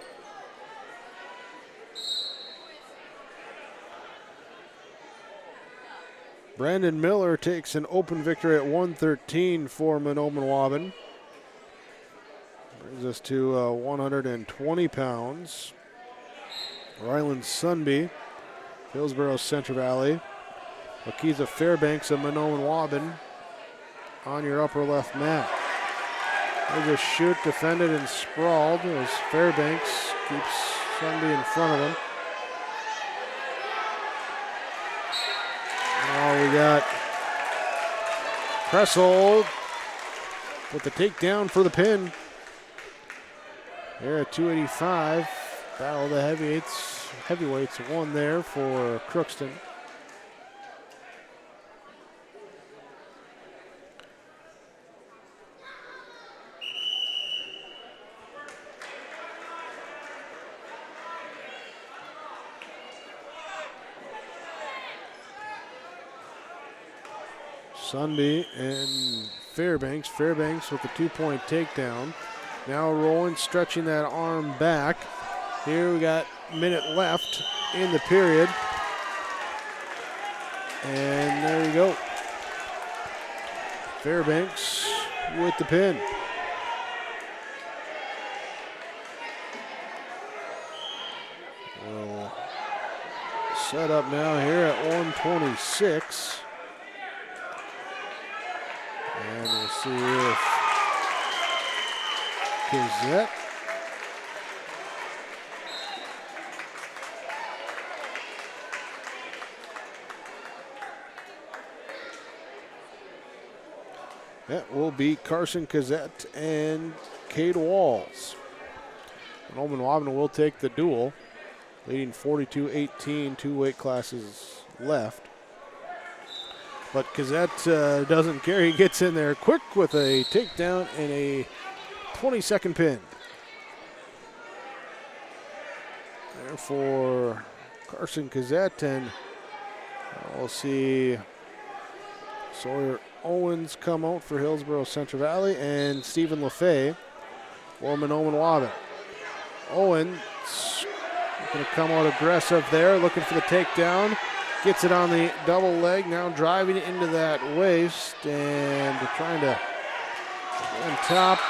Brandon Miller takes an open victory at 113 for Minoan Waban. Brings us to 120 pounds. Ryland Sunby, Hillsboro-Central Valley. Akiza Fairbanks of Minoan Waban on your upper left mat. There's a shoot defended and sprawled as Fairbanks keeps Sunby in front of him. Now we got Kressel with the takedown for the pin. They're at 285. Battle of the heavyweights won there for Crookston. Sunby and Fairbanks. Fairbanks with the 2-point takedown. Now rolling, stretching that arm back. Here we got a minute left in the period. And there you go. Fairbanks with the pin. We'll set up now here at 126. And we'll see if Kizet that will be Carson Kizet and Cade Walls. Minoan Waban will take the duel, leading 42-18, 2 weight classes left. But Kazette doesn't care. He gets in there quick with a takedown and a 20-second pin. There for Carson Kazette, and we'll see Sawyer Owens come out for Hillsboro-Central Valley and Stephen LaFay for Minoan Waban. Owens going to come out aggressive there, looking for the takedown. Gets it on the double leg, now driving it into that waist and trying to on top.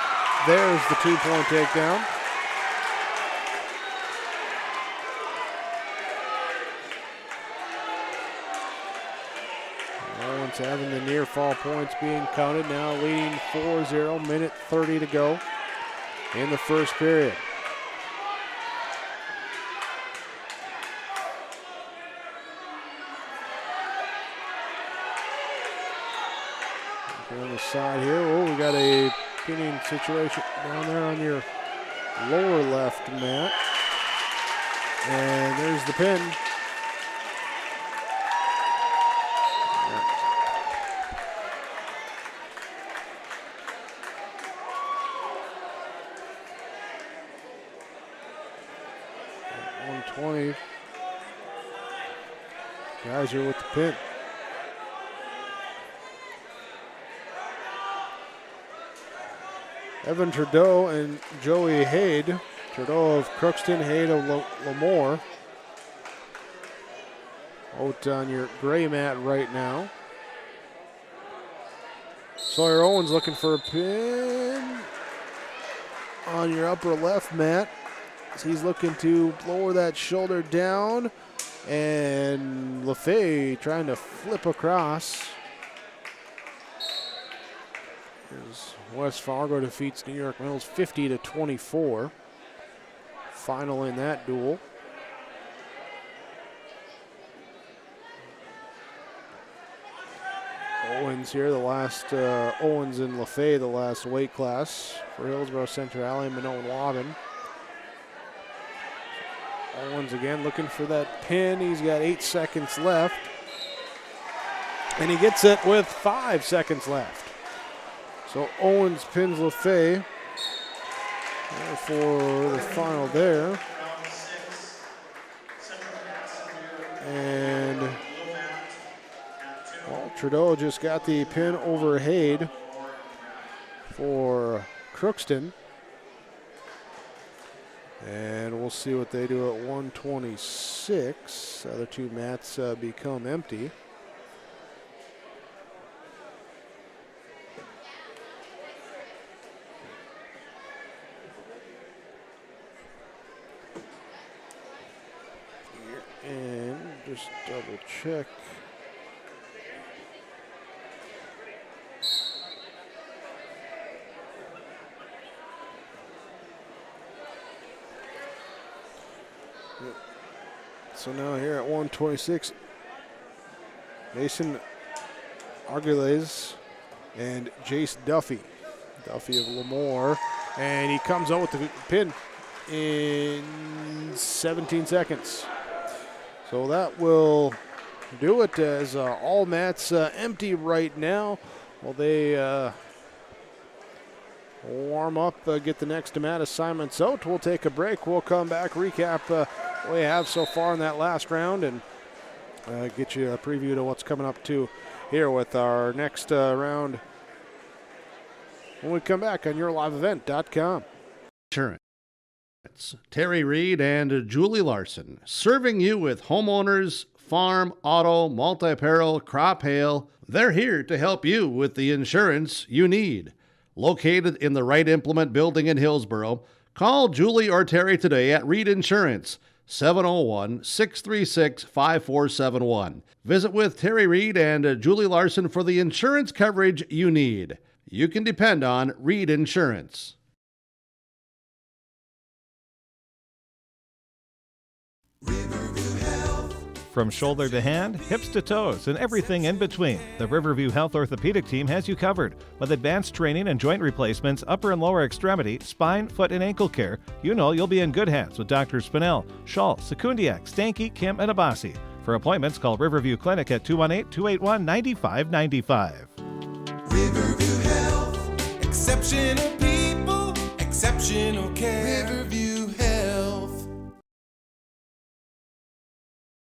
There's the 2-point takedown. Owens having the near fall points being counted, now leading 4-0, minute 30 to go in the first period. On the side here, oh, we got a pinning situation down there on your lower left mat. And there's the pin. At 120. Guys are with the pin. Evan Trudeau and Joey Haid. Trudeau of Crookston, Haid of Lemoore. Out on your gray mat right now. Sawyer Owens looking for a pin. on your upper left, Matt. As he's looking to lower that shoulder down. And LaFay trying to flip across. As West Fargo defeats New York Mills 50-24. Final in that duel. Owens here, the last Owens and LaFay, the last weight class for Hillsboro-Central Alley, Minot and Waubun. Owens again looking for that pin. He's got 8 seconds left. And he gets it with 5 seconds left. So Owens pins LaFay for the final there. And Trudeau just got the pin over Haid for Crookston. And we'll see what they do at 126. The other two mats become empty. And just double check. So now here at 126, Mason Arguelles and Jace Duffy. Duffy of Lemoore. And he comes out with the pin in 17 seconds. So that will do it as all mats empty right now. Well, they warm up, get the next mat assignments out. We'll take a break. We'll come back, recap what we have so far in that last round, and get you a preview to what's coming up too here with our next round when we come back on yourliveevent.com. Insurance. Terry Reed and Julie Larson, serving you with homeowners, farm, auto, multi-peril, crop hail. They're here to help you with the insurance you need. Located in the Wright Implement Building in Hillsboro, call Julie or Terry today at Reed Insurance, 701-636-5471. Visit with Terry Reed and Julie Larson for the insurance coverage you need. You can depend on Reed Insurance. From shoulder to hand, hips to toes, and everything in between, the Riverview Health Orthopedic Team has you covered. With advanced training and joint replacements, upper and lower extremity, spine, foot, and ankle care, you know you'll be in good hands with Drs. Spinell, Schall, Sekundiak, Stanky, Kim, and Abasi. For appointments, call Riverview Clinic at 218-281-9595. Riverview Health, exceptional people, exceptional care. Riverview Health.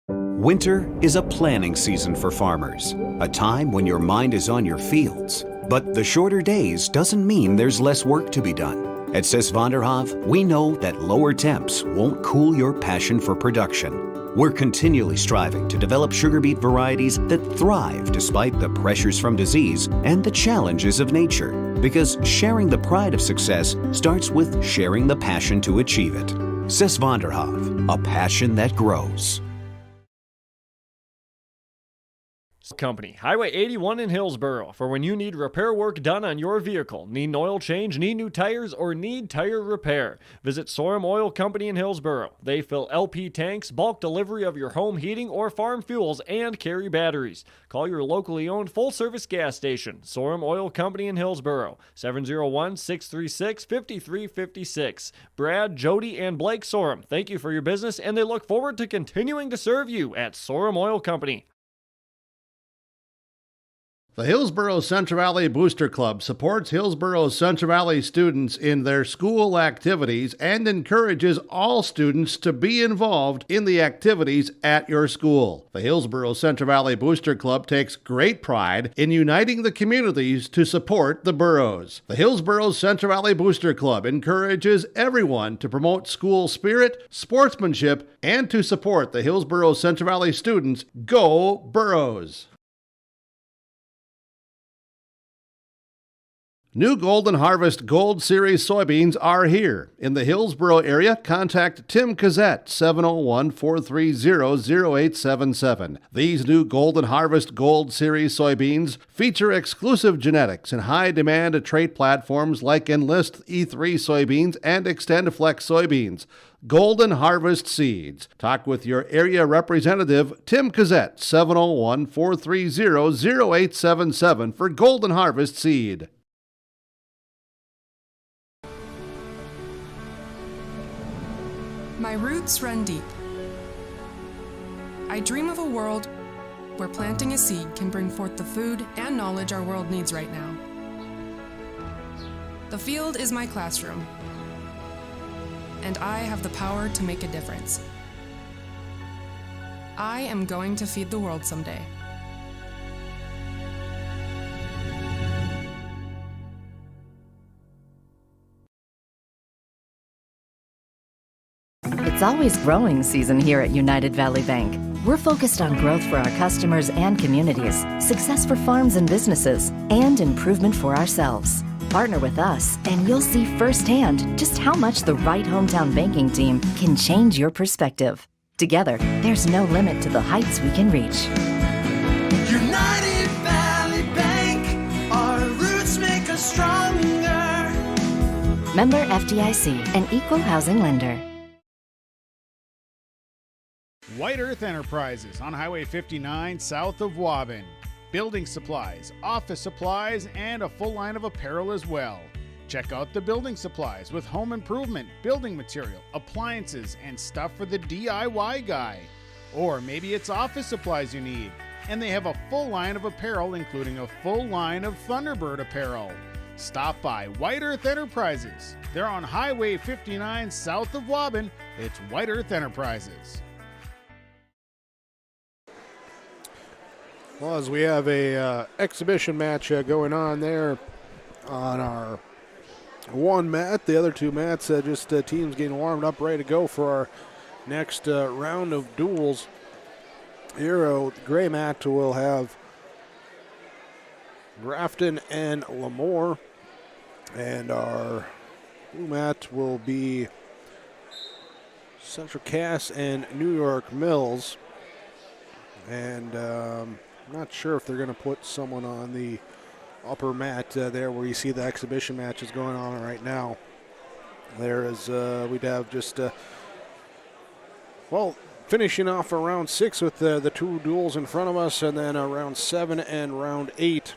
Winter is a planning season for farmers, a time when your mind is on your fields. But the shorter days doesn't mean there's less work to be done. At Sis van der Haaf, we know that lower temps won't cool your passion for production. We're continually striving to develop sugar beet varieties that thrive despite the pressures from disease and the challenges of nature. Because sharing the pride of success starts with sharing the passion to achieve it. Sis van der Haaf, a passion that grows. Company, Highway 81 in Hillsboro, for when you need repair work done on your vehicle, need an oil change, need new tires, or need tire repair. Visit Sorum Oil Company in Hillsboro. They fill LP tanks, bulk delivery of your home heating or farm fuels, and carry batteries. Call your locally owned full-service gas station, Sorum Oil Company in Hillsboro, 701-636-5356. Brad, Jody, and Blake Sorum, thank you for your business, and they look forward to continuing to serve you at Sorum Oil Company. The Hillsboro-Central Valley Booster Club supports Hillsboro-Central Valley students in their school activities and encourages all students to be involved in the activities at your school. The Hillsboro-Central Valley Booster Club takes great pride in uniting the communities to support the boroughs. The Hillsboro-Central Valley Booster Club encourages everyone to promote school spirit, sportsmanship, and to support the Hillsboro-Central Valley students. Go Boroughs! New Golden Harvest Gold Series soybeans are here. In the Hillsboro area, contact Tim Cassette, 701-430-0877. These new Golden Harvest Gold Series soybeans feature exclusive genetics and high-demand trait platforms like Enlist E3 soybeans and XtendFlex soybeans. Golden Harvest Seeds. Talk with your area representative, Tim Cassette, 701-430-0877 for Golden Harvest Seed. My roots run deep. I dream of a world where planting a seed can bring forth the food and knowledge our world needs right now. The field is my classroom, and I have the power to make a difference. I am going to feed the world someday. It's always growing season here at United Valley Bank. We're focused on growth for our customers and communities, success for farms and businesses, and improvement for ourselves. Partner with us, and you'll see firsthand just how much the right hometown banking team can change your perspective. Together, there's no limit to the heights we can reach. United Valley Bank, our roots make us stronger. Member FDIC, an equal housing lender. White Earth Enterprises on Highway 59 south of Waubun. Building supplies, office supplies, and a full line of apparel as well. Check out the building supplies with home improvement, building material, appliances, and stuff for the DIY guy. Or maybe it's office supplies you need. And they have a full line of apparel, including a full line of Thunderbird apparel. Stop by White Earth Enterprises. They're on Highway 59 south of Waubun. It's White Earth Enterprises. Well, as we have a exhibition match going on there on our one mat, the other two mats just teams getting warmed up, ready to go for our next round of duels. Here, the gray mat will have Grafton and Lemoore, and our blue mat will be Central Cass and New York Mills. And I'm not sure if they're going to put someone on the upper mat there where you see the exhibition matches going on right now. There is, we'd have just, finishing off round 6 with the two duels in front of us, and then round 7 and round 8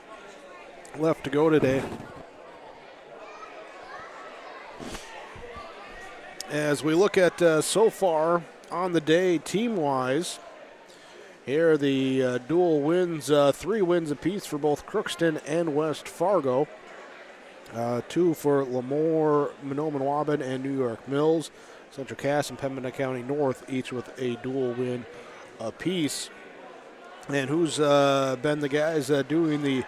left to go today. As we look at so far on the day team-wise, here the dual wins, 3 wins apiece for both Crookston and West Fargo. 2 for Lemoore, Mahnomen-Waubun, and New York Mills. Central Cass and Pembina County North, each with a dual win apiece. And who's been the guys doing the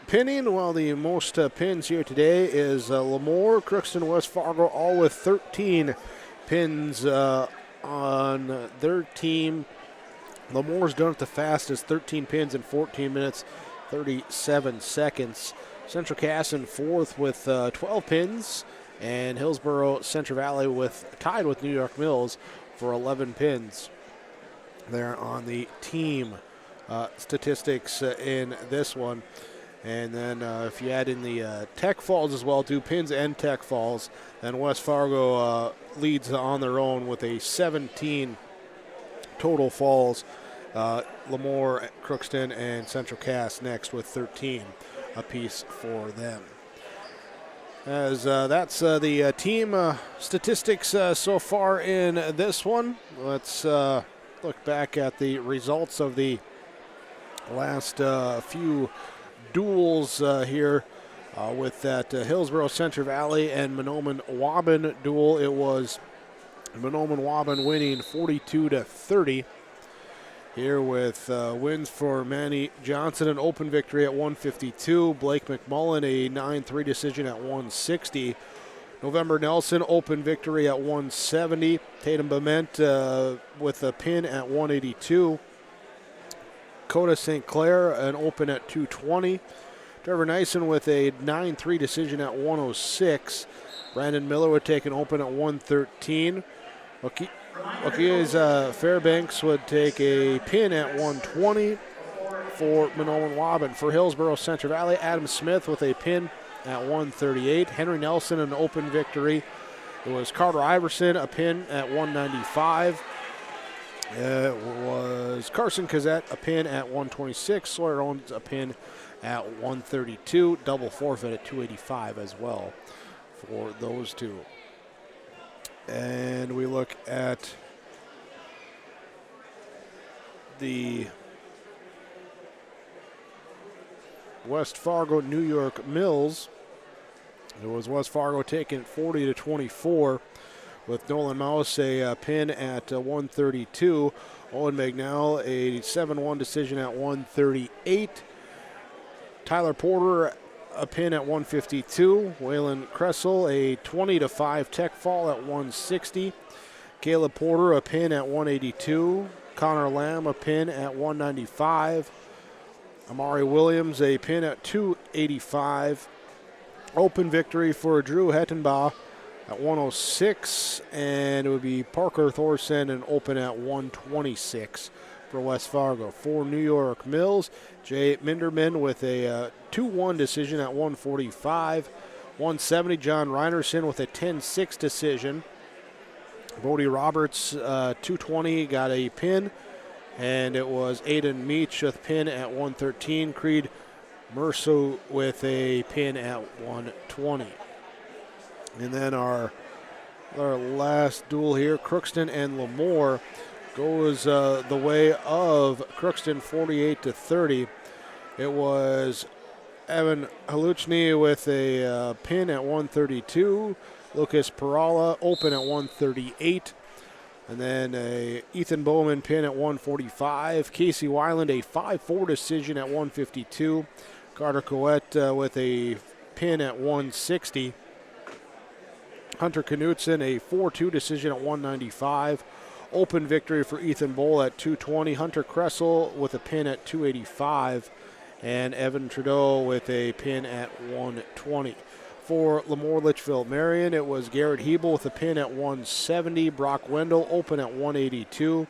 pinning? Well, the most pins here today is Lemoore, Crookston, West Fargo, all with 13 pins on their team. Lemoore's done it the fastest, 13 pins in 14 minutes, 37 seconds. Central Cass in fourth with 12 pins, and Hillsboro-Central Valley tied with New York Mills for 11 pins. There on the team statistics in this one. And then if you add in the tech falls as well, 2 pins and tech falls, then West Fargo leads on their own with a 17 total falls. Lemoore, Crookston, and Central Cass next with 13 apiece for them. As that's the team statistics so far in this one. Let's look back at the results of the last few duels here with that Hillsboro-Central Valley and Mahnomen-Waubun duel. It was Mahnomen-Waubun winning 42-30. Here with wins for Manny Johnson, an open victory at 152. Blake McMullen, a 9-3 decision at 160. November Nelson, open victory at 170. Tatum Bement with a pin at 182. Coda St. Clair, an open at 220. Trevor Nyson with a 9-3 decision at 106. Brandon Miller would take an open at 113. Okia's Fairbanks would take a pin at 120 for Minolan Waban. For Hillsboro-Central Valley, Adam Smith with a pin at 138. Henry Nelson an open victory. It was Carter Iverson, a pin at 195. It was Carson Kazette, a pin at 126. Sawyer Owens, a pin at 132. Double forfeit at 285 as well for those two. And we look at the West Fargo New York Mills. It was West Fargo taking 40-24 with Nolan Mouse a pin at 132. Owen McNell a 7-1 decision at 138. Tyler Porter a pin at 152. Waylon Kressel a 20-5 tech fall at 160. Caleb Porter a pin at 182. Connor Lamb a pin at 195. Amari Williams a pin at 285. Open victory for Drew Hettenbaugh at 106, and it would be Parker Thorson an open at 126 for West Fargo. For New York Mills, Jay Minderman with a 2-1 decision at 145. 170, John Reinerson with a 10-6 decision. Bodie Roberts, 220, got a pin, and it was Aiden Meach with pin at 113. Creed Merso with a pin at 120. And then our last duel here, Crookston and Lemoore, goes the way of Crookston 48-30. It was Evan Haluchny with a pin at 132. Lucas Perala open at 138. And then Ethan Bowman pin at 145. Casey Weiland a 5-4 decision at 152. Carter Coette with a pin at 160. Hunter Knutson a 4-2 decision at 195. Open victory for Ethan Bowl at 220. Hunter Kressel with a pin at 285. And Evan Trudeau with a pin at 120. For Lemoore Litchfield Marion, it was Garrett Hebel with a pin at 170. Brock Wendell open at 182.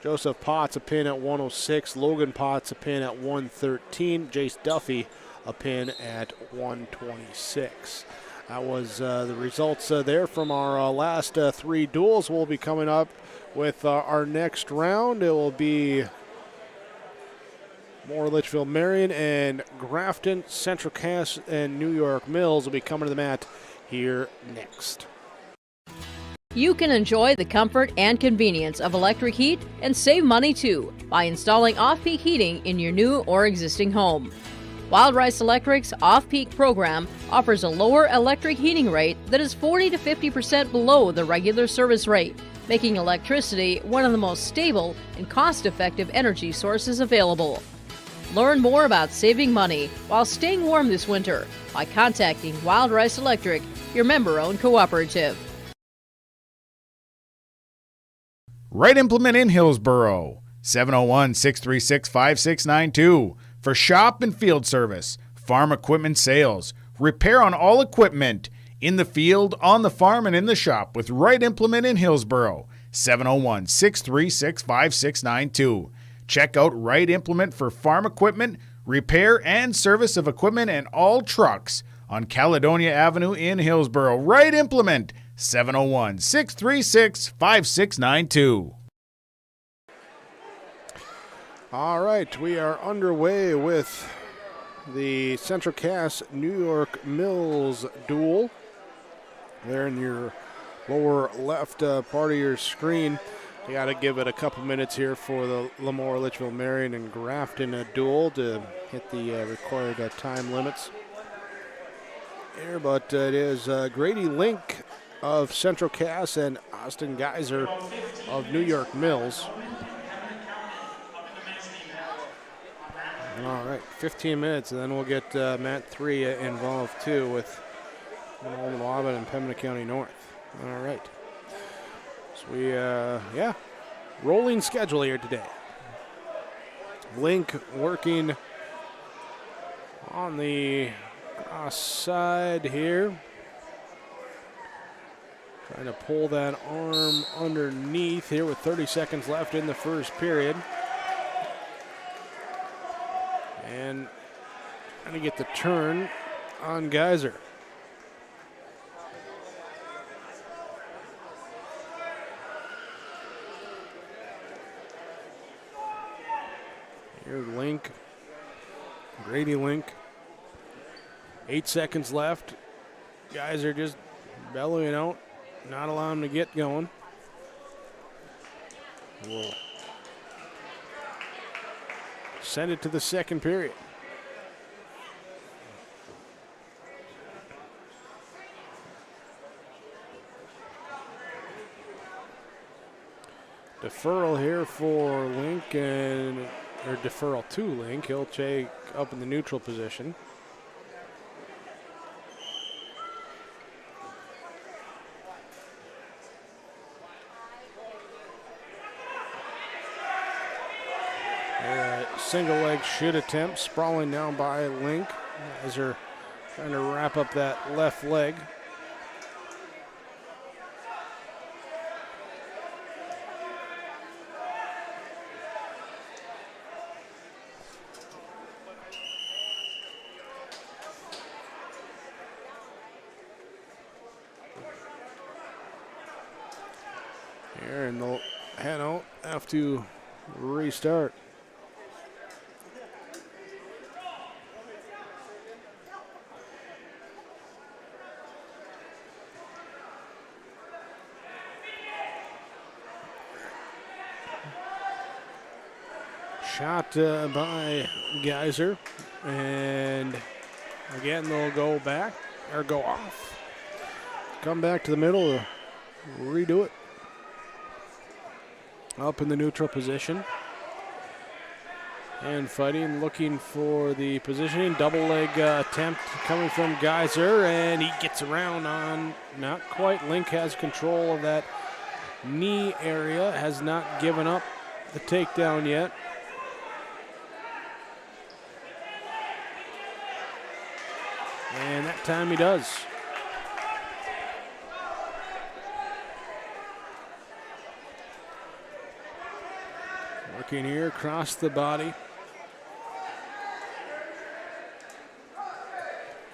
Joseph Potts a pin at 106. Logan Potts a pin at 113. Jace Duffy a pin at 126. That was the results there from our last 3 duels. We'll be coming up with our next round. It will be Moore Litchfield Marion and Grafton, Central Cass, and New York Mills will be coming to the mat here next. You can enjoy the comfort and convenience of electric heat and save money too by installing off-peak heating in your new or existing home. Wild Rice Electric's off-peak program offers a lower electric heating rate that is 40 to 50% below the regular service rate, making electricity one of the most stable and cost-effective energy sources available. Learn more about saving money while staying warm this winter by contacting Wild Rice Electric, your member-owned cooperative. Right Implement in Hillsboro, 701-636-5692. For shop and field service, farm equipment sales, repair on all equipment, in the field, on the farm, and in the shop with Right Implement in Hillsboro, 701-636-5692. Check out Right Implement for farm equipment, repair and service of equipment and all trucks on Caledonia Avenue in Hillsboro. Right Implement, 701-636-5692. All right, we are underway with the Central Cass New York Mills duel. There in your lower left part of your screen. You got to give it a couple minutes here for the Lemoore Litchfield Marion and Grafton duel to hit the required time limits here, but it is Grady Link of Central Cass and Austin Geiser of New York Mills. All right, 15 minutes, and then we'll get Matt 3 involved too with Old Waban and Pembina County North. All right. So we, rolling schedule here today. Link working on the side here. Trying to pull that arm underneath here with 30 seconds left in the first period. And trying to get the turn on Geyser. Here's Link, Grady Link. 8 seconds left. Geyser just bellowing out, not allowing him to get going. We'll send it to the second period. Deferral here for Link, or deferral to Link. He'll take up in the neutral position. Single leg shoot attempt, sprawling down by Link as they're trying to wrap up that left leg. Here, and they'll head out, have to restart. Shot by Geyser, and again they'll go back, or go off. Come back to the middle, redo it. Up in the neutral position. And fighting, looking for the positioning. Double leg attempt coming from Geyser, and he gets around on, not quite. Link has control of that knee area, has not given up the takedown yet. And that time he does. Working here across the body.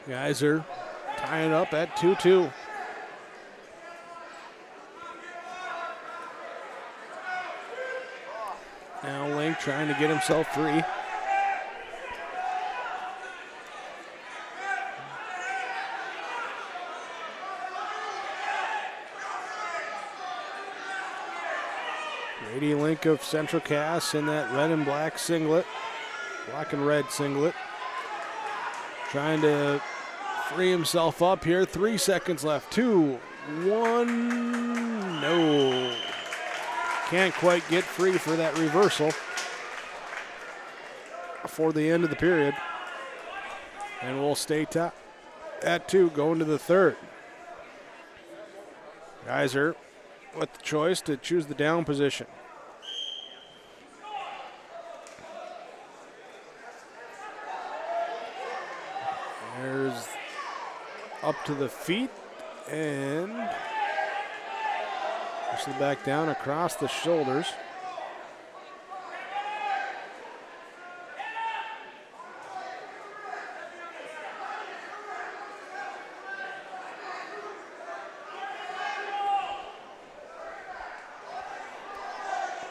Geyser tying up at 2-2. Now Link trying to get himself free. Grady Link of Central Cass in that red and black singlet, black and red singlet. Trying to free himself up here. 3 seconds left. 2, 1, no. Can't quite get free for that reversal before the end of the period. And we'll stay top at 2 going to the third. Geyser with the choice to choose the down position. There's up to the feet and pushes it back down across the shoulders.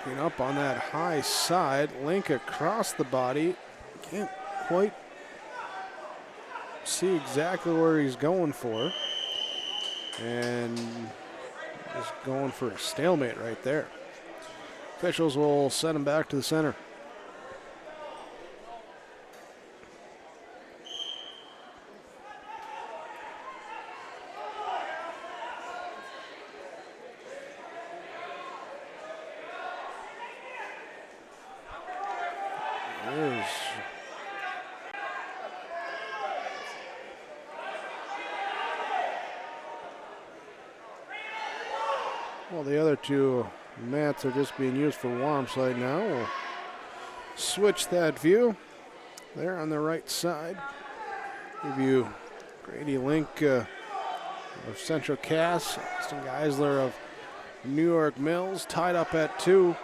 Looking up on that high side, Link across the body. Can't quite see exactly where he's going for. And just going for a stalemate right there. Officials will send him back to the center. Well, the other two mats are just being used for warm side now. We'll switch that view there on the right side. Give you Grady Link of Central Cass, Austin Geisler of New York Mills, tied up at 2.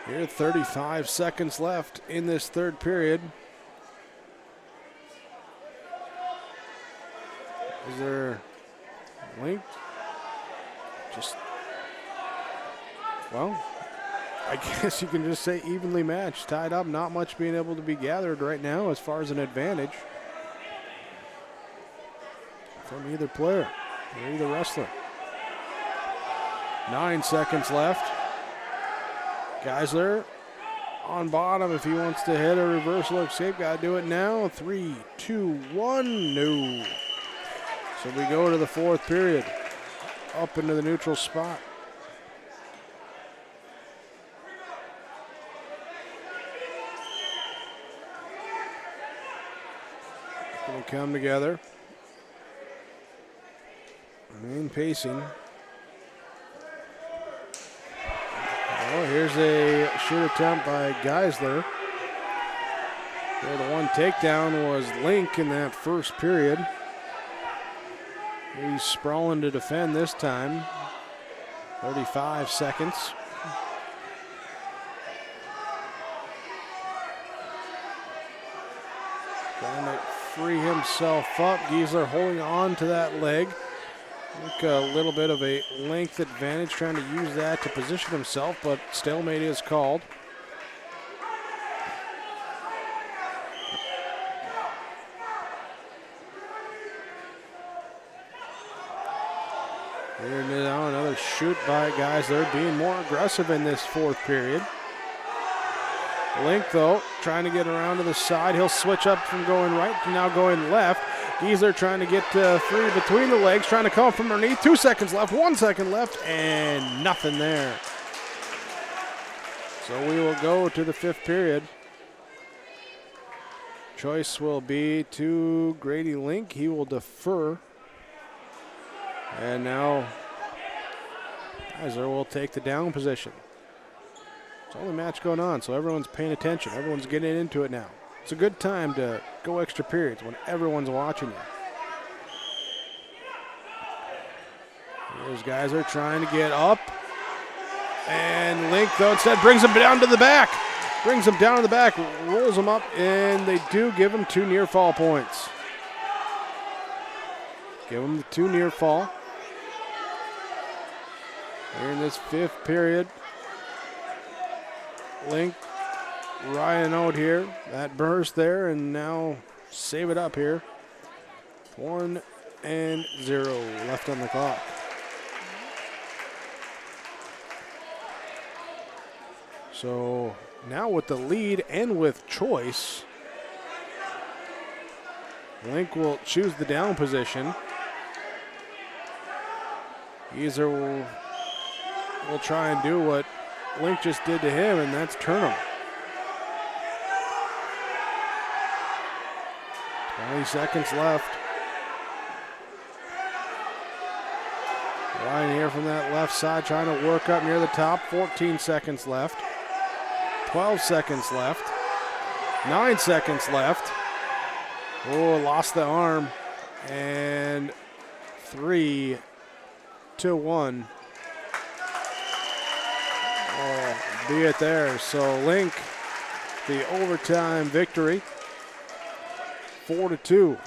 Here, 35 seconds left in this third period. Is there Link? Just, well, I guess you can just say evenly matched, tied up, not much being able to be gathered right now as far as an advantage from either player or either wrestler. 9 seconds left. Geisler on bottom if he wants to hit a reversal escape. Got to do it now. 3, 2, 1. No. So we go to the fourth period. Up into the neutral spot. Going to come together. Main pacing. Oh, here's a shoot attempt by Geisler. There, the one takedown was Link in that first period. He's sprawling to defend this time. 35 seconds. Trying to free himself up. Geisler holding on to that leg. A little bit of a length advantage, trying to use that to position himself, but stalemate is called. Here now another shoot by Geisler, being more aggressive in this fourth period. Link, though, trying to get around to the side. He'll switch up from going right to now going left. Geisler trying to get free between the legs, trying to come from underneath. 2 seconds left, 1 second left, and nothing there. So we will go to the fifth period. Choice will be to Grady Link. He will defer. And now Geisler will take the down position. It's the only match going on, so everyone's paying attention. Everyone's getting into it now. It's a good time to go extra periods when everyone's watching you. Those guys are trying to get up. And Link, though, instead brings him down to the back. Brings him down to the back, rolls him up, and they do give him 2 near fall points. Give him the 2 near fall. Here in this fifth period. Link Ryan out here, that burst there, and now save it up here. 1-0 left on the clock. So now with the lead and with choice, Link will choose the down position. Geisler will try and do what Link just did to him, and that's turn him. 20 seconds left. Ryan here from that left side trying to work up near the top. 14 seconds left. 12 seconds left. 9 seconds left. Oh, lost the arm. And 3-1. Oh, be it there. So Link, the overtime victory. 4-2.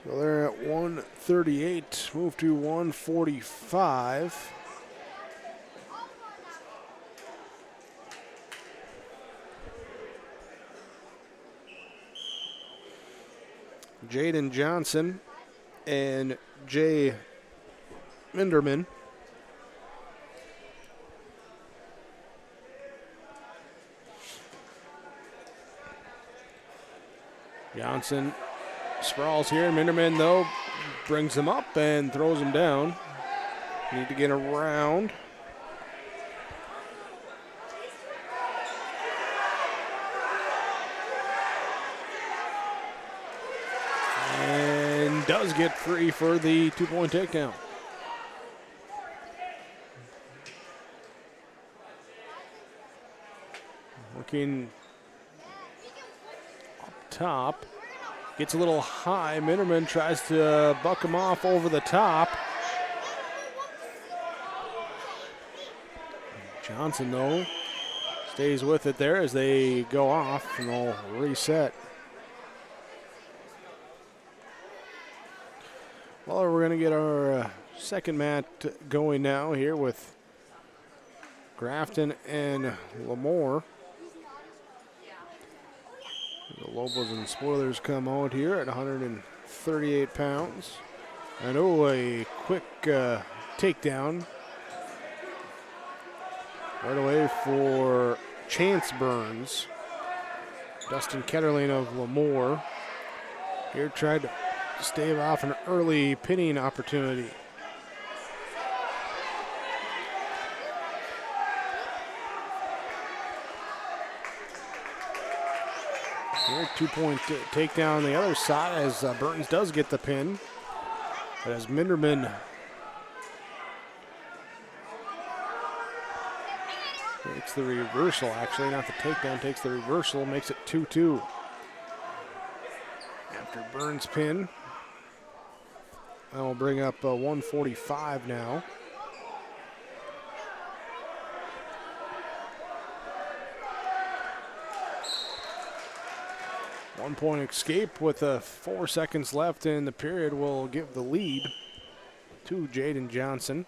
So they're at 138, move to 145. Jaden Johnson and Jay Minderman. Johnson sprawls here. Minderman, though, brings him up and throws him down. Need to get around. And does get free for the 2-point takedown. Looking up top. Gets a little high. Minderman tries to buck him off over the top. Johnson, though, stays with it there as they go off, and they'll reset. Well, we're going to get our second mat going now here with Grafton and Lemoore. The Lobos and Spoilers come out here at 138 pounds. I know a quick takedown right away for Chance Burns. Dustin Ketterling of Lemoore here tried to stave off an early pinning opportunity. Here, 2-point takedown on the other side as Burns does get the pin. But as Minderman takes the reversal, actually, not the takedown, takes the reversal, makes it 2-2. After Burns' pin, that will bring up 145 now. One-point escape with 4 seconds left in the period will give the lead to Jaden Johnson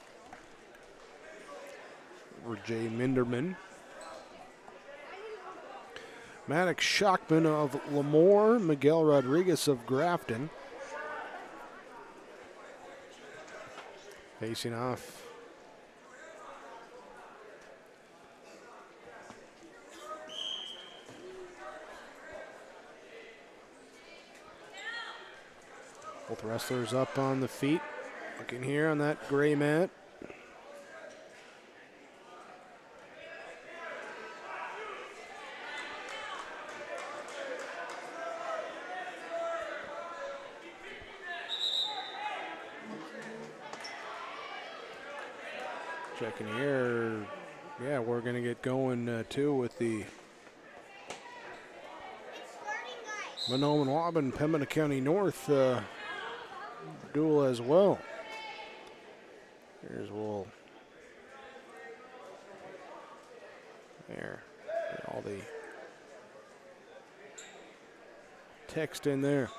over Jay Minderman. Maddox Shockman of Lemoore, Miguel Rodriguez of Grafton. Facing off. Both wrestlers up on the feet. Looking here on that gray mat. Checking here. Yeah, we're going to get going too with the Monoman Waban Pembina County North duel as well. Here's Will. There. Get all the text in there.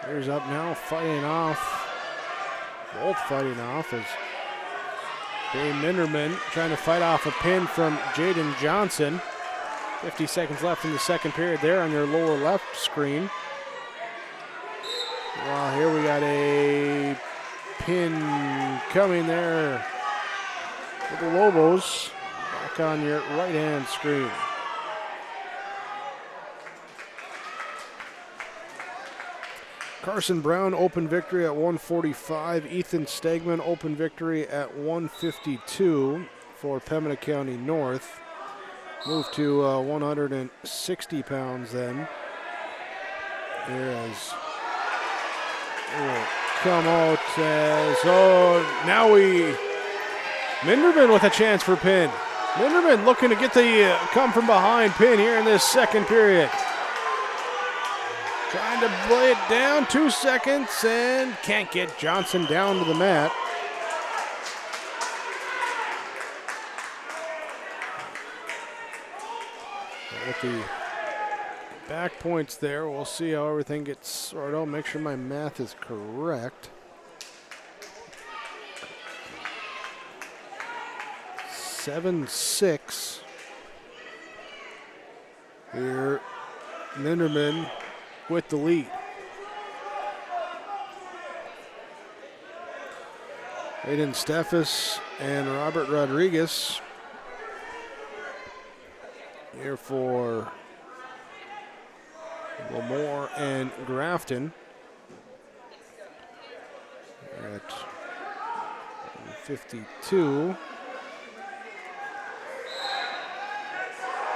Here's up now, fighting off. Both fighting off as Jay Minderman trying to fight off a pin from Jaden Johnson. 50 seconds left in the second period there on your lower left screen. Well, here we got a pin coming there for the Lobos. Back on your right-hand screen. Carson Brown, open victory at 145. Ethan Stegman, open victory at 152 for Pembina County North. Move to 160 pounds then. Here as it will come out as, now Minderman with a chance for pin. Minderman looking to get the come from behind pin here in this second period. Trying to play it down, 2 seconds, and can't get Johnson down to the mat. With the back points there, we'll see how everything gets sorted out. Make sure my math is correct. 7-6. Here, Minderman with the lead. Aiden Steffes and Robert Rodriguez here for Lemoore and Grafton. At 52.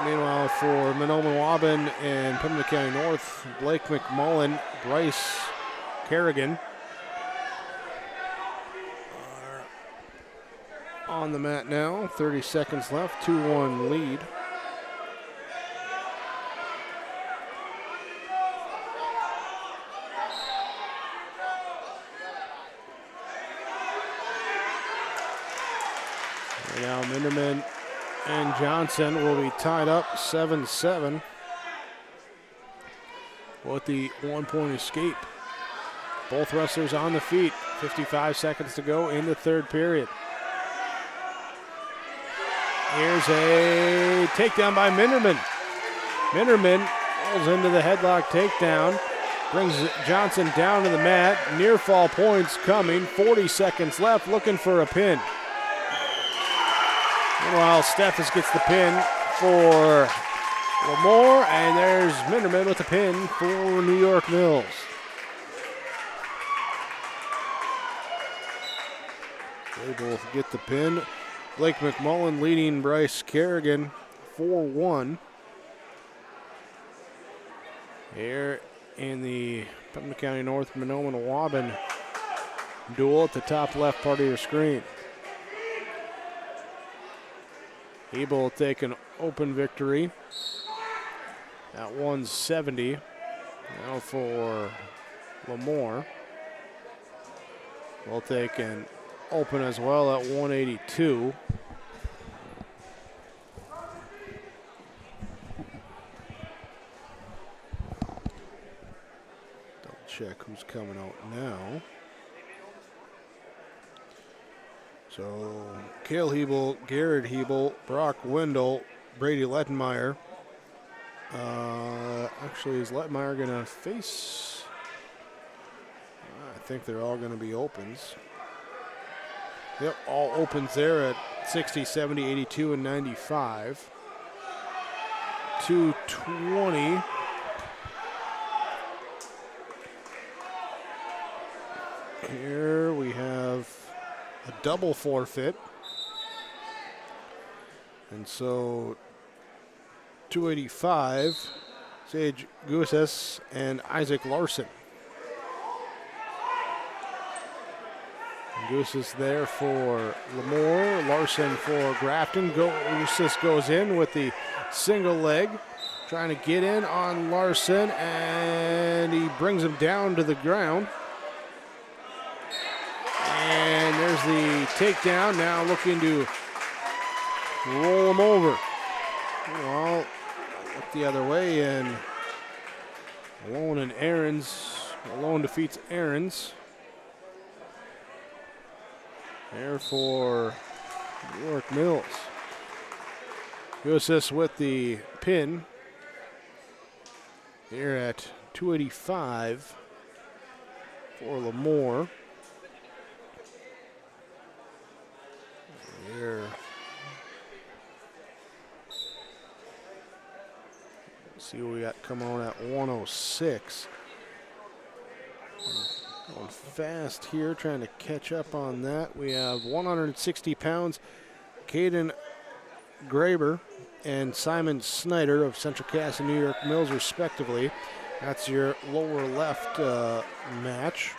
Meanwhile, for Monoma-Waban and Pembina County North, Blake McMullen, Bryce Kerrigan are on the mat now. 30 seconds left, 2-1 lead. And now Minderman and Johnson will be tied up 7-7 with the 1-point escape. Both wrestlers on the feet. 55 seconds to go in the third period. Here's a takedown by Minderman. Minderman rolls into the headlock takedown. Brings Johnson down to the mat. Near fall points coming. 40 seconds left, looking for a pin. Meanwhile, Steffes gets the pin for Lamore, and there's Minderman with the pin for New York Mills. They both get the pin. Blake McMullen leading Bryce Kerrigan 4-1. Here in the Pembina County North Monoma-Waban duel at the top left part of your screen. Hebel will take an open victory at 170. Now for Lamore. We'll take an open as well at 182. Double check who's coming out now. So, Cale Hebel, Garrett Hebel, Brock Wendell, Brady Lettenmeyer. Actually, is Lettenmeyer going to face? I think they're all going to be opens. Yep, all opens there at 60, 70, 82, and 95. 220. Here we have a double forfeit. And so 285, Sage Gusses and Isaac Larson. Gusses there for Lamore, Larson for Grafton. Gusses goes in with the single leg, trying to get in on Larson, and he brings him down to the ground. And there's the takedown, now looking to roll him over. Well, look the other way, and Malone defeats Aarons. There for New York Mills. Gusses with the pin here at 285 for Lamore. Here. See what we got coming on at 106. Going fast here, trying to catch up on that. We have 160 pounds, Caden Graber and Simon Snyder of Central Cass and New York Mills, respectively. That's your lower left match.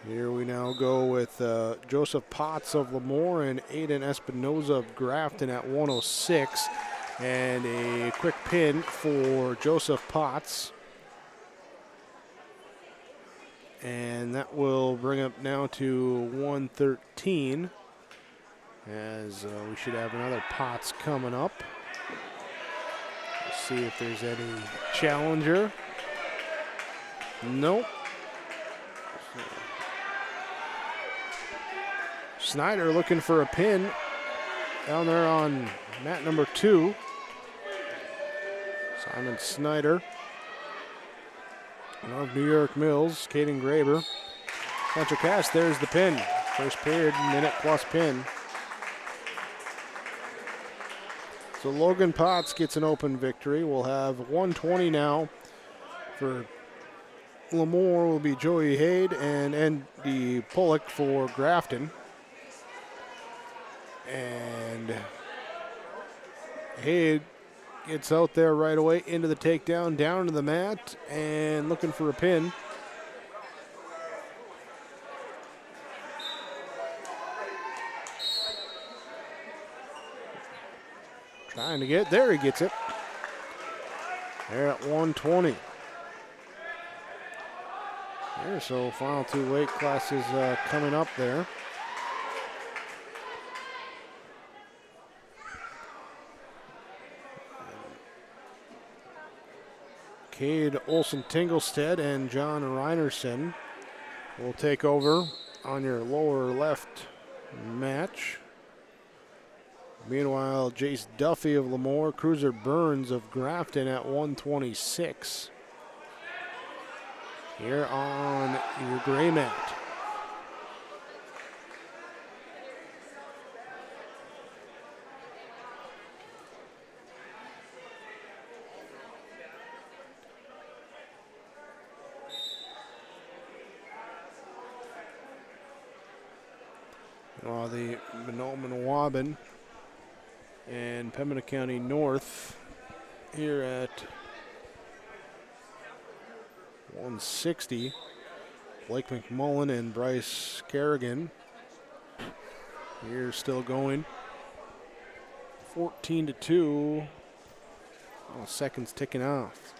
Here we now go with Joseph Potts of Lamore and Aiden Espinoza of Grafton at 106. And a quick pin for Joseph Potts. And that will bring up now to 113, as we should have another Potts coming up. Let's see if there's any challenger. Nope. Snyder looking for a pin down there on mat number 2. Simon Snyder of New York Mills, Caden Graber. Central Cass, there's the pin. First period, minute plus pin. So Logan Potts gets an open victory. We'll have 120 now for Lamore will be Joey Haid and Andy Pollock for Grafton. And Hayes gets out there right away into the takedown, down to the mat, and looking for a pin. Trying to get there, he gets it. There at 120. There, so final 2 weight classes coming up there. Cade Olsen-Tinglestead and John Reinerson will take over on your lower left match. Meanwhile, Jace Duffy of Lemoore, Cruiser Burns of Grafton at 126. Here on your gray mat. The Monoma-Waban and Pembina County North here at 160. Blake McMullen and Bryce Kerrigan here still going. 14-2. Oh, seconds ticking off.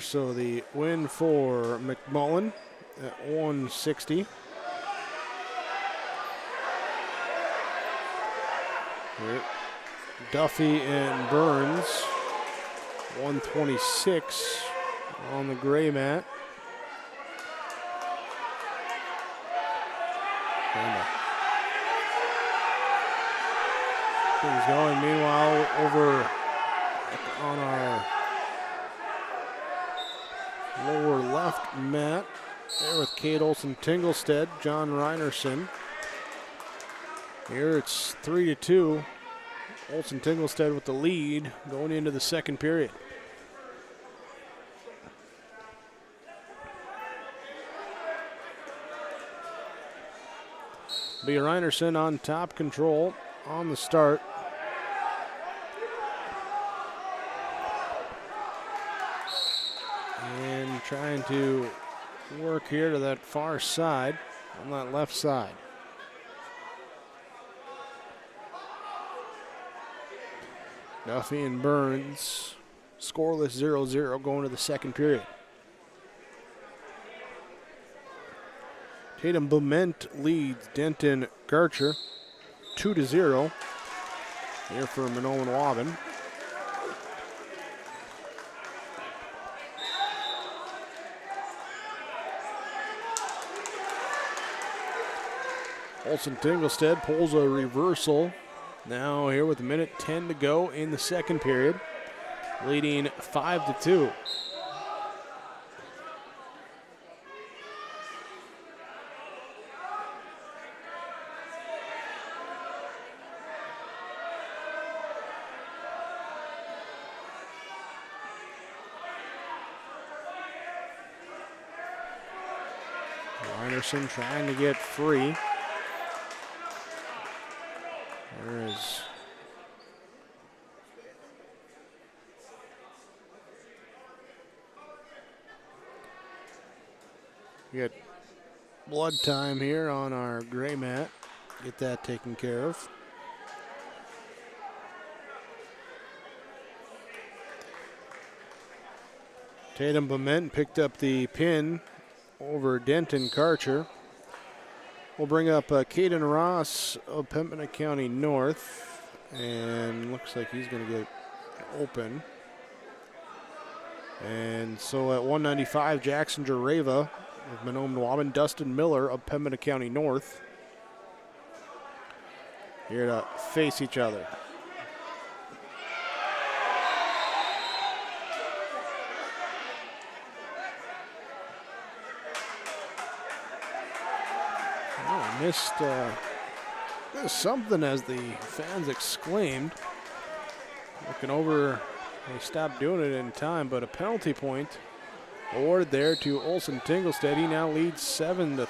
So the win for McMullen at 160. Here. Duffy and Burns, 126 on the gray mat. Things going. Meanwhile, over on our lower left mat, there with Cade Olsen-Tinglestead, John Reinerson. Here it's 3-2. Olsen-Tinglestead with the lead going into the second period. Be Reinerson on top control on the start. And trying to work here to that far side, on that left side. Duffy and Burns, scoreless 0-0 going to the second period. Tatum Bement leads Denton Garcher 2-0 here for Monoma-Waban. Olsen-Tinglestead pulls a reversal. Now here with a minute 10 to go in the second period, leading 5-2. Reinerson trying to get free. There is we got blood time here on our gray mat. Get that taken care of. Tatum Bement picked up the pin over Denton Karcher. We'll bring up Caden Ross of Pembina County North, and looks like he's going to get open. And so at 195, Jackson Jareva of Monoma-Waban, Dustin Miller of Pembina County North here to face each other. Missed something, as the fans exclaimed. Looking over, they stopped doing it in time, but a penalty point awarded there to Olsen-Tinglestead. He now leads 7-3.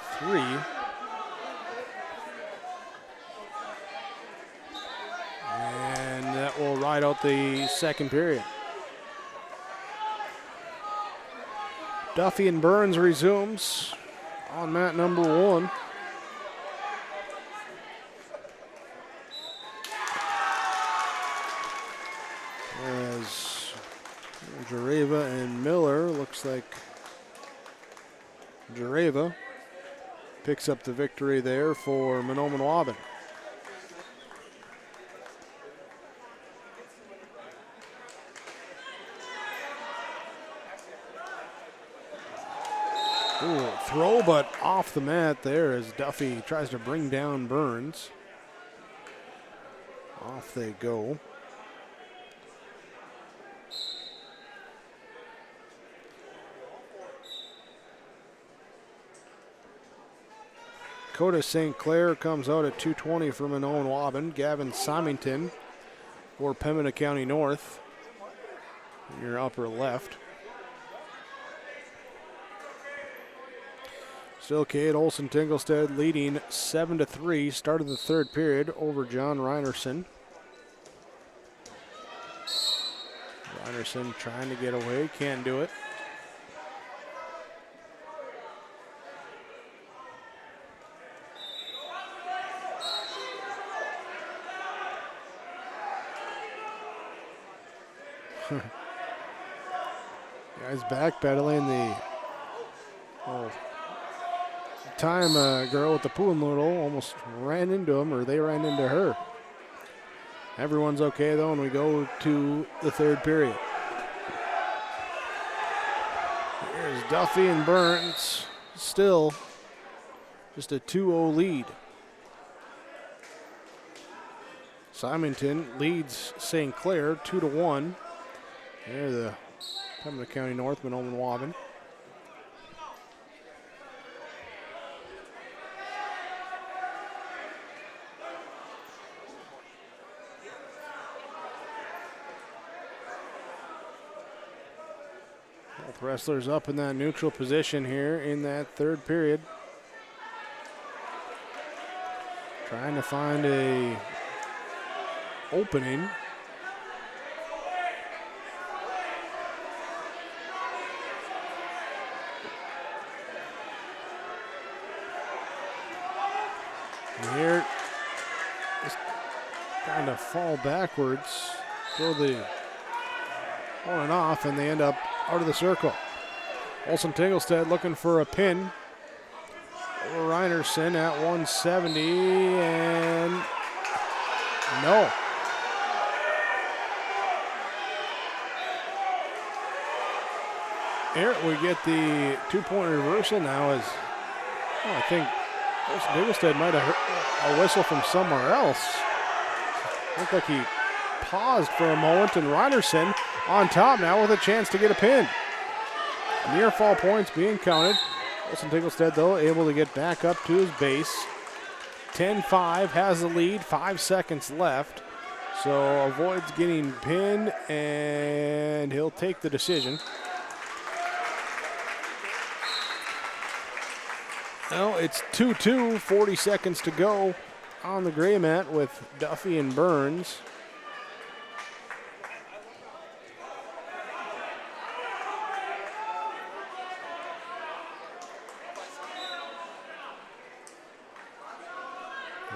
ride out the second period. Duffy and Burns resumes on mat number 1. As Jareva and Miller, looks like Jareva picks up the victory there for Mahnomen Waban. Ooh, throw, but off the mat there as Duffy tries to bring down Burns. Off they go. Dakota St. Clair comes out at 220 for Mahnomen Waban. Gavin Symington for Pembina County North. In your upper left. Still Cade Olson Tinglestead leading 7-3. Started the third period over John Reinerson. Reinerson trying to get away, can't do it. Guys backpedaling. The time girl with the pool noodle almost ran into him, or they ran into her. Everyone's okay though, and we go to the third period. Here's Duffy and Burns, still just a 2-0 lead. Symington leads St. Clair 2-1. There the Pembina County North, Mahnomen Waban. Both wrestlers up in that neutral position here in that third period. Trying to find a opening. And here, just kind of fall backwards, throw the on and off, and they end up out of the circle. Olson Tinglestead looking for a pin over Reinerson at 170, and no. Here we get the 2-point reversal now as I think Tinglestead might have heard a whistle from somewhere else. Looked like he paused for a moment, and Reinerson on top now with a chance to get a pin. Near fall points being counted. Olson Tinglestead, though, able to get back up to his base. 10-5 has the lead, 5 seconds left. So avoids getting pinned, and he'll take the decision. Well, it's 2-2, 40 seconds to go on the gray mat with Duffy and Burns.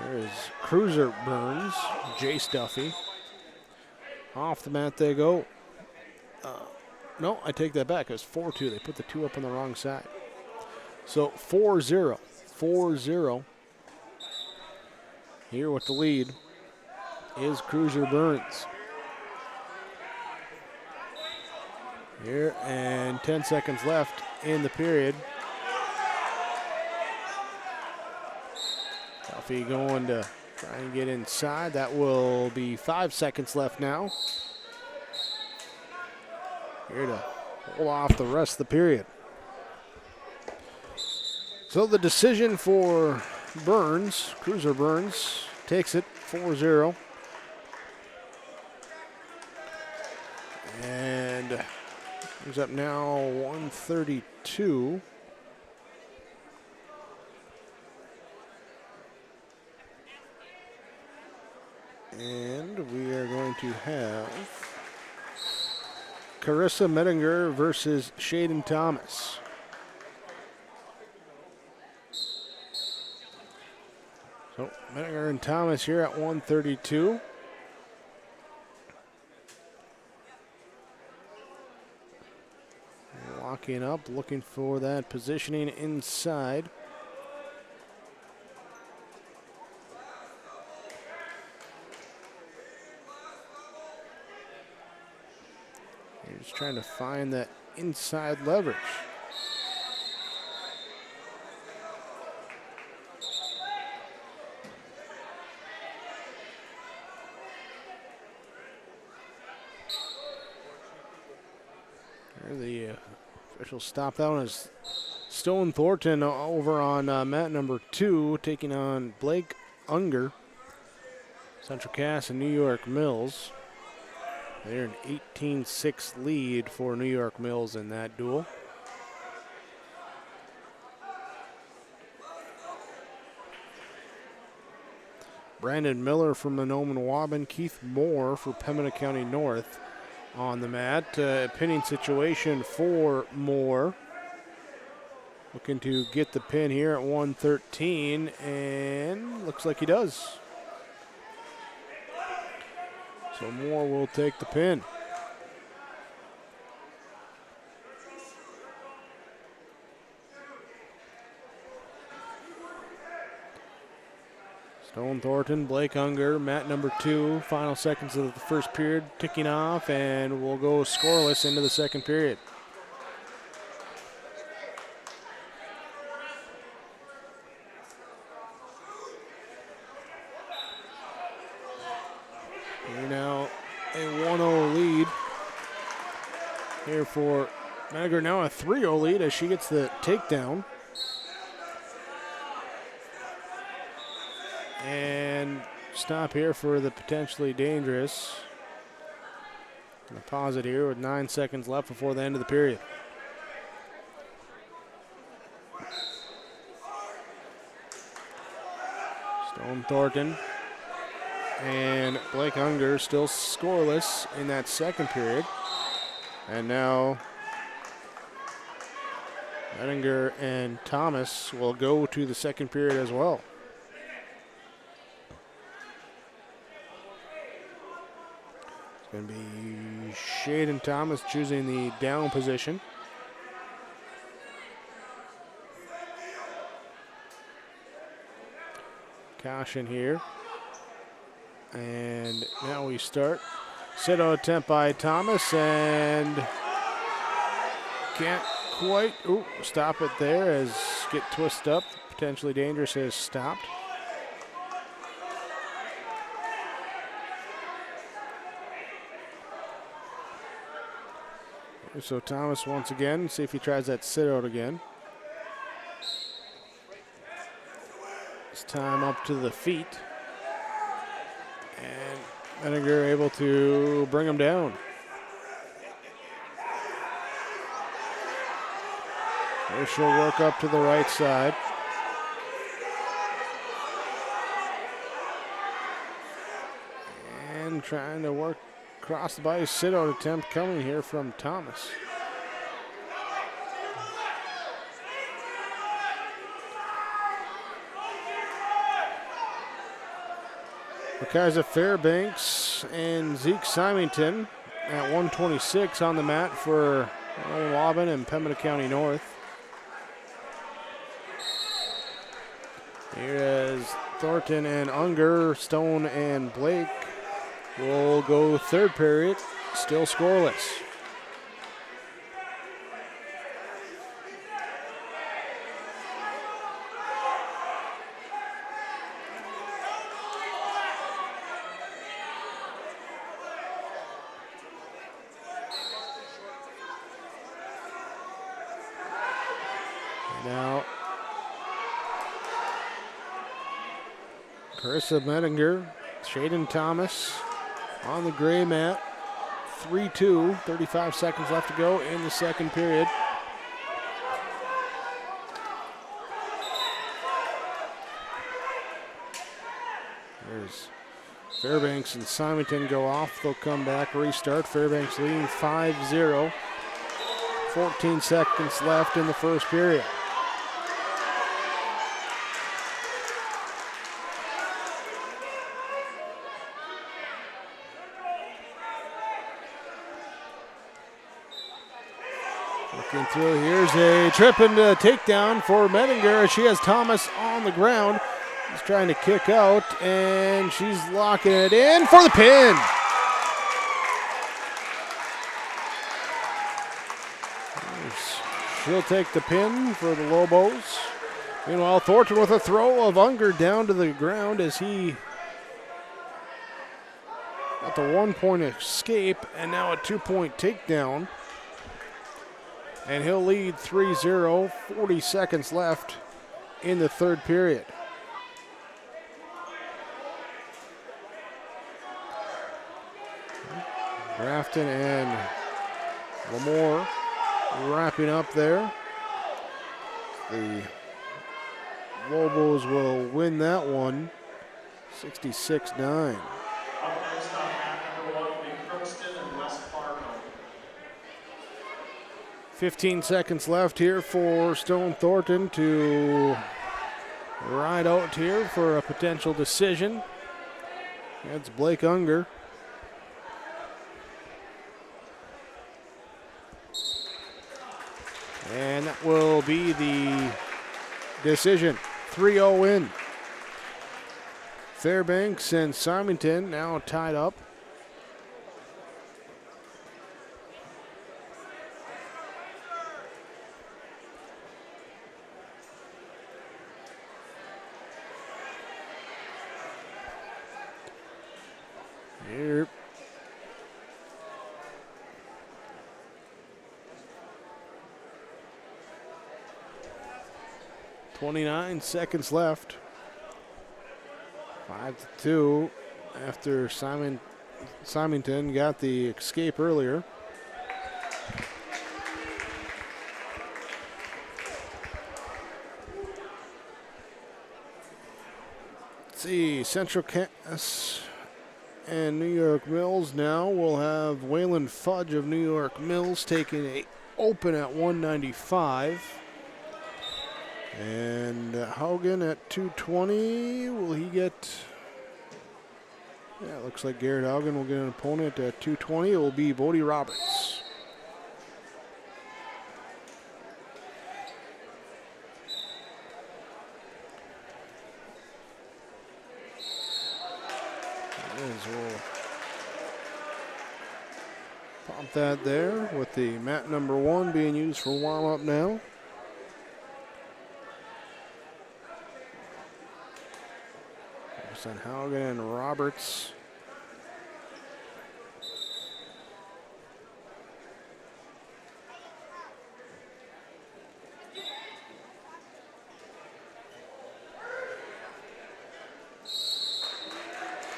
There's Cruiser Burns, Jace Duffy. Off the mat they go. No, I take that back. It was 4-2. They put the 2 up on the wrong side. So 4-0. 4-0. Here with the lead is Cruiser Burns. Here, and 10 seconds left in the period. Duffy going to try and get inside. That will be 5 seconds left now. Here to hold off the rest of the period. So the decision for Burns, Cruiser Burns, takes it 4-0. And brings up now 132. And we are going to have Carissa Mettinger versus Shaden Thomas. So Mettinger and Thomas here at 132. Locking up, looking for that positioning inside. You're just trying to find that inside leverage. The official stop that one is Stone Thornton over on mat number 2, taking on Blake Unger, Central Cass and New York Mills. They're an 18-6 lead for New York Mills in that duel. Brandon Miller from Mahnomen-Waban, Keith Moore for Pembina County North on the mat. Pinning situation for Moore. Looking to get the pin here at 113, and looks like he does. So Moore will take the pin. Stone Thornton, Blake Unger, mat number 2. Final seconds of the first period ticking off, and we'll go scoreless into the second period. We're now a 1-0 lead here for Mettinger. Now a 3-0 lead as she gets the takedown. And stop here for the potentially dangerous. Gonna pause it here with 9 seconds left before the end of the period. Stone Thornton and Blake Unger still scoreless in that second period. And now Mettinger and Thomas will go to the second period as well. It's going to be Shaden Thomas choosing the down position. Caution here. And now we start. Sit-out attempt by Thomas, and can't quite stop it there as get twisted up. Potentially dangerous has stopped. So Thomas once again, see if he tries that sit-out again. This time up to the feet. And Mettinger able to bring him down. There she'll work up to the right side. And trying to work across the body, sit-out attempt coming here from Thomas. Micaiah Fairbanks and Zeke Symington at 126 on the mat for Mahnomen-Waban and Pembina County North. Here is Thornton and Unger, Stone and Blake will go third period, still scoreless. Now, Carissa Mettinger, Shaden Thomas on the gray mat. 3-2, 35 seconds left to go in the second period. There's Fairbanks and Simonton go off. They'll come back, restart. Fairbanks leading 5-0. 14 seconds left in the first period. Looking through, here's a trip and a takedown for Medinger. She has Thomas on the ground. He's trying to kick out, and she's locking it in for the pin. She'll take the pin for the Lobos. Meanwhile, Thornton with a throw of Unger down to the ground as he got the 1-point escape and now a 2-point takedown. And he'll lead 3-0, 40 seconds left in the third period. Grafton and Lamore wrapping up there. The Lobos will win that one, 66-9. 15 seconds left here for Stone Thornton to ride out here for a potential decision. That's Blake Unger. And that will be the decision. 3-0 win. Fairbanks and Simonton now tied up. Here. .29 seconds left. 5-2 after Simonton got the escape earlier. Let's see, Central Cass and New York Mills now will have Waylon Fudge of New York Mills taking a open at 195. And Haugen at 220. Will he get... Yeah, it looks like Garrett Haugen will get an opponent at 220. It will be Bodie Roberts. We'll pop that there with the mat number 1 being used for warm-up now. And Haugen and Roberts.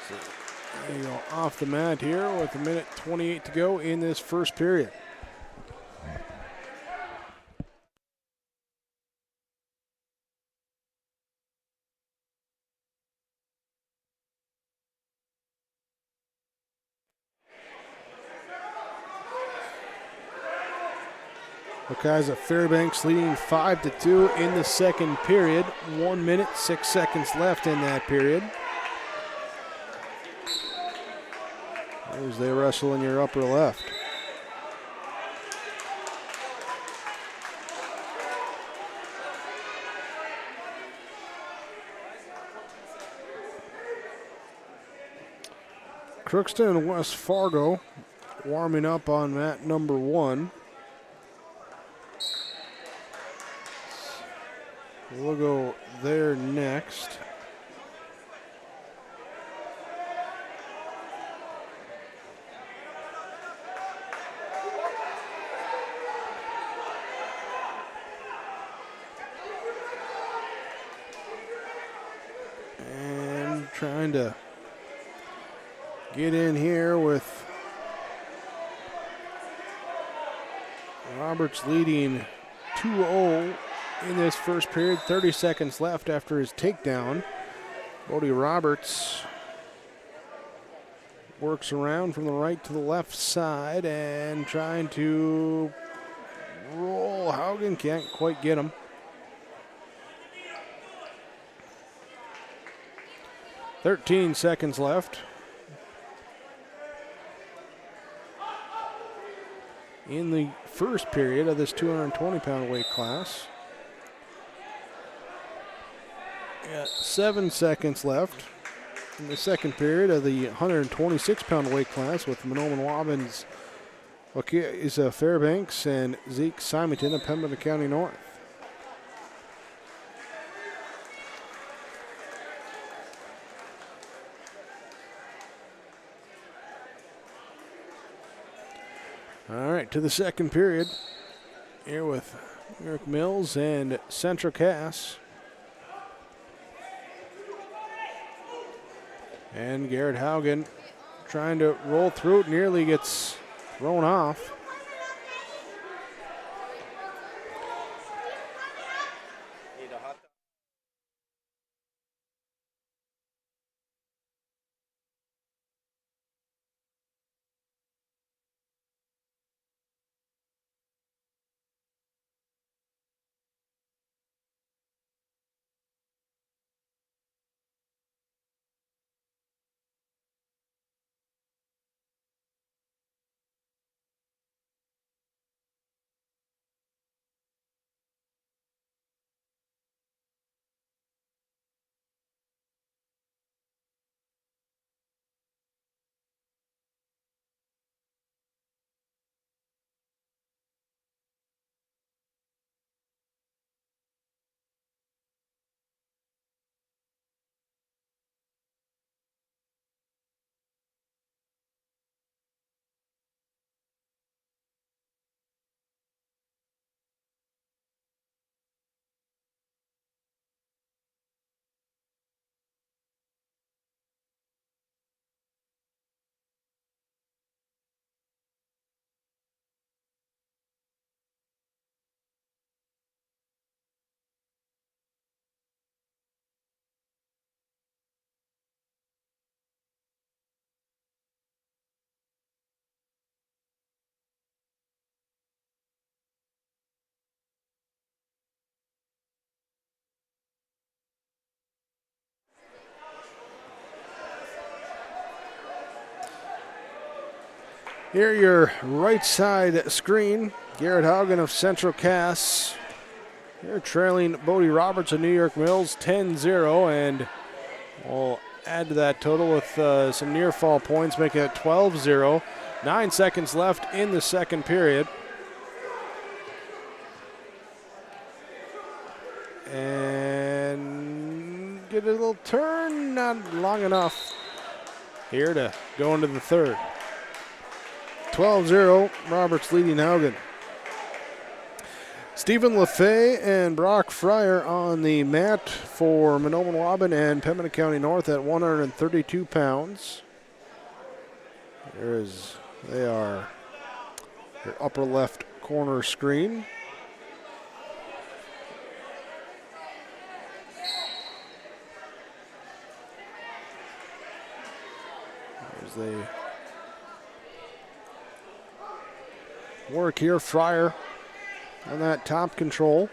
So there you go, off the mat here with 1:28 to go in this first period. Buckeyes at Fairbanks leading 5-2 in the second period. 1 minute, 6 seconds left in that period. As they wrestle in your upper left. Crookston and West Fargo warming up on mat number 1. We'll go there next. And trying to get in here with Roberts leading 2-0 in this first period. 30 seconds left after his takedown. Bodie Roberts works around from the right to the left side and trying to roll. Haugen can't quite get him. 13 seconds left. In the first period of this 220-pound weight class. Got 7 seconds left in the second period of the 126-pound weight class with Monoman Wabbins, Isa Fairbanks, and Zeke Symington of Pembina County North. All right, to the second period here with Eric Mills and Central Cass. And Garrett Haugen trying to roll through it, nearly gets thrown off. Here, your right side screen, Garrett Haugen of Central Cass. They're trailing Bodie Roberts of New York Mills 10-0, and we'll add to that total with some near fall points, making it 12-0. 9 seconds left in the second period. And get a little turn, not long enough here to go into the third. 12-0, Roberts leading Haugen. Stephen LaFay and Brock Fryer on the mat for Monoman Waubun and Pembina County North at 132 pounds. They are your upper left corner screen. As they work here, Fryer on that top control.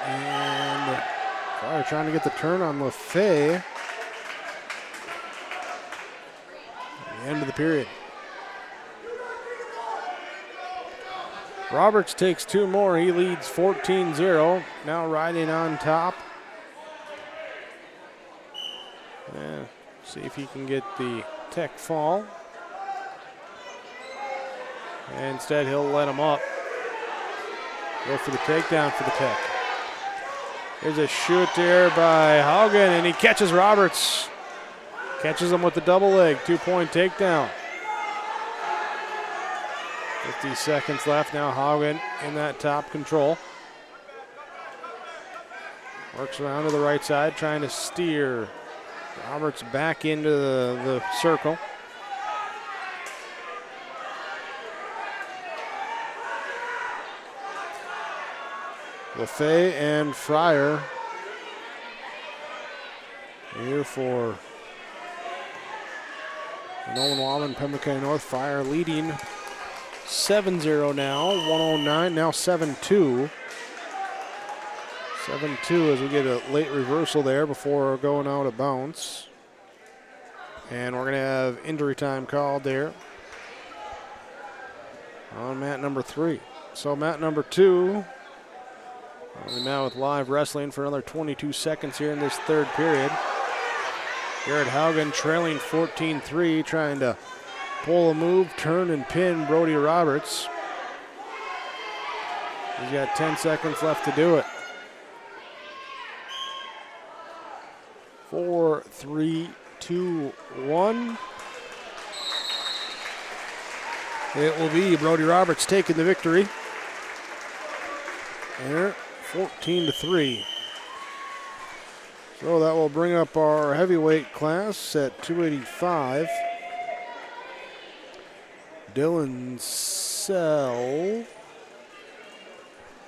And Fryer trying to get the turn on LaFay. At the end of the period. Roberts takes two more. He leads 14-0. Now riding on top. Yeah, see if he can get the tech fall. And instead, he'll let him up. Go for the takedown for the tech. There's a shoot there by Haugen, and he catches Roberts. Catches him with the double leg. 2-point takedown. 50 seconds left now. Haugen in that top control. Works around to the right side, trying to steer Roberts back into the circle. LaFay and Fryer here for Nolan Wallman, Pembroke County North. Fryer leading 7-0 now, 109, now 7-2. 7-2 as we get a late reversal there before going out of bounds. And we're going to have injury time called there on mat number 3. So mat number 2. Now with live wrestling for another 22 seconds here in this third period. Garrett Haugen trailing 14-3, trying to pull a move, turn, and pin Brody Roberts. He's got 10 seconds left to do it. 4, 3, 2, 1. It will be Brody Roberts taking the victory. There, 14-3. So that will bring up our heavyweight class at 285. Dylan Sell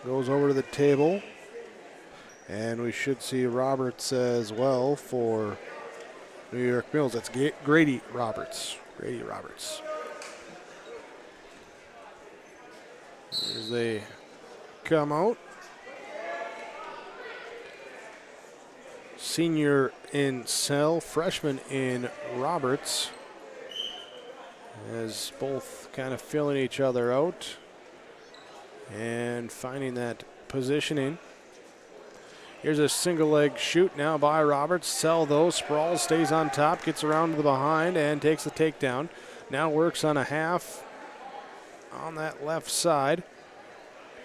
goes over to the table. And we should see Roberts as well for New York Mills. That's Grady Roberts. Grady Roberts. As they come out. Senior in Sell, freshman in Roberts. As both kind of filling each other out and finding that positioning. Here's a single leg shoot now by Roberts. Sell though, sprawls, stays on top, gets around to the behind and takes the takedown. Now works on a half on that left side.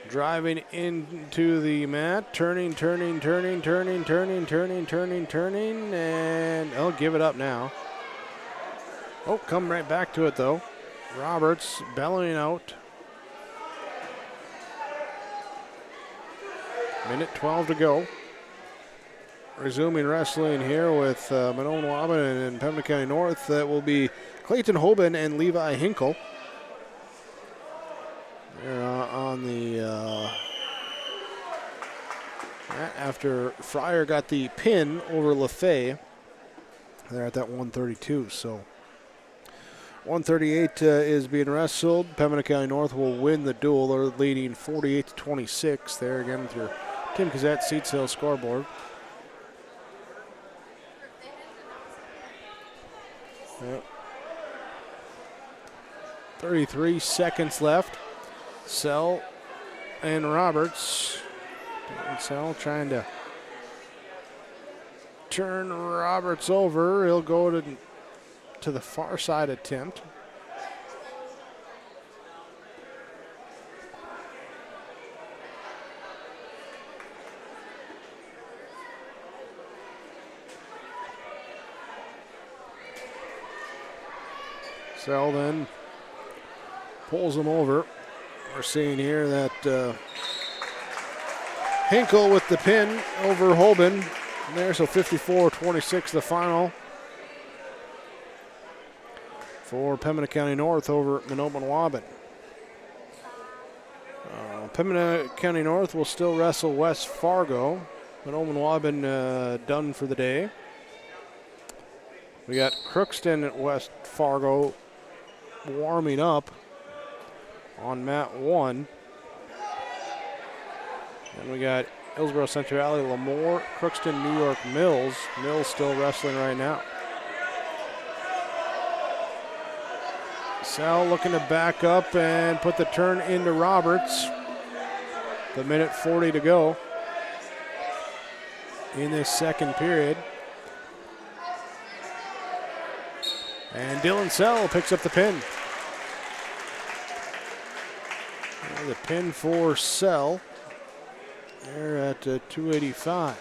Driving into the mat, turning, and I'll give it up now. Oh, come right back to it though. Roberts bellowing out. Minute 12 to go. Resuming wrestling here with Manone Wabin and Pembroke County North. That will be Clayton Hoban and Levi Hinkle. They're on the after Fryer got the pin over LaFay. They're at that 132. So 138 is being wrestled. Pembroke County North will win the duel. They're leading 48-26. There again with your Tim Kazette seat sale scoreboard. Yep. 33 seconds left. Sell and Roberts. Sell trying to turn Roberts over. He'll go to the far side attempt. Sell then pulls him over. We're seeing here that Hinkle with the pin over Hoban there, so 54-26 the final for Pembina County North over Manobin Wabin. Pembina County North will still wrestle West Fargo. Manobin Wabin done for the day. We got Crookston at West Fargo warming up on mat 1. And we got Hillsboro-Central, Lemoore, Crookston, New York Mills. Mills still wrestling right now. Sal looking to back up and put the turn into Roberts. The minute 40 to go in this second period. And Dylan Sell picks up the pin. And the pin for Sell. They're at 285.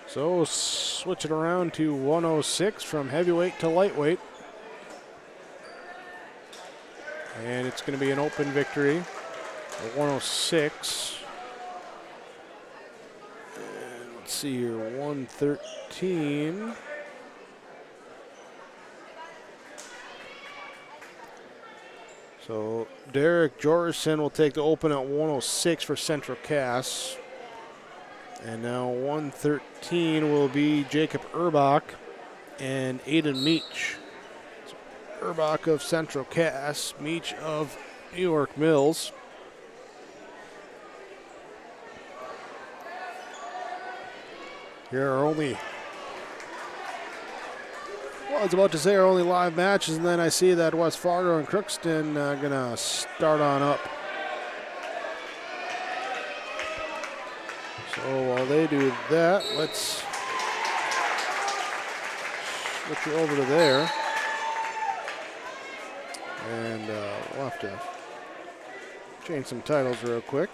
So switch it around to 106 from heavyweight to lightweight. And it's going to be an open victory 106. And let's see here, 113. So Derek Jorgensen will take the open at 106 for Central Cass. And now 113 will be Jacob Erbach and Aiden Meach. So Erbach of Central Cass, Meach of New York Mills. Here are only, well, I was about to say our only live matches, and then I see that West Fargo and Crookston gonna start on up. So while they do that, let's switch you over to there. And we'll have to change some titles real quick.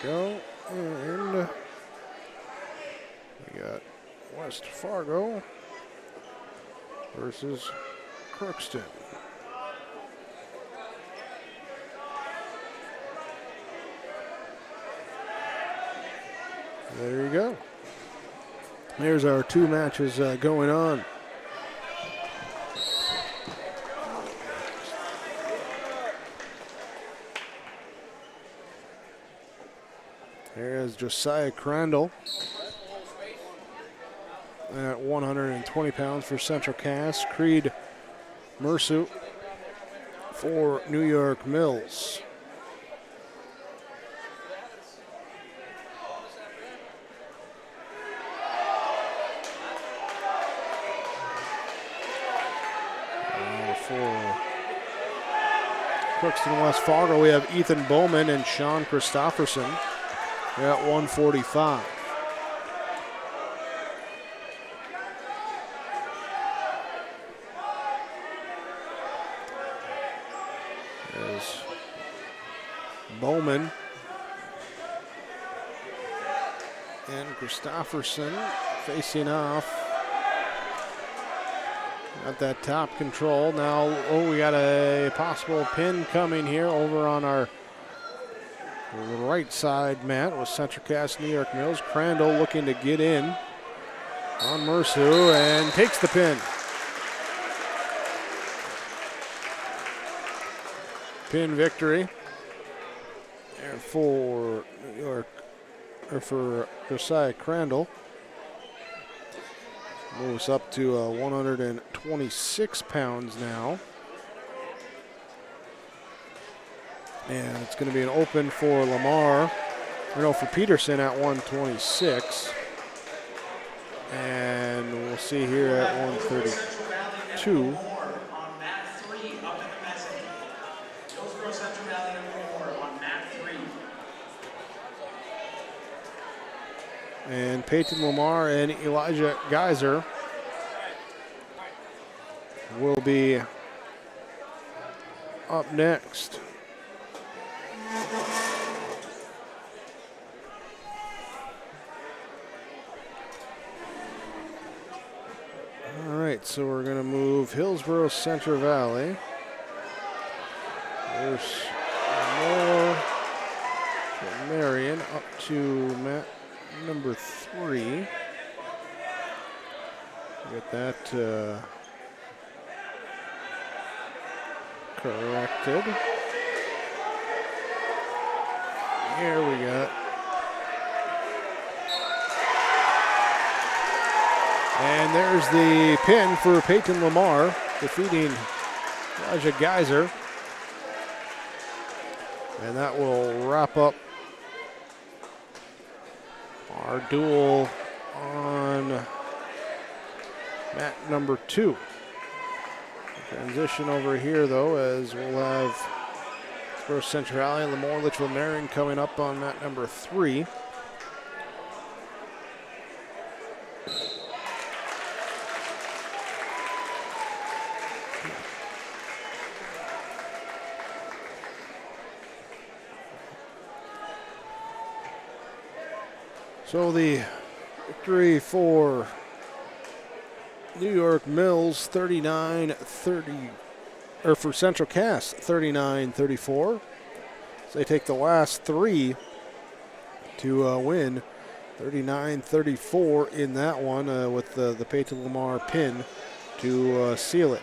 Go, and we got West Fargo versus Crookston. There you go. There's our two matches going on. There's Josiah Crandall at 120 pounds for Central Cass. Creed Mersu for New York Mills. For Crookston West Fargo, we have Ethan Bowman and Sean Christofferson at 145. There's Bowman and Christofferson facing off. Got that top control. Now, oh, we got a possible pin coming here over on our right side mat with Central Cass New York Mills. Crandall looking to get in on Mersu and takes the pin. Pin victory there for New York, or for Josiah Crandall. Moves up to 126 pounds now. And it's going to be an open for Lamar, or no, for Peterson at 126. And we'll see here at 132. Hillsboro-Central Valley on mat 3. And Peyton Lamar and Elijah Geyser will be up next. All right, so we're going to move Hillsboro-Central Valley. There's more for Marion up to mat number 3. Get that corrected. Here we got. And there's the pin for Peyton Lamar, defeating Elijah Geyser. And that will wrap up our duel on mat number 2. Transition over here, though, as we'll have First Central Valley and Lemoore Litchfield Marion coming up on mat number 3. So the victory for New York Mills 39-30, or for Central Cass 39-34. So they take the last three to win 39-34 in that one with the Peyton Lamar pin to seal it.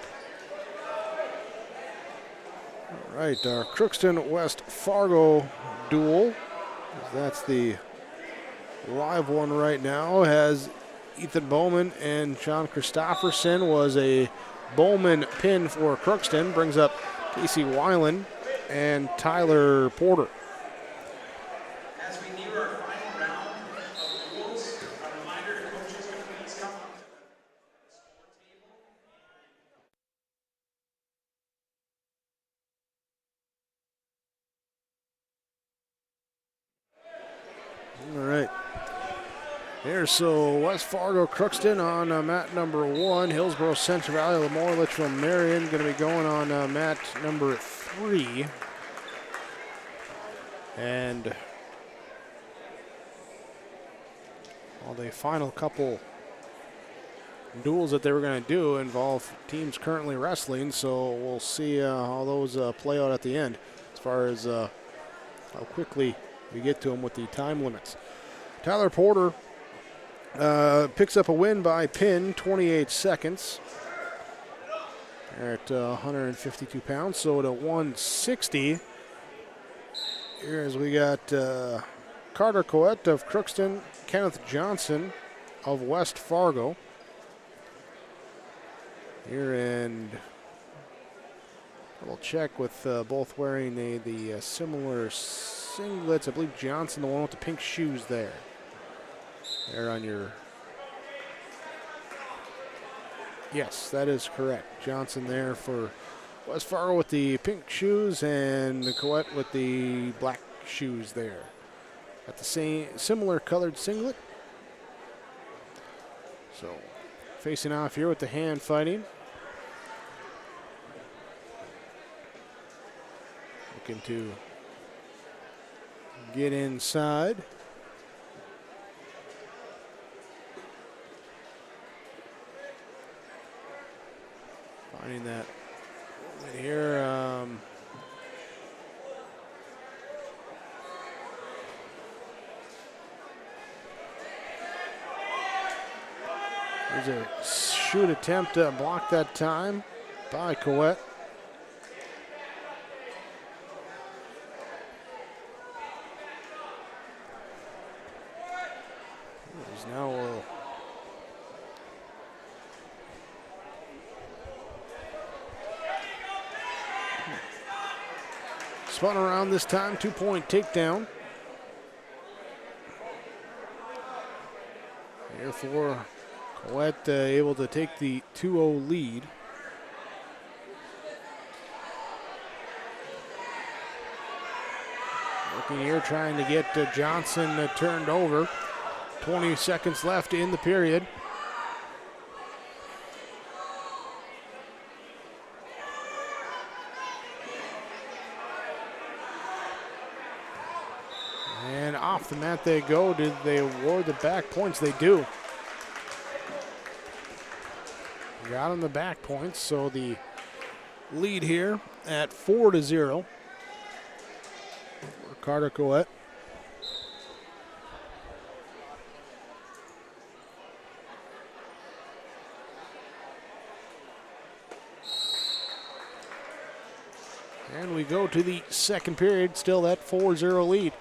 All right, our Crookston West Fargo duel. That's the live one right now. Has Ethan Bowman and Sean Christofferson. Was a Bowman pin for Crookston. Brings up Casey Weiland and Tyler Porter. As we near our final round of duels, a reminder to coaches to please come up to the score table. All right. Here, so West Fargo Crookston on mat number 1. Hillsboro-Central Valley, Lemoore, Litchfield, Marion going to be going on mat number 3. And the final couple duels that they were going to do involve teams currently wrestling, so we'll see how those play out at the end as far as how quickly we get to them with the time limits. Tyler Porter picks up a win by pin, 28 seconds. They're at 152 pounds, so at 160. Here as we got Carter Coette of Crookston, Kenneth Johnson of West Fargo. Here, and we'll check with both wearing the similar singlets. I believe Johnson, the one with the pink shoes there. There on your... Yes, that is correct. Johnson there for West Fargo with the pink shoes and Coette with the black shoes there. Got the same similar colored singlet. So facing off here with the hand fighting. Looking to get inside. Finding that here. There's a shoot attempt blocked that time by Coette. He's now spun around this time, 2-point takedown. Therefore, Coette able to take the 2-0 lead. Looking here, trying to get Johnson turned over. 20 seconds left in the period. And off the mat they go. Did they award the back points? They do. Got him the back points, so the lead here at 4-0 for Carter Coette. And we go to the second period, still that 4-0 lead.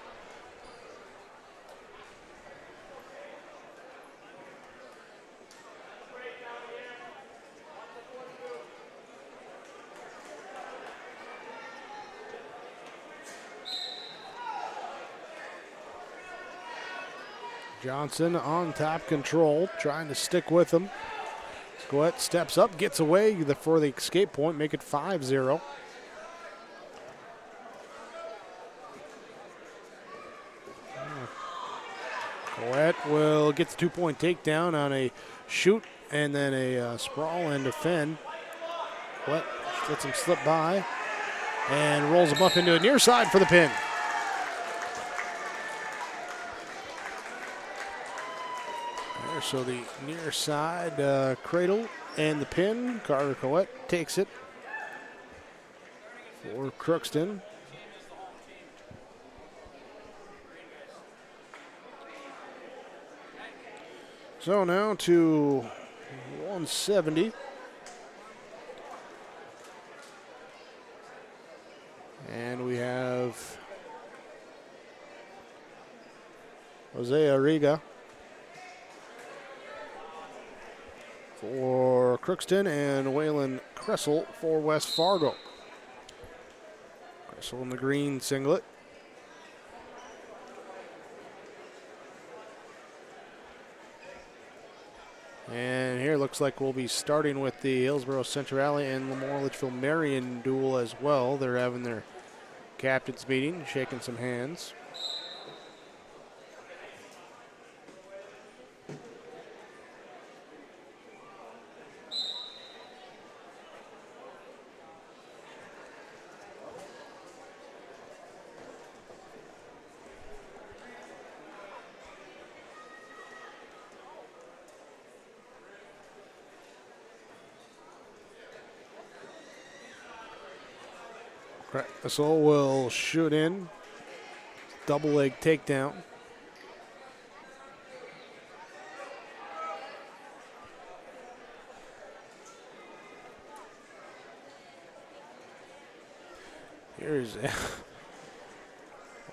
Johnson on top control, trying to stick with him. Coette steps up, gets away for the escape point, make it 5-0. Coette will get the 2-point takedown on a shoot and then a sprawl and defend. Coette lets him slip by and rolls him up into a near side for the pin. there. So the near side cradle and the pin. Carter Collette takes it for Crookston. So now to 170. And we have Hosea Riga for Crookston and Waylon Kressel for West Fargo. Kressel in the green singlet. And here looks like we'll be starting with the Hillsboro-Central Valley and Lamar-Litchfield-Marion duel as well. They're having their captain's meeting, shaking some hands. Kressel will shoot in. Double leg takedown. Here's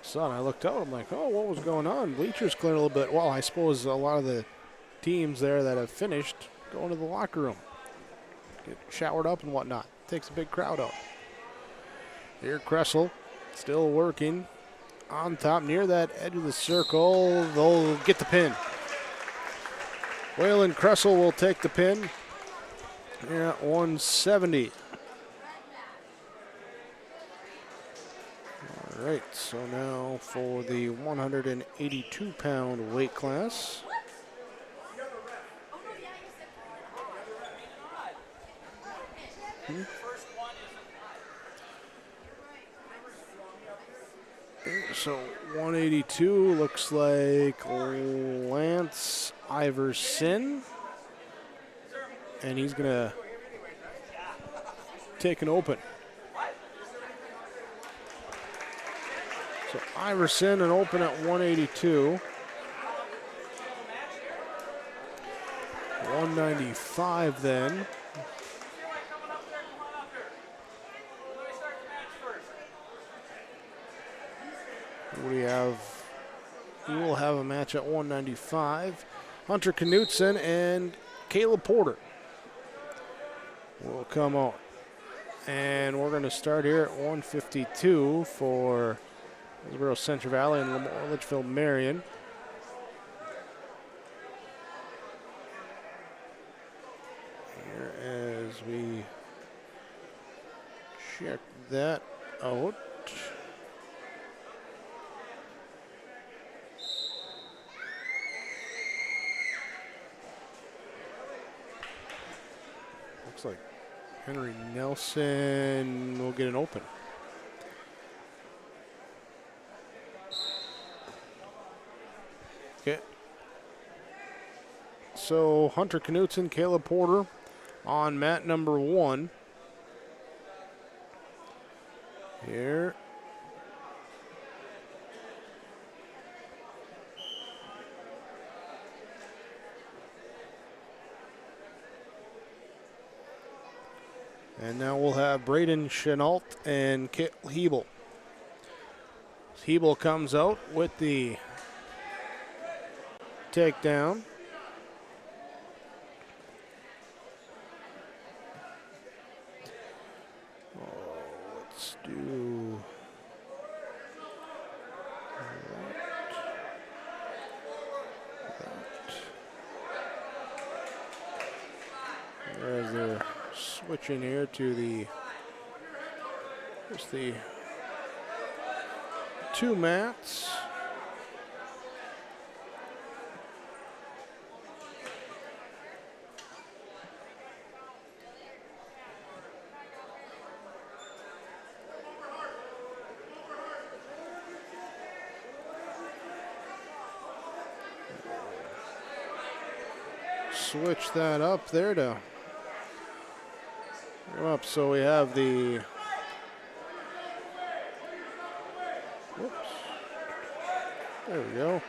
son. I looked out. I'm like, oh, what was going on? Bleachers clearing a little bit. Well, I suppose a lot of the teams there that have finished go into the locker room, get showered up and whatnot. Takes a big crowd out. Here, Kressel still working on top near that edge of the circle. They'll get the pin. Waylon Kressel will take the pin here at 170. All right, so now for the 182-pound weight class. So 182 looks like Lance Iverson. And he's going to take an open. So Iverson an open at 182. 195 then. We will have a match at 195. Hunter Knutson and Caleb Porter will come out. And we're going to start here at 152 for Hillsboro-Central Valley and Lamar-Litchfield-Marion. Here as we check that out. Looks like Henry Nelson will get an open. Okay. So Hunter Knutson, Caleb Porter on mat number 1. Here. And now we'll have Braden Chenault and Kit Hebel. Hebel comes out with the takedown. Let's do that. There's the switching here to the two mats. switch that up there to go up. So we have the, whoops, there we go.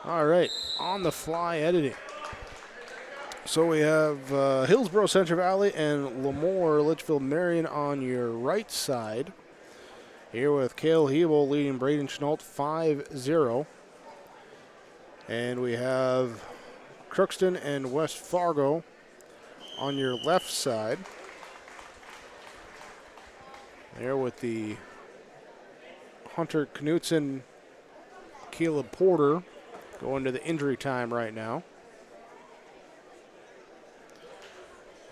All right, on the fly editing. So we have Hillsboro, Central Valley, and Lemoore, Litchfield, Marion on your right side. Here with Cale Hebel leading Braden Chenault 5-0. And we have Crookston and West Fargo on your left side. There with the Hunter Knutson, Caleb Porter going to the injury time right now.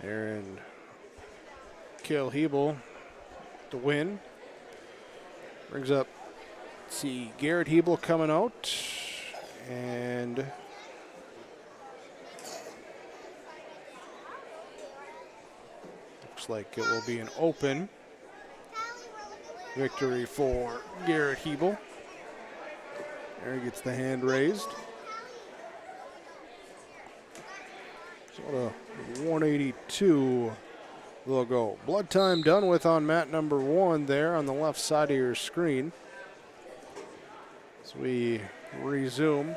And Cale Hebel to win. Brings up, see, Garrett Hebel coming out. And looks like it will be an open victory for Garrett Hebel. There he gets the hand raised. So the 182 will go. Blood time done with on mat number 1 there on the left side of your screen. As we resume.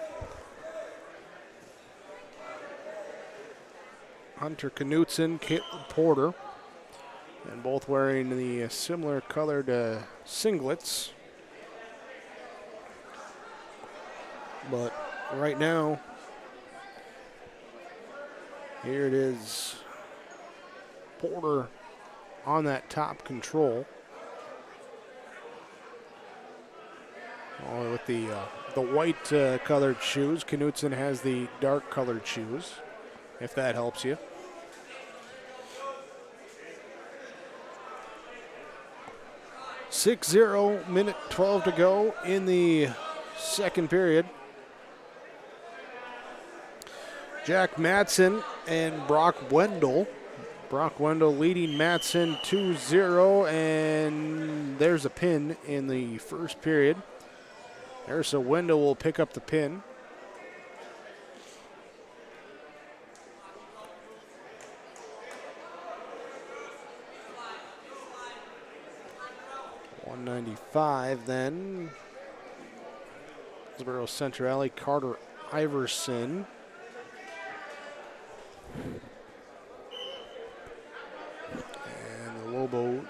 Hunter Knutson, Caitlin Porter, and both wearing the similar colored singlets. But right now, here it is, Porter on that top control. With the white colored shoes. Knutson has the dark colored shoes, if that helps you. .60, minute 12 to go in the second period. Jack Matson and Brock Wendell. Brock Wendell leading Matson 2-0, and there's a pin in the first period. There's a Wendell will pick up the pin. .195 then. Hillsboro-Central, Carter Iverson. And the Lobos.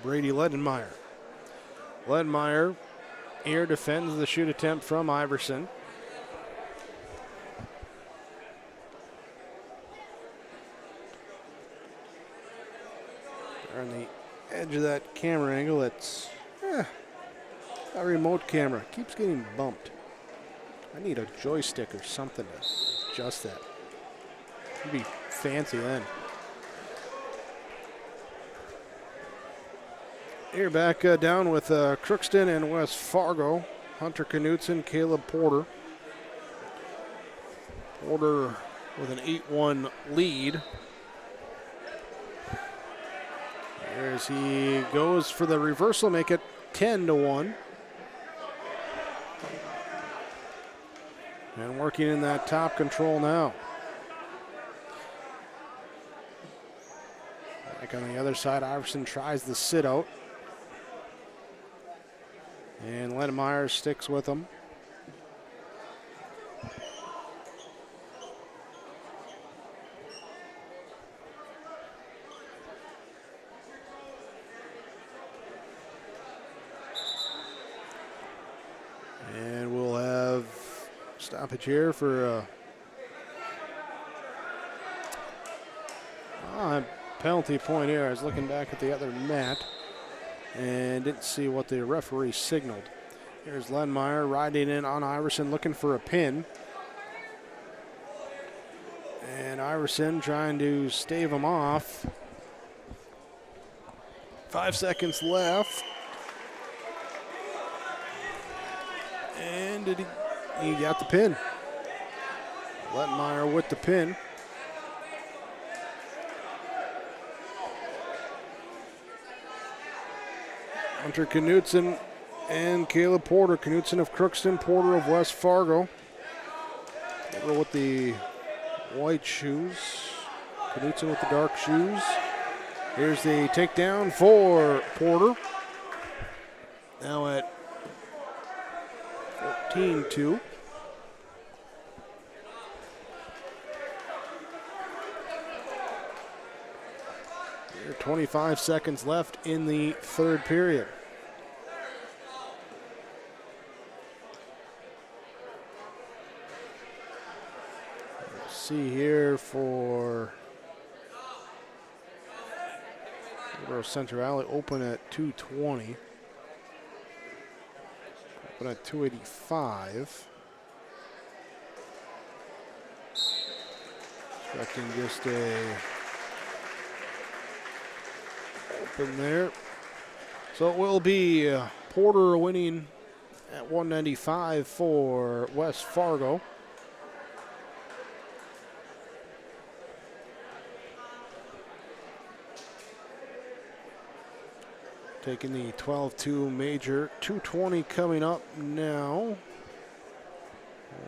Brady Ledenmeyer. Ledenmeyer here defends the shoot attempt from Iverson. They're on the edge of that camera angle. That's a remote camera. Keeps getting bumped. I need a joystick or something to adjust that. It'd be fancy then. Here back down with Crookston and West Fargo. Hunter Knutson, Caleb Porter. Porter with an 8-1 lead. As he goes for the reversal, make it 10-1. And working in that top control now. Back on the other side, Iverson tries the sit out. And Ledenmeyer sticks with him. And we'll have stoppage here for a penalty point here. I was looking back at the other mat and didn't see what the referee signaled. Here's Ledenmeyer riding in on Iverson, looking for a pin. And Iverson trying to stave him off. 5 seconds left. And he got the pin. Ledenmeyer with the pin. Hunter Knutson and Caleb Porter. Knutson of Crookston, Porter of West Fargo. Porter with the white shoes. Knutson with the dark shoes. Here's the takedown for Porter. Now at 14-2. 25 seconds left in the third period. Let's see here for Hillsboro-Central open at 220. Open at 285. Expecting just a open there. So it will be Porter winning at 195 for West Fargo. Taking the 12-2 major. 220 coming up now.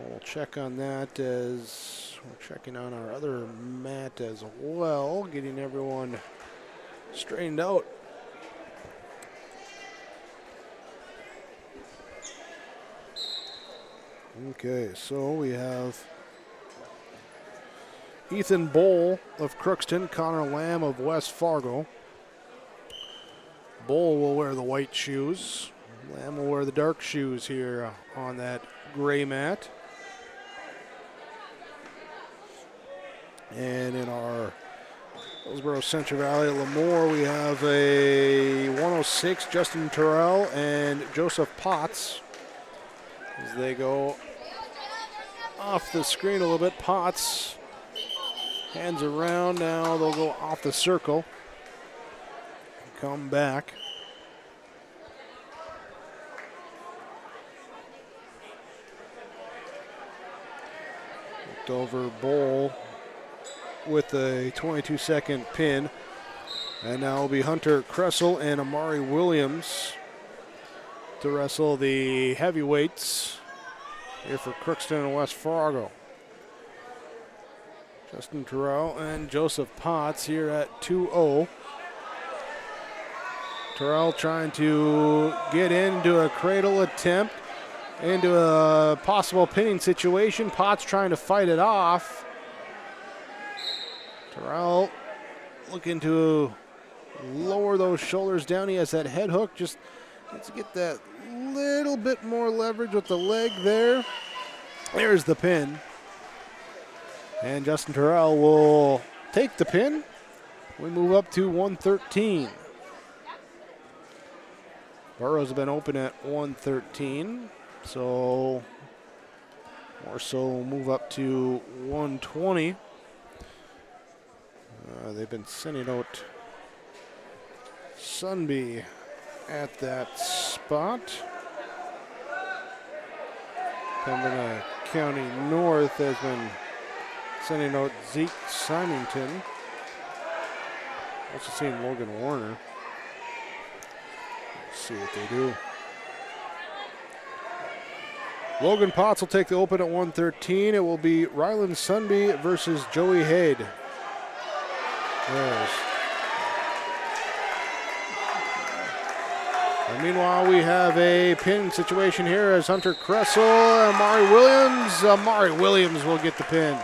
We'll check on that as we're checking on our other mat as well, getting everyone straightened out. Okay, so we have Ethan Bowl of Crookston, Connor Lamb of West Fargo. Bowl will wear the white shoes. Lamb will wear the dark shoes here on that gray mat. And in our Hillsboro-Central Valley at Lemoore, we have a 106, Justin Terrell and Joseph Potts. As they go off the screen a little bit, Potts, hands around, now they'll go off the circle. Come back. Looked over Bowl with a 22-second pin. And now will be Hunter Kressel and Amari Williams to wrestle the heavyweights here for Crookston and West Fargo. Justin Terrell and Joseph Potts here at 2-0. Terrell trying to get into a cradle attempt, into a possible pinning situation. Potts trying to fight it off. Terrell looking to lower those shoulders down. He has that head hook. Just needs to get that little bit more leverage with the leg there. There's the pin. And Justin Terrell will take the pin. We move up to 113. Burroughs have been open at 113, so more so move up to 120. They've been sending out Sunby at that spot. Pembina County North has been sending out Zeke Symington. Also seeing Logan Warner. See what they do. Logan Potts will take the open at 113. It will be Ryland Sunby versus Joey Haid. And meanwhile, we have a pin situation here as Hunter Kressel and Amari Williams. Amari Williams will get the pin.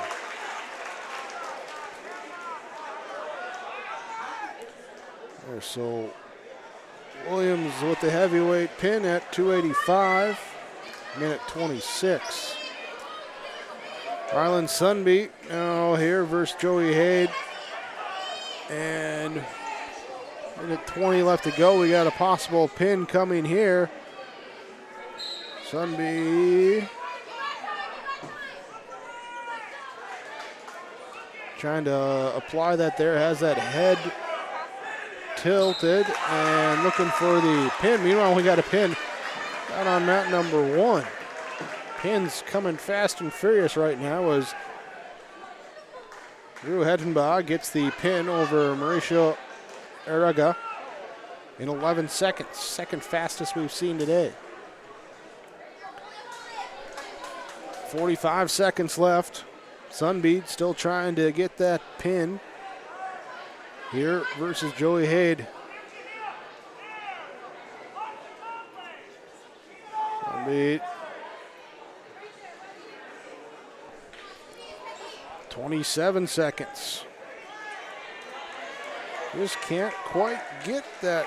There, so Williams with the heavyweight pin at 285, minute 26. Ryland Sunby now here versus Joey Haid. And minute 20 left to go. We got a possible pin coming here. Sunby trying to apply that there, has that head tilted and looking for the pin. Meanwhile, we got a pin out on mat number 1. Pins coming fast and furious right now as Drew Hettenbach gets the pin over Mauricio Araga. in 11 seconds. Second fastest we've seen today. 45 seconds left. Sunbeat still trying to get that pin here versus Joey Hade. Sunbeat. 27 seconds. Just can't quite get that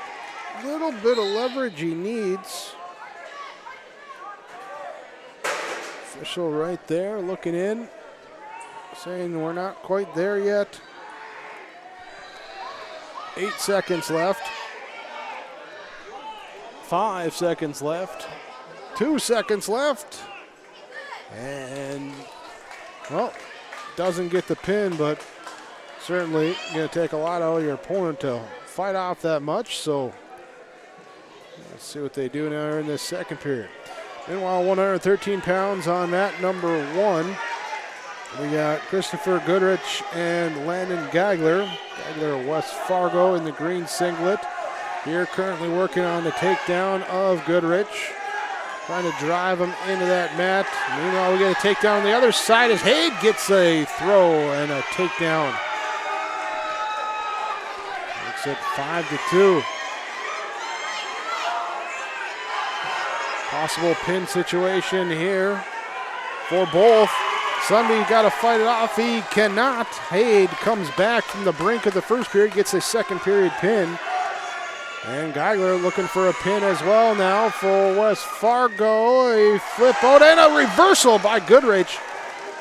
little bit of leverage he needs. Official right there looking in, saying we're not quite there yet. 8 seconds left. 5 seconds left. 2 seconds left. And, well, doesn't get the pin, but certainly going to take a lot out of your opponent to fight off that much. So let's see what they do now in this second period. Meanwhile, 113 pounds on mat number 1. We got Christopher Goodrich and Landon Geigler. Geigler of West Fargo in the green singlet. Here currently working on the takedown of Goodrich. Trying to drive him into that mat. Meanwhile, we get a takedown on the other side as Hade gets a throw and a takedown. Makes it 5-2. Possible pin situation here for both. Sunbeat got to fight it off. He cannot. Hade comes back from the brink of the first period, gets a second period pin. And Geigler looking for a pin as well now for West Fargo. A flip out and a reversal by Goodrich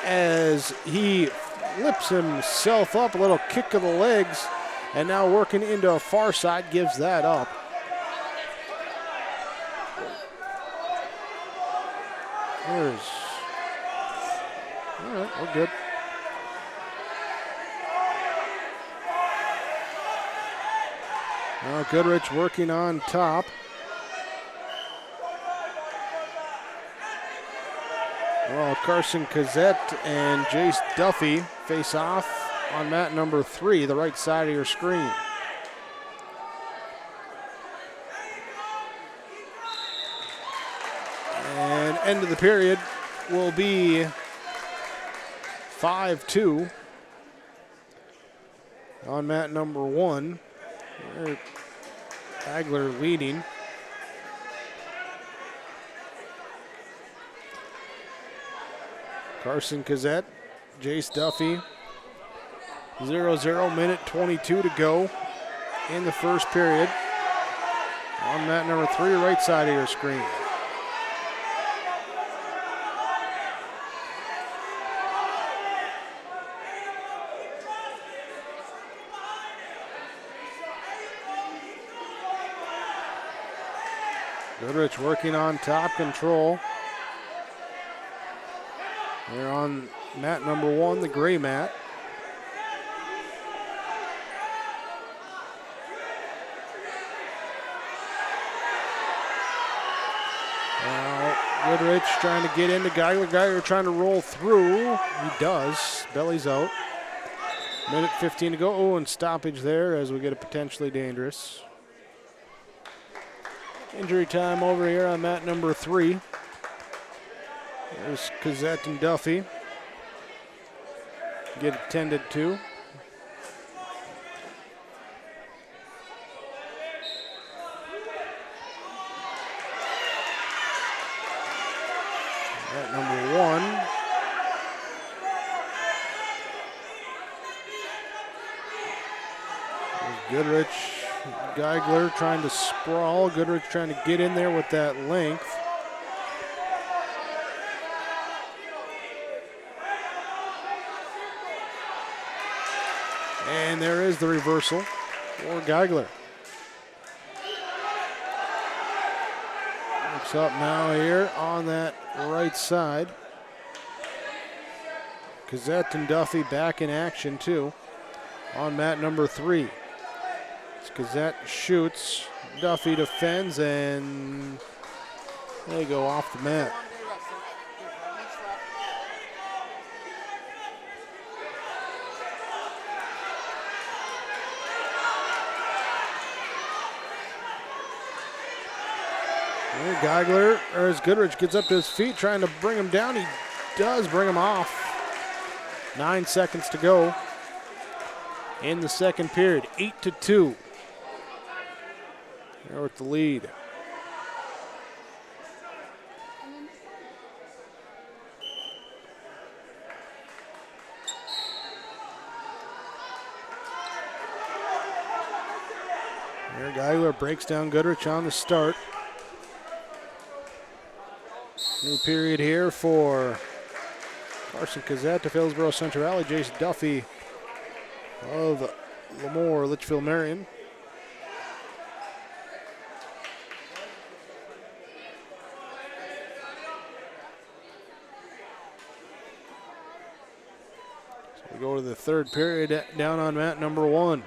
as he lifts himself up. A little kick of the legs. And now working into a far side, gives that up. All right, we're good. Now Goodrich working on top. Well, Carson Cazzette and Jace Duffy face off on mat number 3, the right side of your screen. And end of the period will be 5-2 on mat number 1. Geigler leading. Carson Cazzette, Jace Duffy. 0-0, minute 22 to go in the first period. On mat number 3, right side of your screen. Goodrich working on top control. They're on mat number 1, the gray mat. Now Goodrich trying to get into Geigler. Geigler trying to roll through. He does. Belly's out. Minute 15 to go. Oh, and stoppage there as we get a potentially dangerous. Injury time over here on mat number 3. There's Cazzette and Duffy. Get attended to. Mat number 1. There's Goodrich. Geigler trying to sprawl. Goodrich trying to get in there with that length. And there is the reversal for Geigler. Looks up now here on that right side. Cazzette and Duffy back in action too on mat number 3. Cazzette shoots, Duffy defends, and they go off the mat. And Geigler, or as Goodrich gets up to his feet trying to bring him down. He does bring him off. 9 seconds to go in the second period. 8-2. There with the lead. There Geigler breaks down Goodrich on the start. New period here for Carson Cazzette of Hillsboro-Central Valley. Jace Duffy of Lemoore, Litchfield Marion. So we go to the third period down on mat number 1,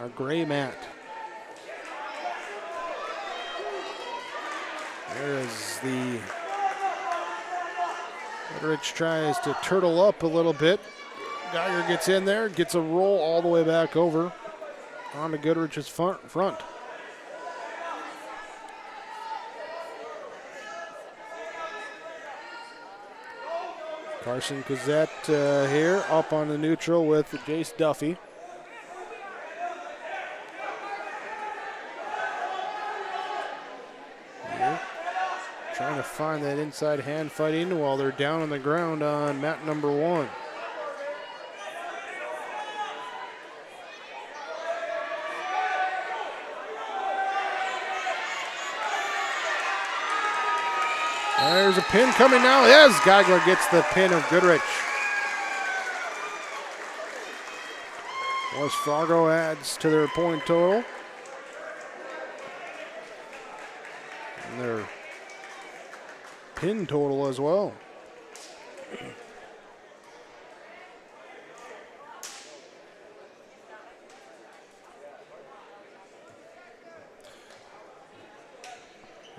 our gray mat. There is the Goodrich tries to turtle up a little bit. Geiger gets in there, gets a roll all the way back over onto Goodrich's front. Carson Cazzette here up on the neutral with Jace Duffy. Trying to find that inside hand fighting while they're down on the ground on mat number 1. There's a pin coming now. Yes, Geigler gets the pin of Goodrich. West Fargo adds to their point total. And their pin total as well.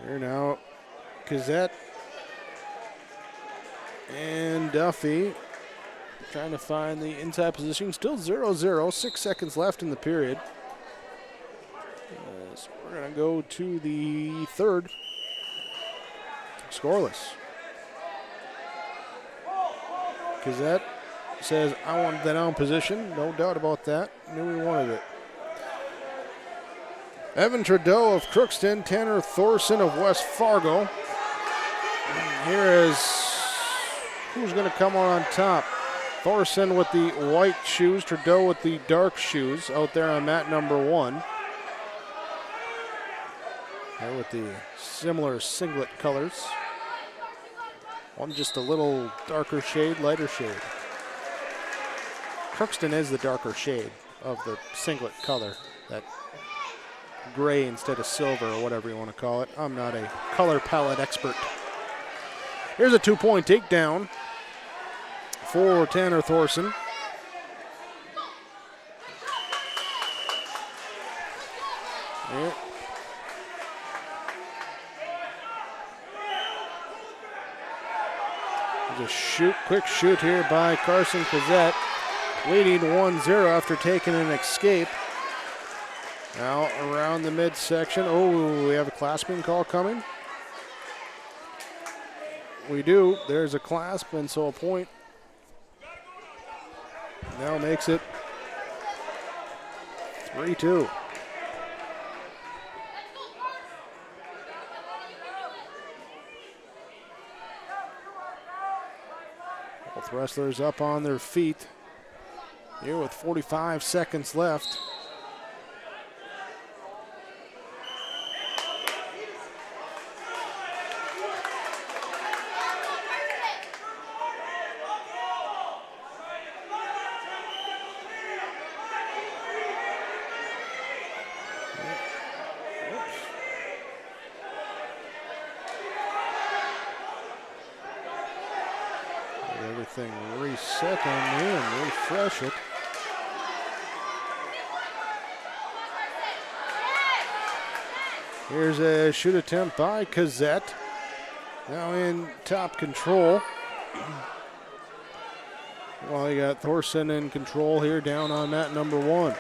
Here now, Cazzette and Duffy trying to find the inside position. Still 0-0, 6 seconds left in the period. So we're going to go to the third. Scoreless. Cazzette says, I wanted that on position. No doubt about that. Knew we wanted it. Evan Trudeau of Crookston, Tanner Thorson of West Fargo. And here is who's going to come on top. Thorson with the white shoes, Trudeau with the dark shoes out there on mat number 1. There with the similar singlet colors. One just a little darker shade, lighter shade. Crookston is the darker shade of the singlet color. That gray instead of silver or whatever you want to call it. I'm not a color palette expert. Here's a 2-point takedown for Tanner Thorson. Yeah. There's a quick shoot here by Carson Cazzette, leading 1-0 after taking an escape. Now around the midsection. Oh, we have a clasping call coming. We do. There's a clasp, and so a point. Now makes it 3-2. Both wrestlers up on their feet here with 45 seconds left. Everything reset on me and refresh it. Here's a shoot attempt by Cazzette. Now in top control. Well, you got Thorson in control here down on mat number 1.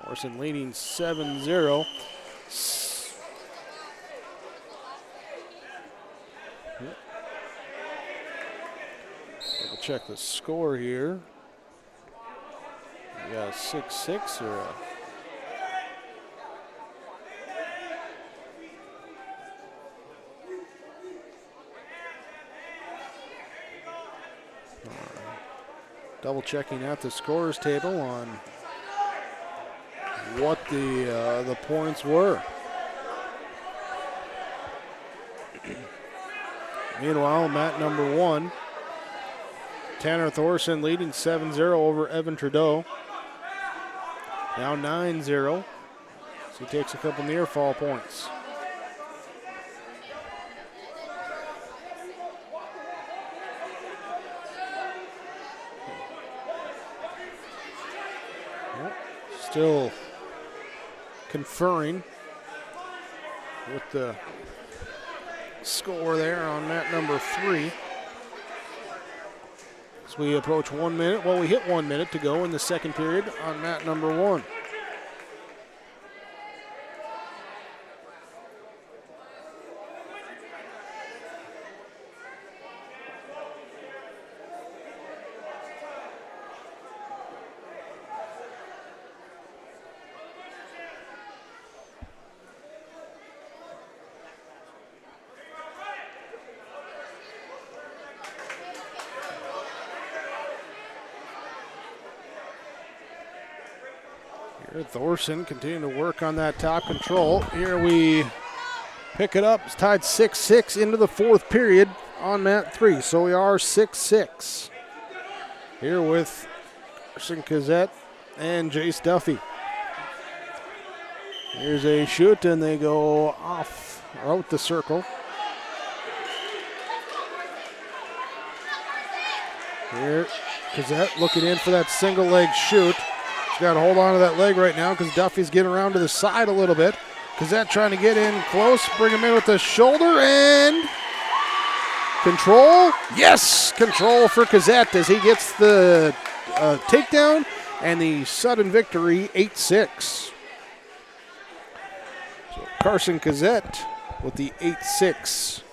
Thorson leading 7-0. Double check the score here. We got a 6-6 or a... Double checking at the scores table on what the points were. Meanwhile, mat number 1, Tanner Thorson leading 7-0 over Evan Trudeau. Now 9-0. So he takes a couple near fall points. Still conferring with the score there on mat number 3. As we approach 1 minute, well, we hit 1 minute to go in the second period on mat number 1. Thorson continuing to work on that top control. Here we pick it up. It's tied 6-6 into the fourth period on mat 3. So we are 6-6. Here with Carson Kazette and Jace Duffy. Here's a shoot, and they go off or out the circle. Here, Kazette looking in for that single leg shoot. Got to hold on to that leg right now because Duffy's getting around to the side a little bit. Kazette trying to get in close, bring him in with the shoulder, and control. Yes, control for Kazette as he gets the takedown and the sudden victory, 8-6. So Carson Kazette with the 8-6.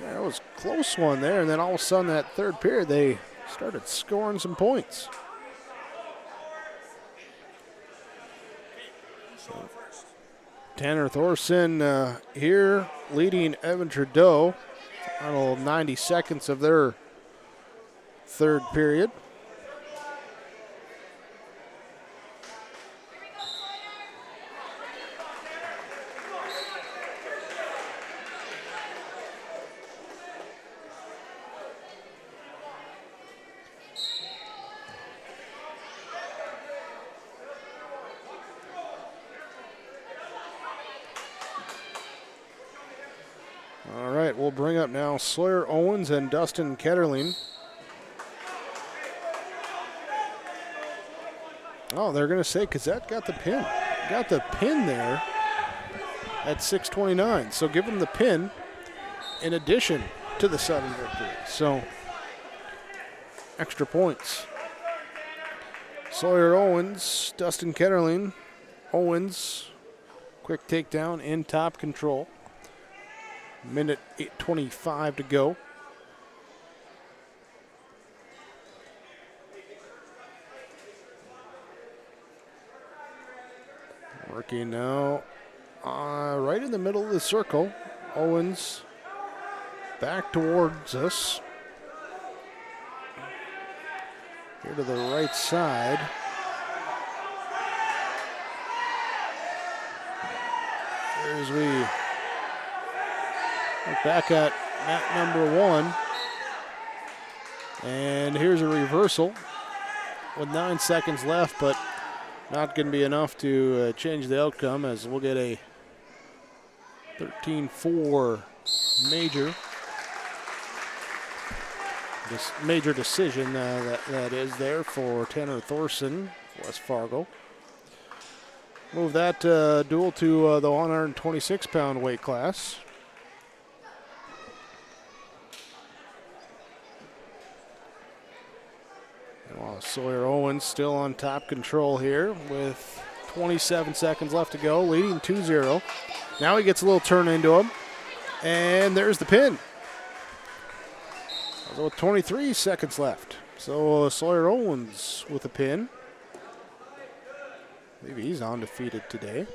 Yeah, that was a close one there, and then all of a sudden that third period they started scoring some points. Tanner Thorson here leading Evan Trudeau. Final 90 seconds of their third period. We'll bring up now Sawyer Owens and Dustin Ketterling. Oh, they're going to say Kazette got the pin. Got the pin there at 6:29. So give him the pin in addition to the sudden victory. So extra points. Sawyer Owens, Dustin Ketterling. Owens, quick takedown in top control. Minute 8:25 to go. Working now right in the middle of the circle. Owens back towards us. Here to the right side. Here's we look back at mat number 1. And here's a reversal with 9 seconds left, but not going to be enough to change the outcome as we'll get a 13-4 major. This major decision that is there for Tanner Thorson, West Fargo. Move that duel to the 126-pound weight class. Sawyer Owens still on top control here with 27 seconds left to go, leading 2-0. Now he gets a little turn into him, and there's the pin. With 23 seconds left. So Sawyer Owens with a pin. Maybe he's undefeated today.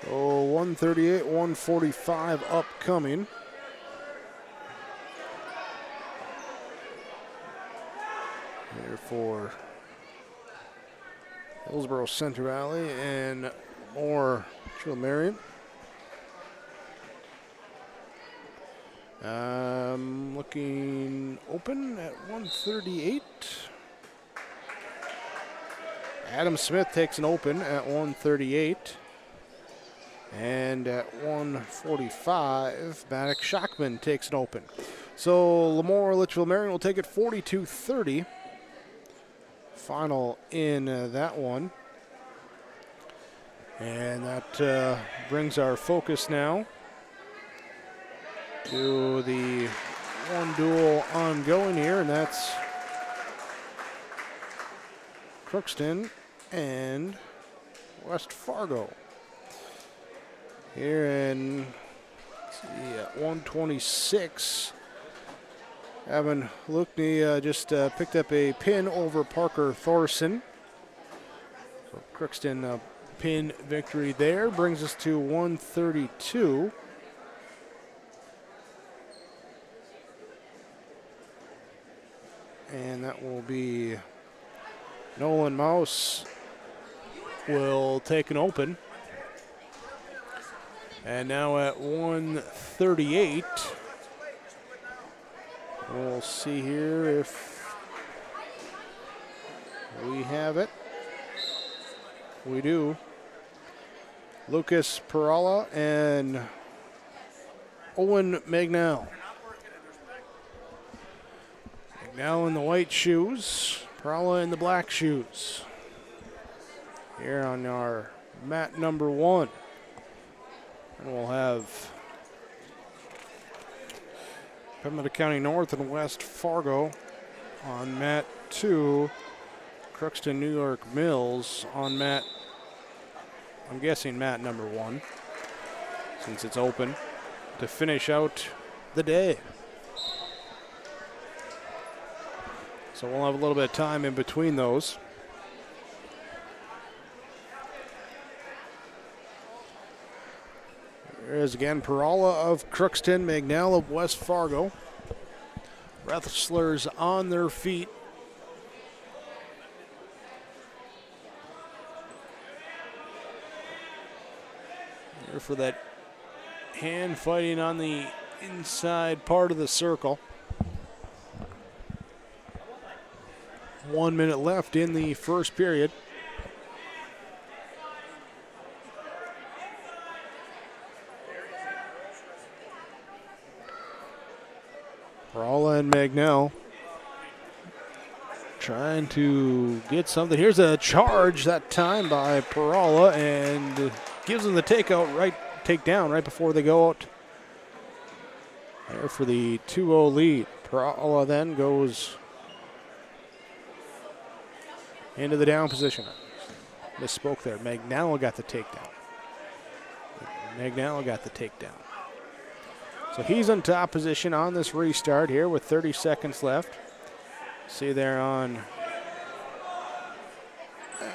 So 138, 145 upcoming. Here for Hillsboro-Central Valley and more Marion. Looking open at 138. Adam Smith takes an open at 138. And at 145, Maddox Schockman takes an open. So Lemoore Litchfield Marion will take it 42-30. Final in that one. And that brings our focus now to the one duel ongoing here, and that's Crookston and West Fargo. Here in, let's see, at 126, Evan Lukney just picked up a pin over Parker Thorson. So Crookston pin victory there brings us to 132. And that will be Nolan Mouse will take an open. And now at 138, we'll see here if we have it. We do. Lucas Perala and Owen Magnell. Magnell in the white shoes, Perala in the black shoes. Here on our mat number 1. And we'll have Pembina County North and West Fargo on mat 2. Crookston New York Mills on mat, I'm guessing mat number 1, since it's open, to finish out the day. So we'll have a little bit of time in between those. There is again Perala of Crookston, Magnell of West Fargo. Wrestlers on their feet. Here for that hand fighting on the inside part of the circle. 1 minute left in the first period. Perala and Magnell trying to get something. Here's a charge that time by Perala and gives them the takedown right before they go out. There for the 2-0 lead. Perala then goes into the down position. Misspoke there. Magnell got the takedown. So he's on top position on this restart here with 30 seconds left. See there on,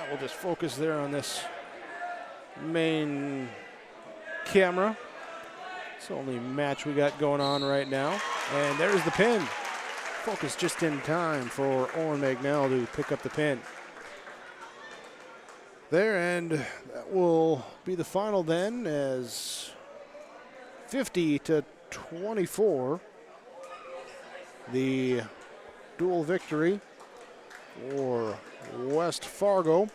we'll just focus there on this main camera. It's the only match we got going on right now. And there's the pin. Focus just in time for Owen Magnell to pick up the pin. There, and that will be the final then, as 50-24, the dual victory for West Fargo,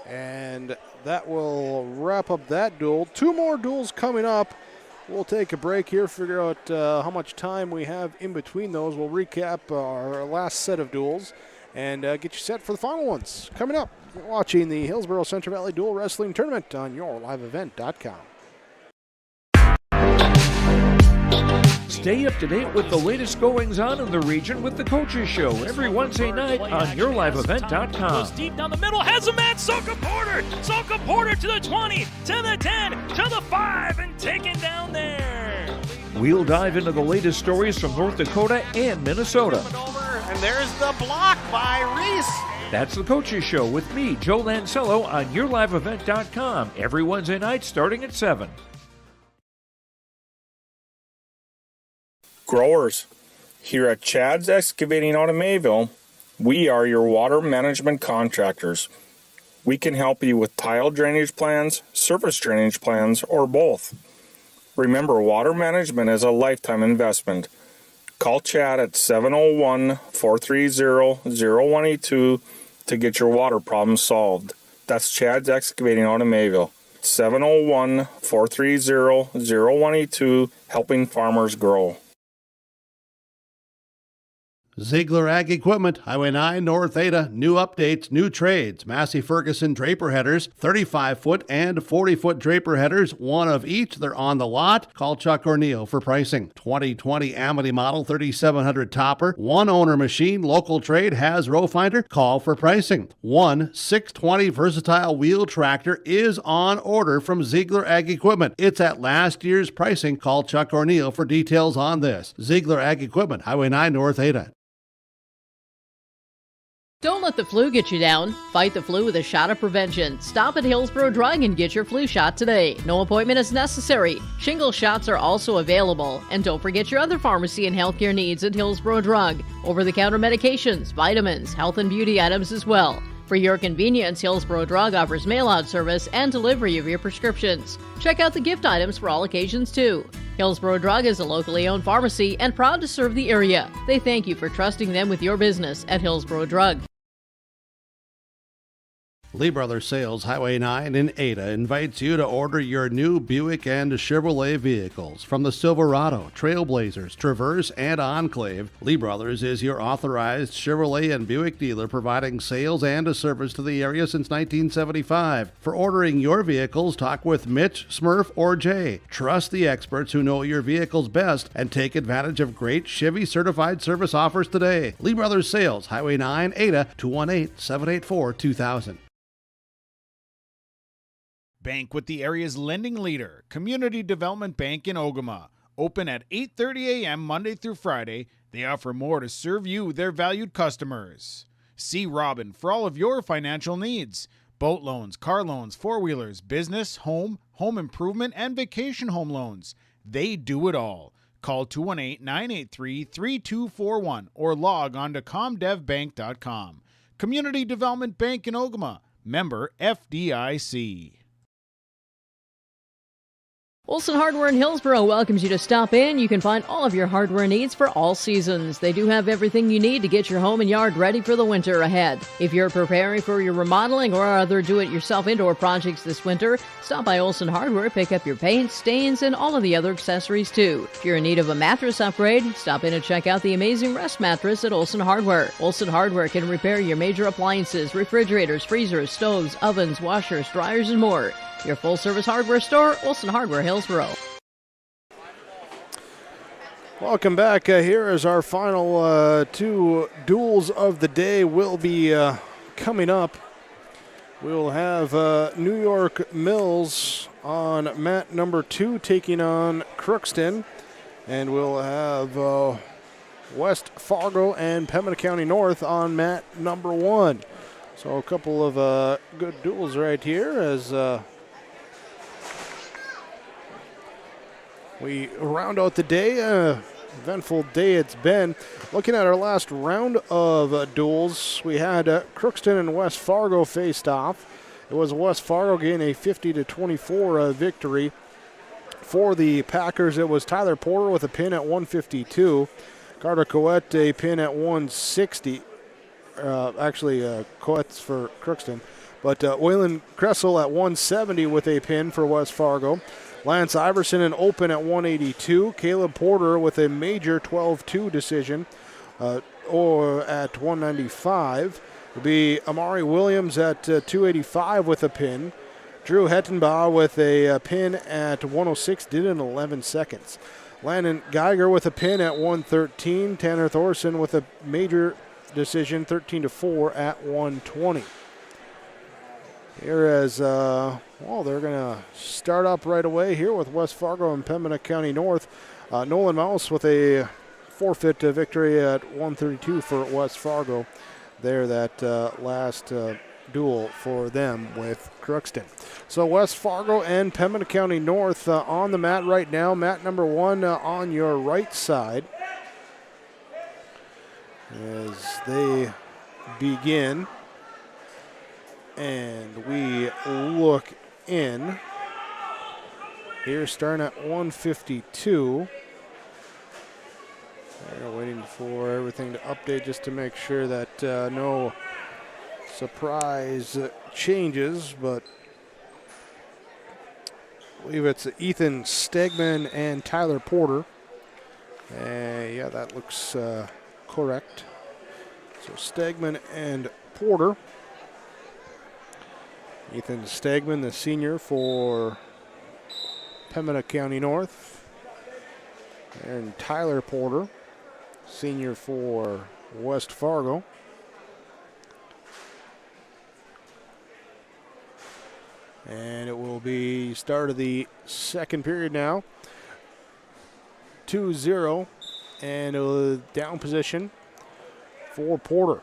and that will wrap up that duel. 2 more duels coming up. We'll take a break here, figure out how much time we have in between those. We'll recap our last set of duels and get you set for the final ones coming up. You're watching the Hillsboro-Central Valley Dual Wrestling Tournament on yourliveevent.com. Stay up to date with the latest goings-on in the region with the Coaches Show every Wednesday night on YourLiveEvent.com. Deep down the middle, has a man, Soka Porter! Soka Porter to the 20, to the 10, to the 5, and taken down there! We'll dive into the latest stories from North Dakota and Minnesota. And there's the block by Reese. That's the Coaches Show with me, Joe Lancello, on YourLiveEvent.com every Wednesday night starting at 7. Growers, here at Chad's Excavating out of Mayville, we are your water management contractors. We can help you with tile drainage plans, surface drainage plans, or both. Remember, water management is a lifetime investment. Call Chad at 701-430-0182 to get your water problem solved. That's Chad's Excavating out of Mayville. 701-430-0182, helping farmers grow. Ziegler Ag Equipment, Highway 9, North Ada. New updates, new trades. Massey Ferguson draper headers, 35-foot and 40-foot draper headers, one of each. They're on the lot. Call Chuck or Neil for pricing. 2020 Amity model 3700 topper, one owner machine, local trade, has row finder. Call for pricing. 620 versatile wheel tractor is on order from Ziegler Ag Equipment. It's at last year's pricing. Call Chuck or Neil for details on this. Ziegler Ag Equipment, Highway 9, North Ada. Don't let the flu get you down. Fight the flu with a shot of prevention. Stop at Hillsboro Drug and get your flu shot today. No appointment is necessary. Shingle shots are also available. And don't forget your other pharmacy and healthcare needs at Hillsboro Drug. Over-the-counter medications, vitamins, health and beauty items as well. For your convenience, Hillsboro Drug offers mail-out service and delivery of your prescriptions. Check out the gift items for all occasions, too. Hillsboro Drug is a locally owned pharmacy and proud to serve the area. They thank you for trusting them with your business at Hillsboro Drug. Lee Brothers Sales, Highway 9 in Ada, invites you to order your new Buick and Chevrolet vehicles. From the Silverado, Trailblazers, Traverse, and Enclave, Lee Brothers is your authorized Chevrolet and Buick dealer, providing sales and a service to the area since 1975. For ordering your vehicles, talk with Mitch, Smurf, or Jay. Trust the experts who know your vehicles best and take advantage of great Chevy certified service offers today. Lee Brothers Sales, Highway 9, Ada, 218-784-2000. Bank with the area's lending leader, Community Development Bank in Ogama. Open at 8:30 a.m. Monday through Friday. They offer more to serve you, their valued customers. See Robin for all of your financial needs. Boat loans, car loans, four-wheelers, business, home improvement, and vacation home loans. They do it all. Call 218-983-3241 or log on to comdevbank.com. Community Development Bank in Ogama. Member FDIC. Olson Hardware in Hillsboro welcomes you to stop in. You can find all of your hardware needs for all seasons. They do have everything you need to get your home and yard ready for the winter ahead. If you're preparing for your remodeling or other do-it-yourself indoor projects this winter, stop by Olson Hardware, pick up your paint, stains, and all of the other accessories too. If you're in need of a mattress upgrade, stop in and check out the amazing Rest Mattress at Olson Hardware. Olson Hardware can repair your major appliances, refrigerators, freezers, stoves, ovens, washers, dryers, and more. Your full-service hardware store, Olson Hardware, Hillsboro. Welcome back. Here is our final two duels of the day will be coming up. We'll have New York Mills on mat number 2 taking on Crookston. And we'll have West Fargo and Pembina County North on mat number 1. So a couple of good duels right here as we round out the day. Eventful day it's been. Looking at our last round of duels, we had Crookston and West Fargo faced off. It was West Fargo getting a 50-24 victory. For the Packers, it was Tyler Porter with a pin at 152. Carter Coette a pin at 160. Coette's for Crookston. But Waylon Kressel at 170 with a pin for West Fargo. Lance Iverson an open at 182. Caleb Porter with a major 12-2 decision or at 195. It'll be Amari Williams at 285 with a pin. Drew Hettenbaugh with a pin at 106, did it in 11 seconds. Landon Geiger with a pin at 113. Tanner Thorson with a major decision, 13-4 at 120. Here as, they're going to start up right away here with West Fargo and Pembina County North. Nolan Mouse with a forfeit victory at 132 for West Fargo. There, that last duel for them with Crookston. So West Fargo and Pembina County North on the mat right now. Mat number 1 on your right side as they begin. And we look in. Here starting at 152. They're waiting for everything to update just to make sure that no surprise changes, but I believe it's Ethan Stegman and Tyler Porter. Yeah, that looks correct. So Stegman and Porter. Ethan Stegman, the senior for Pembina County North. And Tyler Porter, senior for West Fargo. And it will be start of the second period now. 2-0, and a down position for Porter.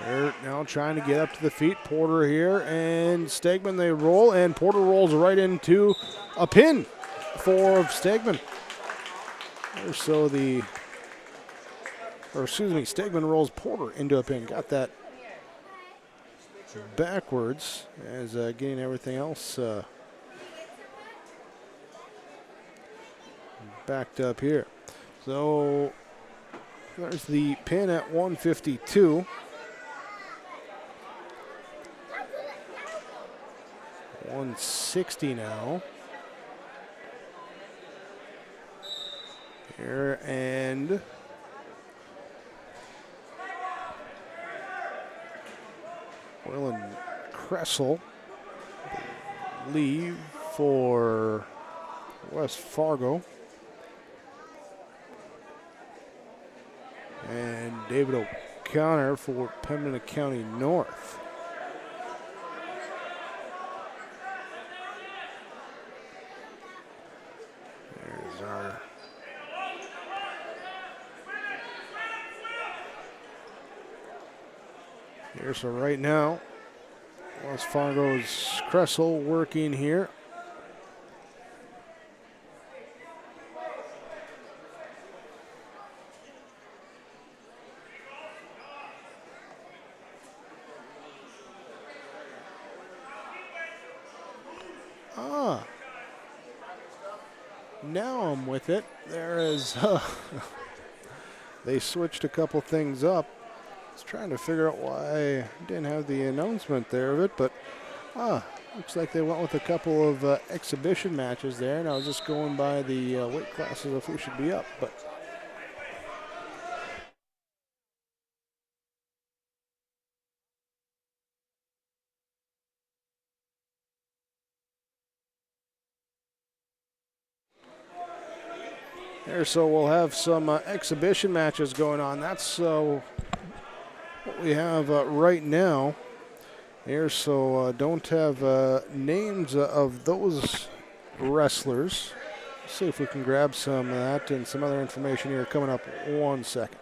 They're now trying to get up to the feet. Porter here and Stegman, they roll, and Porter rolls right into a pin for Stegman. So Stegman rolls Porter into a pin. Got that backwards as getting everything else backed up here. So there's the pin at 152. 160 now. Here and Willen Kressel leave for West Fargo. And David O'Connor for Pembina County North. So right now, West Fargo's Kressel working here. Now I'm with it. There is, they switched a couple things up. I was trying to figure out why I didn't have the announcement there of it, but looks like they went with a couple of exhibition matches there, and I was just going by the weight classes of who should be up. But there, so we'll have some exhibition matches going on. That's what we have right now here, so don't have names of those wrestlers. Let's see if we can grab some of that and some other information here coming up. 1 second.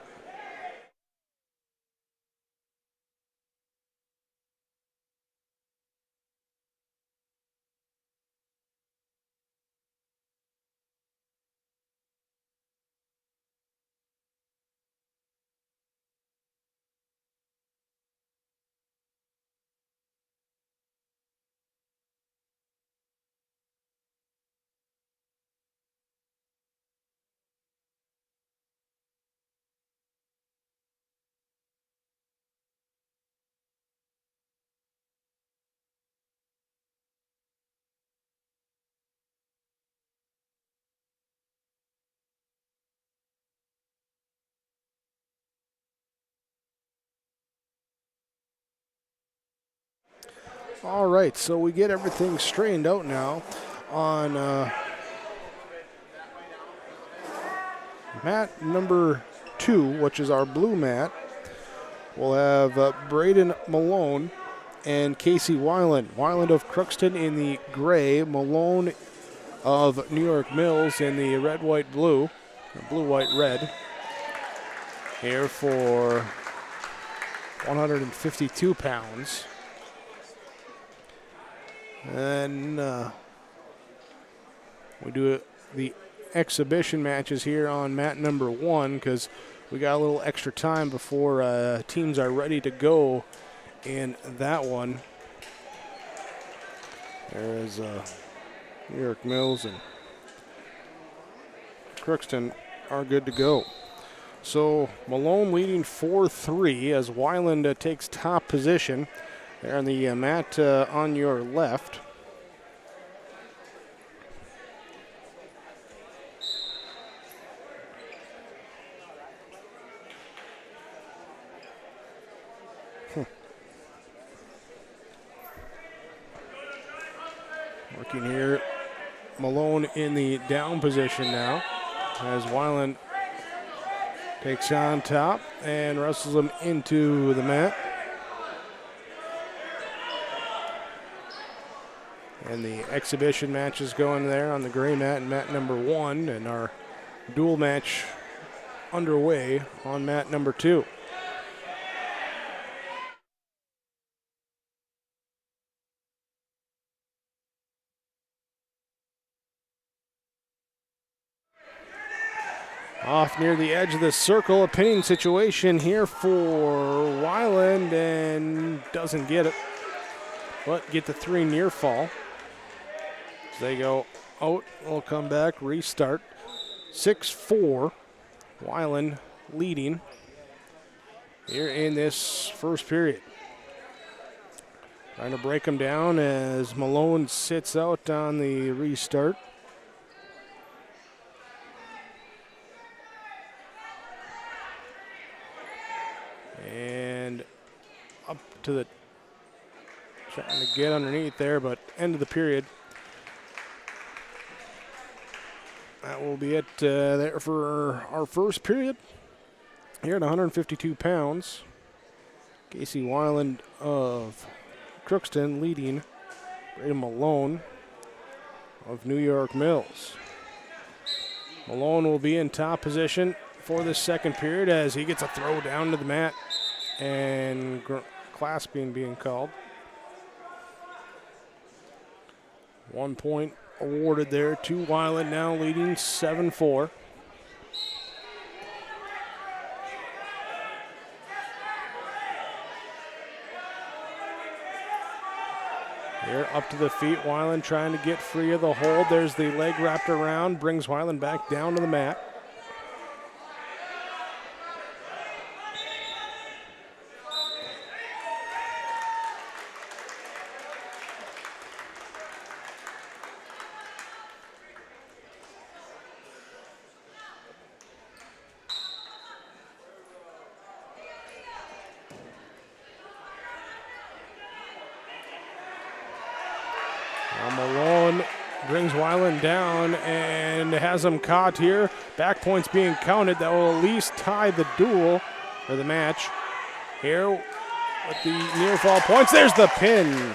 All right, so we get everything straightened out now on mat number 2, which is our blue mat. We'll have Braden Malone and Casey Weiland. Weiland of Crookston in the gray, Malone of New York Mills in the red, white, blue, or blue, white, red. Here for 152 pounds. And we do the exhibition matches here on mat number 1 because we got a little extra time before teams are ready to go in that one. There's New York Mills and Crookston are good to go. So Malone leading 4-3 as Weiland takes top position there on the mat on your left. Working here, Malone in the down position now as Weiland takes on top and wrestles him into the mat. And the exhibition match is going there on the gray mat and mat number 1, and our dual match underway on mat number 2. Off near the edge of the circle, a pinning situation here for Weiland, and doesn't get it, but get the 3 near fall. As they go out, we'll come back, restart. 6-4, Weiland leading here in this first period. Trying to break them down as Malone sits out on the restart. And up to the, trying to get underneath there, but end of the period. That will be it there for our first period. Here at 152 pounds, Casey Weiland of Crookston leading Braden Malone of New York Mills. Malone will be in top position for this second period as he gets a throw down to the mat and clasping being called. 1 point awarded there to Weiland, now leading 7-4. Here up to the feet, Weiland trying to get free of the hold. There's the leg wrapped around, brings Weiland back down to the mat. Malone brings Weiland down and has him caught here. Back points being counted. That will at least tie the duel or the match. Here with the near fall points. There's the pin.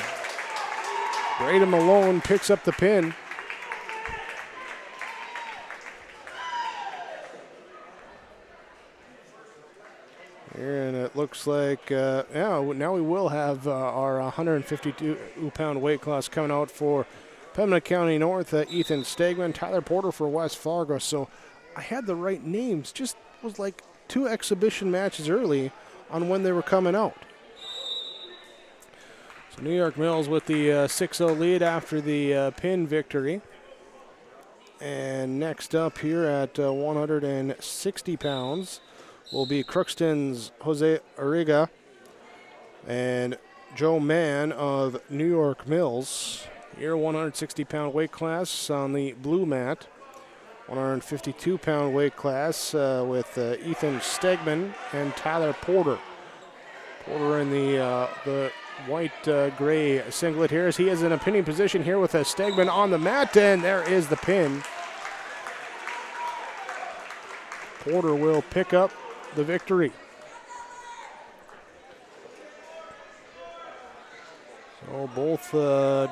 Braden Malone picks up the pin. And it looks like, now we will have our 152-pound weight class coming out for Pembina County North. Ethan Stegman, Tyler Porter for West Fargo. So I had the right names. Just was like 2 exhibition matches early on when they were coming out. So New York Mills with the 6-0 lead after the pin victory. And next up here at 160 pounds will be Crookston's Jose Arriga and Joe Mann of New York Mills. Here, 160-pound weight class on the blue mat. 152-pound weight class with Ethan Stegman and Tyler Porter. Porter in the white-gray singlet here as he is in a pinning position here with a Stegman on the mat, and there is the pin. Porter will pick up the victory. So both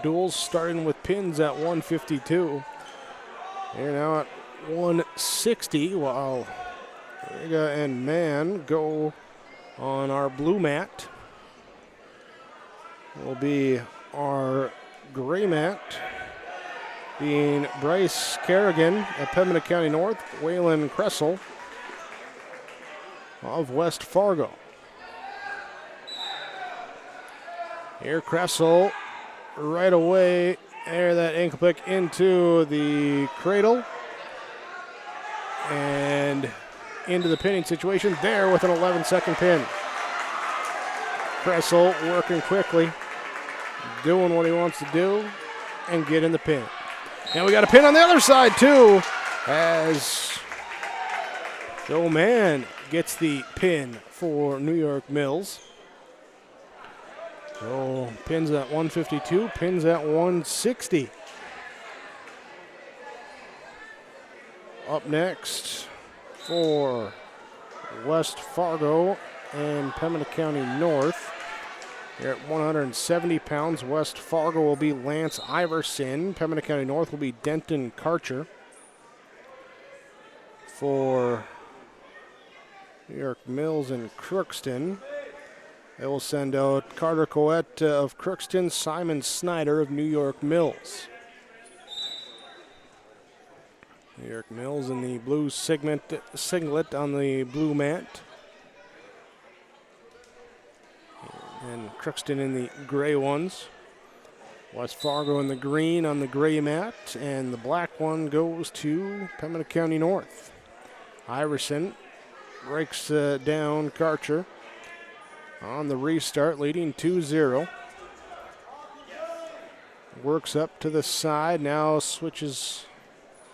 duels starting with pins at 152. They're now at 160 while Riga and Mann go on our blue mat. Will be our gray mat being Bryce Kerrigan at Pembina County North, Waylon Kressel of West Fargo. Here Kressel right away, there that ankle pick into the cradle and into the pinning situation there with an 11-second pin. Kressel working quickly, doing what he wants to do, and getting the pin. And we got a pin on the other side too, as Joe Mann gets the pin for New York Mills. So pins at 152, pins at 160. Up next for West Fargo and Pembina County North. Here at 170 pounds, West Fargo will be Lance Iverson. Pembina County North will be Denton Karcher. For New York Mills and Crookston, they will send out Carter Coette of Crookston, Simon Snyder of New York Mills. New York Mills in the blue singlet on the blue mat. And Crookston in the gray ones. West Fargo in the green on the gray mat. And the black one goes to Pembina County North. Iverson breaks down Karcher on the restart, leading 2-0. Works up to the side, now switches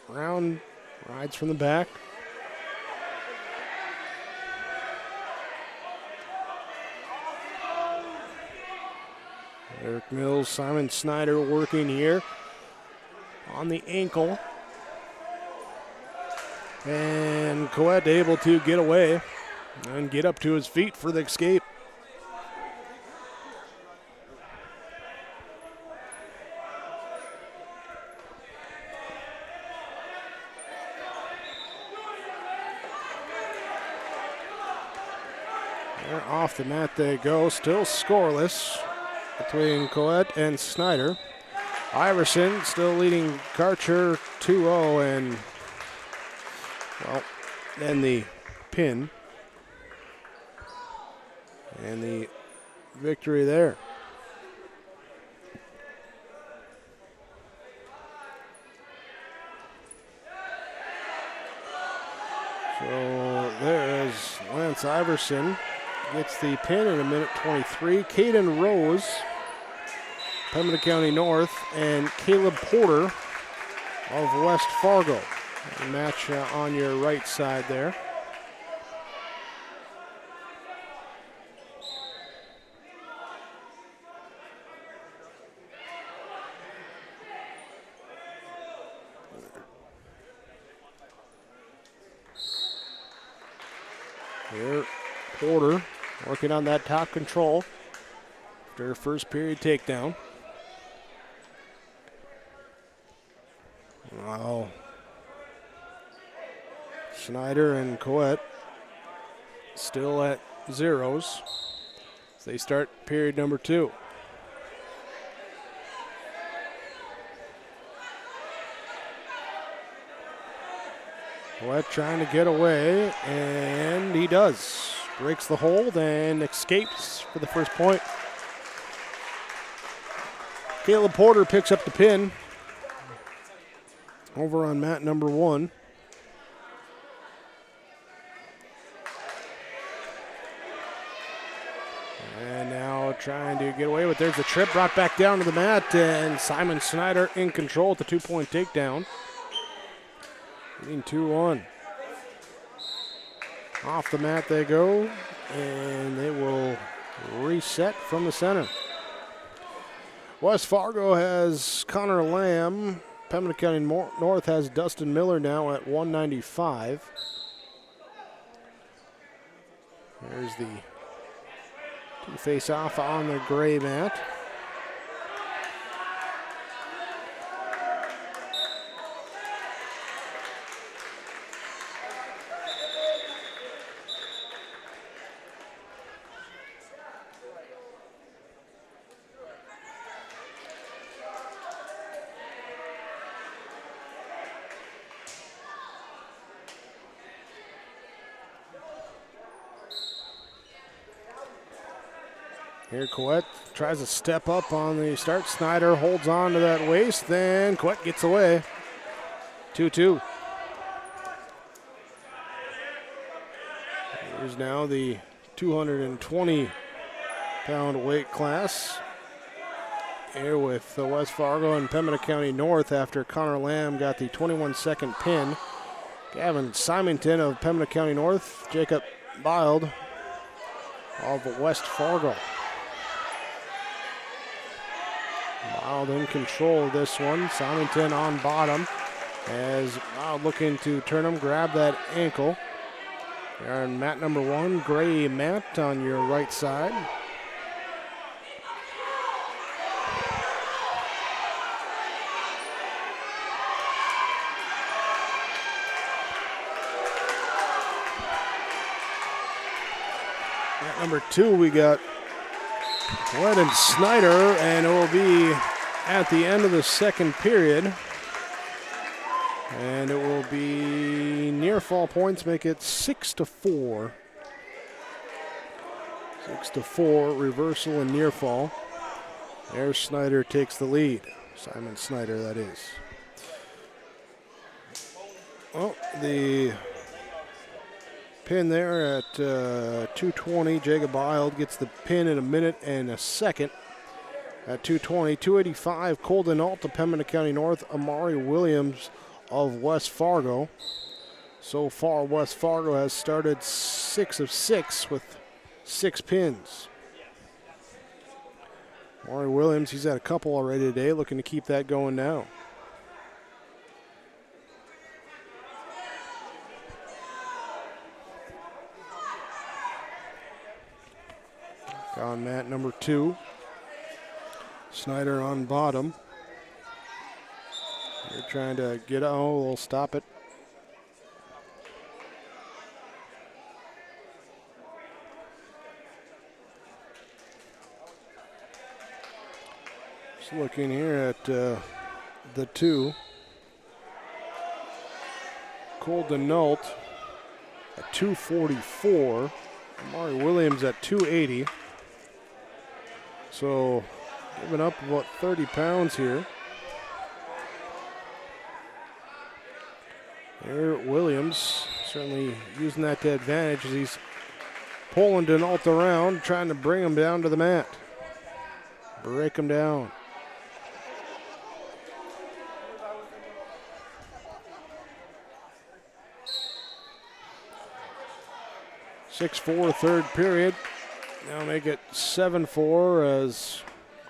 around, rides from the back. Eric Mills, Simon Snyder working here on the ankle. And Coette able to get away and get up to his feet for the escape. They're off the mat they go, still scoreless between Coette and Snyder. Iverson still leading Karcher 2-0, and well, then the pin and the victory there. So there is Lance Iverson gets the pin in a minute 23. Caden Rose, Pembina County North, and Caleb Porter of West Fargo. The match on your right side there. Here, Porter working on that top control after first period takedown. Wow. Snyder and Coette still at zeros as they start period number 2. Coette trying to get away, and he does. Breaks the hold and escapes for the first point. Caleb Porter picks up the pin over on mat number 1. And now trying to get away with, there's a trip brought back down to the mat, and Simon Snyder in control with the 2-point takedown. Leading 2-1. Off the mat they go, and they will reset from the center. West Fargo has Connor Lamb. Pembina County North has Dustin Miller now at 195. There's the face-off on the gray mat. Here Coet tries to step up on the start. Snyder holds on to that waist, then Coet gets away. 2-2. Here's now the 220-pound weight class. Here with West Fargo and Pembina County North after Connor Lamb got the 21-second pin. Gavin Simonton of Pembina County North, Jacob Bild of West Fargo. Bild in control of this one. Simonton on bottom as Bild looking to turn him, grab that ankle. You're on mat number 1, gray mat on your right side. Mat number 2, we got Coet and Snyder, and it will be at the end of the second period. And it will be near fall points, make it 6-4. 6-4, reversal and near fall. There Snyder takes the lead. Simon Snyder, that is. Oh, the pin there at 2:20. Jacob Bild gets the pin in a minute and a second. At 2:20, 2:85. Colden Alt of Pembina County North. Amari Williams of West Fargo. So far, West Fargo has started 6 of 6 with 6 pins. Amari Williams, he's had a couple already today, looking to keep that going now. On mat number 2. Snyder on bottom. They're trying to get, oh, they'll stop it. Just looking here at the 2. Colden Nault at 244. Amari Williams at 280. So giving up about 30 pounds here. There, Williams certainly using that to advantage as he's pulling Denault around, trying to bring him down to the mat. Break him down. (6-4) third period. Now make it 7-4 as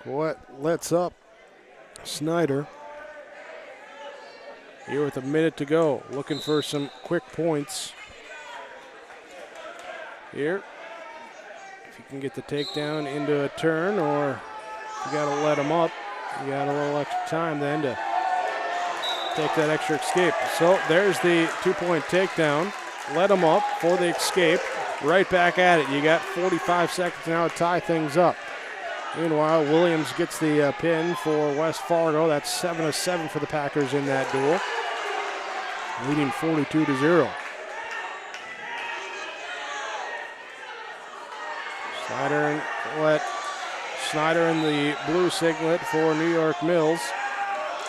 Coet lets up Snyder. Here with a minute to go, looking for some quick points. Here, if you can get the takedown into a turn, or you got to let him up, you got a little extra time then to take that extra escape. So there's the 2-point takedown. Let him up for the escape. Right back at it. You got 45 seconds now to tie things up. Meanwhile, Williams gets the pin for West Fargo. That's 7-7 for the Packers in that duel, leading 42-0. Snyder in the blue singlet for New York Mills,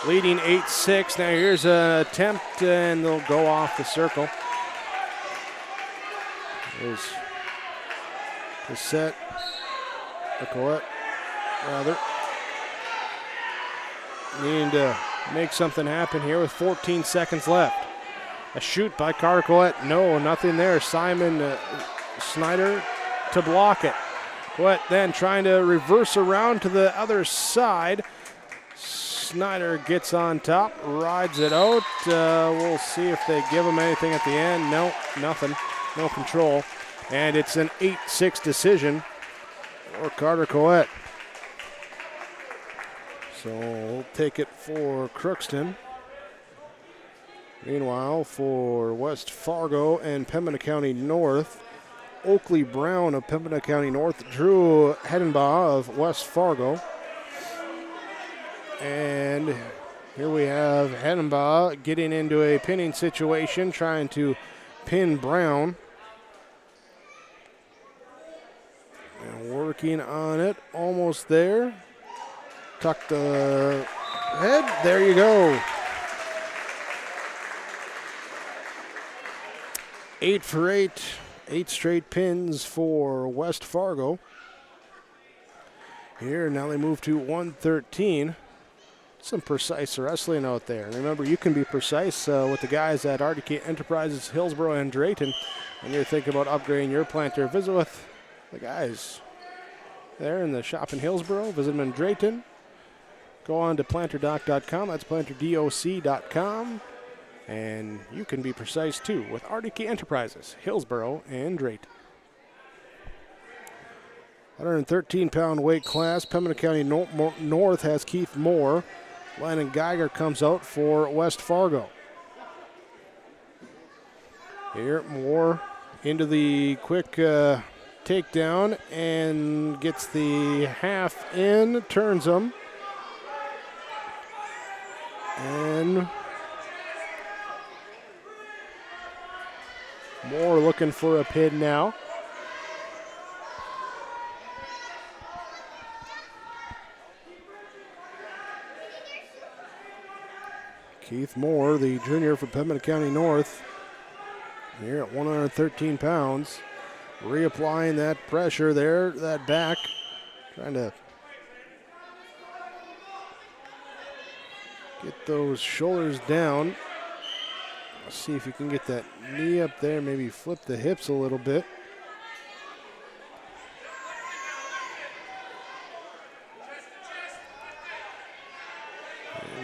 leading 8-6. Now here's an attempt, and they'll go off the circle. Is the set, the Coet, rather. Needing to make something happen here with 14 seconds left. A shoot by Carter Coet. No, nothing there. Simon Snyder to block it. Coet then trying to reverse around to the other side. Snyder gets on top, rides it out. We'll see if they give him anything at the end. No, nothing. No control. And it's an 8-6 decision for Carter Coet. So we'll take it for Crookston. Meanwhile, for West Fargo and Pembina County North, Oakley Brown of Pembina County North, Drew Hedenbaugh of West Fargo. And here we have Hedenbaugh getting into a pinning situation, trying to pin Brown. And working on it, almost there. Tuck the head, there you go. 8 for 8, 8 straight pins for West Fargo. Here, now they move to 113. Some precise wrestling out there. And remember, you can be precise with the guys at RDK Enterprises, Hillsboro and Drayton. When you're thinking about upgrading your planter, visit with the guys there in the shop in Hillsboro. Visit them in Drayton. Go on to planterdoc.com. That's planterdoc.com. And you can be precise too with RDK Enterprises, Hillsboro and Drayton. 113-pound weight class. Pembina County North has Keith Moore. Landon Geiger comes out for West Fargo. Here, Moore into the quick takedown and gets the half in, turns him. And Moore looking for a pin now. Keith Moore, the junior for Pembina County North, here at 113 pounds, reapplying that pressure there, that back, trying to get those shoulders down. Let's see if you can get that knee up there, maybe flip the hips a little bit.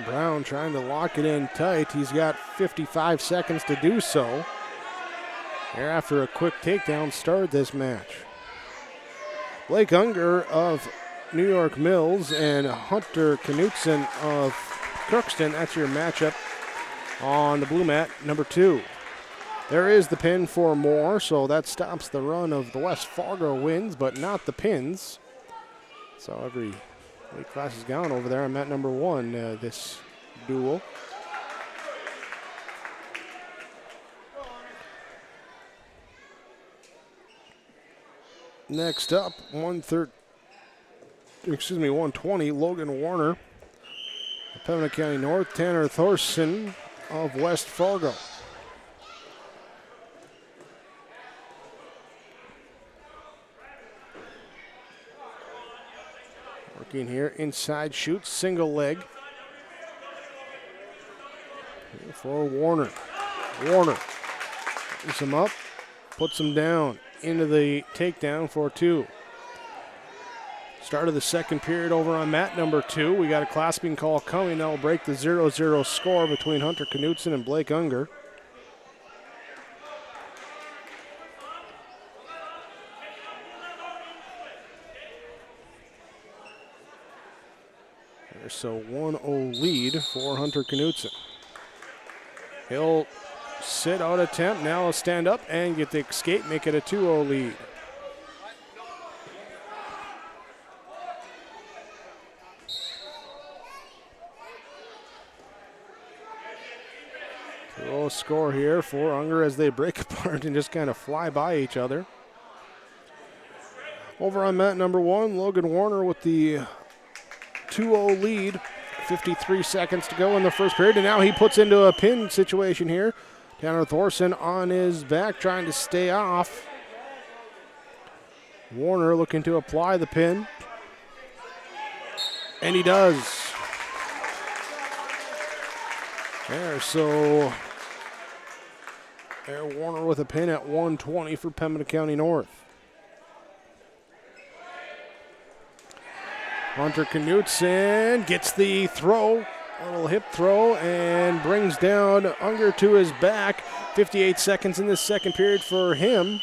Brown trying to lock it in tight. He's got 55 seconds to do so. Here after a quick takedown started this match. Blake Unger of New York Mills and Hunter Knutson of Crookston. That's your matchup on the blue mat, number 2. There is the pin for Moore, so that stops the run of the West Fargo wins, but not the pins. So every weight class is gone over there. I'm at number 1 this duel. Next up, 120, Logan Warner of Pembina County North, Tanner Thorson of West Fargo. Working here, inside shoot, single leg. Here for Warner. Warner puts him up, puts him down into the takedown for 2. Start of the second period over on mat number 2. We got a clasping call coming that will break the 0-0 score between Hunter Knutson and Blake Unger. So 1-0 lead for Hunter Knutson. He'll sit out attempt, now he'll stand up and get the escape, make it a 2-0 lead. Low score here for Unger as they break apart and just kind of fly by each other. Over on mat number 1, Logan Warner with the 2-0 lead. 53 seconds to go in the first period, and now he puts into a pin situation here. Tanner Thorson on his back trying to stay off. Warner looking to apply the pin. And he does. There, so Warner with a pin at 120 for Pembina County North. Hunter Knutson gets the throw, a little hip throw, and brings down Unger to his back. 58 seconds in this second period for him.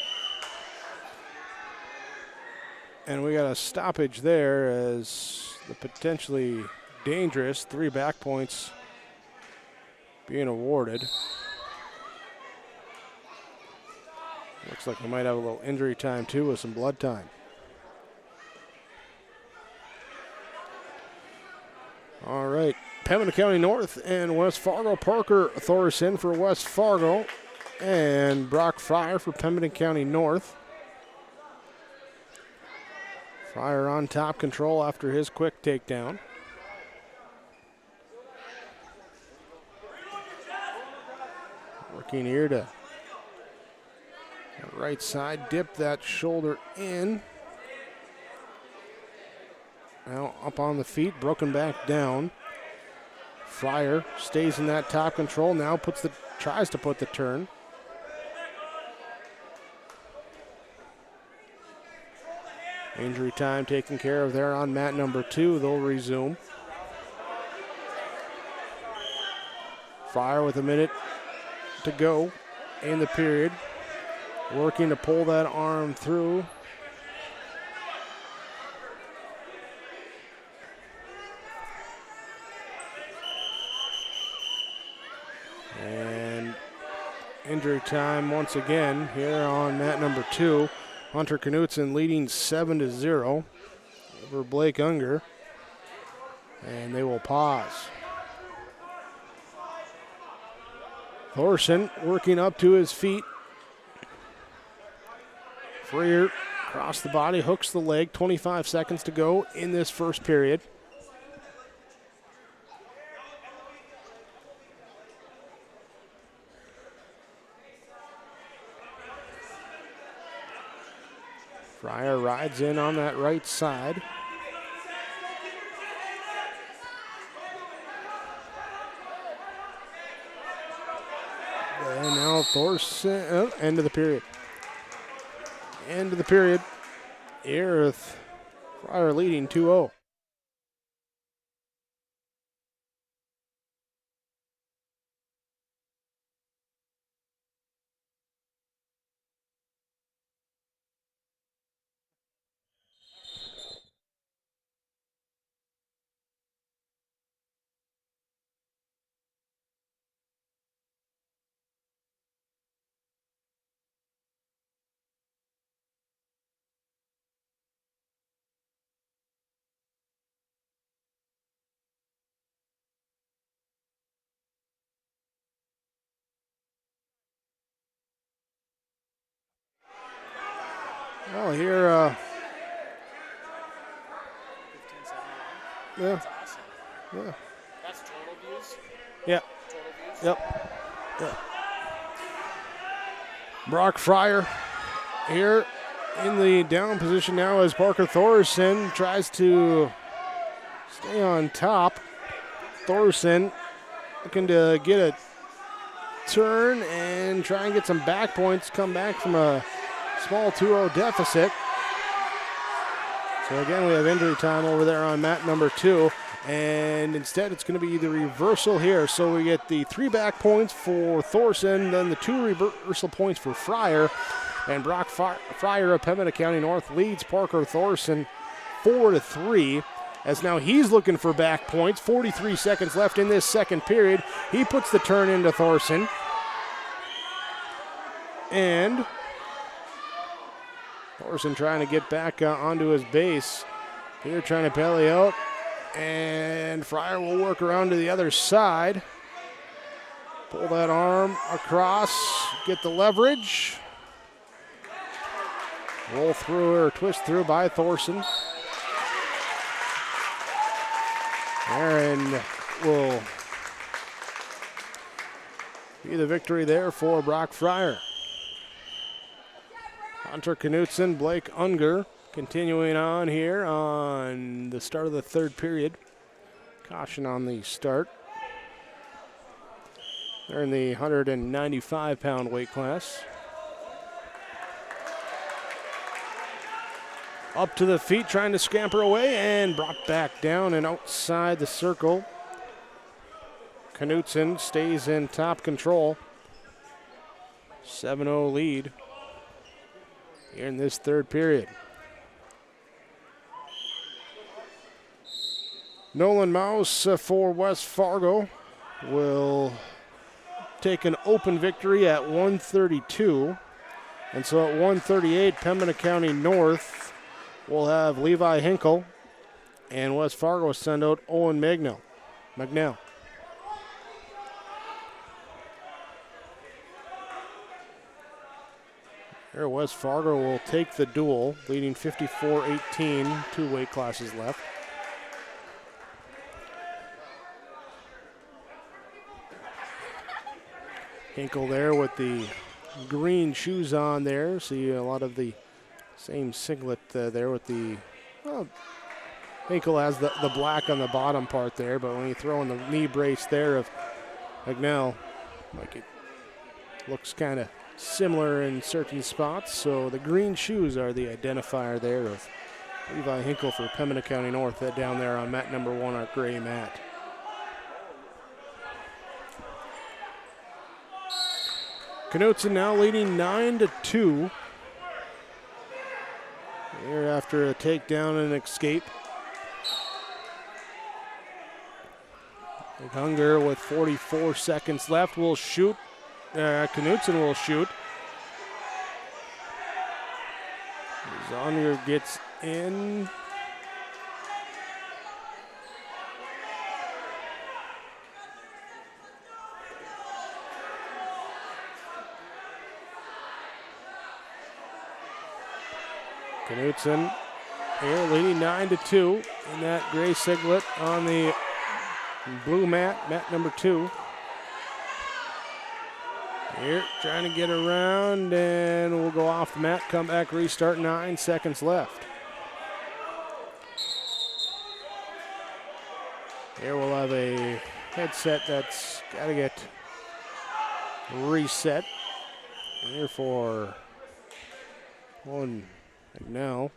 And we got a stoppage there as the potentially dangerous 3 back points being awarded. Looks like we might have a little injury time too with some blood time. All right, Pembina County North and West Fargo. Parker Thorson for West Fargo and Brock Fryer for Pembina County North. Fryer on top, control after his quick takedown. Working here to the right side, dip that shoulder in. Now up on the feet, broken back down. Fryer stays in that top control, now tries to put the turn. Injury time taken care of there on mat number 2. They'll resume. Fryer with a minute to go in the period. Working to pull that arm through. And injury time once again here on mat number 2. Hunter Knutson leading 7-0 over Blake Unger. And they will pause. Thorson working up to his feet. Freer across the body, hooks the leg. 25 seconds to go in this first period. Fryer rides in on that right side. And now Thorson, end of the period. End of the period. Here with Fryer leading 2-0. Well, here, yeah. Yeah. That's total views? Yeah. Total views? Yep. Brock Fryer here in the down position now as Parker Thorson tries to stay on top. Thorson looking to get a turn and try and get some back points, come back from a small 2-0 deficit. So again, we have injury time over there on mat number 2. And instead, it's going to be the reversal here. So we get the 3 back points for Thorson, then the 2 reversal points for Fryer. And Brock Fryer of Pembina County North leads Parker Thorson 4-3. As now he's looking for back points. 43 seconds left in this second period. He puts the turn into Thorson. And Thorson trying to get back onto his base. Here trying to belly out. And Fryer will work around to the other side. Pull that arm across. Get the leverage. Roll through or twist through by Thorson. Aaron will be the victory there for Brock Fryer. Hunter Knutson, Blake Unger continuing on here on the start of the third period. Caution on the start. They're in the 195-pound weight class. Up to the feet, trying to scamper away, and brought back down and outside the circle. Knutson stays in top control. 7-0 lead here in this third period. Nolan Mouse for West Fargo will take an open victory at 132. And so at 138, Pembina County North will have Levi Hinkle, and West Fargo will send out Owen Magnell. Here, West Fargo will take the duel, leading 54-18, 2 weight classes left. Hinkle there with the green shoes on there. See a lot of the same singlet there with the, well, Hinkle has the black on the bottom part there, but when you throw in the knee brace there of Magnell, like it looks kind of similar in certain spots. So the green shoes are the identifier there of Levi Hinkle for Pembina County North down there on mat number 1, our gray mat. Knutson now leading 9-2. Here after a takedown and escape. Big Hunger with 44 seconds left will shoot. Knutson will shoot. Zonger gets in. Knutson here leading 9-2 in that gray singlet on the blue mat, mat number 2. Here trying to get around, and we'll go off the mat, come back, restart, 9 seconds left. Here we'll have a headset that's got to get reset. Here for one now.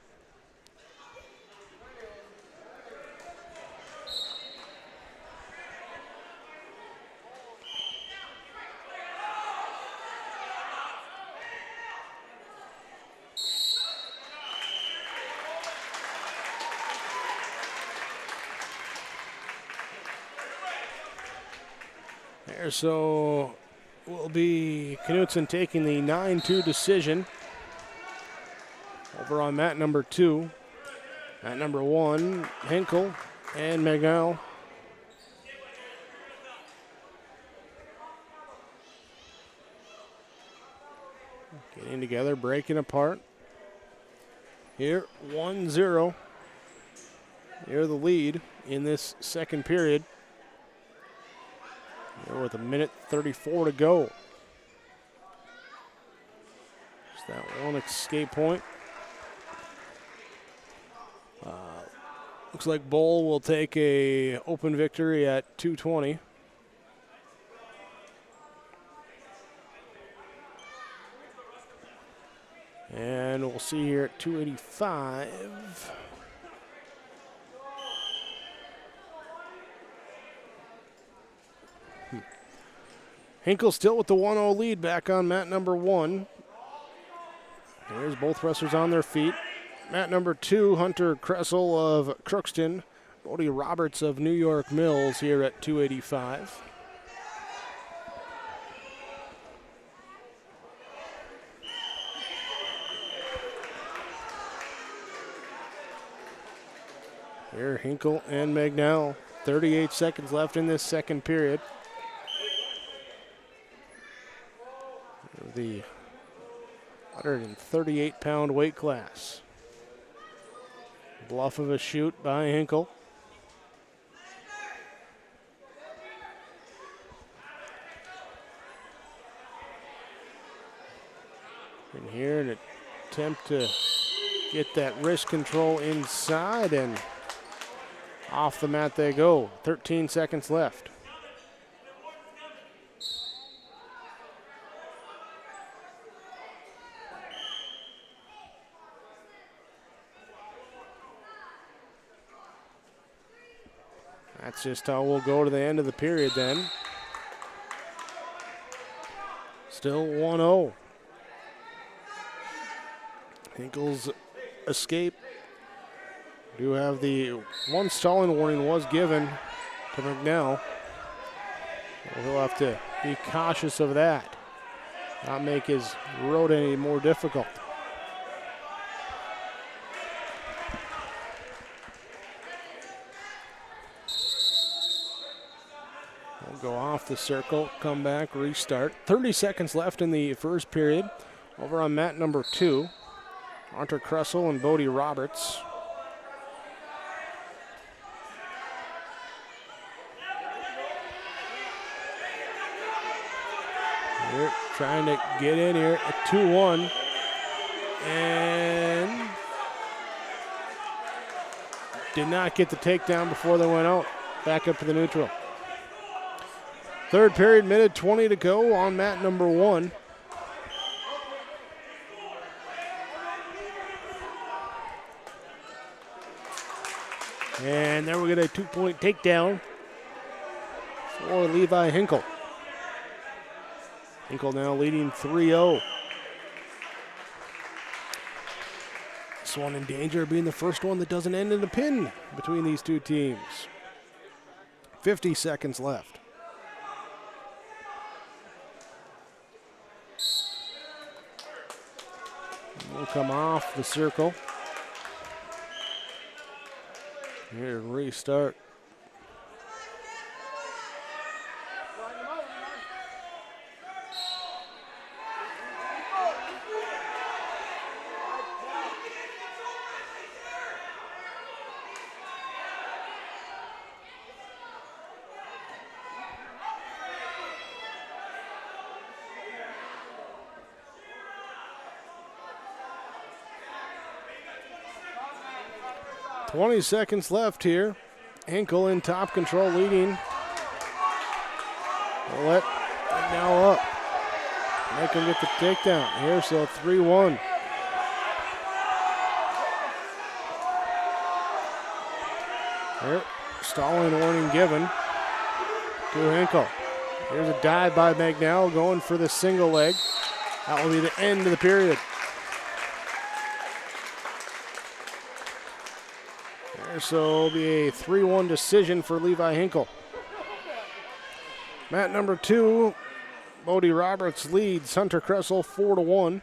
There, so will be Knutson taking the 9-2 decision. Over on mat number 2. Mat number 1, Hinkle and Magnell. Getting together, breaking apart. Here, 1-0. Here the lead in this second period. Here with 1:34 to go. Just that one escape point. Looks like Bull will take a open victory at 2:20. And we'll see here at 285. Hinkle still with the 1-0 lead back on mat number 1. There's both wrestlers on their feet. Mat number 2, Hunter Kressel of Crookston, Bodie Roberts of New York Mills here at 285. Here, Hinkle and Magnell. 38 seconds left in this second period. The 138-pound weight class. Bluff of a shoot by Hinkle. And here an attempt to get that wrist control inside, and off the mat they go. 13 seconds left. That's just how we'll go to the end of the period then. Still 1-0. Hinkle's escape. Do have the one stalling warning was given to McNell. He'll have to be cautious of that. Not make his road any more difficult. We'll go off the circle, come back, restart. 30 seconds left in the first period. Over on mat number 2, Hunter Kressel and Bodie Roberts. Here, trying to get in here at 2-1. And did not get the takedown before they went out. Back up to the neutral. Third period, minute 20 to go on mat number 1. And there we get a 2-point takedown for Levi Hinkle. Hinkle now leading 3-0. This one in danger of being the first one that doesn't end in a pin between these two teams. 50 seconds left. We'll come off the circle. Here, restart. .20 seconds left here. Hinkle in top control, leading. We'll let now up. Make him get the takedown here, so 3-1. Here, stalling warning given to Hinkle. Here's a dive by McNell, going for the single leg. That will be the end of the period. So it'll be a 3-1 decision for Levi Hinkle. Mat number 2, Bodie Roberts leads Hunter Kressel 4-1.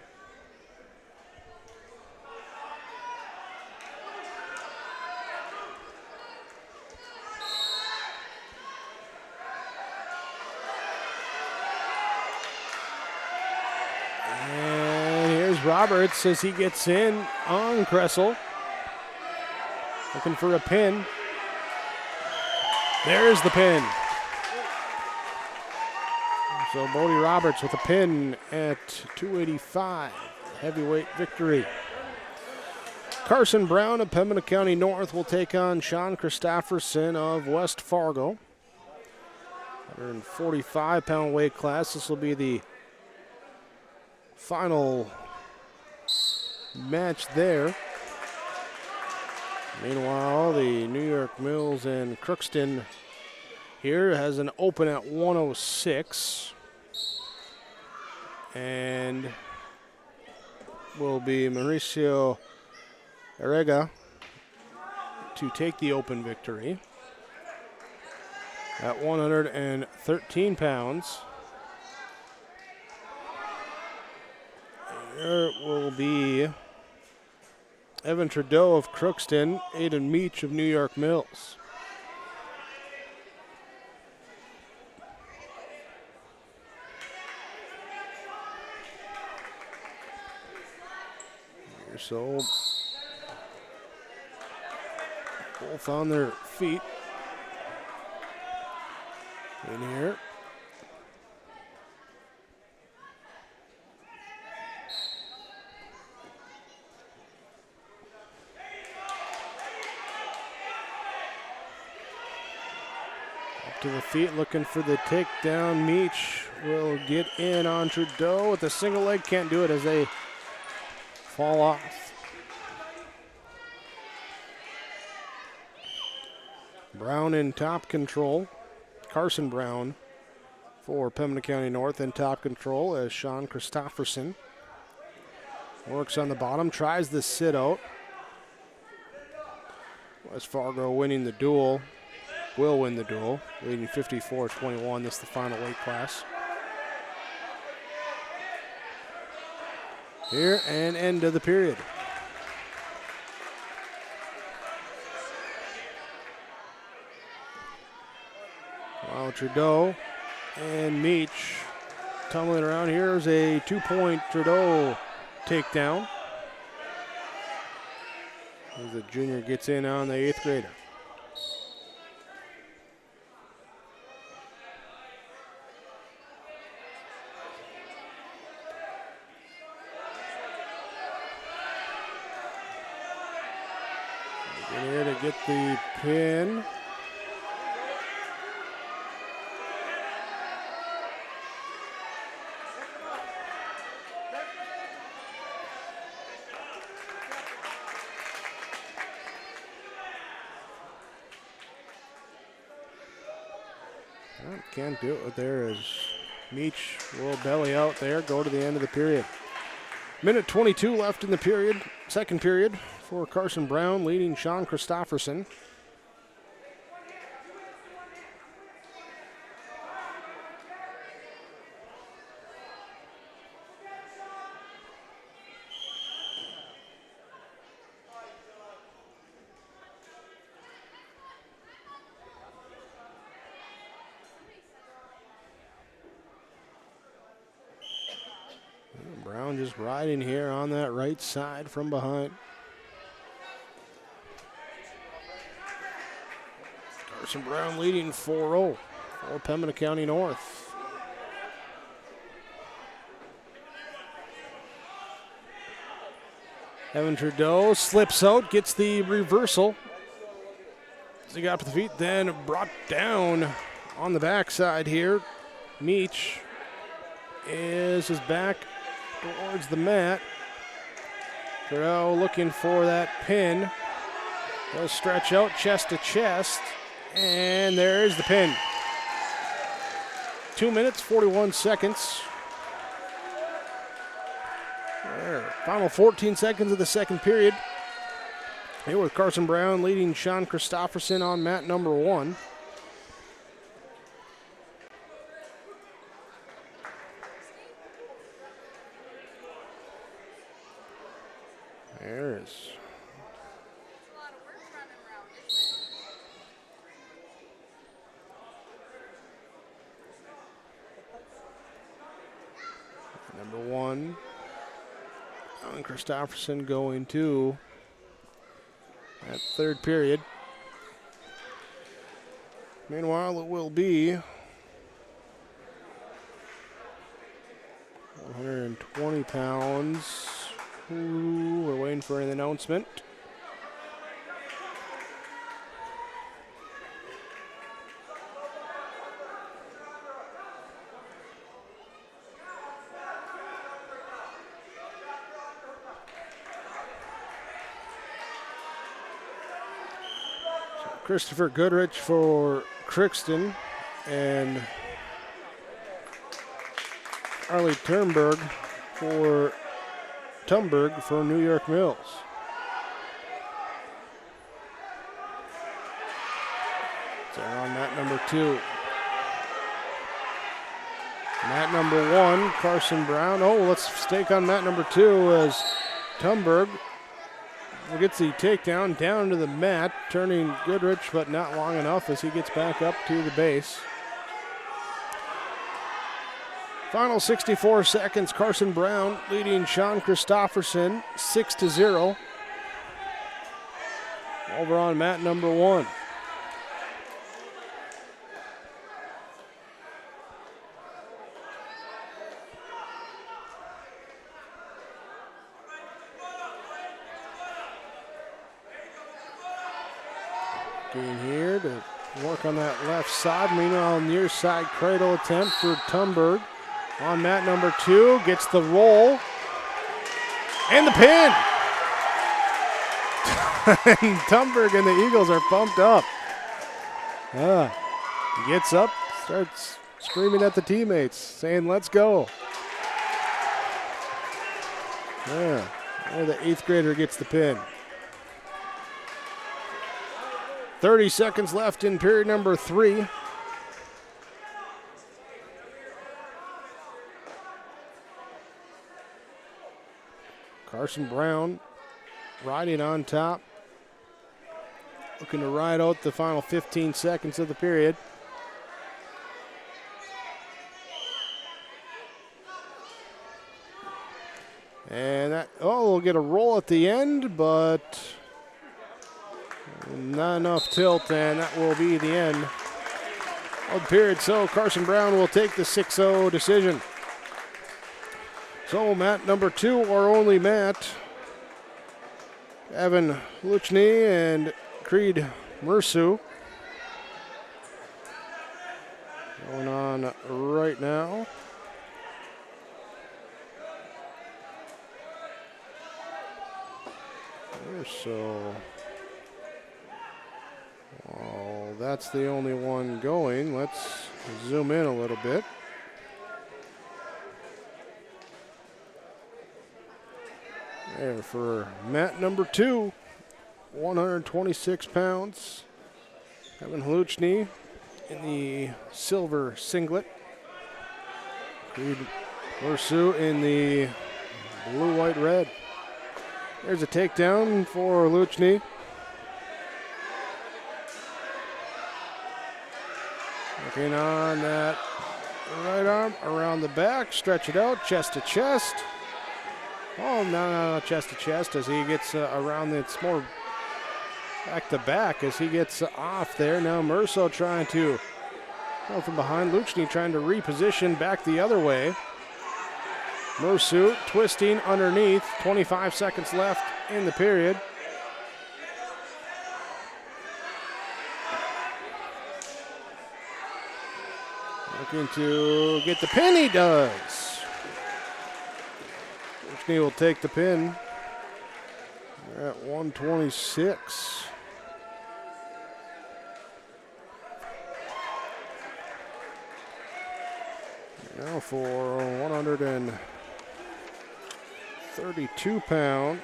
And here's Roberts as he gets in on Kressel. Looking for a pin. There's the pin. So Bodie Roberts with a pin at 285. Heavyweight victory. Carson Brown of Pembina County North will take on Sean Christofferson of West Fargo. 145-pound weight class. This will be the final match there. Meanwhile, the New York Mills and Crookston here has an open at 106. And will be Mauricio Arega to take the open victory at 113 pounds. There will be Evan Trudeau of Crookston, Aiden Meach of New York Mills. So both on their feet in here. To the feet, looking for the takedown. Meach will get in on Trudeau with a single leg. Can't do it as they fall off. Brown in top control. Carson Brown for Pembina County North in top control as Sean Christofferson works on the bottom, tries the sit out. West Fargo winning the duel, will win the duel, leading 54-21. This is the final weight class. Here and end of the period. While Trudeau and Meach tumbling around. Here's a 2-point Trudeau takedown. As the junior gets in on the 8th grader. Here to get the pin. Can't do it there as Meach will belly out there, go to the end of the period. Minute 22 left in the period, second period for Carson Brown leading Sean Christofferson. Brown just riding here on that right side from behind. Carson Brown leading 4-0 for Pembina County North. Evan Trudeau slips out, gets the reversal. As he got up to the feet, then brought down on the backside here. Meach is his back towards the mat. Trudeau looking for that pin. He'll stretch out chest to chest, and there's the pin. 2 minutes, 41 seconds. There, final 14 seconds of the second period. Here with Carson Brown leading Sean Christofferson on mat number 1. There's number 1. And Christofferson going to that third period. Meanwhile, it will be 120 pounds. Ooh, we're waiting for an announcement. So Christopher Goodrich for Crookston and Arlie Turnberg for Tumberg for New York Mills. They're on mat number 2. Mat number 1, Carson Brown. Oh, let's stake on mat number 2 as Tumberg gets the takedown down to the mat, turning Goodrich, but not long enough as he gets back up to the base. Final 64 seconds, Carson Brown leading Sean Christofferson 6-0. Over on mat number 1. Getting here to work on that left side. Meanwhile, near side cradle attempt for Tumberg. On mat number 2, gets the roll and the pin. And Tumberg and the Eagles are pumped up. He gets up, starts screaming at the teammates, saying, let's go. There the 8th grader gets the pin. 30 seconds left in period number 3. Carson Brown riding on top, looking to ride out the final 15 seconds of the period. And we'll get a roll at the end, but not enough tilt, and that will be the end of the period. So Carson Brown will take the 6-0 decision. So mat number 2, our only mat, Evan Luchny and Creed Mersu going on right now. So, well, that's the only one going. Let's zoom in a little bit. There for mat number 2, 126 pounds. Evan Haluchny in the silver singlet. Creed Mersu in the blue, white, red. There's a takedown for Luchny. Looking on that right arm around the back, stretch it out, chest to chest. Oh, no, chest to chest as he gets around. It's more back to back as he gets off there. Now Merso trying to go from behind. Luchny trying to reposition back the other way. Mersu twisting underneath. 25 seconds left in the period. Looking to get the pin, he does. Luchny will take the pin. We're at 126. Now for 132 pounds.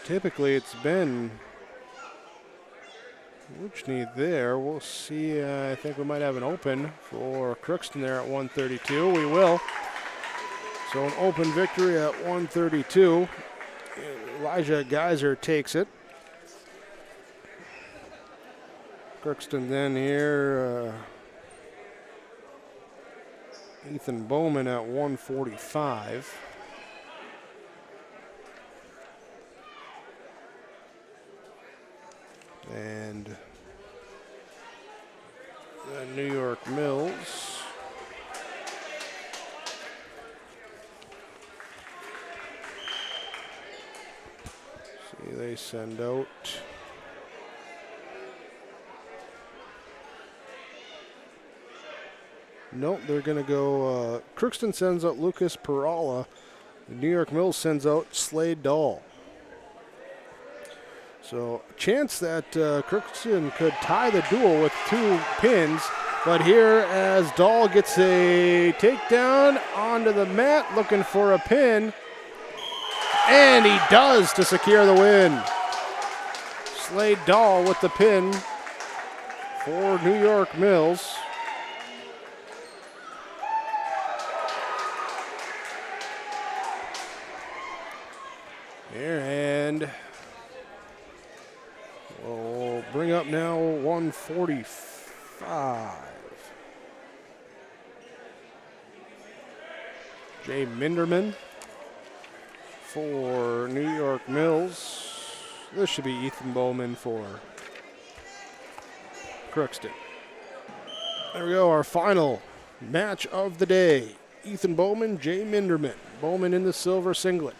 Typically it's been Luchny there. We'll see. I think we might have an open for Crookston there at 132. We will. So an open victory at 132. Elijah Geyser takes it. Crookston then here. Ethan Bowman at 145. And New York Mills. See, they send out nope, they're going to go. Crookston sends out Lucas Perala. New York Mills sends out Slade Dahl. So, chance that Crookston could tie the duel with 2 pins. But here, as Dahl gets a takedown onto the mat, looking for a pin. And he does to secure the win. Slade Dahl with the pin for New York Mills. Here, and we'll bring up now 145. Jay Minderman for New York Mills. This should be Ethan Bowman for Crookston. There we go, our final match of the day. Ethan Bowman, Jay Minderman. Bowman in the silver singlet.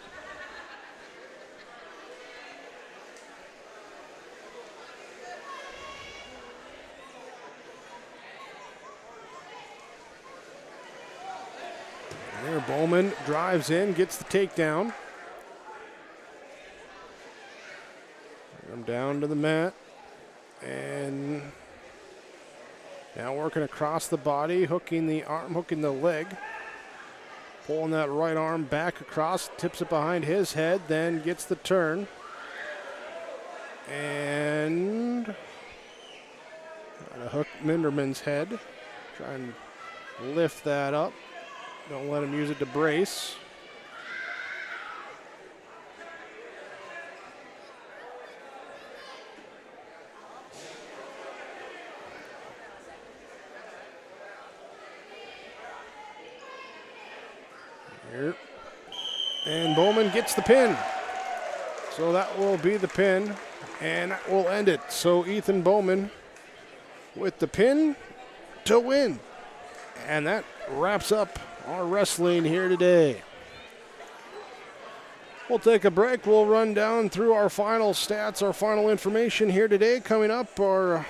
There, Bowman drives in, gets the takedown. Come down to the mat. And now working across the body, hooking the arm, hooking the leg. Pulling that right arm back across, tips it behind his head, then gets the turn. And trying to hook Minderman's head. Try and lift that up. Don't let him use it to brace. Here. And Bowman gets the pin. So that will be the pin, and that will end it. So Ethan Bowman with the pin to win. And that wraps up our wrestling here today. We'll take a break. We'll run down through our final stats, our final information here today. Coming up, our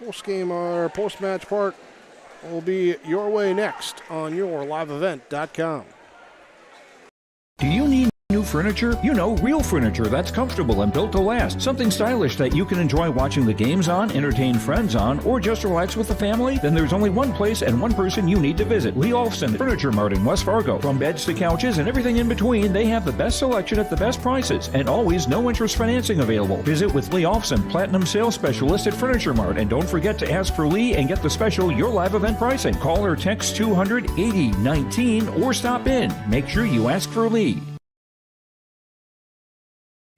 post-game, our post-match part will be your way next on yourliveevent.com. Do you need new furniture? You know, real furniture that's comfortable and built to last. Something stylish that you can enjoy watching the games on, entertain friends on, or just relax with the family? Then there's only one place and one person you need to visit. Lee Olfson Furniture Mart in West Fargo. From beds to couches and everything in between, they have the best selection at the best prices and always no interest financing available. Visit with Lee Olfson, Platinum Sales Specialist at Furniture Mart, and don't forget to ask for Lee and get the special Your Live Event pricing. Call or text 200-8019 or stop in. Make sure you ask for Lee.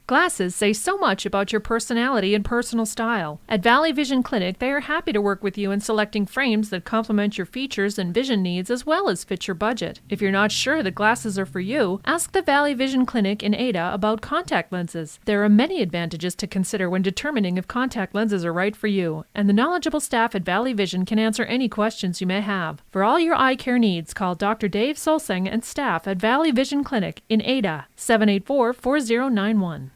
Glasses say so much about your personality and personal style. At Valley Vision Clinic, they are happy to work with you in selecting frames that complement your features and vision needs as well as fit your budget. If you're not sure that glasses are for you, ask the Valley Vision Clinic in Ada about contact lenses. There are many advantages to consider when determining if contact lenses are right for you, and the knowledgeable staff at Valley Vision can answer any questions you may have. For all your eye care needs, call Dr. Dave Solseng and staff at Valley Vision Clinic in Ada, 784-4091.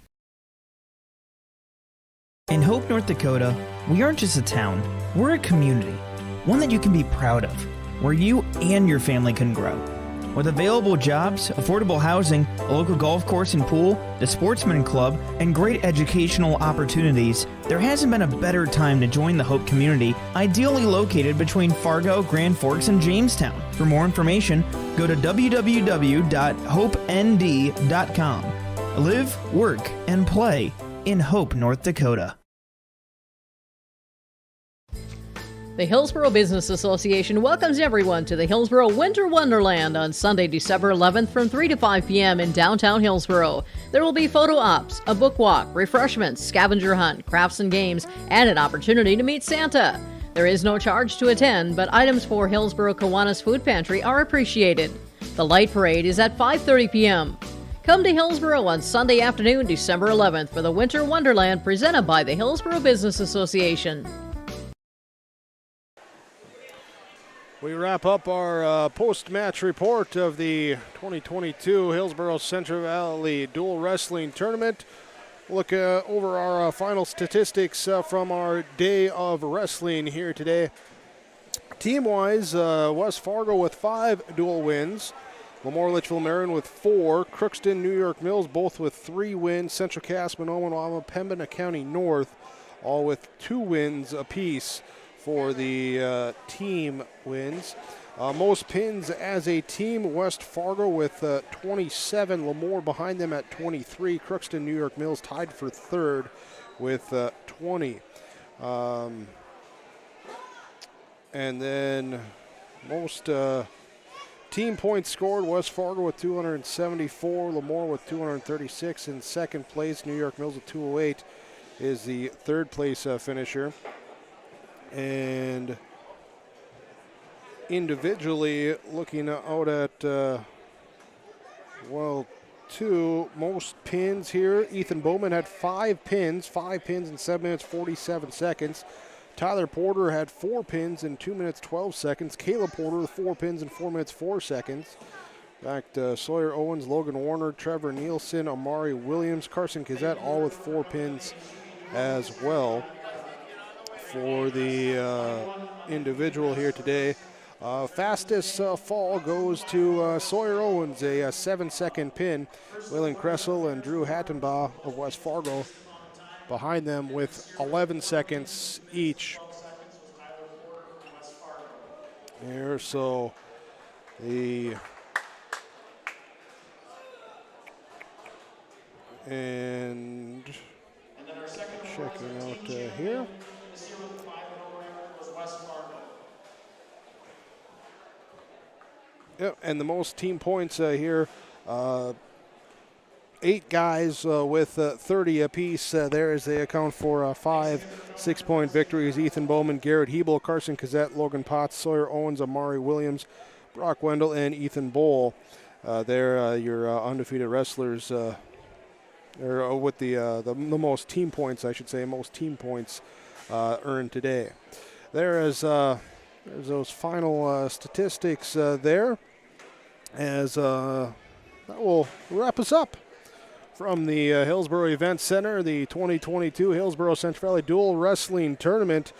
In Hope, North Dakota, we aren't just a town, we're a community, one that you can be proud of, where you and your family can grow. With available jobs, affordable housing, a local golf course and pool, the Sportsman Club, and great educational opportunities, there hasn't been a better time to join the Hope community, ideally located between Fargo, Grand Forks, and Jamestown. For more information, go to www.hopend.com. Live, work, and play in Hope, North Dakota. The Hillsboro Business Association welcomes everyone to the Hillsboro Winter Wonderland on Sunday, December 11th from 3 to 5 p.m. in downtown Hillsboro. There will be photo ops, a book walk, refreshments, scavenger hunt, crafts and games, and an opportunity to meet Santa. There is no charge to attend, but items for Hillsboro Kiwanis Food Pantry are appreciated. The light parade is at 5:30 p.m. Come to Hillsboro on Sunday afternoon, December 11th for the Winter Wonderland presented by the Hillsboro Business Association. We wrap up our post-match report of the 2022 Hillsboro-Central Valley Dual Wrestling Tournament. Look over our final statistics from our day of wrestling here today. Team-wise, West Fargo with 5 dual wins. Lemoore Litchfield Marion with 4. Crookston, New York Mills, both with 3 wins. Central Cass, Monongahela, Pembina County North, all with 2 wins apiece for the team wins. Most pins as a team, West Fargo with 27. Lemoore behind them at 23. Crookston, New York Mills tied for 3rd with 20. And then most team points scored, West Fargo with 274, Lemoore with 236 in second place. New York Mills with 208 is the third place finisher. And individually, looking out at, most pins here. Ethan Bowman had 5 pins in 7 minutes 47 seconds. Tyler Porter had 4 pins in 2 minutes 12 seconds. Caleb Porter with 4 pins in 4 minutes 4 seconds. In fact, Sawyer Owens, Logan Warner, Trevor Nielsen, Amari Williams, Carson Kazette, all with 4 pins as well for the individual here today. Fastest fall goes to Sawyer Owens, a 7-second pin. Waylon Kressel and Drew Hattenbaugh of West Fargo behind them with 11 seconds each. There, so and checking out here. Yep, and the most team points here, 8 guys with 30 apiece there as they account for 5 6-point victories. Ethan Bowman, Garrett Hebel, Carson Kazette, Logan Potts, Sawyer Owens, Amari Williams, Brock Wendell, and Ethan Bowl. They're your undefeated wrestlers with the most team points, I should say, most team points earned today. There's those final statistics there, as that will wrap us up from the Hillsboro Event Center, the 2022 Hillsboro-Central Valley Dual Wrestling Tournament.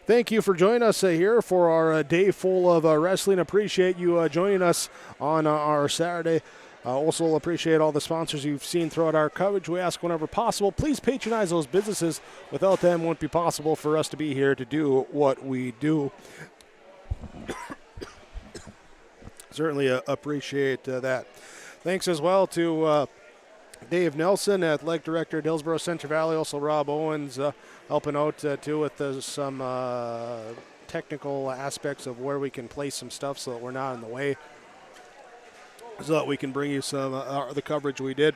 Thank you for joining us here for our day full of wrestling. Appreciate you joining us on our Saturday. Also appreciate all the sponsors you've seen throughout our coverage. We ask whenever possible, please patronize those businesses. Without them, it wouldn't be possible for us to be here to do what we do. Certainly appreciate that. Thanks as well to Dave Nelson, Athletic Director at Hillsboro-Central Valley. Also Rob Owens helping out too with some technical aspects of where we can place some stuff so that we're not in the way, so that we can bring you some the coverage we did.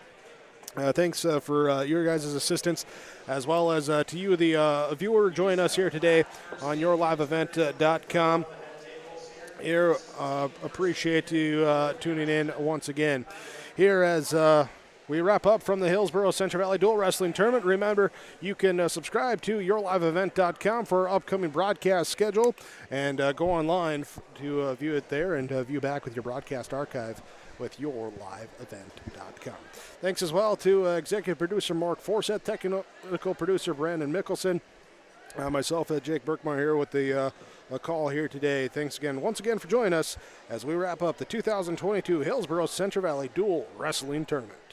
Thanks for your guys' assistance, as well as to you, the viewer, joining us here today on yourliveevent.com. Here, appreciate you tuning in once again. Here as we wrap up from the Hillsboro-Central Valley Dual Wrestling Tournament. Remember, you can subscribe to yourliveevent.com for our upcoming broadcast schedule, and go online to view it there and view back with your broadcast archive with yourliveevent.com. Thanks as well to executive producer Mark Forsett, technical producer Brandon Mickelson, myself, Jake Berkmeyer, here with the call here today. Thanks again, once again, for joining us as we wrap up the 2022 Hillsboro-Central Valley Dual Wrestling Tournament.